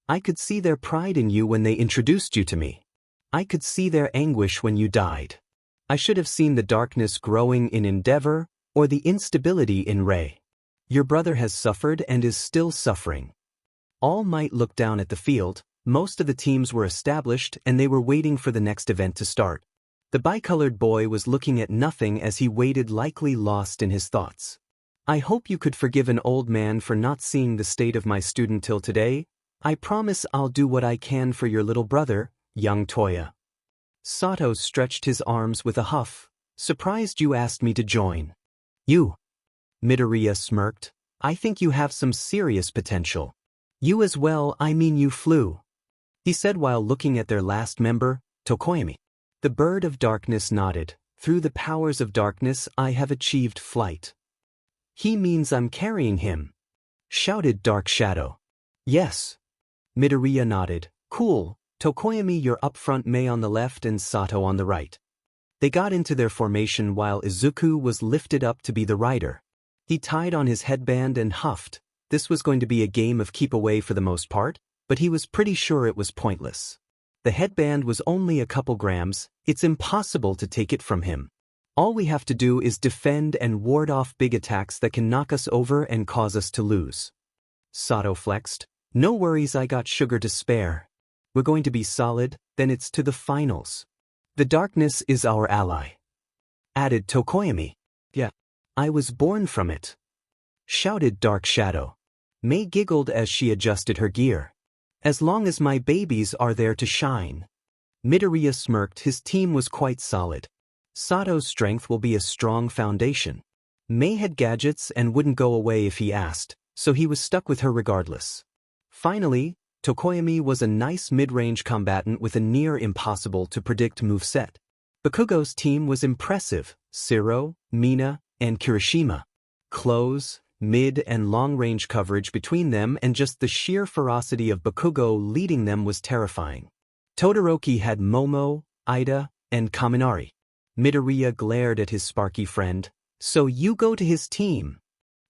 I could see their pride in you when they introduced you to me. I could see their anguish when you died. I should have seen the darkness growing in Endeavor, or the instability in Rei. Your brother has suffered and is still suffering. All Might looked down at the field. Most of the teams were established and they were waiting for the next event to start. The bicolored boy was looking at nothing as he waited, likely lost in his thoughts. I hope you could forgive an old man for not seeing the state of my student till today. I promise I'll do what I can for your little brother, young Toya. Sato stretched his arms with a huff. Surprised you asked me to join. You. Midoriya smirked. I think you have some serious potential. You as well, I mean you flew. He said while looking at their last member, Tokoyami. The bird of darkness nodded. Through the powers of darkness I have achieved flight. He means I'm carrying him, shouted Dark Shadow. Yes. Midoriya nodded. Cool. Tokoyami, you're up front, Mei on the left and Sato on the right. They got into their formation while Izuku was lifted up to be the rider. He tied on his headband and huffed. This was going to be a game of keep away for the most part, but he was pretty sure it was pointless. The headband was only a couple grams, it's impossible to take it from him. All we have to do is defend and ward off big attacks that can knock us over and cause us to lose. Sato flexed. No worries, I got sugar to spare. We're going to be solid, then it's to the finals. The darkness is our ally. Added Tokoyami. Yeah. I was born from it. Shouted Dark Shadow. Mei giggled as she adjusted her gear. As long as my babies are there to shine. Midoriya smirked. His team was quite solid. Sato's strength will be a strong foundation. Mei had gadgets and wouldn't go away if he asked, so he was stuck with her regardless. Finally, Tokoyami was a nice mid-range combatant with a near impossible to predict moveset. Bakugo's team was impressive: Shiro, Mina, and Kirishima. Close, mid, and long-range coverage between them, and just the sheer ferocity of Bakugo leading them was terrifying. Todoroki had Momo, Ida, and Kaminari. Midoriya glared at his Sparky friend. "So you go to his team?"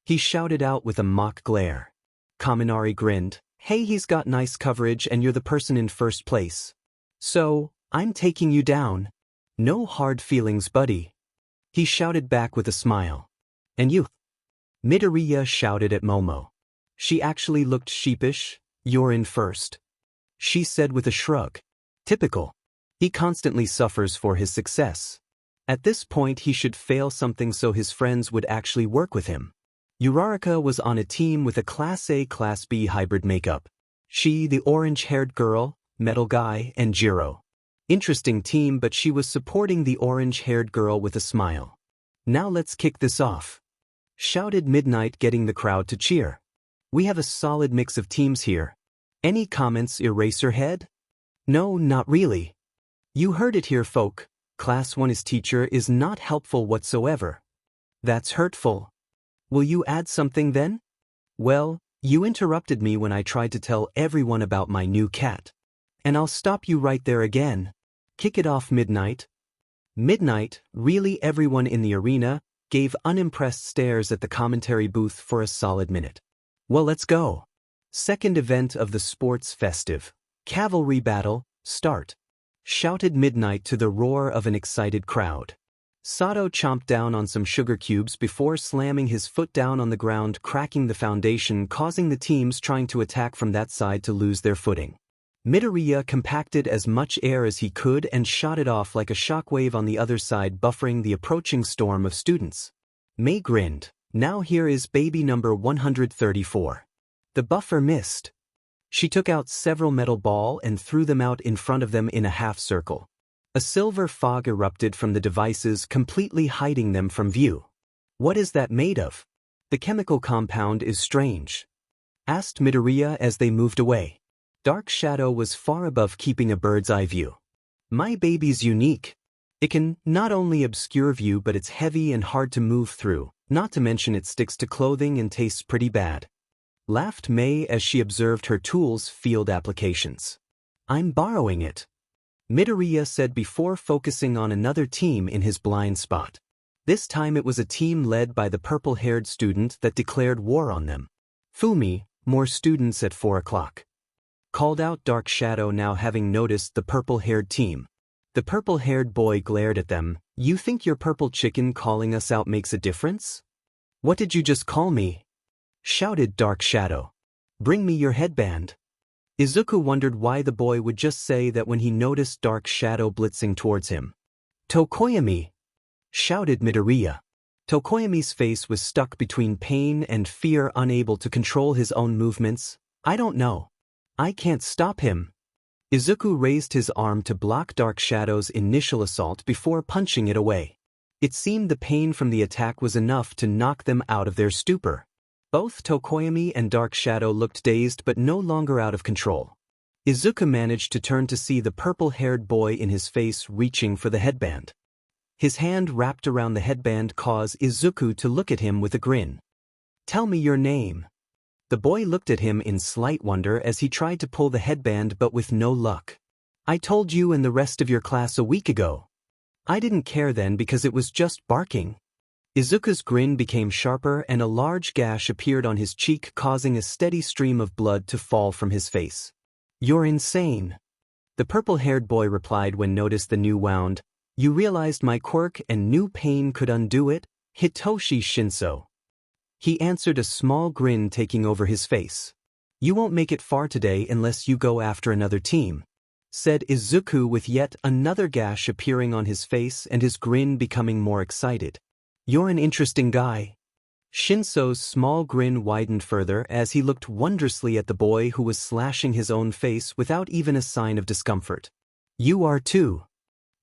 he shouted out with a mock glare. Kaminari grinned. "Hey, he's got nice coverage and you're the person in first place. So, I'm taking you down. No hard feelings, buddy," he shouted back with a smile. "And you?" Midoriya shouted at Momo. She actually looked sheepish. "You're in first," she said with a shrug. Typical. He constantly suffers for his success. At this point he should fail something so his friends would actually work with him. Uraraka was on a team with a Class A Class B hybrid makeup. She, the orange-haired girl, Metal Guy, and Jiro. Interesting team, but she was supporting the orange-haired girl with a smile. "Now let's kick this off," shouted Midnight, getting the crowd to cheer. "We have a solid mix of teams here. Any comments, Eraserhead?" "No, not really. You heard it here, folk. Class 1's teacher is not helpful whatsoever." "That's hurtful. Will you add something then?" "Well, you interrupted me when I tried to tell everyone about my new cat. And I'll stop you right there again. Kick it off, Midnight." Midnight, really everyone in the arena, gave unimpressed stares at the commentary booth for a solid minute. "Well, let's go." Second event of the sports festive. "Cavalry battle, start," shouted Midnight to the roar of an excited crowd. Sato chomped down on some sugar cubes before slamming his foot down on the ground, cracking the foundation, causing the teams trying to attack from that side to lose their footing. Midoriya compacted as much air as he could and shot it off like a shockwave on the other side, buffering the approaching storm of students. May grinned. "Now here is baby number 134. The buffer missed." She took out several metal balls and threw them out in front of them in a half circle. A silver fog erupted from the devices, completely hiding them from view. "What is that made of? The chemical compound is strange," asked Midoriya as they moved away. Dark Shadow was far above keeping a bird's eye view. "My baby's unique. It can not only obscure view, but it's heavy and hard to move through, not to mention it sticks to clothing and tastes pretty bad," laughed May as she observed her tool's field applications. "I'm borrowing it," Midoriya said before focusing on another team in his blind spot. This time it was a team led by the purple-haired student that declared war on them. "Fumi, more students at 4 o'clock," called out Dark Shadow, now having noticed the purple-haired team. The purple-haired boy glared at them. "You think your purple chicken calling us out makes a difference? What did you just call me?" shouted Dark Shadow. "Bring me your headband." Izuku wondered why the boy would just say that when he noticed Dark Shadow blitzing towards him. "Tokoyami!" shouted Midoriya. Tokoyami's face was stuck between pain and fear, unable to control his own movements. "I don't know. I can't stop him." Izuku raised his arm to block Dark Shadow's initial assault before punching it away. It seemed the pain from the attack was enough to knock them out of their stupor. Both Tokoyami and Dark Shadow looked dazed but no longer out of control. Izuku managed to turn to see the purple-haired boy in his face reaching for the headband. His hand wrapped around the headband caused Izuku to look at him with a grin. "Tell me your name." The boy looked at him in slight wonder as he tried to pull the headband, but with no luck. "I told you and the rest of your class a week ago. I didn't care then because it was just barking." Izuku's grin became sharper and a large gash appeared on his cheek, causing a steady stream of blood to fall from his face. "You're insane," the purple-haired boy replied when noticed the new wound. "You realized my quirk and new pain could undo it? Hitoshi Shinso." He answered, a small grin taking over his face. "You won't make it far today unless you go after another team," said Izuku with yet another gash appearing on his face and his grin becoming more excited. "You're an interesting guy." Shinso's small grin widened further as he looked wondrously at the boy who was slashing his own face without even a sign of discomfort. "You are too."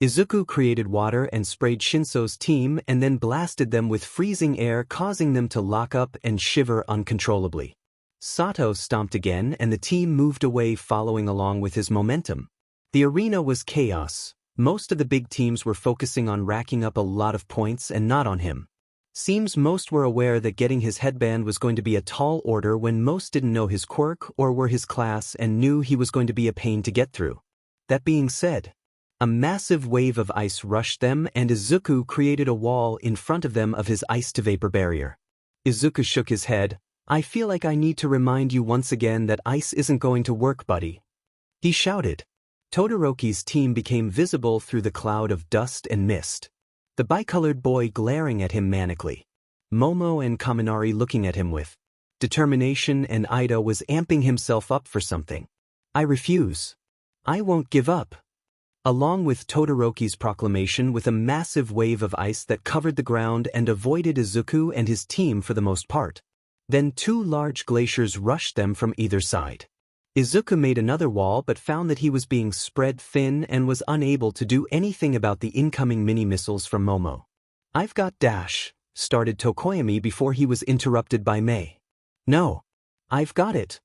Izuku created water and sprayed Shinso's team and then blasted them with freezing air, causing them to lock up and shiver uncontrollably. Sato stomped again and the team moved away, following along with his momentum. The arena was chaos. Most of the big teams were focusing on racking up a lot of points and not on him. Seems most were aware that getting his headband was going to be a tall order when most didn't know his quirk or were his class and knew he was going to be a pain to get through. That being said, a massive wave of ice rushed them and Izuku created a wall in front of them of his ice-to-vapor barrier. Izuku shook his head. I feel like I need to remind you once again that ice isn't going to work, buddy. He shouted. Todoroki's team became visible through the cloud of dust and mist. The bicolored boy glaring at him manically. Momo and Kaminari looking at him with determination, and Ida was amping himself up for something. I refuse. I won't give up. Along with Todoroki's proclamation with a massive wave of ice that covered the ground and avoided Izuku and his team for the most part. Then two large glaciers rushed them from either side. Izuku made another wall but found that he was being spread thin and was unable to do anything about the incoming mini-missiles from Momo. I've got dash, started Tokoyami before he was interrupted by Mei. No. I've got it.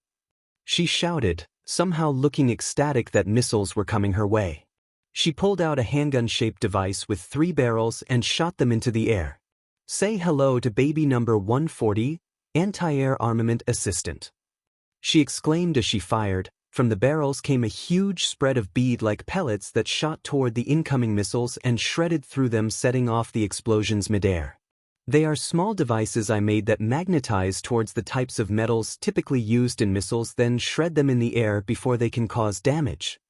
She shouted, somehow looking ecstatic that missiles were coming her way. She pulled out a handgun-shaped device with 3 barrels and shot them into the air. Say hello to baby number 140, anti-air armament assistant. She exclaimed as she fired. From the barrels came a huge spread of bead-like pellets that shot toward the incoming missiles and shredded through them, setting off the explosions midair. They are small devices I made that magnetize towards the types of metals typically used in missiles, then shred them in the air before they can cause damage.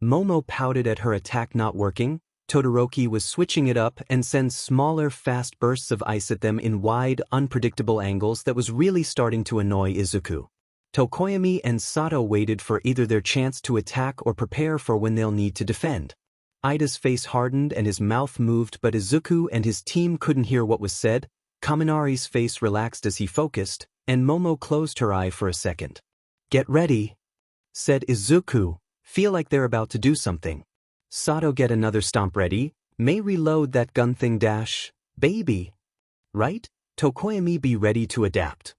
Momo pouted at her attack not working. Todoroki was switching it up and sends smaller, fast bursts of ice at them in wide, unpredictable angles that was really starting to annoy Izuku. Tokoyami and Sato waited for either their chance to attack or prepare for when they'll need to defend. Ida's face hardened and his mouth moved, but Izuku and his team couldn't hear what was said. Kaminari's face relaxed as he focused, and Momo closed her eye for a second. Get ready, said Izuku. Feel like they're about to do something. Sato, get another stomp ready. May reload that gun thing dash, baby. Right? Tokoyami, be ready to adapt.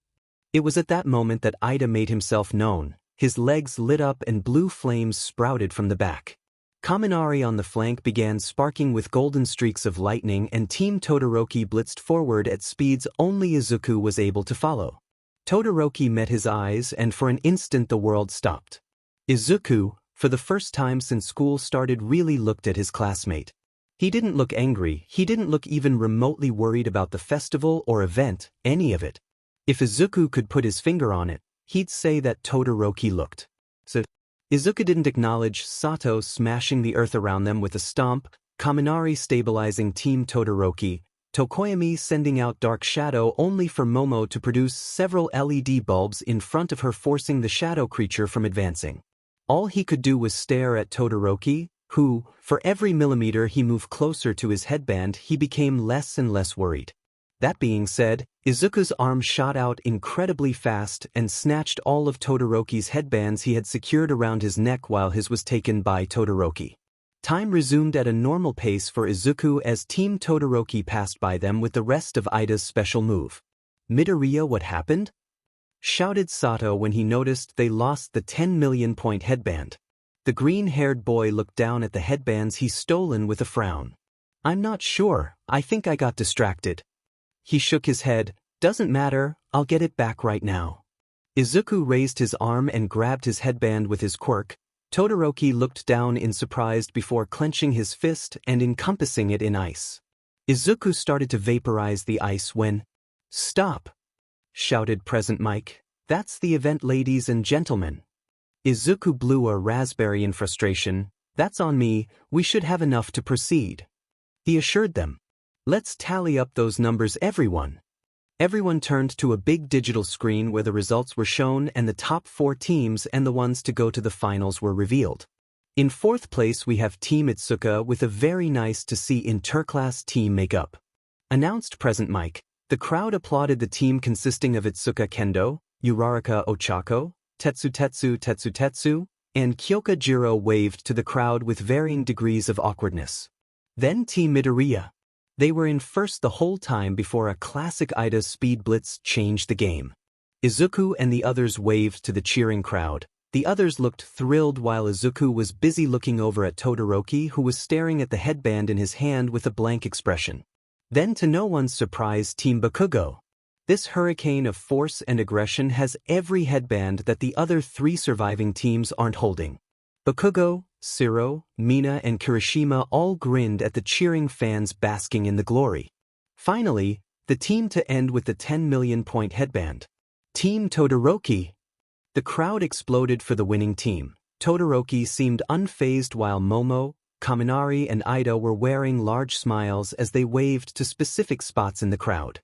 It was at that moment that Ida made himself known. His legs lit up and blue flames sprouted from the back. Kaminari on the flank began sparking with golden streaks of lightning, and Team Todoroki blitzed forward at speeds only Izuku was able to follow. Todoroki met his eyes, and for an instant the world stopped. Izuku, for the first time since school started, really looked at his classmate. He didn't look angry, he didn't look even remotely worried about the festival or event, any of it. If Izuku could put his finger on it, he'd say that Todoroki looked. So, Izuku didn't acknowledge Sato smashing the earth around them with a stomp, Kaminari stabilizing Team Todoroki, Tokoyami sending out Dark Shadow only for Momo to produce several LED bulbs in front of her, forcing the shadow creature from advancing. All he could do was stare at Todoroki, who, for every millimeter he moved closer to his headband, he became less and less worried. That being said, Izuku's arm shot out incredibly fast and snatched all of Todoroki's headbands he had secured around his neck while his was taken by Todoroki. Time resumed at a normal pace for Izuku as Team Todoroki passed by them with the rest of Ida's special move. Midoriya, what happened? Shouted Sato when he noticed they lost the 10 million point headband. The green-haired boy looked down at the headbands he's stolen with a frown. I'm not sure, I think I got distracted. He shook his head. Doesn't matter, I'll get it back right now. Izuku raised his arm and grabbed his headband with his quirk. Todoroki looked down in surprise before clenching his fist and encompassing it in ice. Izuku started to vaporize the ice when, "Stop!" shouted Present Mike. "That's the event, ladies and gentlemen." Izuku blew a raspberry in frustration. "That's on me, we should have enough to proceed," he assured them. "Let's tally up those numbers, everyone." Everyone turned to a big digital screen where the results were shown and the top 4 teams and the ones to go to the finals were revealed. In 4th place we have Team Itsuka with a very nice to see interclass team makeup. Announced Present Mike. The crowd applauded the team consisting of Itsuka Kendo, Uraraka Ochako, Tetsu, and Kyoka Jiro waved to the crowd with varying degrees of awkwardness. Then Team Midoriya. They were in first the whole time before a classic Ida speed blitz changed the game. Izuku and the others waved to the cheering crowd. The others looked thrilled while Izuku was busy looking over at Todoroki, who was staring at the headband in his hand with a blank expression. Then, to no one's surprise, Team Bakugo. This hurricane of force and aggression has every headband that the other 3 surviving teams aren't holding. Bakugo, Shiro, Mina and Kirishima all grinned at the cheering fans basking in the glory. Finally, the team to end with the 10 million point headband. Team Todoroki. The crowd exploded for the winning team. Todoroki seemed unfazed while Momo, Kaminari and Ida were wearing large smiles as they waved to specific spots in the crowd.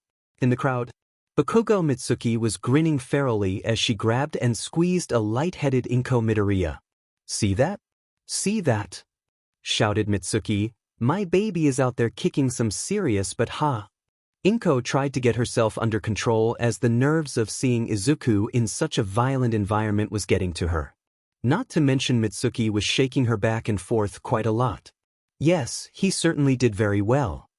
Bakugo Mitsuki was grinning ferally as she grabbed and squeezed a light-headed Inko Midoriya. "See that? See that?" shouted Mitsuki. "My baby is out there kicking some serious but ha." Inko tried to get herself under control as the nerves of seeing Izuku in such a violent environment was getting to her. Not to mention Mitsuki was shaking her back and forth quite a lot. "Yes, he certainly did very well,"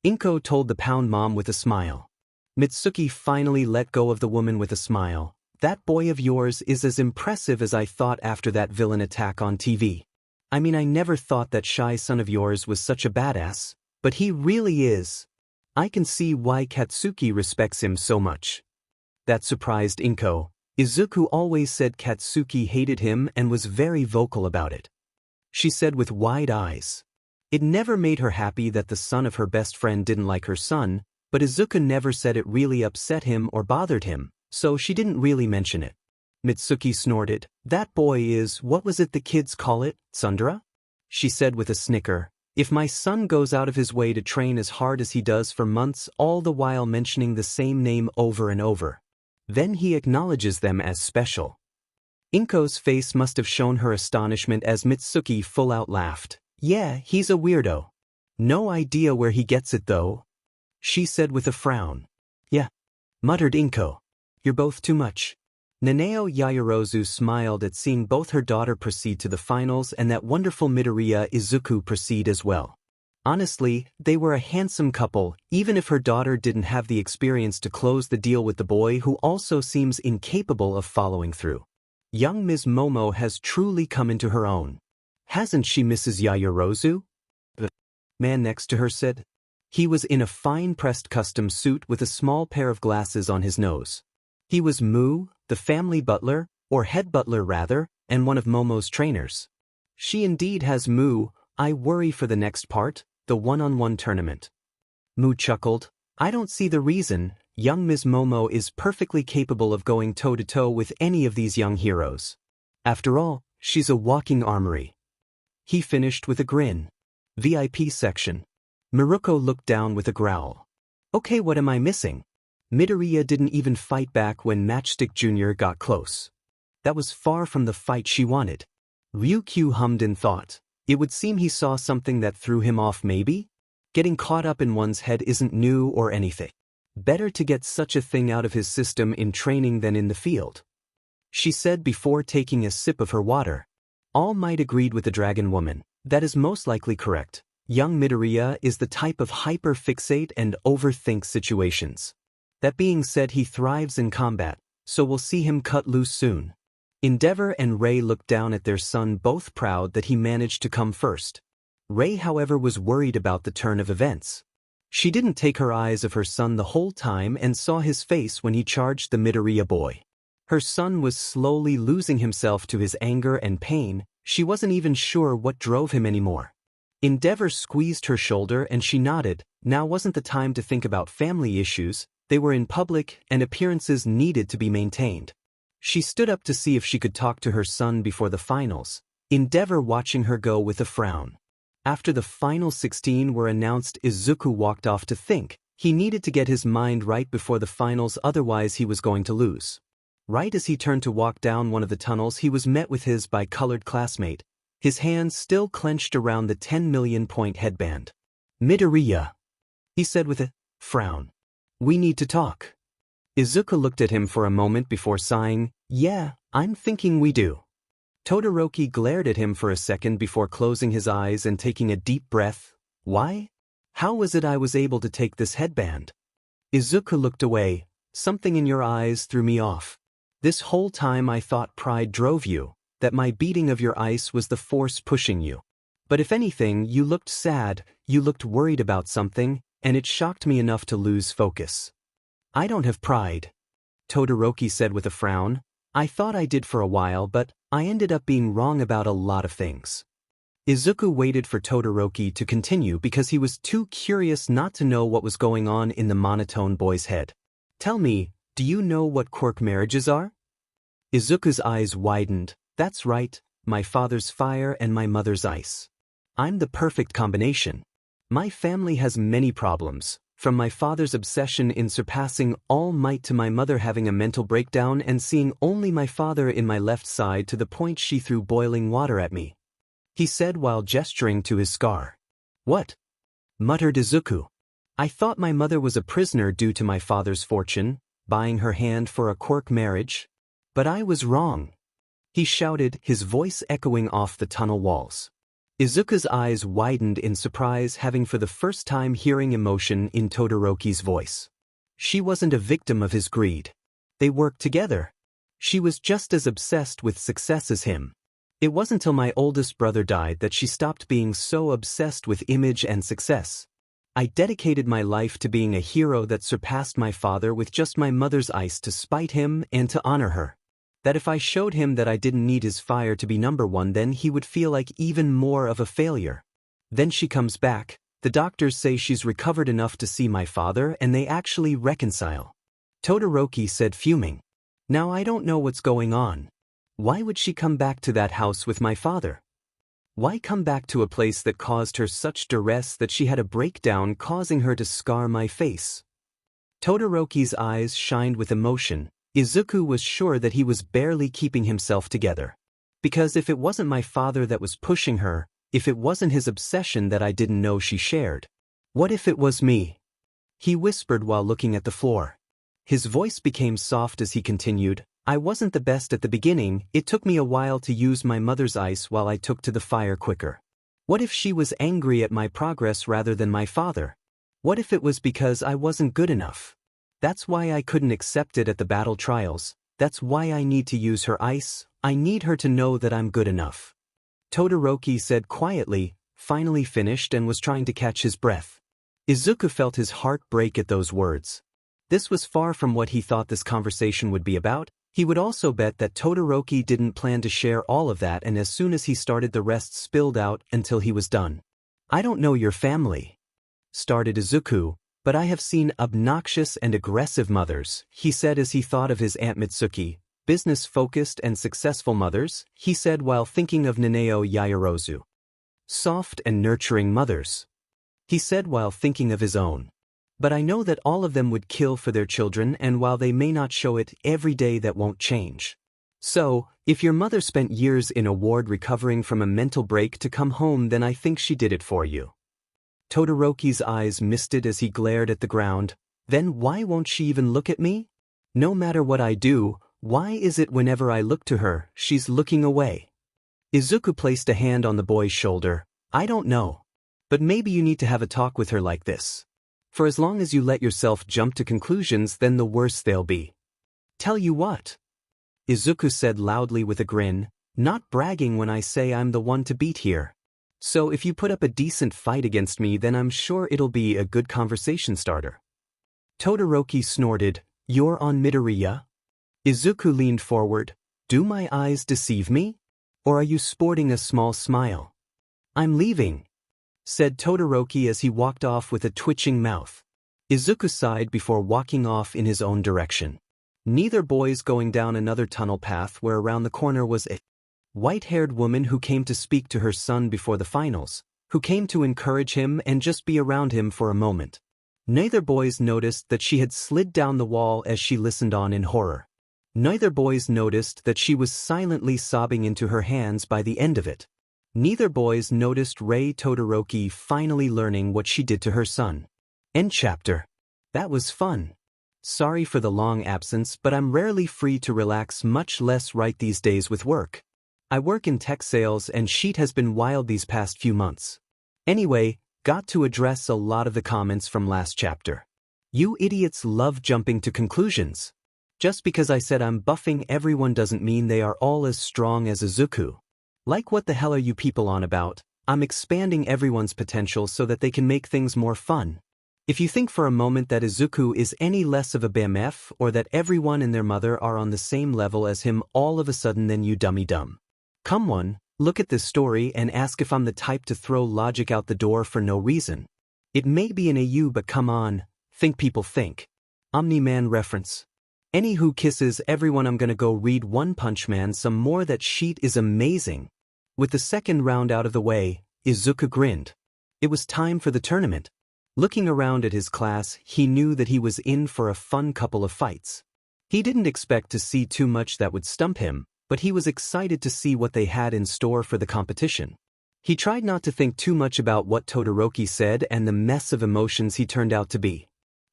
Inko told the Pound Mom with a smile. Mitsuki finally let go of the woman with a smile. "That boy of yours is as impressive as I thought after that villain attack on TV. I mean, I never thought that shy son of yours was such a badass, but he really is. I can see why Katsuki respects him so much." That surprised Inko. Izuku always said Katsuki hated him and was very vocal about it. She said with wide eyes. It never made her happy that the son of her best friend didn't like her son, but Izuku never said it really upset him or bothered him, so she didn't really mention it. Mitsuki snorted. "That boy is, what was it the kids call it, tsundere?" she said with a snicker. "If my son goes out of his way to train as hard as he does for months, all the while mentioning the same name over and over, then he acknowledges them as special." Inko's face must have shown her astonishment as Mitsuki full-out laughed. "Yeah, he's a weirdo. No idea where he gets it though," she said with a frown. "Yeah," muttered Inko. "You're both too much." Nanao Yaoyorozu smiled at seeing both her daughter proceed to the finals and that wonderful Midoriya Izuku proceed as well. Honestly, they were a handsome couple, even if her daughter didn't have the experience to close the deal with the boy who also seems incapable of following through. Young Ms. Momo has truly come into her own. "Hasn't she, Mrs. Yaoyorozu?" the man next to her said. He was in a fine pressed custom suit with a small pair of glasses on his nose. He was Mu, the family butler, or head butler rather, and one of Momo's trainers. "She indeed has Mu. I worry for the next part, the one-on-one tournament." Mu chuckled. "I don't see the reason. Young Ms. Momo is perfectly capable of going toe-to-toe with any of these young heroes. After all, she's a walking armory." He finished with a grin. VIP section. Miruko looked down with a growl. "Okay, what am I missing?" Midoriya didn't even fight back when Matchstick Jr. got close. That was far from the fight she wanted. Ryukyu hummed in thought. It would seem he saw something that threw him off maybe? Getting caught up in one's head isn't new or anything. Better to get such a thing out of his system in training than in the field, she said before taking a sip of her water. All Might agreed with the dragon woman. That is most likely correct. Young Midoriya is the type of hyper-fixate and overthink situations. That being said, he thrives in combat, so we'll see him cut loose soon. Endeavor and Ray looked down at their son, both proud that he managed to come first. Ray, however, was worried about the turn of events. She didn't take her eyes off her son the whole time and saw his face when he charged the Midoriya boy. Her son was slowly losing himself to his anger and pain. She wasn't even sure what drove him anymore. Endeavor squeezed her shoulder and she nodded. Now wasn't the time to think about family issues. They were in public and appearances needed to be maintained. She stood up to see if she could talk to her son before the finals, Endeavor watching her go with a frown. After the final 16 were announced, Izuku walked off to think. He needed to get his mind right before the finals, otherwise he was going to lose. Right as he turned to walk down one of the tunnels, he was met with his bi-colored classmate, his hands still clenched around the 10 million point headband. "Midoriya," he said with a frown. "We need to talk." Izuku looked at him for a moment before sighing. "Yeah, I'm thinking we do." Todoroki glared at him for a second before closing his eyes and taking a deep breath. "Why? How was it I was able to take this headband?" Izuku looked away. "Something in your eyes threw me off." This whole time I thought pride drove you, that my beating of your ice was the force pushing you. But if anything, you looked sad, you looked worried about something, and it shocked me enough to lose focus. I don't have pride, Todoroki said with a frown. I thought I did for a while, but I ended up being wrong about a lot of things. Izuku waited for Todoroki to continue because he was too curious not to know what was going on in the monotone boy's head. Tell me, do you know what quirk marriages are? Izuku's eyes widened. That's right, my father's fire and my mother's ice. I'm the perfect combination. My family has many problems, from my father's obsession in surpassing all might to my mother having a mental breakdown and seeing only my father in my left side to the point she threw boiling water at me, he said while gesturing to his scar. What? Muttered Izuku. I thought my mother was a prisoner due to my father's fortune, buying her hand for a quirk marriage. But I was wrong, he shouted, his voice echoing off the tunnel walls. Izuku's eyes widened in surprise, having for the first time hearing emotion in Todoroki's voice. She wasn't a victim of his greed. They worked together. She was just as obsessed with success as him. It wasn't until my oldest brother died that she stopped being so obsessed with image and success. I dedicated my life to being a hero that surpassed my father with just my mother's ice to spite him and to honor her. That if I showed him that I didn't need his fire to be number one, then he would feel like even more of a failure. Then she comes back, the doctors say she's recovered enough to see my father and they actually reconcile. Todoroki said, fuming. Now I don't know what's going on. Why would she come back to that house with my father? Why come back to a place that caused her such duress that she had a breakdown, causing her to scar my face? Todoroki's eyes shined with emotion. Izuku was sure that he was barely keeping himself together. Because if it wasn't my father that was pushing her, if it wasn't his obsession that I didn't know she shared, what if it was me? He whispered while looking at the floor. His voice became soft as he continued, I wasn't the best at the beginning, it took me a while to use my mother's ice while I took to the fire quicker. What if she was angry at my progress rather than my father? What if it was because I wasn't good enough? That's why I couldn't accept it at the battle trials, that's why I need to use her ice, I need her to know that I'm good enough. Todoroki said quietly, finally finished and was trying to catch his breath. Izuku felt his heart break at those words. This was far from what he thought this conversation would be about. He would also bet that Todoroki didn't plan to share all of that, and as soon as he started, the rest spilled out until he was done. I don't know your family, started Izuku, but I have seen obnoxious and aggressive mothers, he said as he thought of his Aunt Mitsuki. Business-focused and successful mothers, he said while thinking of Nanao Yaoyorozu. Soft and nurturing mothers, he said while thinking of his own. But I know that all of them would kill for their children, and while they may not show it every day, that won't change. So, if your mother spent years in a ward recovering from a mental break to come home, then I think she did it for you. Todoroki's eyes misted as he glared at the ground. Then why won't she even look at me? No matter what I do, why is it whenever I look to her, she's looking away? Izuku placed a hand on the boy's shoulder. I don't know. But maybe you need to have a talk with her like this. For as long as you let yourself jump to conclusions, then the worse they'll be. Tell you what, Izuku said loudly with a grin, not bragging when I say I'm the one to beat here. So if you put up a decent fight against me, then I'm sure it'll be a good conversation starter. Todoroki snorted, you're on Midoriya? Izuku leaned forward. Do my eyes deceive me? Or are you sporting a small smile? I'm leaving, said Todoroki as he walked off with a twitching mouth. Izuku sighed before walking off in his own direction. Neither boys going down another tunnel path where around the corner was a white-haired woman who came to speak to her son before the finals, who came to encourage him and just be around him for a moment. Neither boys noticed that she had slid down the wall as she listened on in horror. Neither boys noticed that she was silently sobbing into her hands by the end of it. Neither boys noticed Rei Todoroki finally learning what she did to her son. End chapter. That was fun. Sorry for the long absence, but I'm rarely free to relax, much less write these days with work. I work in tech sales and shit has been wild these past few months. Anyway, got to address a lot of the comments from last chapter. You idiots love jumping to conclusions. Just because I said I'm buffing everyone doesn't mean they are all as strong as Izuku. Like what the hell are you people on about? I'm expanding everyone's potential so that they can make things more fun. If you think for a moment that Izuku is any less of a BMF or that everyone and their mother are on the same level as him all of a sudden, then you dummy dumb. Come on, look at this story and ask if I'm the type to throw logic out the door for no reason. It may be an AU, but come on, think people think. Omni-Man reference. Anywho, kisses everyone, I'm gonna go read One Punch Man some more. That sheet is amazing. With the second round out of the way, Izuku grinned. It was time for the tournament. Looking around at his class, he knew that he was in for a fun couple of fights. He didn't expect to see too much that would stump him, but he was excited to see what they had in store for the competition. He tried not to think too much about what Todoroki said and the mess of emotions he turned out to be.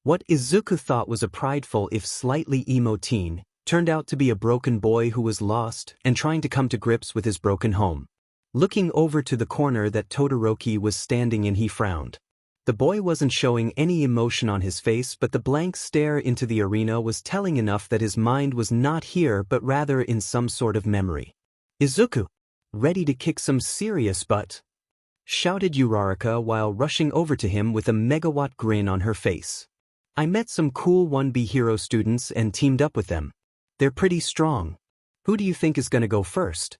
What Izuku thought was a prideful if slightly emo teen turned out to be a broken boy who was lost and trying to come to grips with his broken home. Looking over to the corner that Todoroki was standing in, he frowned. The boy wasn't showing any emotion on his face, but the blank stare into the arena was telling enough that his mind was not here but rather in some sort of memory. Izuku, ready to kick some serious butt, shouted Uraraka while rushing over to him with a megawatt grin on her face. I met some cool 1B hero students and teamed up with them. They're pretty strong. Who do you think is gonna go first?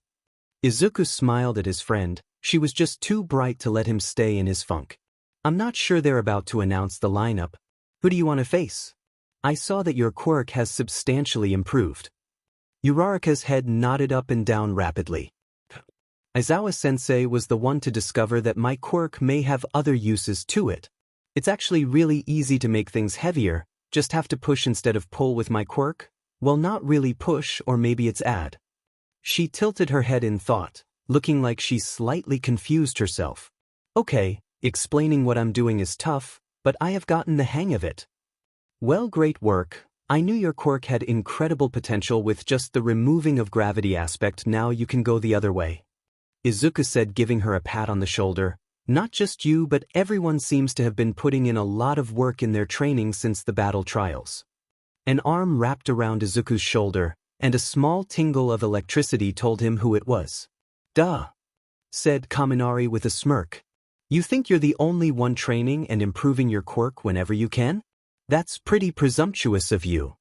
Izuku smiled at his friend. She was just too bright to let him stay in his funk. I'm not sure. They're about to announce the lineup. Who do you want to face? I saw that your quirk has substantially improved. Uraraka's head nodded up and down rapidly. Aizawa-sensei was the one to discover that my quirk may have other uses to it. It's actually really easy to make things heavier, just have to push instead of pull with my quirk. Well, not really push, or maybe it's add. She tilted her head in thought, looking like she slightly confused herself. Okay, explaining what I'm doing is tough, but I have gotten the hang of it. Well, great work. I knew your quirk had incredible potential with just the removing of gravity aspect. Now you can go the other way. Izuku said, giving her a pat on the shoulder. Not just you, but everyone seems to have been putting in a lot of work in their training since the battle trials. An arm wrapped around Izuku's shoulder, and a small tingle of electricity told him who it was. Duh, said Kaminari with a smirk. You think you're the only one training and improving your quirk whenever you can? That's pretty presumptuous of you.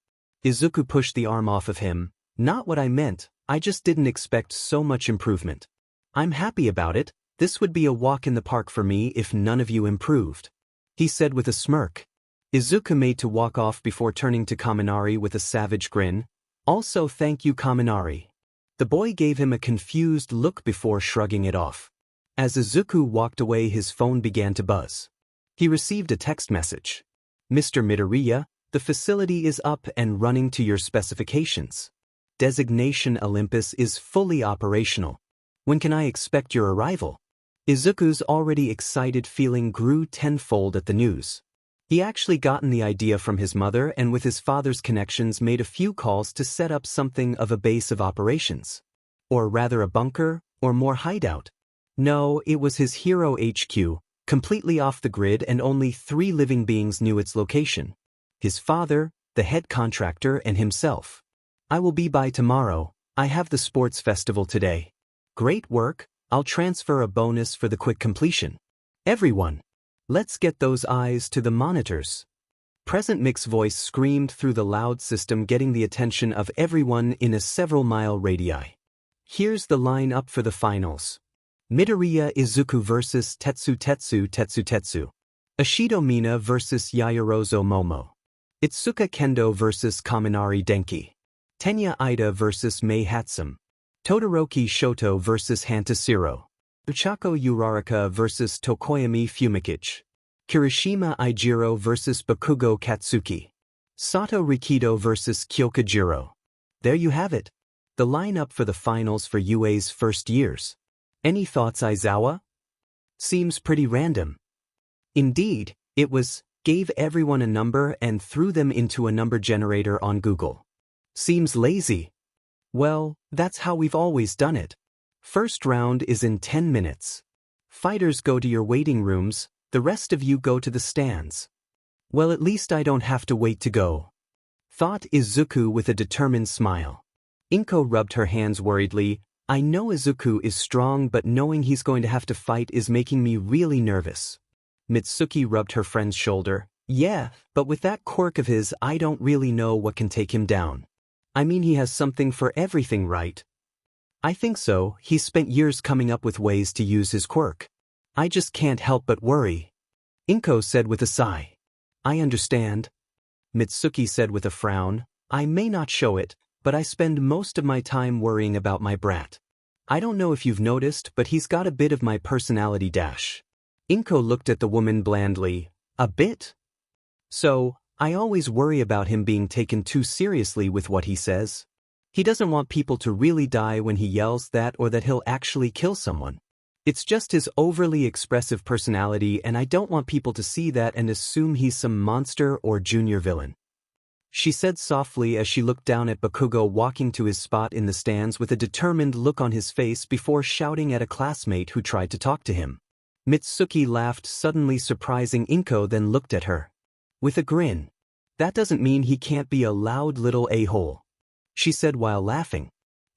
Izuku pushed the arm off of him. Not what I meant, I just didn't expect so much improvement. I'm happy about it. This would be a walk in the park for me if none of you improved, he said with a smirk. Izuku made to walk off before turning to Kaminari with a savage grin. Also, thank you, Kaminari. The boy gave him a confused look before shrugging it off. As Izuku walked away, his phone began to buzz. He received a text message. Mr. Midoriya, the facility is up and running to your specifications. Designation Olympus is fully operational. When can I expect your arrival? Izuku's already excited feeling grew tenfold at the news. He actually gotten the idea from his mother and with his father's connections made a few calls to set up something of a base of operations. Or rather a bunker, or more hideout. No, it was his hero HQ, completely off the grid, and only 3 living beings knew its location. His father, the head contractor, and himself. I will be by tomorrow. I have the sports festival today. Great work. I'll transfer a bonus for the quick completion. Everyone, let's get those eyes to the monitors. Present Mick's voice screamed through the loud system, getting the attention of everyone in a several-mile radii. Here's the lineup for the finals. Midoriya Izuku vs Tetsu. Ashido Mina vs Yaoyorozu Momo. Itsuka Kendo vs Kaminari Denki. Tenya Ida vs Mei Hatsum. Todoroki Shoto vs Hantashiro. Uchako Uraraka vs Tokoyami Fumikichi. Kirishima Ijiro vs Bakugo Katsuki. Sato Rikido vs Kyokujiro. There you have it. The lineup for the finals for UA's first years. Any thoughts, Aizawa? Seems pretty random. Indeed, it was. Gave everyone a number and threw them into a number generator on Google. Seems lazy. Well, that's how we've always done it. First round is in 10 minutes. Fighters go to your waiting rooms, the rest of you go to the stands. Well, at least I don't have to wait to go. thought Izuku with a determined smile. Inko rubbed her hands worriedly. I know Izuku is strong, but knowing he's going to have to fight is making me really nervous. Mitsuki rubbed her friend's shoulder. Yeah, but with that quirk of his, I don't really know what can take him down. I mean, he has something for everything, right? I think so. He's spent years coming up with ways to use his quirk. I just can't help but worry. Inko said with a sigh. I understand. Mitsuki said with a frown. I may not show it, but I spend most of my time worrying about my brat. I don't know if you've noticed, but he's got a bit of my personality dash. Inko looked at the woman blandly. A bit? So, I always worry about him being taken too seriously with what he says. He doesn't want people to really die when he yells that, or that he'll actually kill someone. It's just his overly expressive personality, and I don't want people to see that and assume he's some monster or junior villain. She said softly as she looked down at Bakugo walking to his spot in the stands with a determined look on his face before shouting at a classmate who tried to talk to him. Mitsuki laughed, suddenly surprising Inko, then looked at her. With a grin. That doesn't mean he can't be a loud little a-hole, she said while laughing.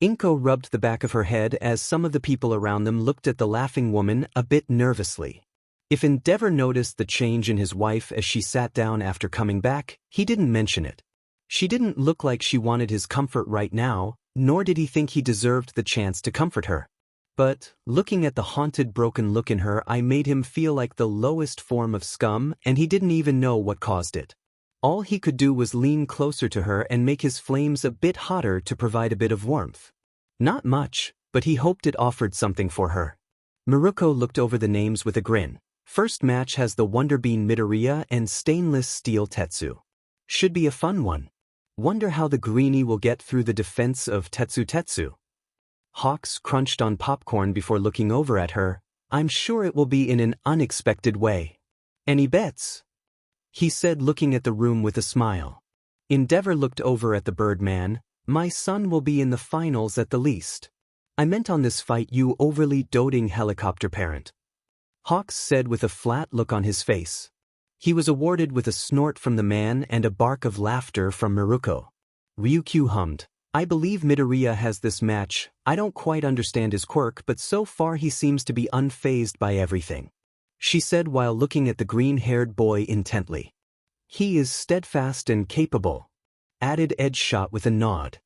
Inko rubbed the back of her head as some of the people around them looked at the laughing woman a bit nervously. If Endeavor noticed the change in his wife as she sat down after coming back, he didn't mention it. She didn't look like she wanted his comfort right now, nor did he think he deserved the chance to comfort her. But, looking at the haunted, broken look in her eye made him feel like the lowest form of scum, and he didn't even know what caused it. All he could do was lean closer to her and make his flames a bit hotter to provide a bit of warmth. Not much, but he hoped it offered something for her. Miruko looked over the names with a grin. First match has the Wonderbean Midoriya and Stainless Steel Tetsu. Should be a fun one. Wonder how the greenie will get through the defense of Tetsu. Hawks crunched on popcorn before looking over at her. I'm sure it will be in an unexpected way. Any bets? He said, looking at the room with a smile. Endeavor looked over at the Birdman. My son will be in the finals at the least. I meant on this fight, you overly doting helicopter parent. Hawks said with a flat look on his face. He was awarded with a snort from the man and a bark of laughter from Miruko. Ryukyu hummed. I believe Midoriya has this match. I don't quite understand his quirk, but so far he seems to be unfazed by everything, she said while looking at the green-haired boy intently. He is steadfast and capable, added Edgeshot with a nod.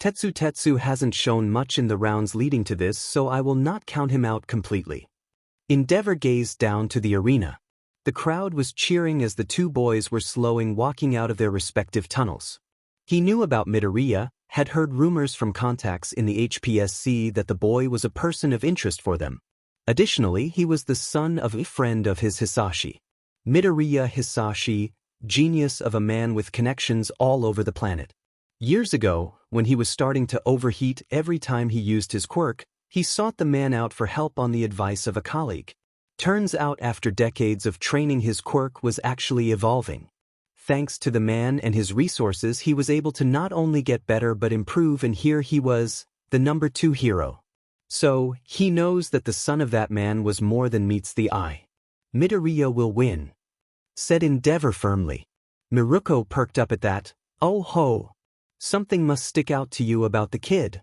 Tetsu hasn't shown much in the rounds leading to this, so I will not count him out completely. Endeavor gazed down to the arena. The crowd was cheering as the two boys were walking out of their respective tunnels. He knew about Midoriya, had heard rumors from contacts in the HPSC that the boy was a person of interest for them. Additionally, he was the son of a friend of his, Hisashi. Midoriya Hisashi, genius of a man with connections all over the planet. Years ago, when he was starting to overheat every time he used his quirk, he sought the man out for help on the advice of a colleague. Turns out after decades of training, his quirk was actually evolving. Thanks to the man and his resources, he was able to not only get better but improve, and here he was, the number 2 hero. So, he knows that the son of that man was more than meets the eye. Midoriya will win, said Endeavor firmly. Miruko perked up at that. Oh ho! Something must stick out to you about the kid.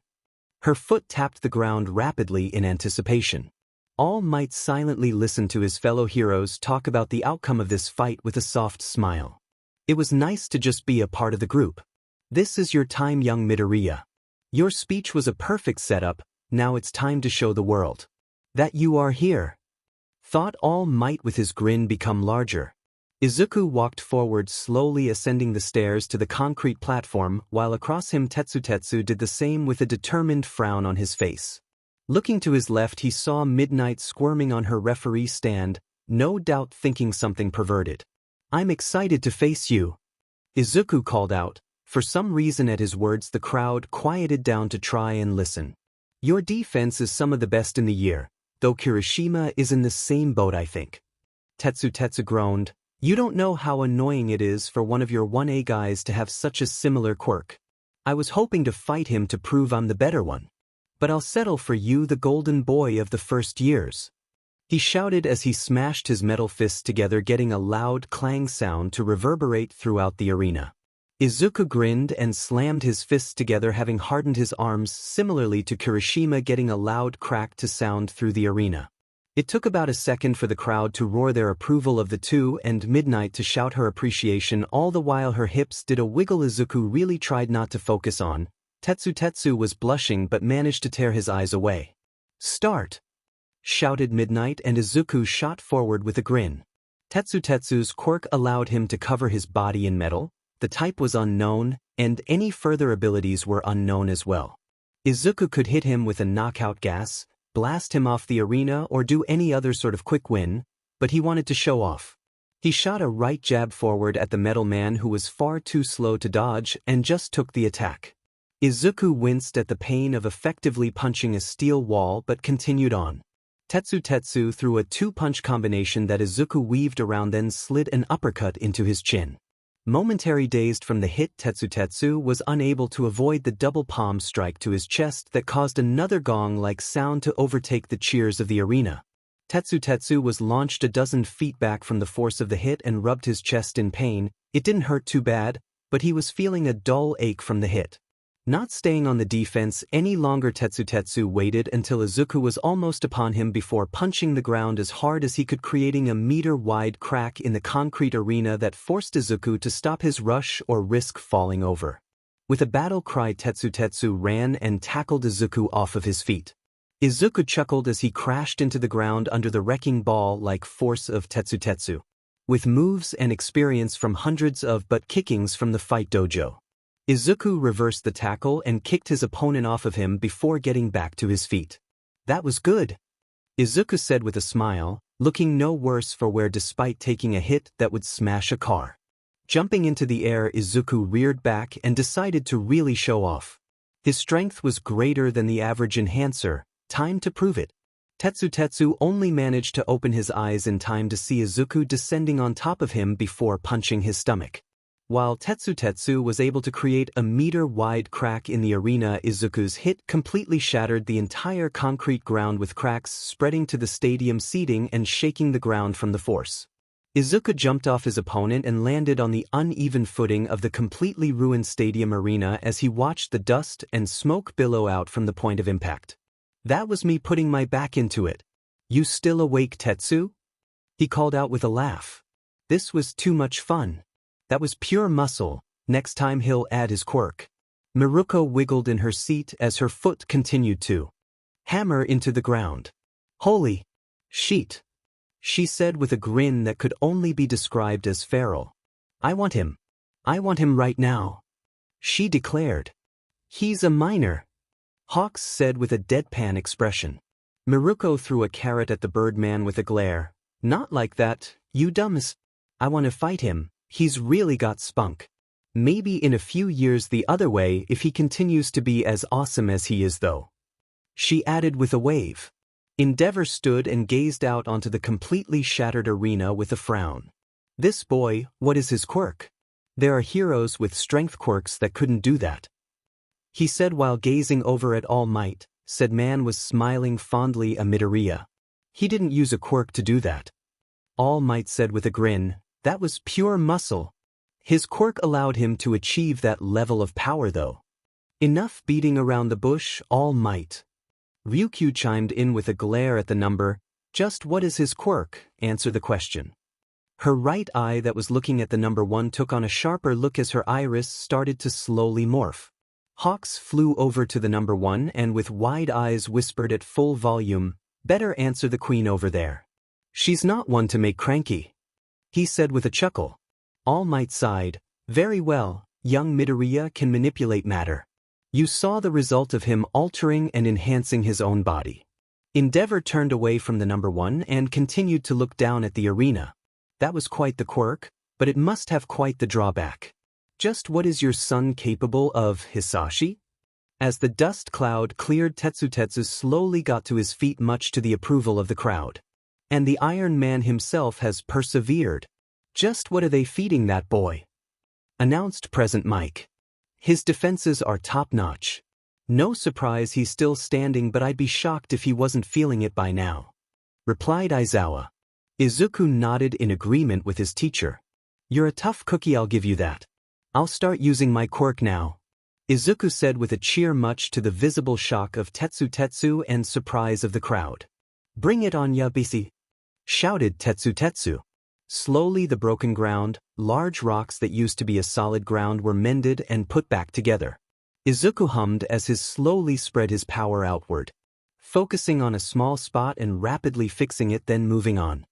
Her foot tapped the ground rapidly in anticipation. All Might silently listened to his fellow heroes talk about the outcome of this fight with a soft smile. It was nice to just be a part of the group. This is your time, young Midoriya. Your speech was a perfect setup, now it's time to show the world that you are here. Thought All Might with his grin become larger. Izuku walked forward, slowly ascending the stairs to the concrete platform, while across him Tetsu did the same with a determined frown on his face. Looking to his left, he saw Midnight squirming on her referee stand, no doubt thinking something perverted. I'm excited to face you, Izuku called out. For some reason at his words the crowd quieted down to try and listen. Your defense is some of the best in the year, though Kirishima is in the same boat, I think. Tetsu groaned. You don't know how annoying it is for one of your 1A guys to have such a similar quirk. I was hoping to fight him to prove I'm the better one. But I'll settle for you, the golden boy of the first years. He shouted as he smashed his metal fists together, getting a loud clang sound to reverberate throughout the arena. Izuku grinned and slammed his fists together, having hardened his arms similarly to Kirishima, getting a loud crack to sound through the arena. It took about a second for the crowd to roar their approval of the two and Midnight to shout her appreciation, all the while her hips did a wiggle. Izuku really tried not to focus on Tetsu was blushing but managed to tear his eyes away. "Start!" shouted Midnight, and Izuku shot forward with a grin. Tetsu's quirk allowed him to cover his body in metal, the type was unknown, and any further abilities were unknown as well. Izuku could hit him with a knockout gas, blast him off the arena, or do any other sort of quick win, but he wanted to show off. He shot a right jab forward at the metal man, who was far too slow to dodge, and just took the attack. Izuku winced at the pain of effectively punching a steel wall but continued on. Tetsu threw a two-punch combination that Izuku weaved around, then slid an uppercut into his chin. Momentary dazed from the hit, Tetsu was unable to avoid the double palm strike to his chest that caused another gong-like sound to overtake the cheers of the arena. Tetsu was launched a dozen feet back from the force of the hit and rubbed his chest in pain. It didn't hurt too bad, but he was feeling a dull ache from the hit. Not staying on the defense any longer, Tetsu waited until Izuku was almost upon him before punching the ground as hard as he could, creating a meter-wide crack in the concrete arena that forced Izuku to stop his rush or risk falling over. With a battle cry, Tetsu ran and tackled Izuku off of his feet. Izuku chuckled as he crashed into the ground under the wrecking ball-like force of Tetsu. With moves and experience from hundreds of butt kickings from the fight dojo, Izuku reversed the tackle and kicked his opponent off of him before getting back to his feet. "That was good," Izuku said with a smile, looking no worse for wear despite taking a hit that would smash a car. Jumping into the air, Izuku reared back and decided to really show off. His strength was greater than the average enhancer, time to prove it. Tetsu only managed to open his eyes in time to see Izuku descending on top of him before punching his stomach. While Tetsu was able to create a meter-wide crack in the arena, Izuku's hit completely shattered the entire concrete ground, with cracks spreading to the stadium seating and shaking the ground from the force. Izuku jumped off his opponent and landed on the uneven footing of the completely ruined stadium arena as he watched the dust and smoke billow out from the point of impact. "That was me putting my back into it. You still awake, Tetsu?" he called out with a laugh. "This was too much fun. That was pure muscle. Next time he'll add his quirk." Miruko wiggled in her seat as her foot continued to hammer into the ground. "Holy shit," she said with a grin that could only be described as feral. I want him right now," she declared. "He's a minor," Hawks said with a deadpan expression. Miruko threw a carrot at the Birdman with a glare. "Not like that, you dumbass. I want to fight him. He's really got spunk. Maybe in a few years the other way if he continues to be as awesome as he is, though," she added with a wave. Endeavor stood and gazed out onto the completely shattered arena with a frown. "This boy, what is his quirk? There are heroes with strength quirks that couldn't do that," he said while gazing over at All Might. Said man was smiling fondly at Midoriya. "He didn't use a quirk to do that," All Might said with a grin. "That was pure muscle. His quirk allowed him to achieve that level of power, though." "Enough beating around the bush, All Might." Ryukyu chimed in with a glare at the number. "Just what is his quirk? Answer the question." Her right eye that was looking at the number 1 took on a sharper look as her iris started to slowly morph. Hawks flew over to the number 1 and with wide eyes whispered at full volume, "Better answer the queen over there. She's not one to make cranky," he said with a chuckle. All Might sighed. "Very well, young Midoriya can manipulate matter. You saw the result of him altering and enhancing his own body." Endeavor turned away from the number 1 and continued to look down at the arena. "That was quite the quirk, but it must have quite the drawback. Just what is your son capable of, Hisashi?" As the dust cloud cleared, Tetsu slowly got to his feet, much to the approval of the crowd. "And the Iron Man himself has persevered. Just what are they feeding that boy?" announced Present Mike. "His defenses are top-notch. No surprise he's still standing, but I'd be shocked if he wasn't feeling it by now," replied Aizawa. Izuku nodded in agreement with his teacher. "You're a tough cookie, I'll give you that." I'll start using my quirk now, Izuku said with a cheer much to the visible shock of Tetsu and surprise of the crowd. Bring it on Yabisi, shouted Tetsu. Slowly the broken ground, large rocks that used to be a solid ground were mended and put back together. Izuku hummed as he slowly spread his power outward, focusing on a small spot and rapidly fixing it, then moving on.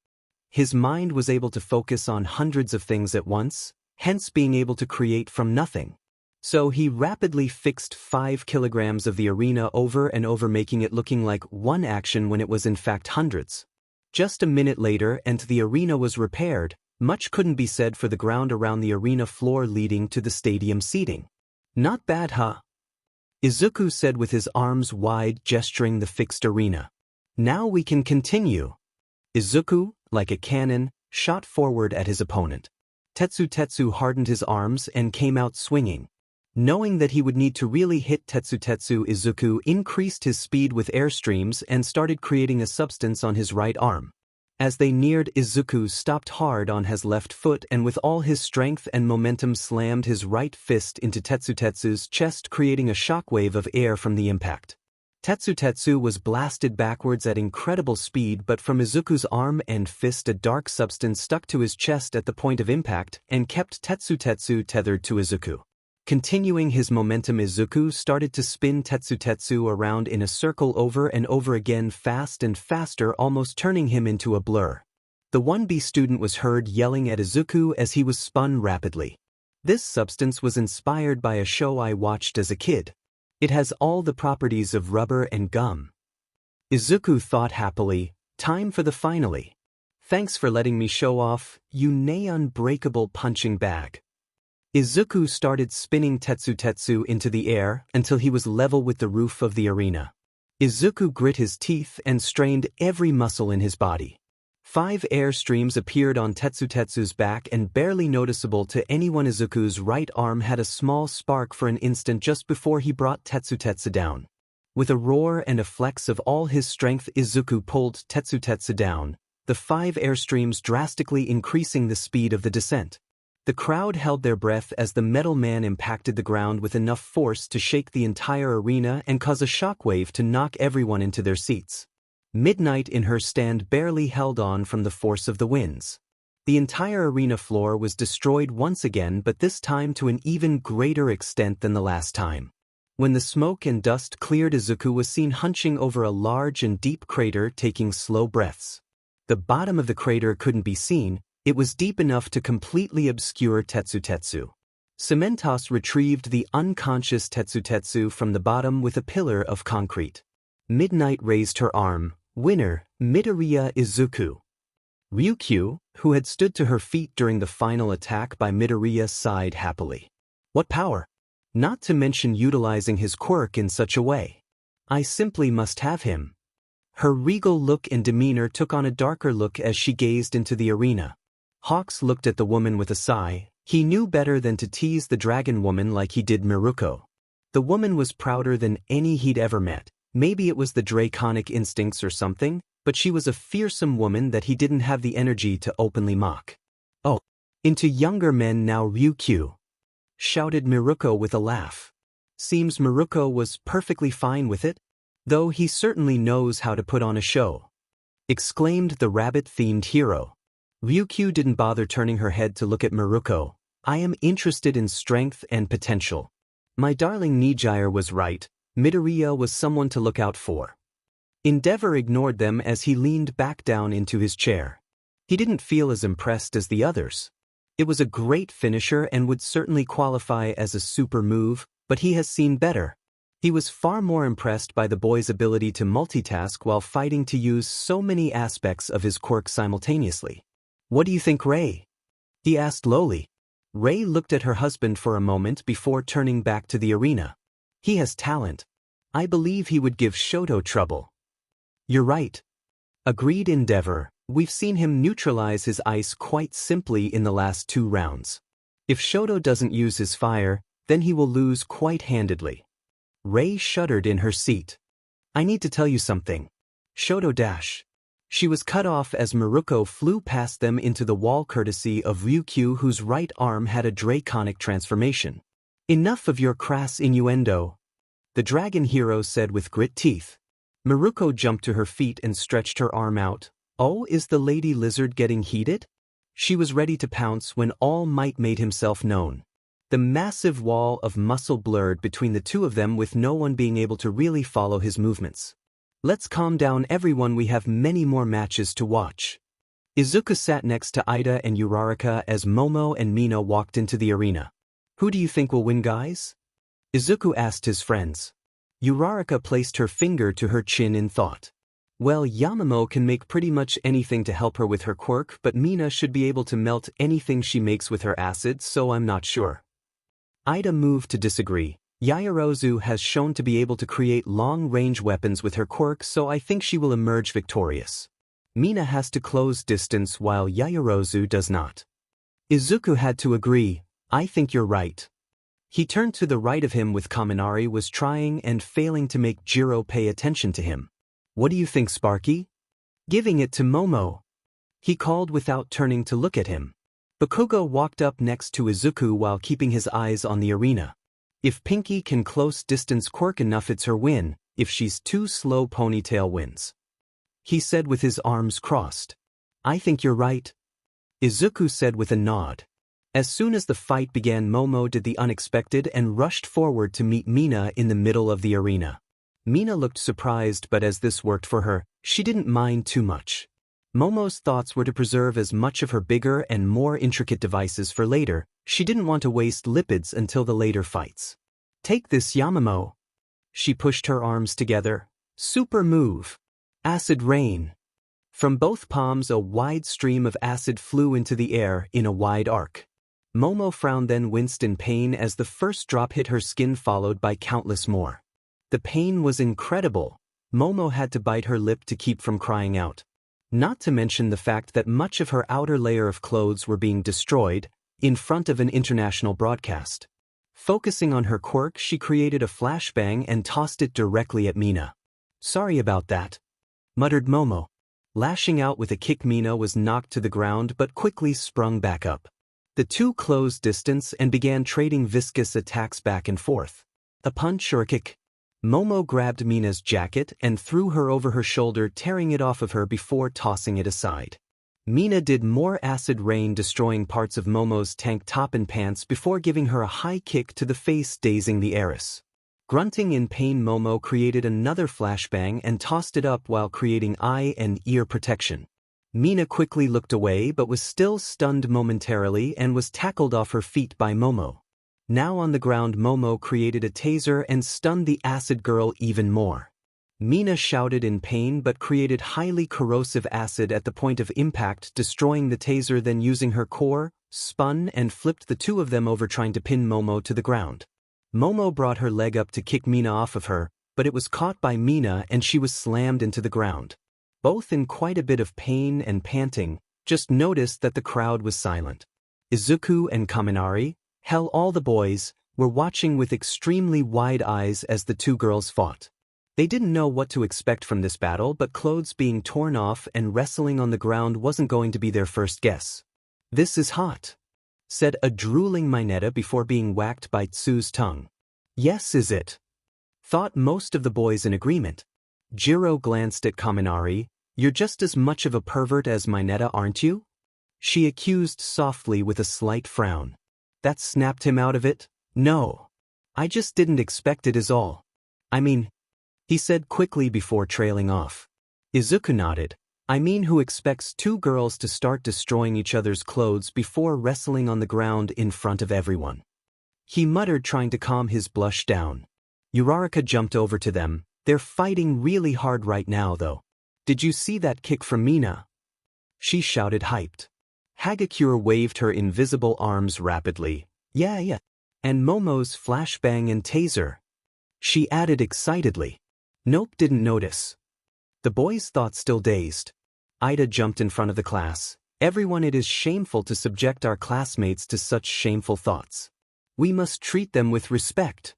His mind was able to focus on hundreds of things at once, hence being able to create from nothing. So he rapidly fixed 5 kilograms of the arena over and over, making it looking like one action when it was in fact hundreds. Just a minute later and the arena was repaired. Much couldn't be said for the ground around the arena floor leading to the stadium seating. Not bad, huh? Izuku said with his arms wide, gesturing the fixed arena. Now we can continue. Izuku, like a cannon, shot forward at his opponent. Tetsu hardened his arms and came out swinging. Knowing that he would need to really hit Tetsu, Izuku increased his speed with airstreams and started creating a substance on his right arm. As they neared, Izuku stopped hard on his left foot and with all his strength and momentum slammed his right fist into Tetsu's chest, creating a shockwave of air from the impact. Tetsu was blasted backwards at incredible speed, but from Izuku's arm and fist a dark substance stuck to his chest at the point of impact and kept Tetsu tethered to Izuku. Continuing his momentum, Izuku started to spin Tetsu around in a circle over and over again, fast and faster, almost turning him into a blur. The 1B student was heard yelling at Izuku as he was spun rapidly. This substance was inspired by a show I watched as a kid. It has all the properties of rubber and gum. Izuku thought happily, time for the finale. Thanks for letting me show off, you unbreakable punching bag. Izuku started spinning Tetsu into the air until he was level with the roof of the arena. Izuku grit his teeth and strained every muscle in his body. 5 air streams appeared on Tetsu's back and barely noticeable to anyone. Izuku's right arm had a small spark for an instant just before he brought Tetsu down. With a roar and a flex of all his strength, Izuku pulled Tetsu down, the 5 air streams drastically increasing the speed of the descent. The crowd held their breath as the metal man impacted the ground with enough force to shake the entire arena and cause a shockwave to knock everyone into their seats. Midnight in her stand barely held on from the force of the winds. The entire arena floor was destroyed once again, but this time to an even greater extent than the last time. When the smoke and dust cleared, Izuku was seen hunching over a large and deep crater, taking slow breaths. The bottom of the crater couldn't be seen. It was deep enough to completely obscure Tetsu. Cementos retrieved the unconscious Tetsu from the bottom with a pillar of concrete. Midnight raised her arm. Winner, Midoriya Izuku. Ryukyu, who had stood to her feet during the final attack by Midoriya, sighed happily. What power! Not to mention utilizing his quirk in such a way. I simply must have him. Her regal look and demeanor took on a darker look as she gazed into the arena. Hawks looked at the woman with a sigh. He knew better than to tease the dragon woman like he did Miruko. The woman was prouder than any he'd ever met. Maybe it was the draconic instincts or something, but she was a fearsome woman that he didn't have the energy to openly mock. Oh, into younger men now, Ryukyu, shouted Miruko with a laugh. Seems Miruko was perfectly fine with it, though he certainly knows how to put on a show, exclaimed the rabbit-themed hero. Ryukyu didn't bother turning her head to look at Miruko. I am interested in strength and potential. My darling Nijire was right. Midoriya was someone to look out for. Endeavor ignored them as he leaned back down into his chair. He didn't feel as impressed as the others. It was a great finisher and would certainly qualify as a super move, but he has seen better. He was far more impressed by the boy's ability to multitask while fighting, to use so many aspects of his quirk simultaneously. What do you think, Rei? He asked lowly. Rei looked at her husband for a moment before turning back to the arena. He has talent. I believe he would give Shoto trouble. You're right. Agreed Endeavor. We've seen him neutralize his ice quite simply in the last 2 rounds. If Shoto doesn't use his fire, then he will lose quite handedly. Rei shuddered in her seat. I need to tell you something. Shoto She was cut off as Maruko flew past them into the wall courtesy of Ryukyu, whose right arm had a draconic transformation. Enough of your crass innuendo, the dragon hero said with grit teeth. Maruko jumped to her feet and stretched her arm out. Oh, is the lady lizard getting heated? She was ready to pounce when All Might made himself known. The massive wall of muscle blurred between the two of them, with no one being able to really follow his movements. Let's calm down everyone, we have many more matches to watch. Izuku sat next to Ida and Uraraka as Momo and Mina walked into the arena. Who do you think will win, guys? Izuku asked his friends. Uraraka placed her finger to her chin in thought. Well, Yamamo can make pretty much anything to help her with her quirk, but Mina should be able to melt anything she makes with her acid, so I'm not sure. Ida moved to disagree. Yaoyorozu has shown to be able to create long-range weapons with her quirk, so I think she will emerge victorious. Mina has to close distance while Yaoyorozu does not. Izuku had to agree. I think you're right. He turned to the right of him with Kaminari was trying and failing to make Jiro pay attention to him. What do you think, Sparky? Giving it to Momo. He called without turning to look at him. Bakugo walked up next to Izuku while keeping his eyes on the arena. If Pinky can close distance quirk enough, it's her win. If she's too slow, Ponytail wins. He said with his arms crossed. I think you're right. Izuku said with a nod. As soon as the fight began, Momo did the unexpected and rushed forward to meet Mina in the middle of the arena. Mina looked surprised, but as this worked for her, she didn't mind too much. Momo's thoughts were to preserve as much of her bigger and more intricate devices for later. She didn't want to waste lipids until the later fights. Take this, Yamamo. She pushed her arms together. Super move. Acid rain. From both palms, a wide stream of acid flew into the air in a wide arc. Momo frowned, then winced in pain as the first drop hit her skin, followed by countless more. The pain was incredible. Momo had to bite her lip to keep from crying out. Not to mention the fact that much of her outer layer of clothes were being destroyed in front of an international broadcast. Focusing on her quirk, she created a flashbang and tossed it directly at Mina. Sorry about that, muttered Momo. Lashing out with a kick, Mina was knocked to the ground but quickly sprung back up. The two closed distance and began trading viscous attacks back and forth. A punch or a kick. Momo grabbed Mina's jacket and threw her over her shoulder, tearing it off of her before tossing it aside. Mina did more acid rain, destroying parts of Momo's tank top and pants before giving her a high kick to the face, dazing the heiress. Grunting in pain, Momo created another flashbang and tossed it up while creating eye and ear protection. Mina quickly looked away but was still stunned momentarily and was tackled off her feet by Momo. Now on the ground, Momo created a taser and stunned the acid girl even more. Mina shouted in pain but created highly corrosive acid at the point of impact, destroying the taser, then using her core, spun and flipped the two of them over, trying to pin Momo to the ground. Momo brought her leg up to kick Mina off of her, but it was caught by Mina and she was slammed into the ground. Both in quite a bit of pain and panting, just noticed that the crowd was silent. Izuku and Kaminari, hell, all the boys, were watching with extremely wide eyes as the two girls fought. They didn't know what to expect from this battle, but clothes being torn off and wrestling on the ground wasn't going to be their first guess. This is hot, said a drooling Mineta before being whacked by Tsu's tongue. Yes, is it? Thought most of the boys in agreement. Jiro glanced at Kaminari. You're just as much of a pervert as Mineta, aren't you? She accused softly with a slight frown. That snapped him out of it? No. I just didn't expect it is all. I mean, he said quickly before trailing off. Izuku nodded. I mean, who expects two girls to start destroying each other's clothes before wrestling on the ground in front of everyone? He muttered, trying to calm his blush down. Uraraka jumped over to them. They're fighting really hard right now, though. Did you see that kick from Mina? She shouted, hyped. Hagakure waved her invisible arms rapidly. Yeah. And Momo's flashbang and taser. She added excitedly. Nope, didn't notice. The boys thought, still dazed. Ida jumped in front of the class. Everyone, it is shameful to subject our classmates to such shameful thoughts. We must treat them with respect,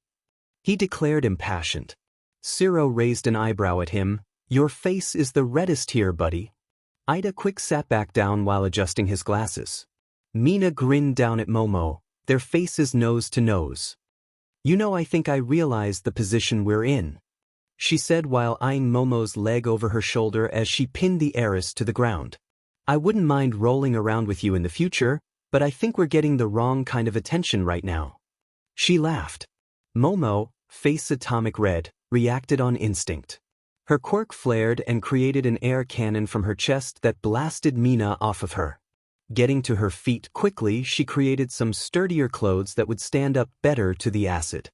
he declared, impassioned. Ciro raised an eyebrow at him. Your face is the reddest here, buddy. Ida quick sat back down while adjusting his glasses. Mina grinned down at Momo, their faces nose to nose. You know, I think I realized the position we're in, she said while eyeing Momo's leg over her shoulder as she pinned the heiress to the ground. I wouldn't mind rolling around with you in the future, but I think we're getting the wrong kind of attention right now. She laughed. Momo, face atomic red, reacted on instinct. Her quirk flared and created an air cannon from her chest that blasted Mina off of her. Getting to her feet quickly, she created some sturdier clothes that would stand up better to the acid.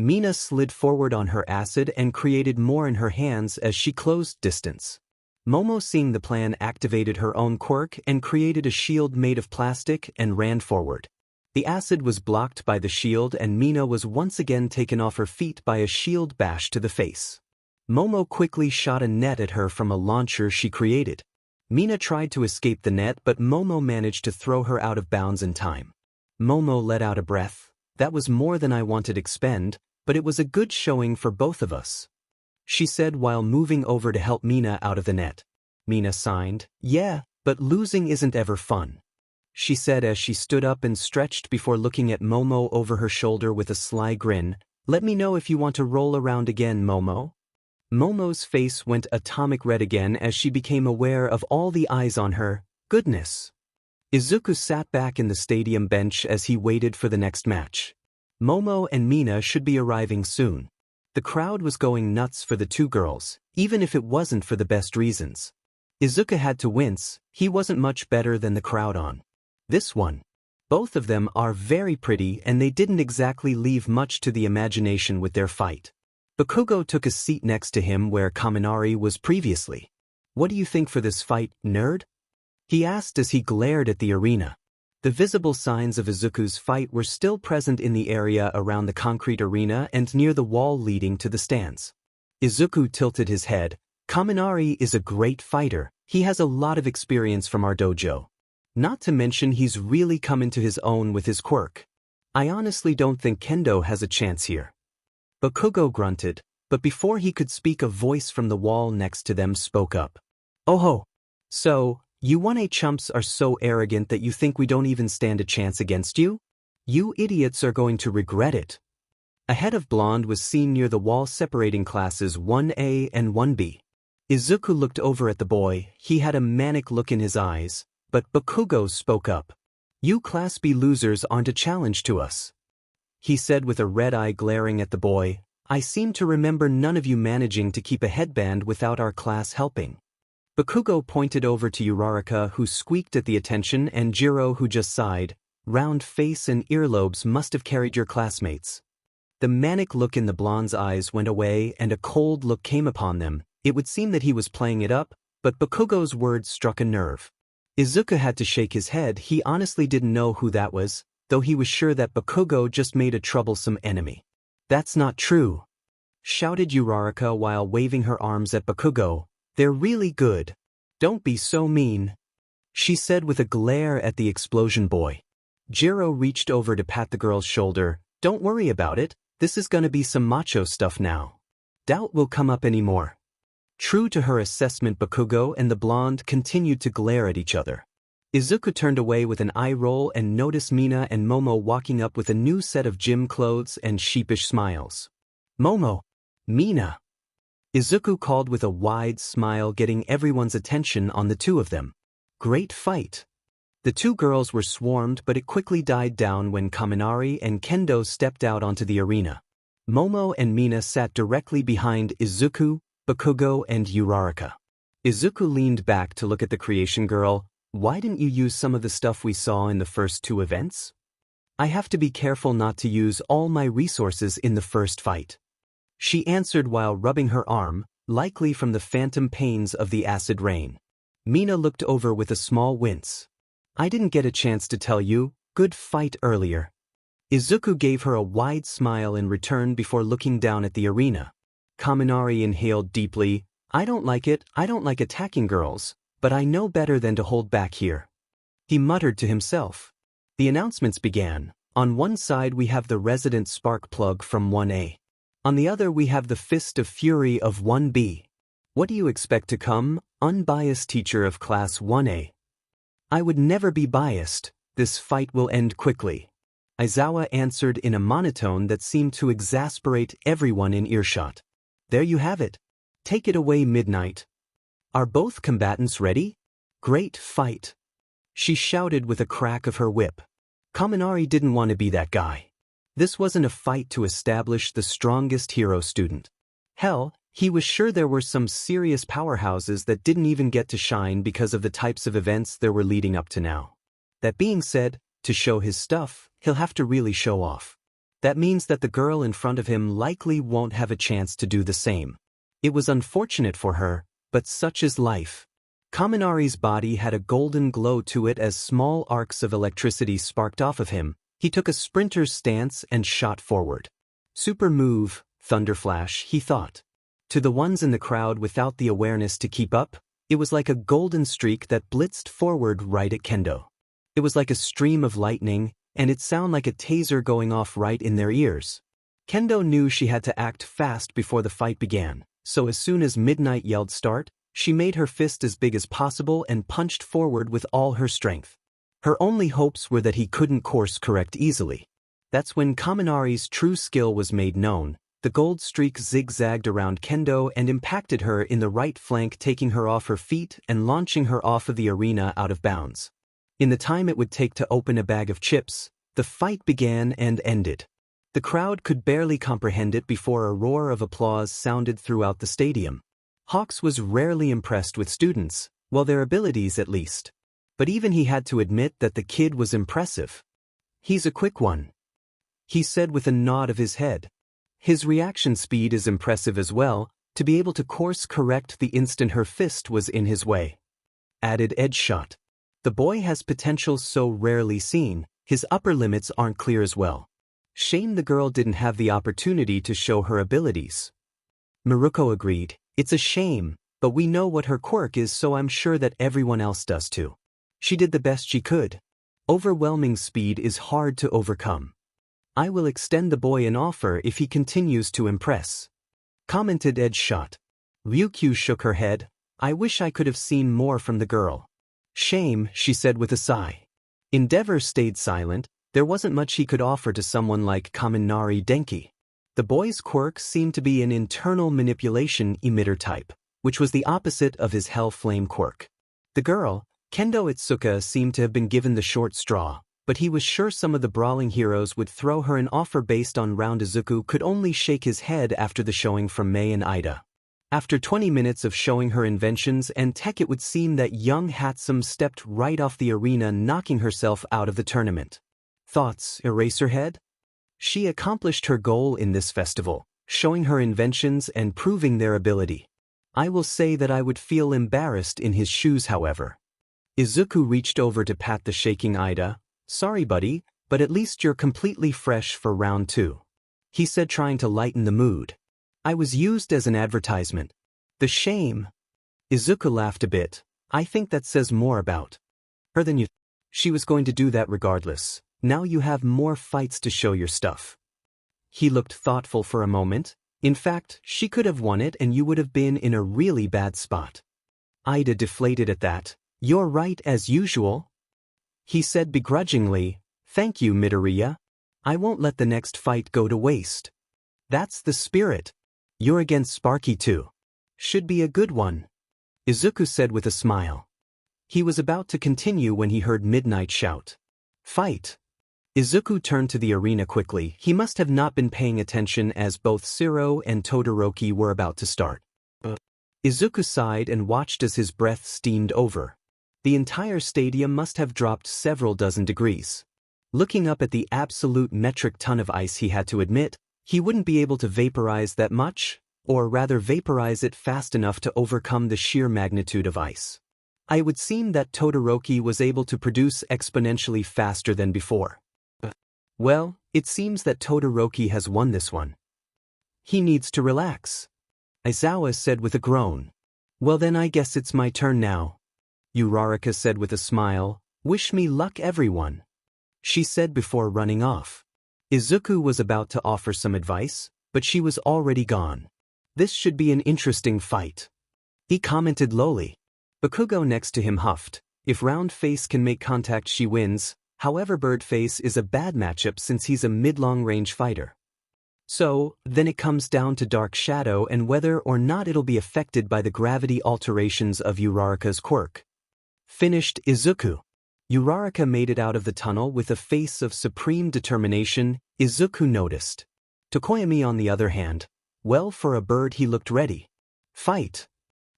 Mina slid forward on her acid and created more in her hands as she closed distance. Momo, seeing the plan, activated her own quirk and created a shield made of plastic and ran forward. The acid was blocked by the shield and Mina was once again taken off her feet by a shield bash to the face. Momo quickly shot a net at her from a launcher she created. Mina tried to escape the net, but Momo managed to throw her out of bounds in time. Momo let out a breath. That was more than I wanted to expend, but it was a good showing for both of us, she said while moving over to help Mina out of the net. Mina signed. Yeah, but losing isn't ever fun, she said as she stood up and stretched before looking at Momo over her shoulder with a sly grin. Let me know if you want to roll around again, Momo. Momo's face went atomic red again as she became aware of all the eyes on her. Goodness. Izuku sat back in the stadium bench as he waited for the next match. Momo and Mina should be arriving soon. The crowd was going nuts for the two girls, even if it wasn't for the best reasons. Izuku had to wince. He wasn't much better than the crowd on this one. Both of them are very pretty and they didn't exactly leave much to the imagination with their fight. Bakugo took a seat next to him where Kaminari was previously. What do you think for this fight, nerd? He asked as he glared at the arena. The visible signs of Izuku's fight were still present in the area around the concrete arena and near the wall leading to the stands. Izuku tilted his head. Kaminari is a great fighter. He has a lot of experience from our dojo. Not to mention he's really come into his own with his quirk. I honestly don't think Kendo has a chance here. Bakugo grunted, but before he could speak, a voice from the wall next to them spoke up. Oh, so, you 1A chumps are so arrogant that you think we don't even stand a chance against you? You idiots are going to regret it. A head of blonde was seen near the wall separating classes 1A and 1B. Izuku looked over at the boy. He had a manic look in his eyes, but Bakugo spoke up. You Class B losers aren't a challenge to us, he said with a red eye glaring at the boy. I seem to remember none of you managing to keep a headband without our class helping. Bakugo pointed over to Uraraka, who squeaked at the attention, and Jiro, who just sighed. Round face and earlobes must have carried your classmates. The manic look in the blonde's eyes went away and a cold look came upon them. It would seem that he was playing it up, but Bakugo's words struck a nerve. Izuku had to shake his head. He honestly didn't know who that was, though he was sure that Bakugo just made a troublesome enemy. That's not true, shouted Uraraka while waving her arms at Bakugo. They're really good. Don't be so mean, she said with a glare at the explosion boy. Jiro reached over to pat the girl's shoulder. Don't worry about it. This is gonna be some macho stuff now. Doubt will come up anymore. True to her assessment, Bakugo and the blonde continued to glare at each other. Izuku turned away with an eye roll and noticed Mina and Momo walking up with a new set of gym clothes and sheepish smiles. Momo. Mina. Izuku called with a wide smile, getting everyone's attention on the two of them. Great fight. The two girls were swarmed, but it quickly died down when Kaminari and Kendo stepped out onto the arena. Momo and Mina sat directly behind Izuku, Bakugo, and Uraraka. Izuku leaned back to look at the creation girl. Why didn't you use some of the stuff we saw in the first two events? I have to be careful not to use all my resources in the first fight, she answered while rubbing her arm, likely from the phantom pains of the acid rain. Mina looked over with a small wince. I didn't get a chance to tell you. Good fight earlier. Izuku gave her a wide smile in return before looking down at the arena. Kaminari inhaled deeply. I don't like it. I don't like attacking girls, but I know better than to hold back here, he muttered to himself. The announcements began. On one side we have the resident spark plug from 1A. On the other we have the fist of fury of 1B. What do you expect to come? unbiased teacher of Class 1A. I would never be biased, this fight will end quickly. Aizawa answered in a monotone that seemed to exasperate everyone in earshot. There you have it. Take it away, Midnight. Are both combatants ready? Great fight. She shouted with a crack of her whip. Kaminari didn't want to be that guy. This wasn't a fight to establish the strongest hero student. Hell, he was sure there were some serious powerhouses that didn't even get to shine because of the types of events there were leading up to now. That being said, to show his stuff, he'll have to really show off. That means that the girl in front of him likely won't have a chance to do the same. It was unfortunate for her, but such is life. Kaminari's body had a golden glow to it as small arcs of electricity sparked off of him. He took a sprinter's stance and shot forward. Super move, Thunderflash, he thought. To the ones in the crowd without the awareness to keep up, it was like a golden streak that blitzed forward right at Kendo. It was like a stream of lightning, and it sounded like a taser going off right in their ears. Kendo knew she had to act fast before the fight began, so as soon as Midnight yelled start, she made her fist as big as possible and punched forward with all her strength. Her only hopes were that he couldn't course correct easily. That's when Kaminari's true skill was made known. The gold streak zigzagged around Kendo and impacted her in the right flank, taking her off her feet and launching her off of the arena out of bounds. In the time it would take to open a bag of chips, the fight began and ended. The crowd could barely comprehend it before a roar of applause sounded throughout the stadium. Hawks was rarely impressed with students, well, their abilities at least. But even he had to admit that the kid was impressive. He's a quick one, he said with a nod of his head. His reaction speed is impressive as well, to be able to course correct the instant her fist was in his way. Added edge shot. The boy has potential so rarely seen, his upper limits aren't clear as well. Shame the girl didn't have the opportunity to show her abilities. Miruko agreed. It's a shame, but we know what her quirk is, so I'm sure that everyone else does too. She did the best she could. Overwhelming speed is hard to overcome. I will extend the boy an offer if he continues to impress, commented Edge Shot. Ryukyu shook her head. I wish I could have seen more from the girl. Shame, she said with a sigh. Endeavor stayed silent. There wasn't much he could offer to someone like Kaminari Denki. The boy's quirk seemed to be an internal manipulation emitter type, which was the opposite of his Hell Flame quirk. The girl, Kendo Itsuka, seemed to have been given the short straw, but he was sure some of the brawling heroes would throw her an offer based on round. Izuku could only shake his head after the showing from Mei and Ida. After 20 minutes of showing her inventions and tech, it would seem that young Hatsum stepped right off the arena, knocking herself out of the tournament. Thoughts, Eraserhead? She accomplished her goal in this festival, showing her inventions and proving their ability. I will say that I would feel embarrassed in his shoes, however. Izuku reached over to pat the shaking Ida. Sorry buddy, but at least you're completely fresh for round 2. He said, trying to lighten the mood. I was used as an advertisement. The shame. Izuku laughed a bit. I think that says more about her than you. She was going to do that regardless. Now you have more fights to show your stuff. He looked thoughtful for a moment. In fact, she could have won it and you would have been in a really bad spot. Ida deflated at that. You're right as usual. He said begrudgingly. Thank you, Midoriya. I won't let the next fight go to waste. That's the spirit. You're against Sparky too. Should be a good one. Izuku said with a smile. He was about to continue when he heard Midnight shout. Fight. Izuku turned to the arena quickly. He must have not been paying attention as both Shiro and Todoroki were about to start. Izuku sighed and watched as his breath steamed over. The entire stadium must have dropped several dozen degrees. Looking up at the absolute metric ton of ice, he had to admit, he wouldn't be able to vaporize that much, or rather vaporize it fast enough to overcome the sheer magnitude of ice. It would seem that Todoroki was able to produce exponentially faster than before. Well, it seems that Todoroki has won this one. He needs to relax. Aizawa said with a groan. Well then I guess it's my turn now. Uraraka said with a smile. Wish me luck everyone. She said before running off. Izuku was about to offer some advice, but she was already gone. This should be an interesting fight. He commented lowly. Bakugo next to him huffed. If Round Face can make contact she wins, however Bird Face is a bad matchup since he's a mid-long range fighter. So, then it comes down to Dark Shadow and whether or not it'll be affected by the gravity alterations of Uraraka's quirk. Finished Izuku. Uraraka made it out of the tunnel with a face of supreme determination, Izuku noticed. Tokoyami on the other hand, well for a bird he looked ready. Fight.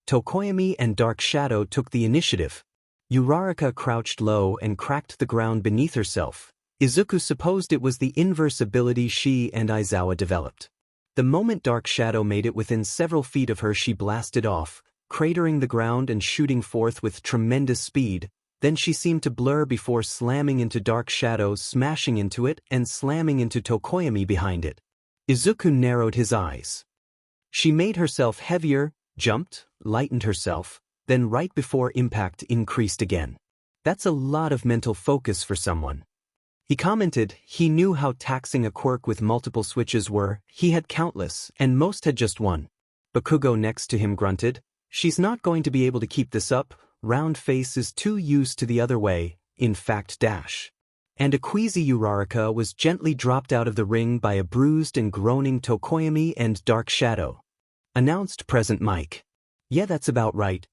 Tokoyami and Dark Shadow took the initiative. Uraraka crouched low and cracked the ground beneath herself. Izuku supposed it was the inverse ability she and Aizawa developed. The moment Dark Shadow made it within several feet of her she blasted off, cratering the ground and shooting forth with tremendous speed, then she seemed to blur before slamming into Dark Shadow, smashing into it and slamming into Tokoyami behind it. Izuku narrowed his eyes. She made herself heavier, jumped, lightened herself, then right before impact increased again. That's a lot of mental focus for someone. He commented he knew how taxing a quirk with multiple switches were, he had countless, and most had just one. Bakugo next to him grunted, she's not going to be able to keep this up, Round Face is too used to the other way, in fact dash. And a queasy Uraraka was gently dropped out of the ring by a bruised and groaning Tokoyami and Dark Shadow. Announced Present Mike. Yeah, that's about right.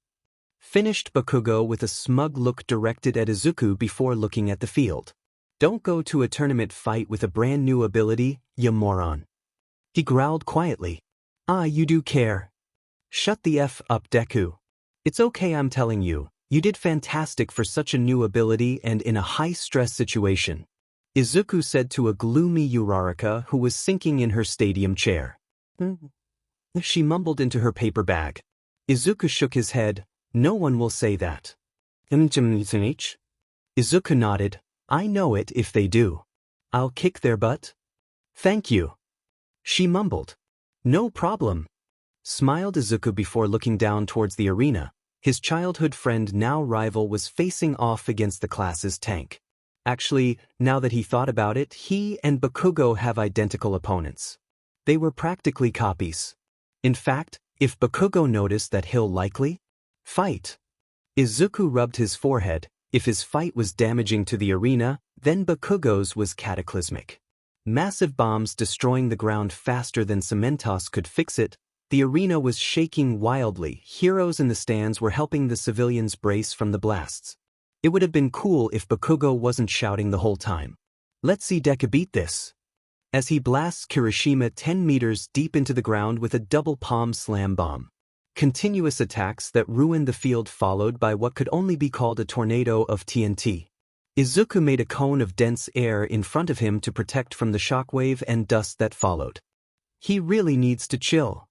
Finished Bakugo with a smug look directed at Izuku before looking at the field. Don't go to a tournament fight with a brand new ability, you moron. He growled quietly. Ah, you do care. Shut the F up, Deku. It's okay, I'm telling you, you did fantastic for such a new ability and in a high-stress situation. Izuku said to a gloomy Uraraka who was sinking in her stadium chair. She mumbled into her paper bag. Izuku shook his head, no one will say that. Izuku nodded. I know it if they do. I'll kick their butt. Thank you. She mumbled. No problem. Smiled Izuku before looking down towards the arena. His childhood friend now rival was facing off against the class's tank. Actually, now that he thought about it, he and Bakugo have identical opponents. They were practically copies. In fact, if Bakugo noticed that he'll likely fight. Izuku rubbed his forehead. If his fight was damaging to the arena, then Bakugo's was cataclysmic. Massive bombs destroying the ground faster than Cementos could fix it, the arena was shaking wildly, heroes in the stands were helping the civilians brace from the blasts. It would have been cool if Bakugo wasn't shouting the whole time. Let's see Deku beat this. As he blasts Kirishima 10 meters deep into the ground with a double palm slam bomb. Continuous attacks that ruined the field followed by what could only be called a tornado of TNT. Izuku made a cone of dense air in front of him to protect from the shockwave and dust that followed. He really needs to chill.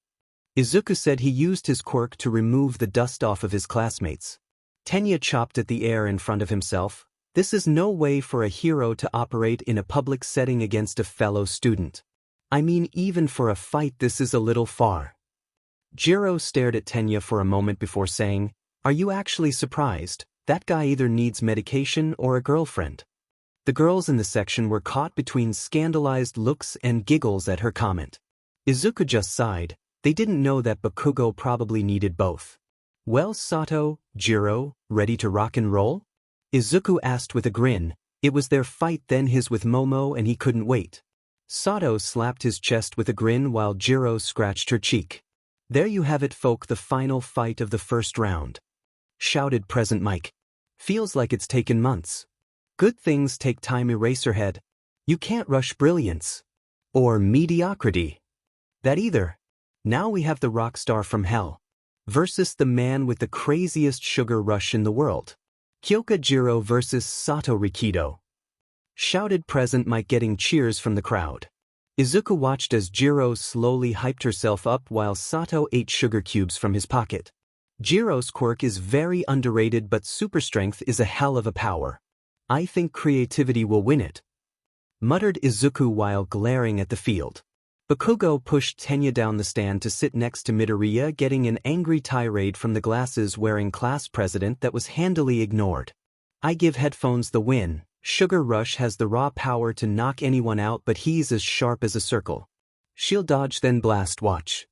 Izuku said he used his quirk to remove the dust off of his classmates. Tenya chopped at the air in front of himself. This is no way for a hero to operate in a public setting against a fellow student. I mean, even for a fight this is a little far. Jiro stared at Tenya for a moment before saying, "Are you actually surprised? That guy either needs medication or a girlfriend." The girls in the section were caught between scandalized looks and giggles at her comment. Izuku just sighed. They didn't know that Bakugo probably needed both. Well, Sato, Jiro, ready to rock and roll? Izuku asked with a grin. It was their fight then his with Momo and he couldn't wait. Sato slapped his chest with a grin while Jiro scratched her cheek. There you have it folk, the final fight of the first round. Shouted Present Mike. Feels like it's taken months. Good things take time, Eraserhead. You can't rush brilliance. Or mediocrity. That either. Now we have the rock star from hell. Versus the man with the craziest sugar rush in the world. Kyoka Jiro versus Sato Rikido. Shouted Present Mike getting cheers from the crowd. Izuku watched as Jiro slowly hyped herself up while Sato ate sugar cubes from his pocket. Jiro's quirk is very underrated but super strength is a hell of a power. I think creativity will win it. Muttered Izuku while glaring at the field. Bakugo pushed Tenya down the stand to sit next to Midoriya, getting an angry tirade from the glasses-wearing class president that was handily ignored. I give headphones the win. Sugar Rush has the raw power to knock anyone out but he's as sharp as a circle. She'll dodge then blast watch.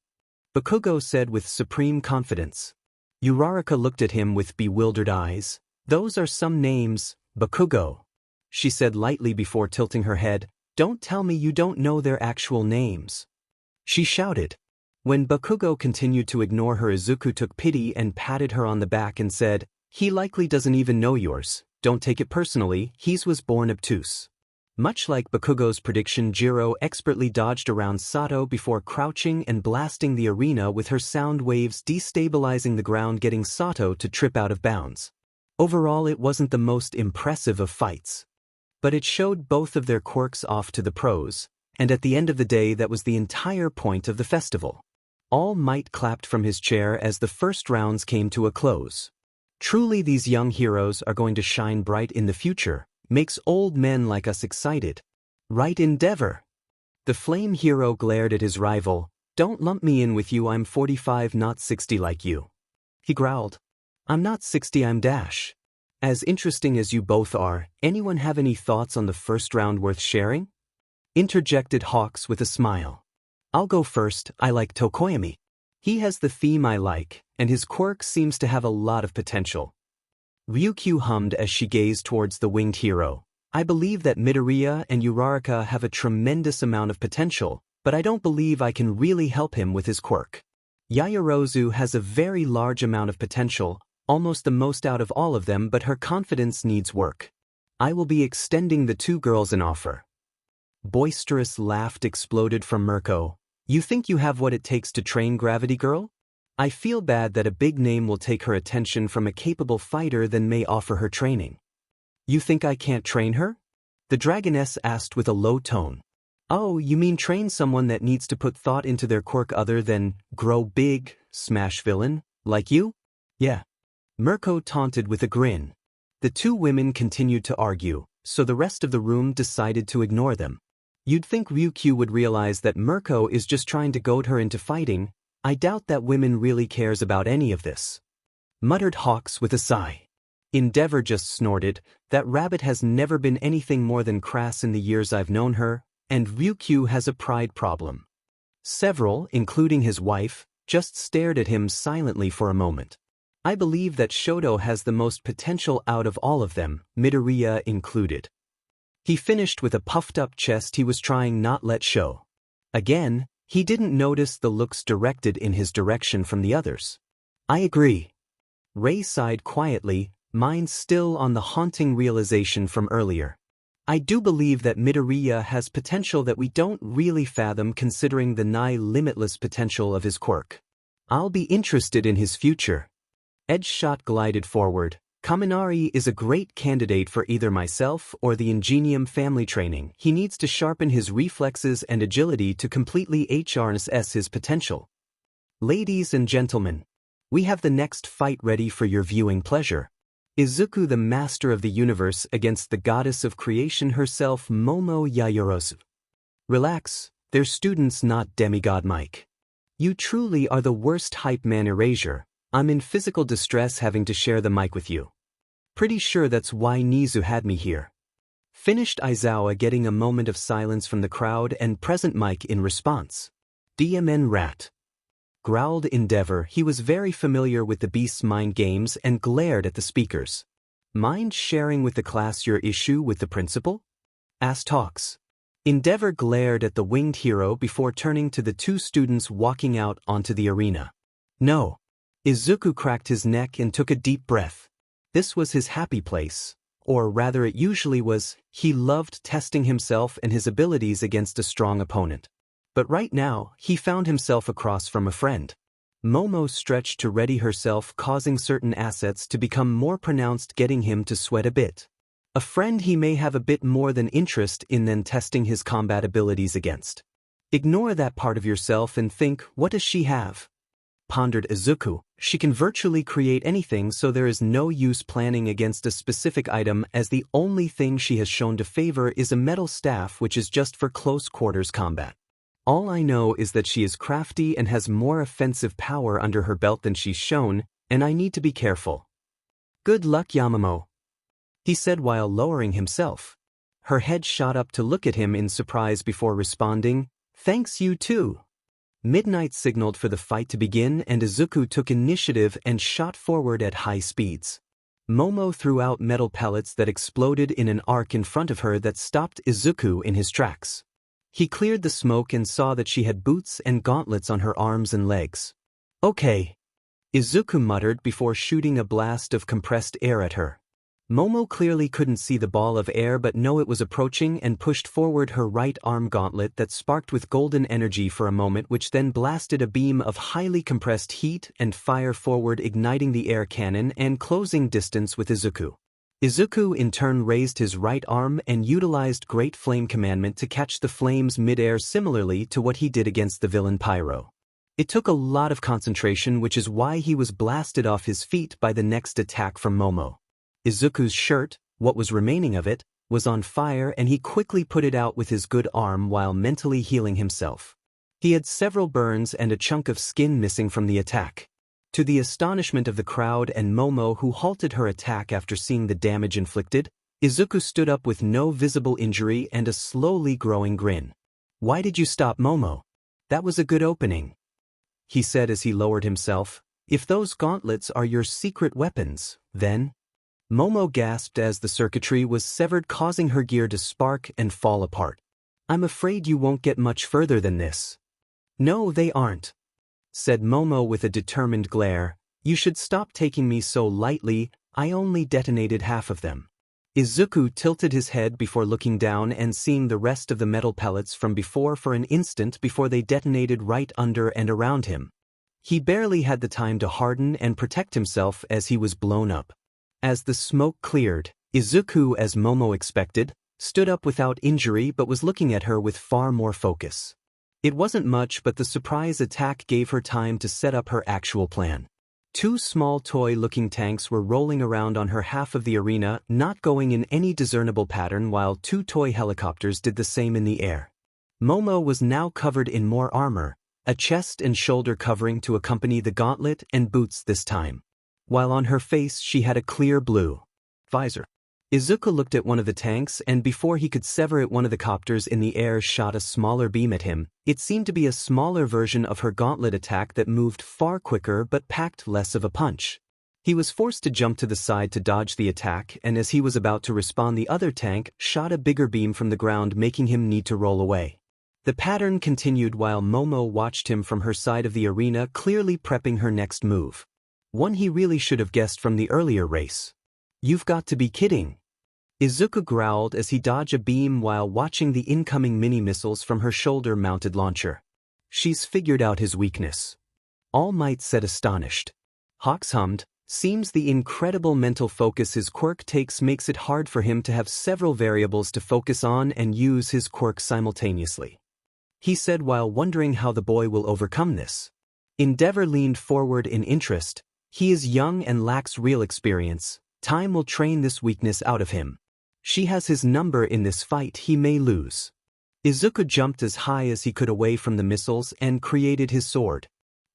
Bakugo said with supreme confidence. Uraraka looked at him with bewildered eyes. Those are some names, Bakugo, she said lightly before tilting her head. Don't tell me you don't know their actual names. She shouted. When Bakugo continued to ignore her, Izuku took pity and patted her on the back and said, he likely doesn't even know yours. Don't take it personally, he was born obtuse. Much like Bakugo's prediction, Jiro expertly dodged around Sato before crouching and blasting the arena with her sound waves, destabilizing the ground, getting Sato to trip out of bounds. Overall, it wasn't the most impressive of fights. But it showed both of their quirks off to the pros, and at the end of the day that was the entire point of the festival. All Might clapped from his chair as the first rounds came to a close. Truly, these young heroes are going to shine bright in the future. Makes old men like us excited. Right, Endeavor? The flame hero glared at his rival. Don't lump me in with you, I'm 45 not 60 like you. He growled. I'm not 60, I'm Dash. As interesting as you both are, anyone have any thoughts on the first round worth sharing? Interjected Hawks with a smile. I'll go first, I like Tokoyami. He has the theme I like, and his quirk seems to have a lot of potential. Ryukyu hummed as she gazed towards the winged hero. I believe that Midoriya and Uraraka have a tremendous amount of potential, but I don't believe I can really help him with his quirk. Yaoyorozu has a very large amount of potential, almost the most out of all of them, but her confidence needs work. I will be extending the two girls an offer. Boisterous laugh exploded from Mirko. You think you have what it takes to train Gravity Girl? I feel bad that a big name will take her attention from a capable fighter then may offer her training. You think I can't train her? The Dragoness asked with a low tone. Oh, you mean train someone that needs to put thought into their quirk other than grow big, smash villain, like you? Yeah. Mirko taunted with a grin. The two women continued to argue, so the rest of the room decided to ignore them. You'd think Ryukyu would realize that Mirko is just trying to goad her into fighting. I doubt that women really cares about any of this. Muttered Hawks with a sigh. Endeavor just snorted. That rabbit has never been anything more than crass in the years I've known her, and Ryukyu has a pride problem. Several, including his wife, just stared at him silently for a moment. I believe that Shoto has the most potential out of all of them, Midoriya included. He finished with a puffed-up chest he was trying not let show. Again, he didn't notice the looks directed in his direction from the others. I agree. Ray sighed quietly, mind still on the haunting realization from earlier. I do believe that Midoriya has potential that we don't really fathom considering the nigh-limitless potential of his quirk. I'll be interested in his future. Edgeshot glided forward. Kaminari is a great candidate for either myself or the Ingenium family training. He needs to sharpen his reflexes and agility to completely harness his potential. Ladies and gentlemen, we have the next fight ready for your viewing pleasure. Izuku, the master of the universe, against the goddess of creation herself, Momo Yaoyorozu. Relax, they're students, not demigod Mike. You truly are the worst hype man. Erasure. I'm in physical distress having to share the mic with you. Pretty sure that's why Nizu had me here. Finished Aizawa, getting a moment of silence from the crowd and present Mike in response. DMN rat. Growled Endeavor. He was very familiar with the beast's mind games and glared at the speakers. Mind sharing with the class your issue with the principal? Asked Hawks. Endeavor glared at the winged hero before turning to the two students walking out onto the arena. No. Izuku cracked his neck and took a deep breath. This was his happy place, or rather it usually was. He loved testing himself and his abilities against a strong opponent. But right now, he found himself across from a friend. Momo stretched to ready herself, causing certain assets to become more pronounced, getting him to sweat a bit. A friend he may have a bit more than interest in than testing his combat abilities against. Ignore that part of yourself and think, what does she have? Pondered Izuku. She can virtually create anything, so there is no use planning against a specific item, as the only thing she has shown to favor is a metal staff, which is just for close quarters combat. All I know is that she is crafty and has more offensive power under her belt than she's shown, and I need to be careful. Good luck, Yamamo, he said while lowering himself. Her head shot up to look at him in surprise before responding, thanks, you too. Midnight signaled for the fight to begin and Izuku took initiative and shot forward at high speeds. Momo threw out metal pellets that exploded in an arc in front of her that stopped Izuku in his tracks. He cleared the smoke and saw that she had boots and gauntlets on her arms and legs. "Okay," Izuku muttered before shooting a blast of compressed air at her. Momo clearly couldn't see the ball of air but knew it was approaching and pushed forward her right arm gauntlet that sparked with golden energy for a moment, which then blasted a beam of highly compressed heat and fire forward, igniting the air cannon and closing distance with Izuku. Izuku in turn raised his right arm and utilized Great Flame Commandment to catch the flames mid-air, similarly to what he did against the villain Pyro. It took a lot of concentration, which is why he was blasted off his feet by the next attack from Momo. Izuku's shirt, what was remaining of it, was on fire and he quickly put it out with his good arm while mentally healing himself. He had several burns and a chunk of skin missing from the attack. To the astonishment of the crowd and Momo, who halted her attack after seeing the damage inflicted, Izuku stood up with no visible injury and a slowly growing grin. "Why did you stop, Momo? That was a good opening," he said as he lowered himself. "If those gauntlets are your secret weapons, then—" Momo gasped as the circuitry was severed, causing her gear to spark and fall apart. "I'm afraid you won't get much further than this." "No, they aren't," said Momo with a determined glare. "You should stop taking me so lightly, I only detonated half of them." Izuku tilted his head before looking down and seeing the rest of the metal pellets from before for an instant before they detonated right under and around him. He barely had the time to harden and protect himself as he was blown up. As the smoke cleared, Izuku, as Momo expected, stood up without injury but was looking at her with far more focus. It wasn't much, but the surprise attack gave her time to set up her actual plan. Two small toy-looking tanks were rolling around on her half of the arena, not going in any discernible pattern, while two toy helicopters did the same in the air. Momo was now covered in more armor, a chest and shoulder covering to accompany the gauntlet and boots this time, while on her face she had a clear blue visor. Izuku looked at one of the tanks and before he could sever it, one of the copters in the air shot a smaller beam at him. It seemed to be a smaller version of her gauntlet attack that moved far quicker but packed less of a punch. He was forced to jump to the side to dodge the attack, and as he was about to respond, the other tank shot a bigger beam from the ground, making him need to roll away. The pattern continued while Momo watched him from her side of the arena, clearly prepping her next move. One he really should have guessed from the earlier race. "You've got to be kidding," Izuku growled as he dodged a beam while watching the incoming mini-missiles from her shoulder-mounted launcher. "She's figured out his weakness," All Might said, astonished. Hawks hummed. "Seems the incredible mental focus his quirk takes makes it hard for him to have several variables to focus on and use his quirk simultaneously," he said while wondering how the boy will overcome this. Endeavor leaned forward in interest. "He is young and lacks real experience. Time will train this weakness out of him. She has his number in this fight, he may lose." Izuku jumped as high as he could away from the missiles and created his sword.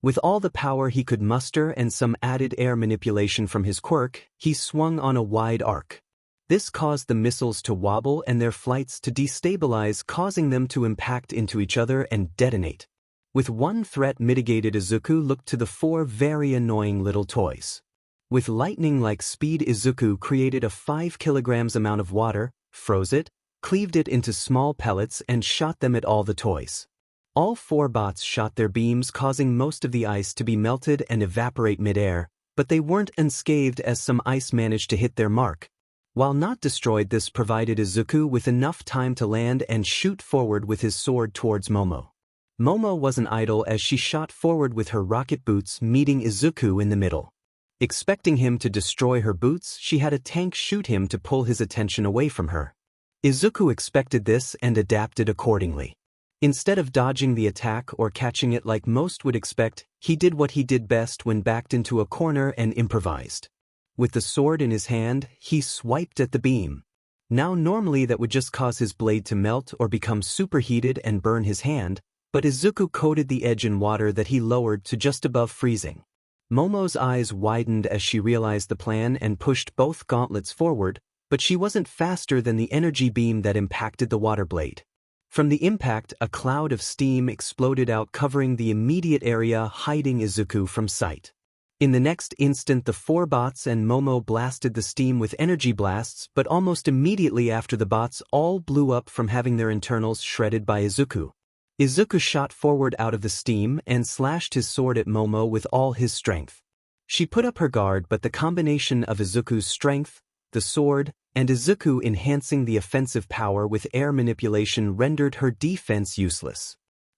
With all the power he could muster and some added air manipulation from his quirk, he swung on a wide arc. This caused the missiles to wobble and their flights to destabilize, causing them to impact into each other and detonate. With one threat mitigated, Izuku looked to the four very annoying little toys. With lightning-like speed, Izuku created a 5 kilograms amount of water, froze it, cleaved it into small pellets and shot them at all the toys. All four bots shot their beams, causing most of the ice to be melted and evaporate mid-air, but they weren't unscathed as some ice managed to hit their mark. While not destroyed, this provided Izuku with enough time to land and shoot forward with his sword towards Momo. Momo wasn't idle as she shot forward with her rocket boots, meeting Izuku in the middle. Expecting him to destroy her boots, she had a tank shoot him to pull his attention away from her. Izuku expected this and adapted accordingly. Instead of dodging the attack or catching it like most would expect, he did what he did best when backed into a corner and improvised. With the sword in his hand, he swiped at the beam. Now normally that would just cause his blade to melt or become superheated and burn his hand, but Izuku coated the edge in water that he lowered to just above freezing. Momo's eyes widened as she realized the plan and pushed both gauntlets forward, but she wasn't faster than the energy beam that impacted the water blade. From the impact, a cloud of steam exploded out, covering the immediate area, hiding Izuku from sight. In the next instant, the four bots and Momo blasted the steam with energy blasts, but almost immediately after, the bots all blew up from having their internals shredded by Izuku. Izuku shot forward out of the steam and slashed his sword at Momo with all his strength. She put up her guard, but the combination of Izuku's strength, the sword, and Izuku enhancing the offensive power with air manipulation rendered her defense useless.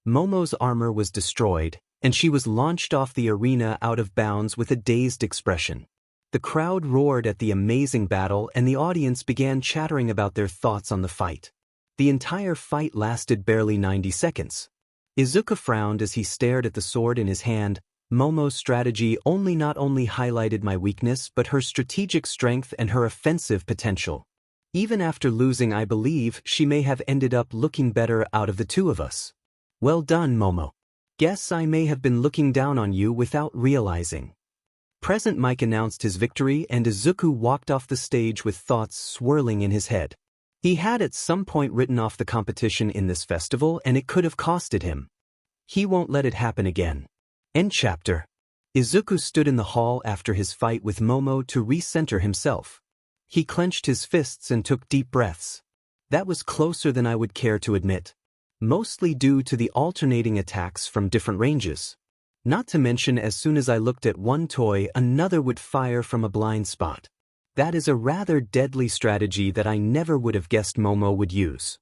Momo's armor was destroyed, and she was launched off the arena out of bounds with a dazed expression. The crowd roared at the amazing battle, and the audience began chattering about their thoughts on the fight. The entire fight lasted barely 90 seconds. Izuku frowned as he stared at the sword in his hand. Momo's strategy not only highlighted my weakness but her strategic strength and her offensive potential. Even after losing, I believe she may have ended up looking better out of the two of us. Well done, Momo. Guess I may have been looking down on you without realizing. Present Mike announced his victory, and Izuku walked off the stage with thoughts swirling in his head. He had at some point written off the competition in this festival, and it could have costed him. He won't let it happen again. End chapter. Izuku stood in the hall after his fight with Momo to recenter himself. He clenched his fists and took deep breaths. That was closer than I would care to admit. Mostly due to the alternating attacks from different ranges. Not to mention, as soon as I looked at one toy, another would fire from a blind spot. That is a rather deadly strategy that I never would have guessed Momo would use.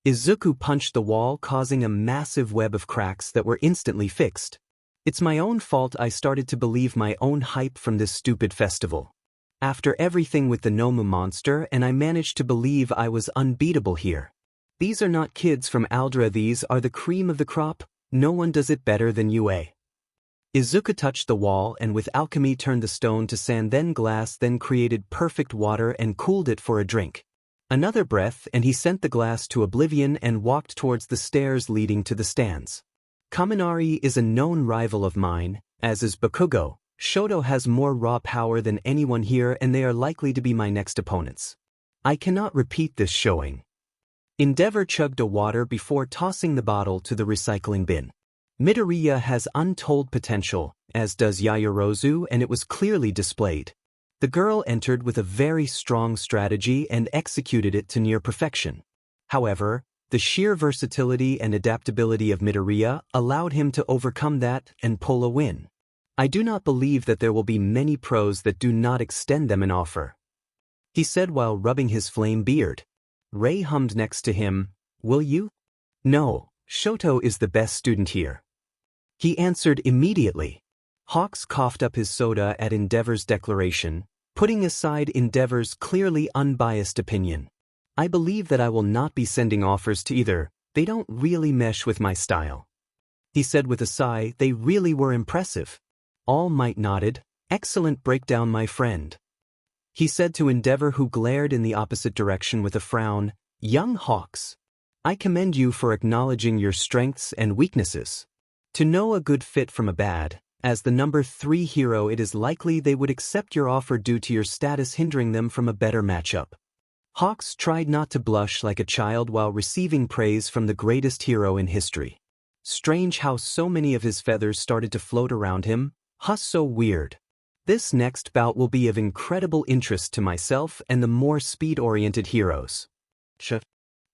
Izuku punched the wall, causing a massive web of cracks that were instantly fixed. It's my own fault I started to believe my own hype from this stupid festival. After everything with the Nomu monster, and I managed to believe I was unbeatable here. These are not kids from Aldra, these are the cream of the crop. No one does it better than UA. Izuku touched the wall and with alchemy turned the stone to sand, then glass, then created perfect water and cooled it for a drink. Another breath and he sent the glass to oblivion and walked towards the stairs leading to the stands. Kaminari is a known rival of mine, as is Bakugo. Shoto has more raw power than anyone here, and they are likely to be my next opponents. I cannot repeat this showing. Endeavor chugged a water before tossing the bottle to the recycling bin. Midoriya has untold potential, as does Yaoyorozu, and it was clearly displayed. The girl entered with a very strong strategy and executed it to near perfection. However, the sheer versatility and adaptability of Midoriya allowed him to overcome that and pull a win. I do not believe that there will be many pros that do not extend them an offer. He said while rubbing his flame beard. Ray hummed next to him, "Will you?" "No, Shoto is the best student here." He answered immediately. Hawks coughed up his soda at Endeavor's declaration, putting aside Endeavor's clearly unbiased opinion. "I believe that I will not be sending offers to either, they don't really mesh with my style." He said with a sigh, "They really were impressive." All Might nodded. "Excellent breakdown, my friend." He said to Endeavor, who glared in the opposite direction with a frown, "Young Hawks, I commend you for acknowledging your strengths and weaknesses. To know a good fit from a bad, as the number 3 hero, it is likely they would accept your offer due to your status hindering them from a better matchup." Hawks tried not to blush like a child while receiving praise from the greatest hero in history. Strange how so many of his feathers started to float around him. So weird. This next bout will be of incredible interest to myself and the more speed-oriented heroes.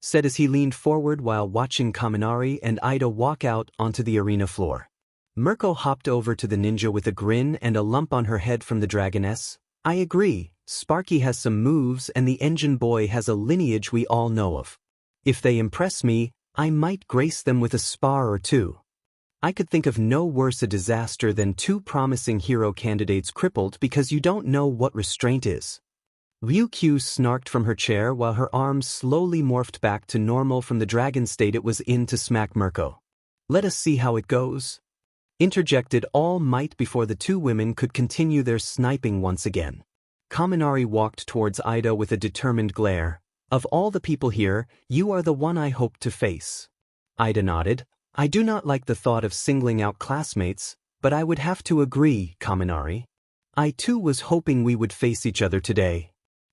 Said as he leaned forward while watching Kaminari and Ida walk out onto the arena floor. Mirko hopped over to the ninja with a grin and a lump on her head from the dragoness. "I agree, Sparky has some moves and the engine boy has a lineage we all know of. If they impress me, I might grace them with a spar or two." I could think of no worse a disaster than 2 promising hero candidates crippled because you don't know what restraint is. Ryukyu snarked from her chair while her arms slowly morphed back to normal from the dragon state it was in to smack Mirko. "Let us see how it goes," interjected All Might before the 2 women could continue their sniping once again. Kaminari walked towards Ida with a determined glare. "Of all the people here, you are the one I hoped to face." Ida nodded. "I do not like the thought of singling out classmates, but I would have to agree, Kaminari. I too was hoping we would face each other today.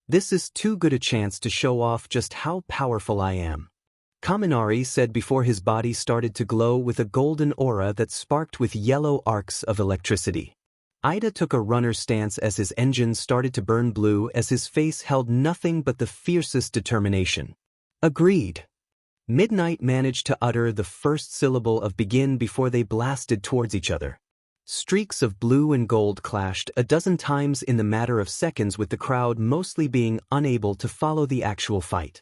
This is too good a chance to show off just how powerful I am." Kaminari said before his body started to glow with a golden aura that sparked with yellow arcs of electricity. Ida took a runner stance as his engine started to burn blue as his face held nothing but the fiercest determination. Agreed. Midnight managed to utter the first syllable of begin before they blasted towards each other. Streaks of blue and gold clashed a dozen times in the matter of seconds, with the crowd mostly being unable to follow the actual fight.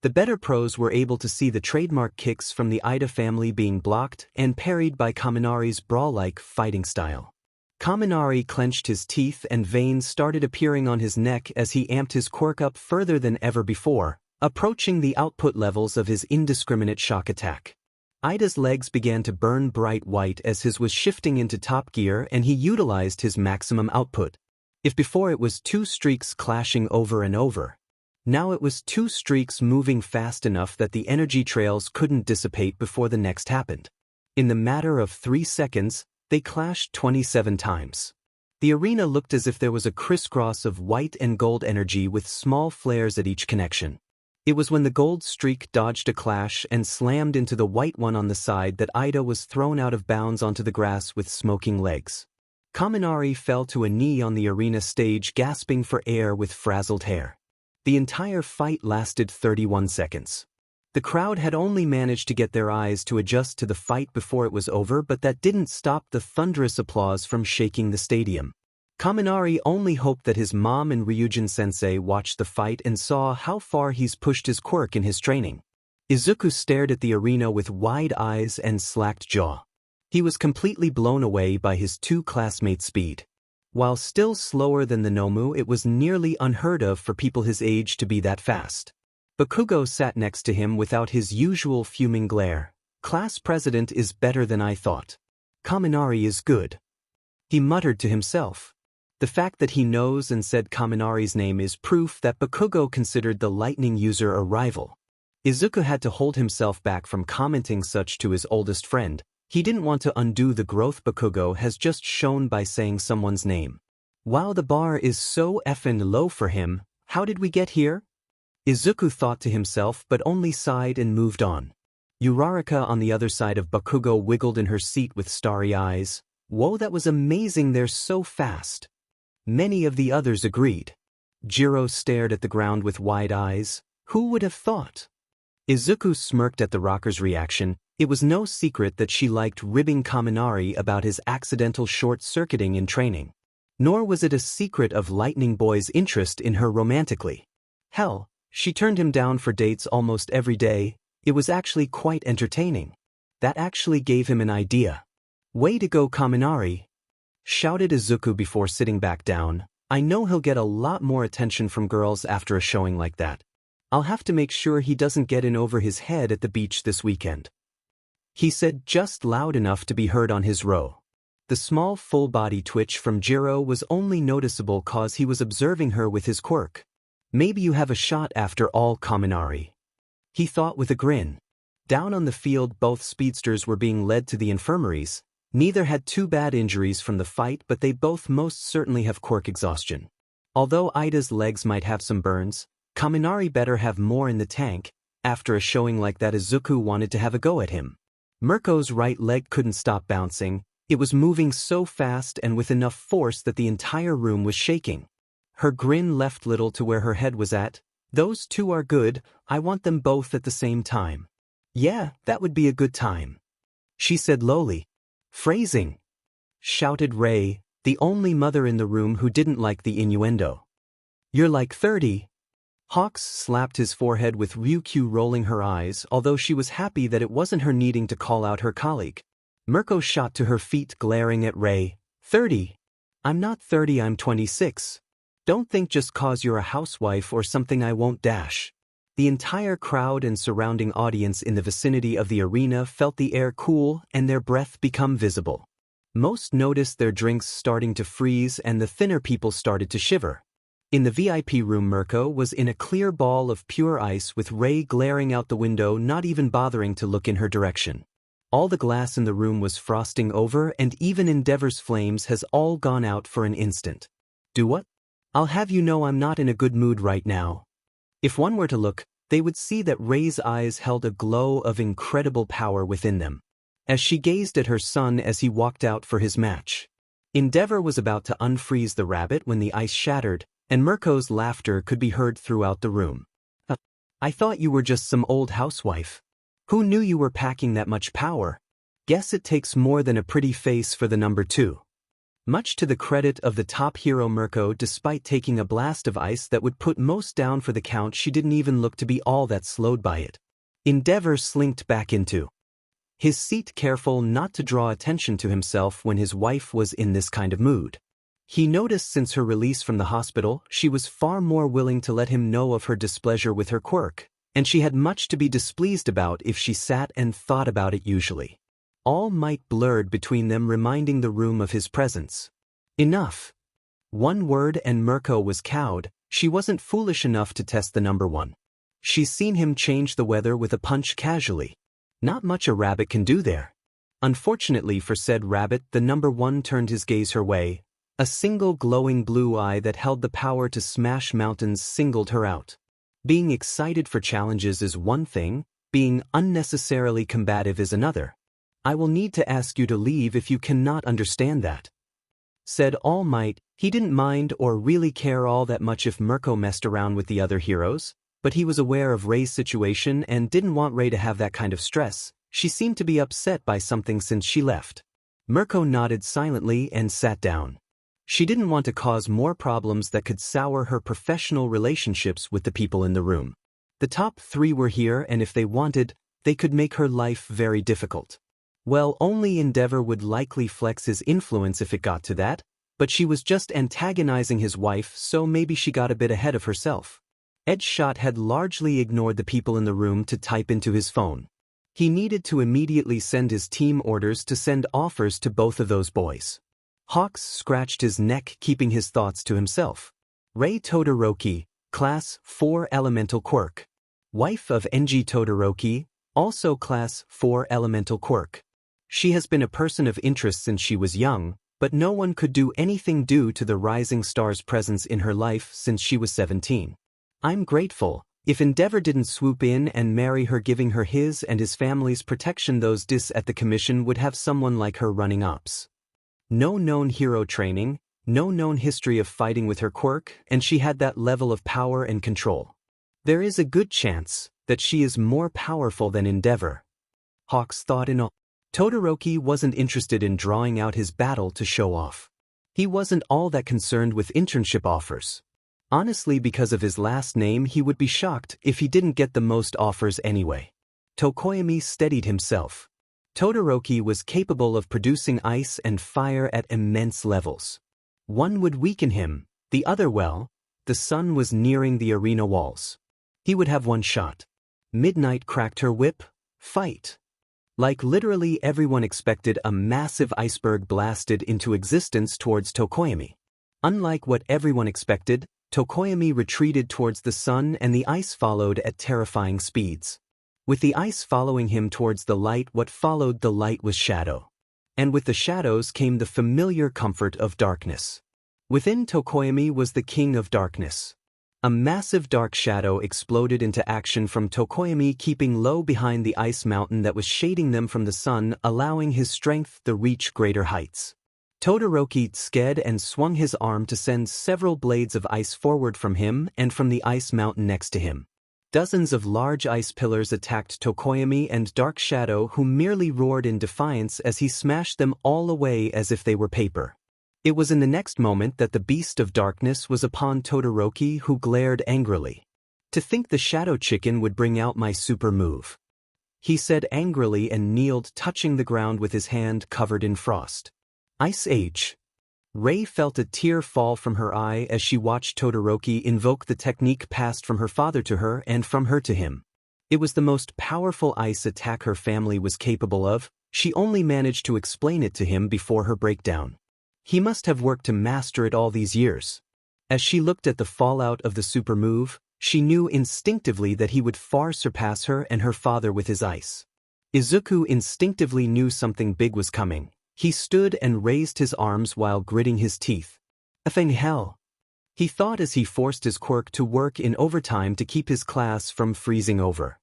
The better pros were able to see the trademark kicks from the Ida family being blocked and parried by Kaminari's brawl-like fighting style. Kaminari clenched his teeth and veins started appearing on his neck as he amped his quirk up further than ever before, approaching the output levels of his indiscriminate shock attack. Ida's legs began to burn bright white as his was shifting into top gear and he utilized his maximum output. If before it was two streaks clashing over and over, now it was two streaks moving fast enough that the energy trails couldn't dissipate before the next happened. In the matter of 3 seconds, they clashed 27 times. The arena looked as if there was a crisscross of white and gold energy with small flares at each connection. It was when the gold streak dodged a clash and slammed into the white one on the side that Ida was thrown out of bounds onto the grass with smoking legs. Kaminari fell to a knee on the arena stage, gasping for air with frazzled hair. The entire fight lasted 31 seconds. The crowd had only managed to get their eyes to adjust to the fight before it was over, but that didn't stop the thunderous applause from shaking the stadium. Kaminari only hoped that his mom and Ryujin-sensei watched the fight and saw how far he's pushed his quirk in his training. Izuku stared at the arena with wide eyes and slacked jaw. He was completely blown away by his two classmates' speed. While still slower than the Nomu, it was nearly unheard of for people his age to be that fast. Bakugo sat next to him without his usual fuming glare. Class president is better than I thought. Kaminari is good. He muttered to himself. The fact that he knows and said Kaminari's name is proof that Bakugo considered the lightning user a rival. Izuku had to hold himself back from commenting such to his oldest friend. He didn't want to undo the growth Bakugo has just shown by saying someone's name. Wow, the bar is so effin' low for him. How did we get here? Izuku thought to himself but only sighed and moved on. Uraraka on the other side of Bakugo wiggled in her seat with starry eyes. Whoa, that was amazing, they're so fast. Many of the others agreed. Jiro stared at the ground with wide eyes. Who would have thought? Izuku smirked at the rocker's reaction. It was no secret that she liked ribbing Kaminari about his accidental short-circuiting in training. Nor was it a secret of Lightning Boy's interest in her romantically. Hell, she turned him down for dates almost every day. It was actually quite entertaining. That actually gave him an idea. Way to go, Kaminari! Shouted Izuku before sitting back down. I know he'll get a lot more attention from girls after a showing like that. I'll have to make sure he doesn't get in over his head at the beach this weekend. He said just loud enough to be heard on his row. The small full-body twitch from Jiro was only noticeable cause he was observing her with his quirk. Maybe you have a shot after all, Kaminari. He thought with a grin. Down on the field, both speedsters were being led to the infirmaries. Neither had too bad injuries from the fight, but they both most certainly have quirk exhaustion. Although Ida's legs might have some burns, Kaminari better have more in the tank. After a showing like that, Izuku wanted to have a go at him. Mirko's right leg couldn't stop bouncing. It was moving so fast and with enough force that the entire room was shaking. Her grin left little to where her head was at. Those two are good, I want them both at the same time. Yeah, that would be a good time. She said lowly. Phrasing! Shouted Ray, the only mother in the room who didn't like the innuendo. You're like 30. Hawks slapped his forehead with Ryukyu rolling her eyes, although she was happy that it wasn't her needing to call out her colleague. Mirko shot to her feet glaring at Ray. 30? I'm not 30, I'm 26. Don't think just cause you're a housewife or something I won't dash. The entire crowd and surrounding audience in the vicinity of the arena felt the air cool and their breath become visible. Most noticed their drinks starting to freeze and the thinner people started to shiver. In the VIP room, Mirko was in a clear ball of pure ice with Ray glaring out the window, not even bothering to look in her direction. All the glass in the room was frosting over and even Endeavor's flames has all gone out for an instant. Do what? I'll have you know I'm not in a good mood right now. If one were to look, they would see that Rei's eyes held a glow of incredible power within them, as she gazed at her son as he walked out for his match. Endeavor was about to unfreeze the rabbit when the ice shattered, and Mirko's laughter could be heard throughout the room. I thought you were just some old housewife. Who knew you were packing that much power? Guess it takes more than a pretty face for the number 2. Much to the credit of the top hero Mirko, despite taking a blast of ice that would put most down for the count, she didn't even look to be all that slowed by it. Endeavor slinked back into his seat, careful not to draw attention to himself when his wife was in this kind of mood. He noticed since her release from the hospital, she was far more willing to let him know of her displeasure with her quirk, and she had much to be displeased about if she sat and thought about it usually. All Might blurred between them, reminding the room of his presence. Enough. One word and Mirko was cowed. She wasn't foolish enough to test the number 1. She's seen him change the weather with a punch casually. Not much a rabbit can do there. Unfortunately for said rabbit, the number 1 turned his gaze her way. A single glowing blue eye that held the power to smash mountains singled her out. Being excited for challenges is one thing, being unnecessarily combative is another. I will need to ask you to leave if you cannot understand that, said All Might. He didn't mind or really care all that much if Mirko messed around with the other heroes, but he was aware of Rei's situation and didn't want Rei to have that kind of stress. She seemed to be upset by something since she left. Mirko nodded silently and sat down. She didn't want to cause more problems that could sour her professional relationships with the people in the room. The top 3 were here, and if they wanted, they could make her life very difficult. Well, only Endeavor would likely flex his influence if it got to that, but she was just antagonizing his wife, so maybe she got a bit ahead of herself. Edgeshot had largely ignored the people in the room to type into his phone. He needed to immediately send his team orders to send offers to both of those boys. Hawks scratched his neck, keeping his thoughts to himself. Rei Todoroki, Class 4 Elemental Quirk. Wife of Enji Todoroki, also Class 4 Elemental Quirk. She has been a person of interest since she was young, but no one could do anything due to the rising star's presence in her life since she was 17. I'm grateful. If Endeavor didn't swoop in and marry her, giving her his and his family's protection, those dis at the commission would have someone like her running ops. No known hero training, no known history of fighting with her quirk, and she had that level of power and control. There is a good chance that she is more powerful than Endeavor. Hawks thought in all. Todoroki wasn't interested in drawing out his battle to show off. He wasn't all that concerned with internship offers. Honestly, because of his last name, he would be shocked if he didn't get the most offers anyway. Tokoyami steadied himself. Todoroki was capable of producing ice and fire at immense levels. One would weaken him, the other well, the sun was nearing the arena walls. He would have one shot. Midnight cracked her whip. Fight. Like literally everyone expected, a massive iceberg blasted into existence towards Tokoyami. Unlike what everyone expected, Tokoyami retreated towards the sun and the ice followed at terrifying speeds. With the ice following him towards the light, what followed the light was shadow. And with the shadows came the familiar comfort of darkness. Within Tokoyami was the king of darkness. A massive dark shadow exploded into action from Tokoyami, keeping low behind the ice mountain that was shading them from the sun, allowing his strength to reach greater heights. Todoroki sked and swung his arm to send several blades of ice forward from him and from the ice mountain next to him. Dozens of large ice pillars attacked Tokoyami and Dark Shadow, who merely roared in defiance as he smashed them all away as if they were paper. It was in the next moment that the beast of darkness was upon Todoroki, who glared angrily. To think the Shadow Chicken would bring out my super move, he said angrily and kneeled, touching the ground with his hand covered in frost. Ice Age. Rei felt a tear fall from her eye as she watched Todoroki invoke the technique passed from her father to her and from her to him. It was the most powerful ice attack her family was capable of. She only managed to explain it to him before her breakdown. He must have worked to master it all these years. As she looked at the fallout of the super move, she knew instinctively that he would far surpass her and her father with his ice. Izuku instinctively knew something big was coming. He stood and raised his arms while gritting his teeth. Effing hell. he thought as he forced his quirk to work in overtime to keep his class from freezing over.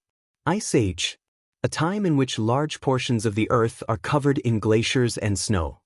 Ice Age. A time in which large portions of the Earth are covered in glaciers and snow.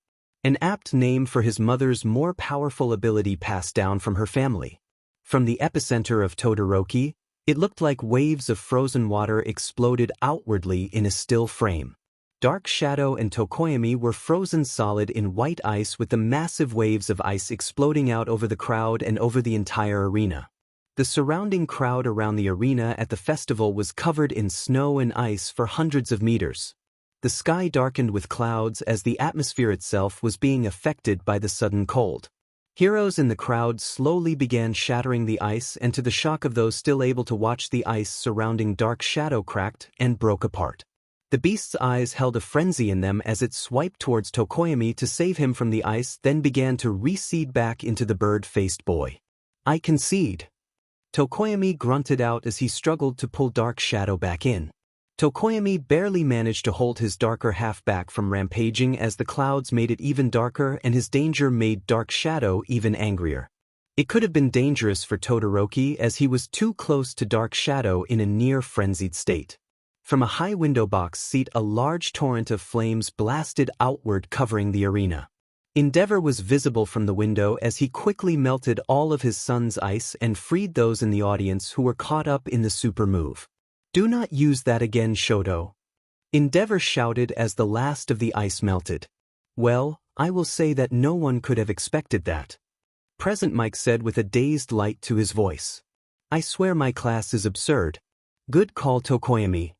An apt name for his mother's more powerful ability passed down from her family. From the epicenter of Todoroki, it looked like waves of frozen water exploded outwardly in a still frame. Dark Shadow and Tokoyami were frozen solid in white ice with the massive waves of ice exploding out over the crowd and over the entire arena. The surrounding crowd around the arena at the festival was covered in snow and ice for hundreds of meters. The sky darkened with clouds as the atmosphere itself was being affected by the sudden cold. Heroes in the crowd slowly began shattering the ice, and to the shock of those still able to watch, the ice surrounding Dark Shadow cracked and broke apart. The beast's eyes held a frenzy in them as it swiped towards Tokoyami to save him from the ice, then began to recede back into the bird-faced boy. "I concede." Tokoyami grunted out as he struggled to pull Dark Shadow back in. Tokoyami barely managed to hold his darker half back from rampaging as the clouds made it even darker, and his danger made Dark Shadow even angrier. It could have been dangerous for Todoroki as he was too close to Dark Shadow in a near-frenzied state. From a high window box seat, a large torrent of flames blasted outward, covering the arena. Endeavor was visible from the window as he quickly melted all of his son's ice and freed those in the audience who were caught up in the super move. "Do not use that again, Shoto," Endeavor shouted as the last of the ice melted. "Well, I will say that no one could have expected that," Present Mike said with a dazed light to his voice. "I swear my class is absurd." "Good call, Tokoyami."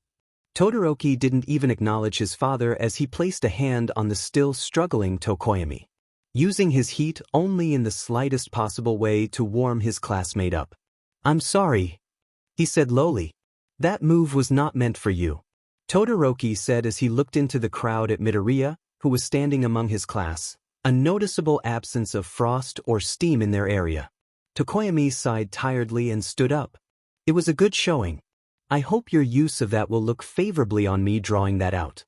Todoroki didn't even acknowledge his father as he placed a hand on the still struggling Tokoyami, using his heat only in the slightest possible way to warm his classmate up. "I'm sorry," he said lowly. "That move was not meant for you," Todoroki said as he looked into the crowd at Midoriya, who was standing among his class, a noticeable absence of frost or steam in their area. Tokoyami sighed tiredly and stood up. "It was a good showing. I hope your use of that will look favorably on me drawing that out."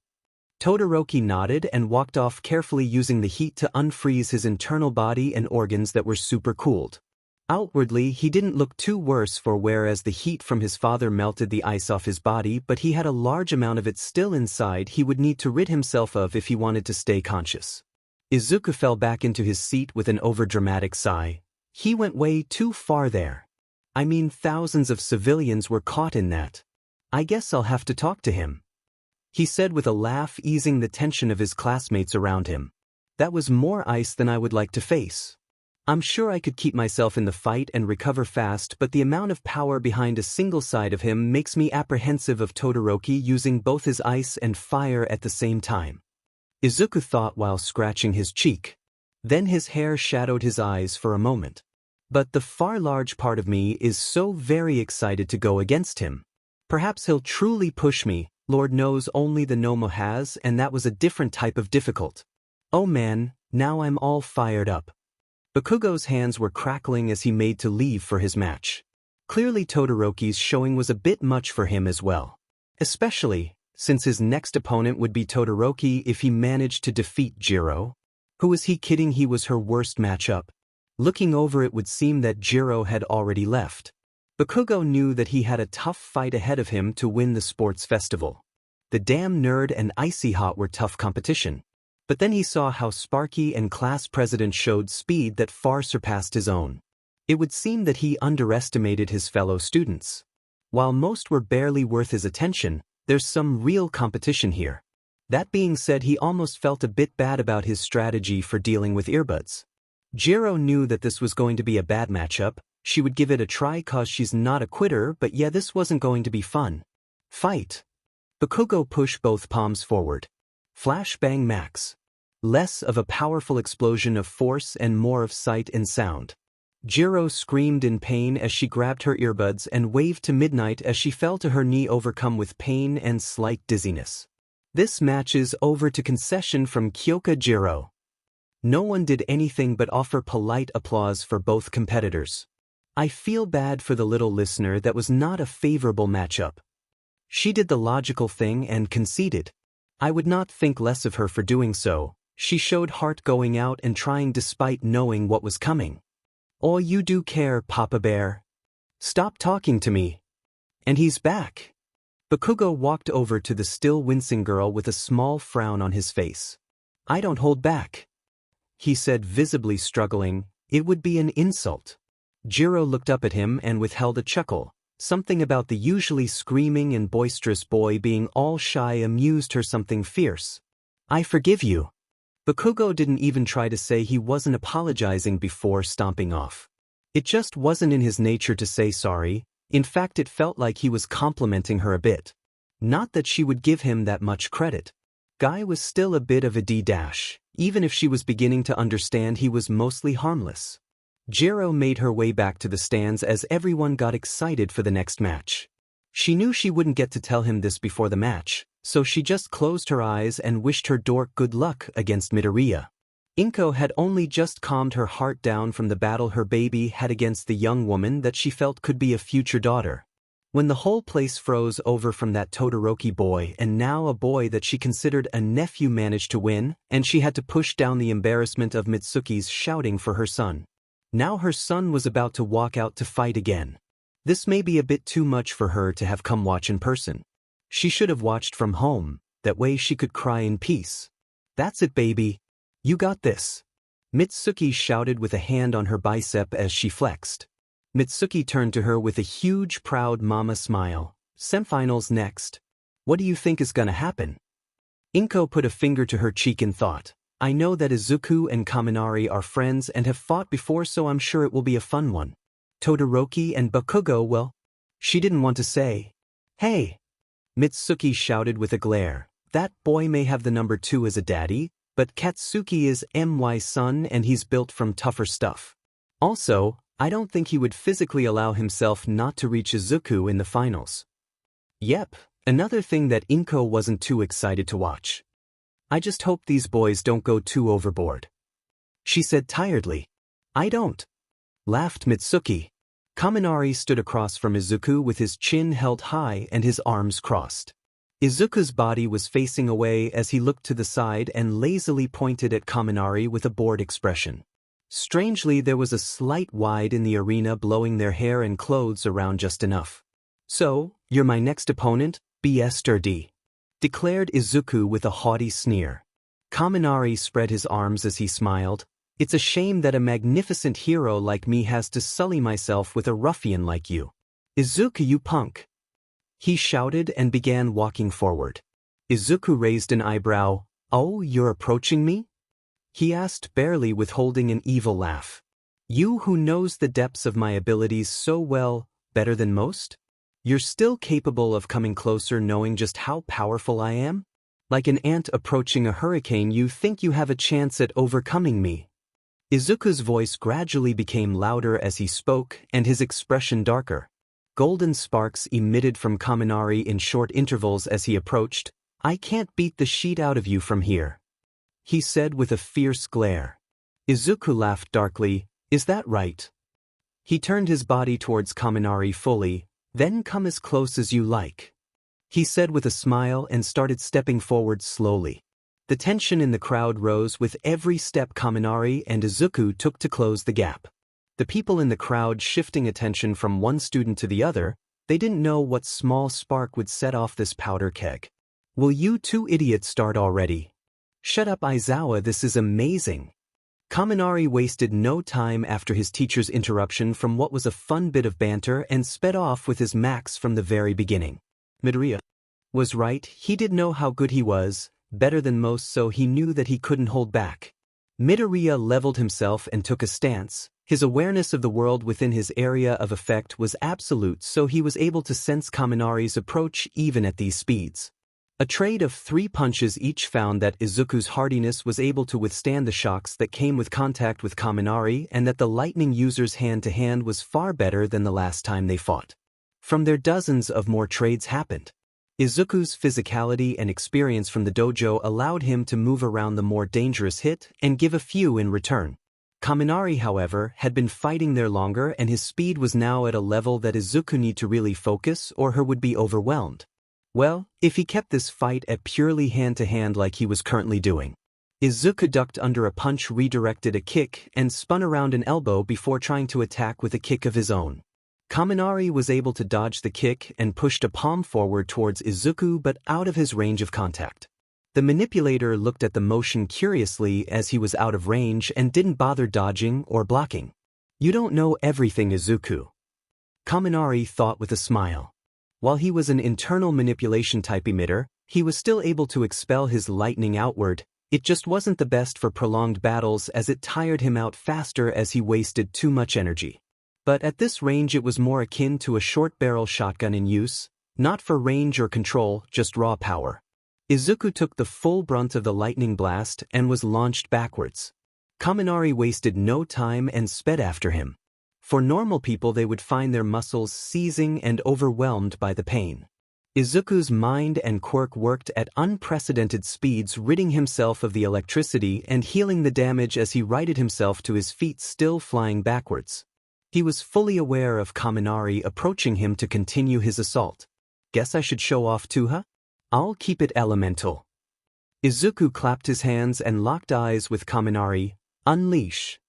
Todoroki nodded and walked off, carefully using the heat to unfreeze his internal body and organs that were super-cooled. Outwardly, he didn't look too worse for wear as the heat from his father melted the ice off his body, but he had a large amount of it still inside he would need to rid himself of if he wanted to stay conscious. Izuku fell back into his seat with an overdramatic sigh. He went way too far there. I mean, thousands of civilians were caught in that. "I guess I'll have to talk to him," he said with a laugh, easing the tension of his classmates around him. "That was more ice than I would like to face. I'm sure I could keep myself in the fight and recover fast, but the amount of power behind a single side of him makes me apprehensive of Todoroki using both his ice and fire at the same time," Izuku thought while scratching his cheek. Then his hair shadowed his eyes for a moment. "But the far large part of me is so very excited to go against him. Perhaps he'll truly push me. Lord knows only the Nomo has, and that was a different type of difficult. Oh man, now I'm all fired up." Bakugo's hands were crackling as he made to leave for his match. Clearly Todoroki's showing was a bit much for him as well. Especially since his next opponent would be Todoroki if he managed to defeat Jiro. Who was he kidding? He was her worst matchup. Looking over, it would seem that Jiro had already left. Bakugo knew that he had a tough fight ahead of him to win the sports festival. The damn nerd and Icy Hot were tough competition. But then he saw how Sparky and class president showed speed that far surpassed his own. It would seem that he underestimated his fellow students. While most were barely worth his attention, there's some real competition here. That being said, he almost felt a bit bad about his strategy for dealing with earbuds. Jiro knew that this was going to be a bad matchup. She would give it a try cause she's not a quitter, but yeah, this wasn't going to be fun. "Fight." Bakugo pushed both palms forward. Flash bang max. Less of a powerful explosion of force and more of sight and sound. Jiro screamed in pain as she grabbed her earbuds and waved to Midnight as she fell to her knee, overcome with pain and slight dizziness. "This match is over," to concession from Kyoka Jiro. No one did anything but offer polite applause for both competitors. "I feel bad for the little listener. That was not a favorable matchup. She did the logical thing and conceded. I would not think less of her for doing so. She showed heart going out and trying despite knowing what was coming." Oh, you do care, Papa Bear. Stop talking to me. And he's back. Bakugo walked over to the still wincing girl with a small frown on his face. I don't hold back, he said, visibly struggling. It would be an insult. Jiro looked up at him and withheld a chuckle. Something about the usually screaming and boisterous boy being all shy amused her something fierce. I forgive you. Bakugo didn't even try to say he wasn't apologizing before stomping off. It just wasn't in his nature to say sorry. In fact, it felt like he was complimenting her a bit. Not that she would give him that much credit. Guy was still a bit of a D-dash, even if she was beginning to understand he was mostly harmless. Jiro made her way back to the stands as everyone got excited for the next match. She knew she wouldn't get to tell him this before the match, so she just closed her eyes and wished her dork good luck against Midoriya. Inko had only just calmed her heart down from the battle her baby had against the young woman that she felt could be a future daughter. When the whole place froze over from that Todoroki boy and now a boy that she considered a nephew managed to win, and she had to push down the embarrassment of Mitsuki's shouting for her son. Now her son was about to walk out to fight again. This may be a bit too much for her to have come watch in person. She should have watched from home, that way she could cry in peace. That's it, baby. You got this. Mitsuki shouted with a hand on her bicep as she flexed. Mitsuki turned to her with a huge proud mama smile. Semifinals next. What do you think is gonna happen? Inko put a finger to her cheek in thought. I know that Izuku and Kaminari are friends and have fought before, so I'm sure it will be a fun one. Todoroki and Bakugo, well, she didn't want to say. Hey! Mitsuki shouted with a glare. That boy may have the number 2 as a daddy, but Katsuki is MY's son and he's built from tougher stuff. Also, I don't think he would physically allow himself not to reach Izuku in the finals. Yep, another thing that Inko wasn't too excited to watch. I just hope these boys don't go too overboard, she said tiredly. I don't, laughed Mitsuki. Kaminari stood across from Izuku with his chin held high and his arms crossed. Izuku's body was facing away as he looked to the side and lazily pointed at Kaminari with a bored expression. Strangely, there was a slight wide in the arena, blowing their hair and clothes around just enough. So, you're my next opponent, BS sturdy, declared Izuku with a haughty sneer. Kaminari spread his arms as he smiled. It's a shame that a magnificent hero like me has to sully myself with a ruffian like you. Izuku, you punk! He shouted and began walking forward. Izuku raised an eyebrow. Oh, you're approaching me? He asked, barely withholding an evil laugh. You who knows the depths of my abilities so well, better than most? You're still capable of coming closer knowing just how powerful I am? Like an ant approaching a hurricane, you think you have a chance at overcoming me. Izuku's voice gradually became louder as he spoke and his expression darker. Golden sparks emitted from Kaminari in short intervals as he approached. I can't beat the shit out of you from here, he said with a fierce glare. Izuku laughed darkly. Is that right? He turned his body towards Kaminari fully. Then come as close as you like, he said with a smile and started stepping forward slowly. The tension in the crowd rose with every step Kaminari and Izuku took to close the gap. The people in the crowd shifting attention from one student to the other, they didn't know what small spark would set off this powder keg. Will you two idiots start already? Shut up, Aizawa, this is amazing. Kaminari wasted no time after his teacher's interruption from what was a fun bit of banter and sped off with his max from the very beginning. Midoriya was right, he did know how good he was, better than most, so he knew that he couldn't hold back. Midoriya leveled himself and took a stance. His awareness of the world within his area of effect was absolute, so he was able to sense Kaminari's approach even at these speeds. A trade of 3 punches each found that Izuku's hardiness was able to withstand the shocks that came with contact with Kaminari and that the lightning user's hand-to-hand was far better than the last time they fought. From there, dozens of more trades happened. Izuku's physicality and experience from the dojo allowed him to move around the more dangerous hit and give a few in return. Kaminari, however, had been fighting there longer and his speed was now at a level that Izuku need to really focus or her would be overwhelmed. Well, if he kept this fight at purely hand-to-hand like he was currently doing, Izuku ducked under a punch, redirected a kick, and spun around an elbow before trying to attack with a kick of his own. Kaminari was able to dodge the kick and pushed a palm forward towards Izuku but out of his range of contact. The manipulator looked at the motion curiously as he was out of range and didn't bother dodging or blocking. "You don't know everything, Izuku," Kaminari thought with a smile. While he was an internal manipulation type emitter, he was still able to expel his lightning outward. It just wasn't the best for prolonged battles as it tired him out faster as he wasted too much energy. But at this range it was more akin to a short-barrel shotgun in use, not for range or control, just raw power. Izuku took the full brunt of the lightning blast and was launched backwards. Kaminari wasted no time and sped after him. For normal people they would find their muscles seizing and overwhelmed by the pain. Izuku's mind and quirk worked at unprecedented speeds, ridding himself of the electricity and healing the damage as he righted himself to his feet, still flying backwards. He was fully aware of Kaminari approaching him to continue his assault. "Guess I should show off too, huh? I'll keep it elemental." Izuku clapped his hands and locked eyes with Kaminari. "Unleash."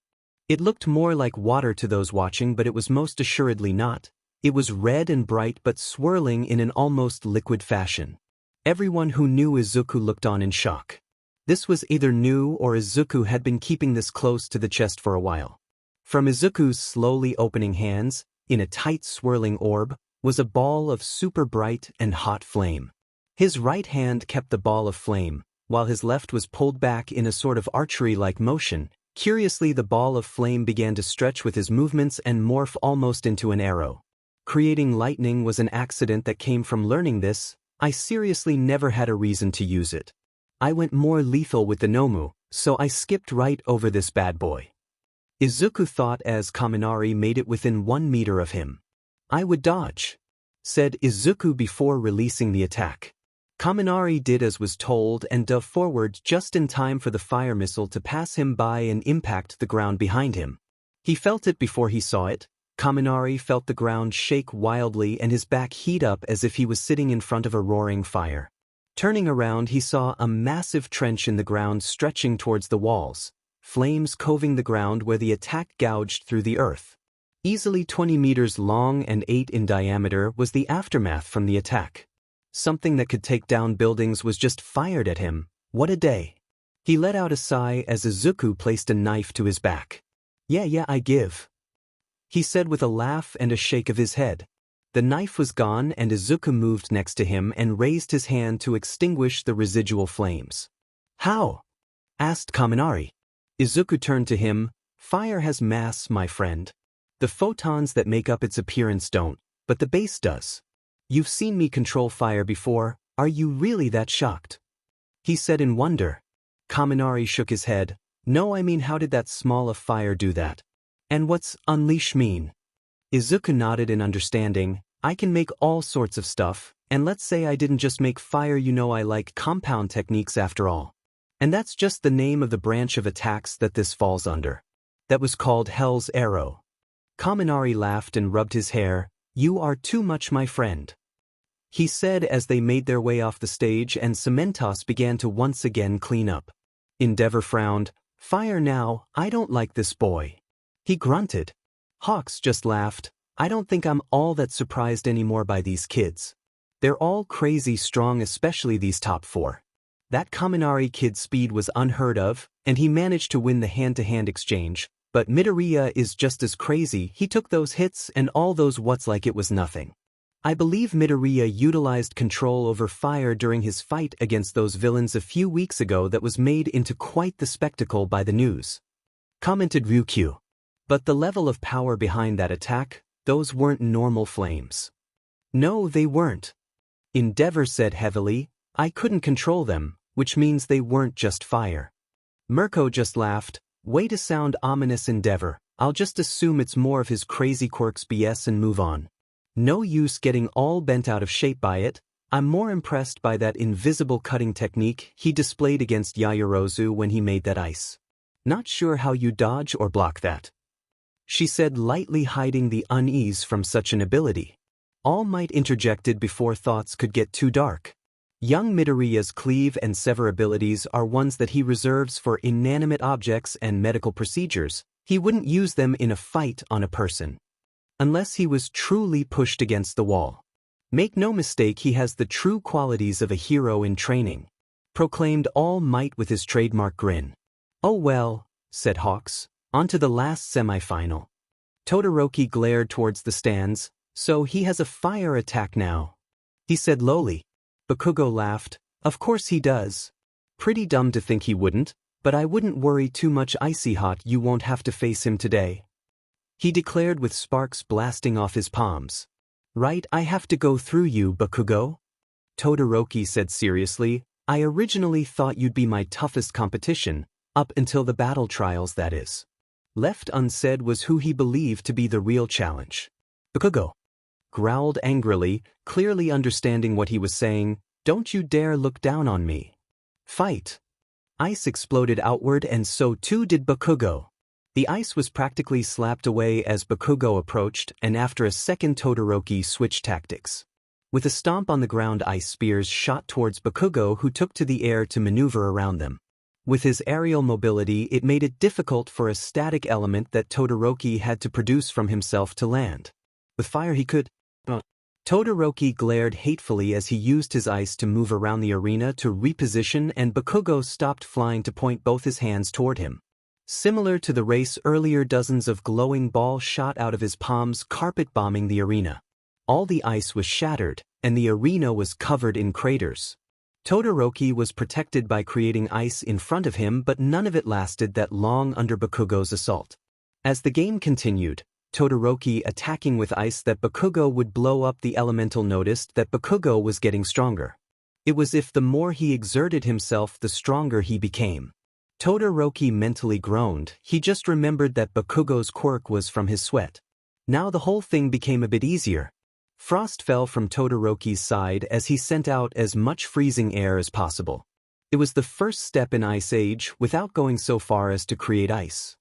It looked more like water to those watching, but it was most assuredly not. It was red and bright but swirling in an almost liquid fashion. Everyone who knew Izuku looked on in shock. This was either new or Izuku had been keeping this close to the chest for a while. From Izuku's slowly opening hands, in a tight swirling orb, was a ball of super bright and hot flame. His right hand kept the ball of flame, while his left was pulled back in a sort of archery-like motion. Curiously, the ball of flame began to stretch with his movements and morph almost into an arrow. Creating lightning was an accident that came from learning this. I seriously never had a reason to use it. I went more lethal with the Nomu, so I skipped right over this bad boy. Izuku thought as Kaminari made it within 1 meter of him. "I would dodge," said Izuku before releasing the attack. Kaminari did as was told and dove forward just in time for the fire missile to pass him by and impact the ground behind him. He felt it before he saw it. Kaminari felt the ground shake wildly and his back heat up as if he was sitting in front of a roaring fire. Turning around, he saw a massive trench in the ground stretching towards the walls, flames coving the ground where the attack gouged through the earth. Easily 20 meters long and 8 in diameter was the aftermath from the attack. Something that could take down buildings was just fired at him. What a day. He let out a sigh as Izuku placed a knife to his back. Yeah, I give," he said with a laugh and a shake of his head. The knife was gone and Izuku moved next to him and raised his hand to extinguish the residual flames. "How?" asked Kaminari. Izuku turned to him. "Fire has mass, my friend. The photons that make up its appearance don't, but the base does. You've seen me control fire before. Are you really that shocked?" he said in wonder. Kaminari shook his head. "No, I mean, how did that small a fire do that? And what's unleash mean?" Izuku nodded in understanding. "I can make all sorts of stuff, and let's say I didn't just make fire, I like compound techniques after all. And that's just the name of the branch of attacks that this falls under. That was called Hell's Arrow." Kaminari laughed and rubbed his hair. "You are too much, my friend," he said as they made their way off the stage and Cementos began to once again clean up. Endeavor frowned. "Fire now, I don't like this boy," he grunted. Hawks just laughed. "I don't think I'm all that surprised anymore by these kids. They're all crazy strong, especially these top 4. That Kaminari kid's speed was unheard of, and he managed to win the hand-to-hand exchange, but Midoriya is just as crazy. He took those hits and all those what's like it was nothing. I believe Midoriya utilized control over fire during his fight against those villains a few weeks ago that was made into quite the spectacle by the news," commented Ryukyu. "But the level of power behind that attack, those weren't normal flames." "No, they weren't," Endeavor said heavily. "I couldn't control them, which means they weren't just fire." Mirko just laughed. "Way to sound ominous, Endeavor. I'll just assume it's more of his crazy quirks BS and move on. No use getting all bent out of shape by it. I'm more impressed by that invisible cutting technique he displayed against Yaoyorozu when he made that ice. Not sure how you dodge or block that," she said, lightly hiding the unease from such an ability. All Might interjected before thoughts could get too dark. Young Midoriya's cleave and sever abilities are ones that he reserves for inanimate objects and medical procedures. He wouldn't use them in a fight on a person, unless he was truly pushed against the wall. Make no mistake, he has the true qualities of a hero in training. Proclaimed All Might with his trademark grin. Oh well, said Hawks, on to the last semi-final. Todoroki glared towards the stands. So he has a fire attack now, he said lowly. Bakugo laughed. Of course he does. Pretty dumb to think he wouldn't, but I wouldn't worry too much. Icy hot, you won't have to face him today, he declared with sparks blasting off his palms. Right, I have to go through you, Bakugo? Todoroki said seriously. I originally thought you'd be my toughest competition, up until the battle trials, that is. Left unsaid was who he believed to be the real challenge. Bakugo growled angrily, clearly understanding what he was saying. Don't you dare look down on me. Fight. Ice exploded outward, and so too did Bakugo. The ice was practically slapped away as Bakugo approached, and after a second Todoroki switched tactics. With a stomp on the ground, ice spears shot towards Bakugo, who took to the air to maneuver around them. With his aerial mobility, it made it difficult for a static element that Todoroki had to produce from himself to land. With fire he could. Todoroki glared hatefully as he used his ice to move around the arena to reposition, and Bakugo stopped flying to point both his hands toward him. Similar to the race earlier, dozens of glowing balls shot out of his palms, carpet-bombing the arena. All the ice was shattered, and the arena was covered in craters. Todoroki was protected by creating ice in front of him, but none of it lasted that long under Bakugo's assault. As the game continued, Todoroki attacking with ice that Bakugo would blow up, the elemental noticed that Bakugo was getting stronger. It was if the more he exerted himself, the stronger he became. Todoroki mentally groaned. He just remembered that Bakugo's quirk was from his sweat. Now the whole thing became a bit easier. Frost fell from Todoroki's side as he sent out as much freezing air as possible. It was the first step in Ice Age, without going so far as to create ice,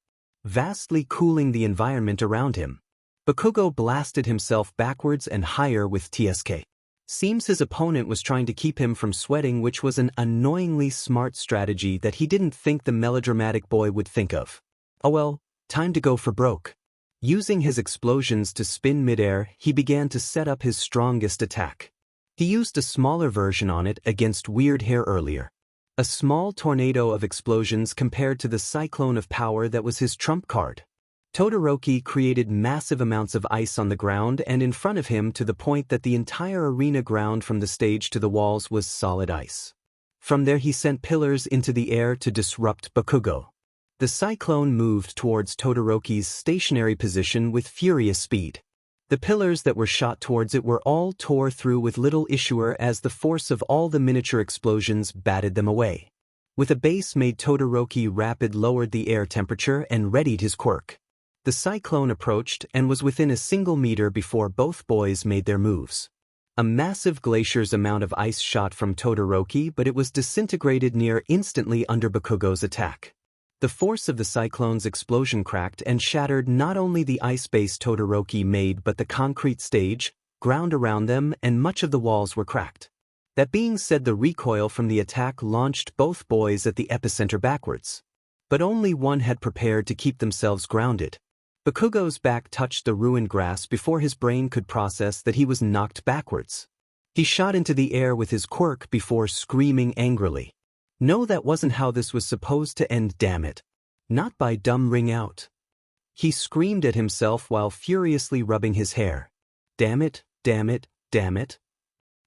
vastly cooling the environment around him. Bakugo blasted himself backwards and higher with TSK. Seems his opponent was trying to keep him from sweating, which was an annoyingly smart strategy that he didn't think the melodramatic boy would think of. Oh well, time to go for broke. Using his explosions to spin midair, he began to set up his strongest attack. He used a smaller version on it against Weird Hair earlier. A small tornado of explosions compared to the cyclone of power that was his trump card. Todoroki created massive amounts of ice on the ground and in front of him, to the point that the entire arena ground from the stage to the walls was solid ice. From there he sent pillars into the air to disrupt Bakugo. The cyclone moved towards Todoroki's stationary position with furious speed. The pillars that were shot towards it were all tore through with little issue as the force of all the miniature explosions batted them away. With a base made, Todoroki rapid lowered the air temperature and readied his quirk. The cyclone approached and was within a single meter before both boys made their moves. A massive glacier's amount of ice shot from Todoroki, but it was disintegrated near instantly under Bakugo's attack. The force of the cyclone's explosion cracked and shattered not only the ice base Todoroki made, but the concrete stage, ground around them, and much of the walls were cracked. That being said, the recoil from the attack launched both boys at the epicenter backwards. But only one had prepared to keep themselves grounded. Bakugo's back touched the ruined grass before his brain could process that he was knocked backwards. He shot into the air with his quirk before screaming angrily. No, that wasn't how this was supposed to end, damn it. Not by dumb ring out. He screamed at himself while furiously rubbing his hair. Damn it, damn it, damn it.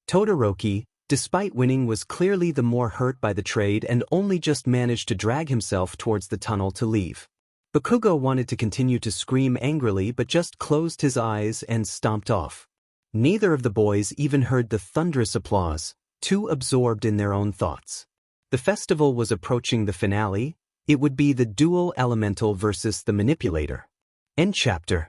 Todoroki, despite winning, was clearly the more hurt by the trade and only just managed to drag himself towards the tunnel to leave. Bakugo wanted to continue to scream angrily, but just closed his eyes and stomped off. Neither of the boys even heard the thunderous applause, too absorbed in their own thoughts. The festival was approaching the finale. It would be the dual elemental versus the manipulator. End chapter.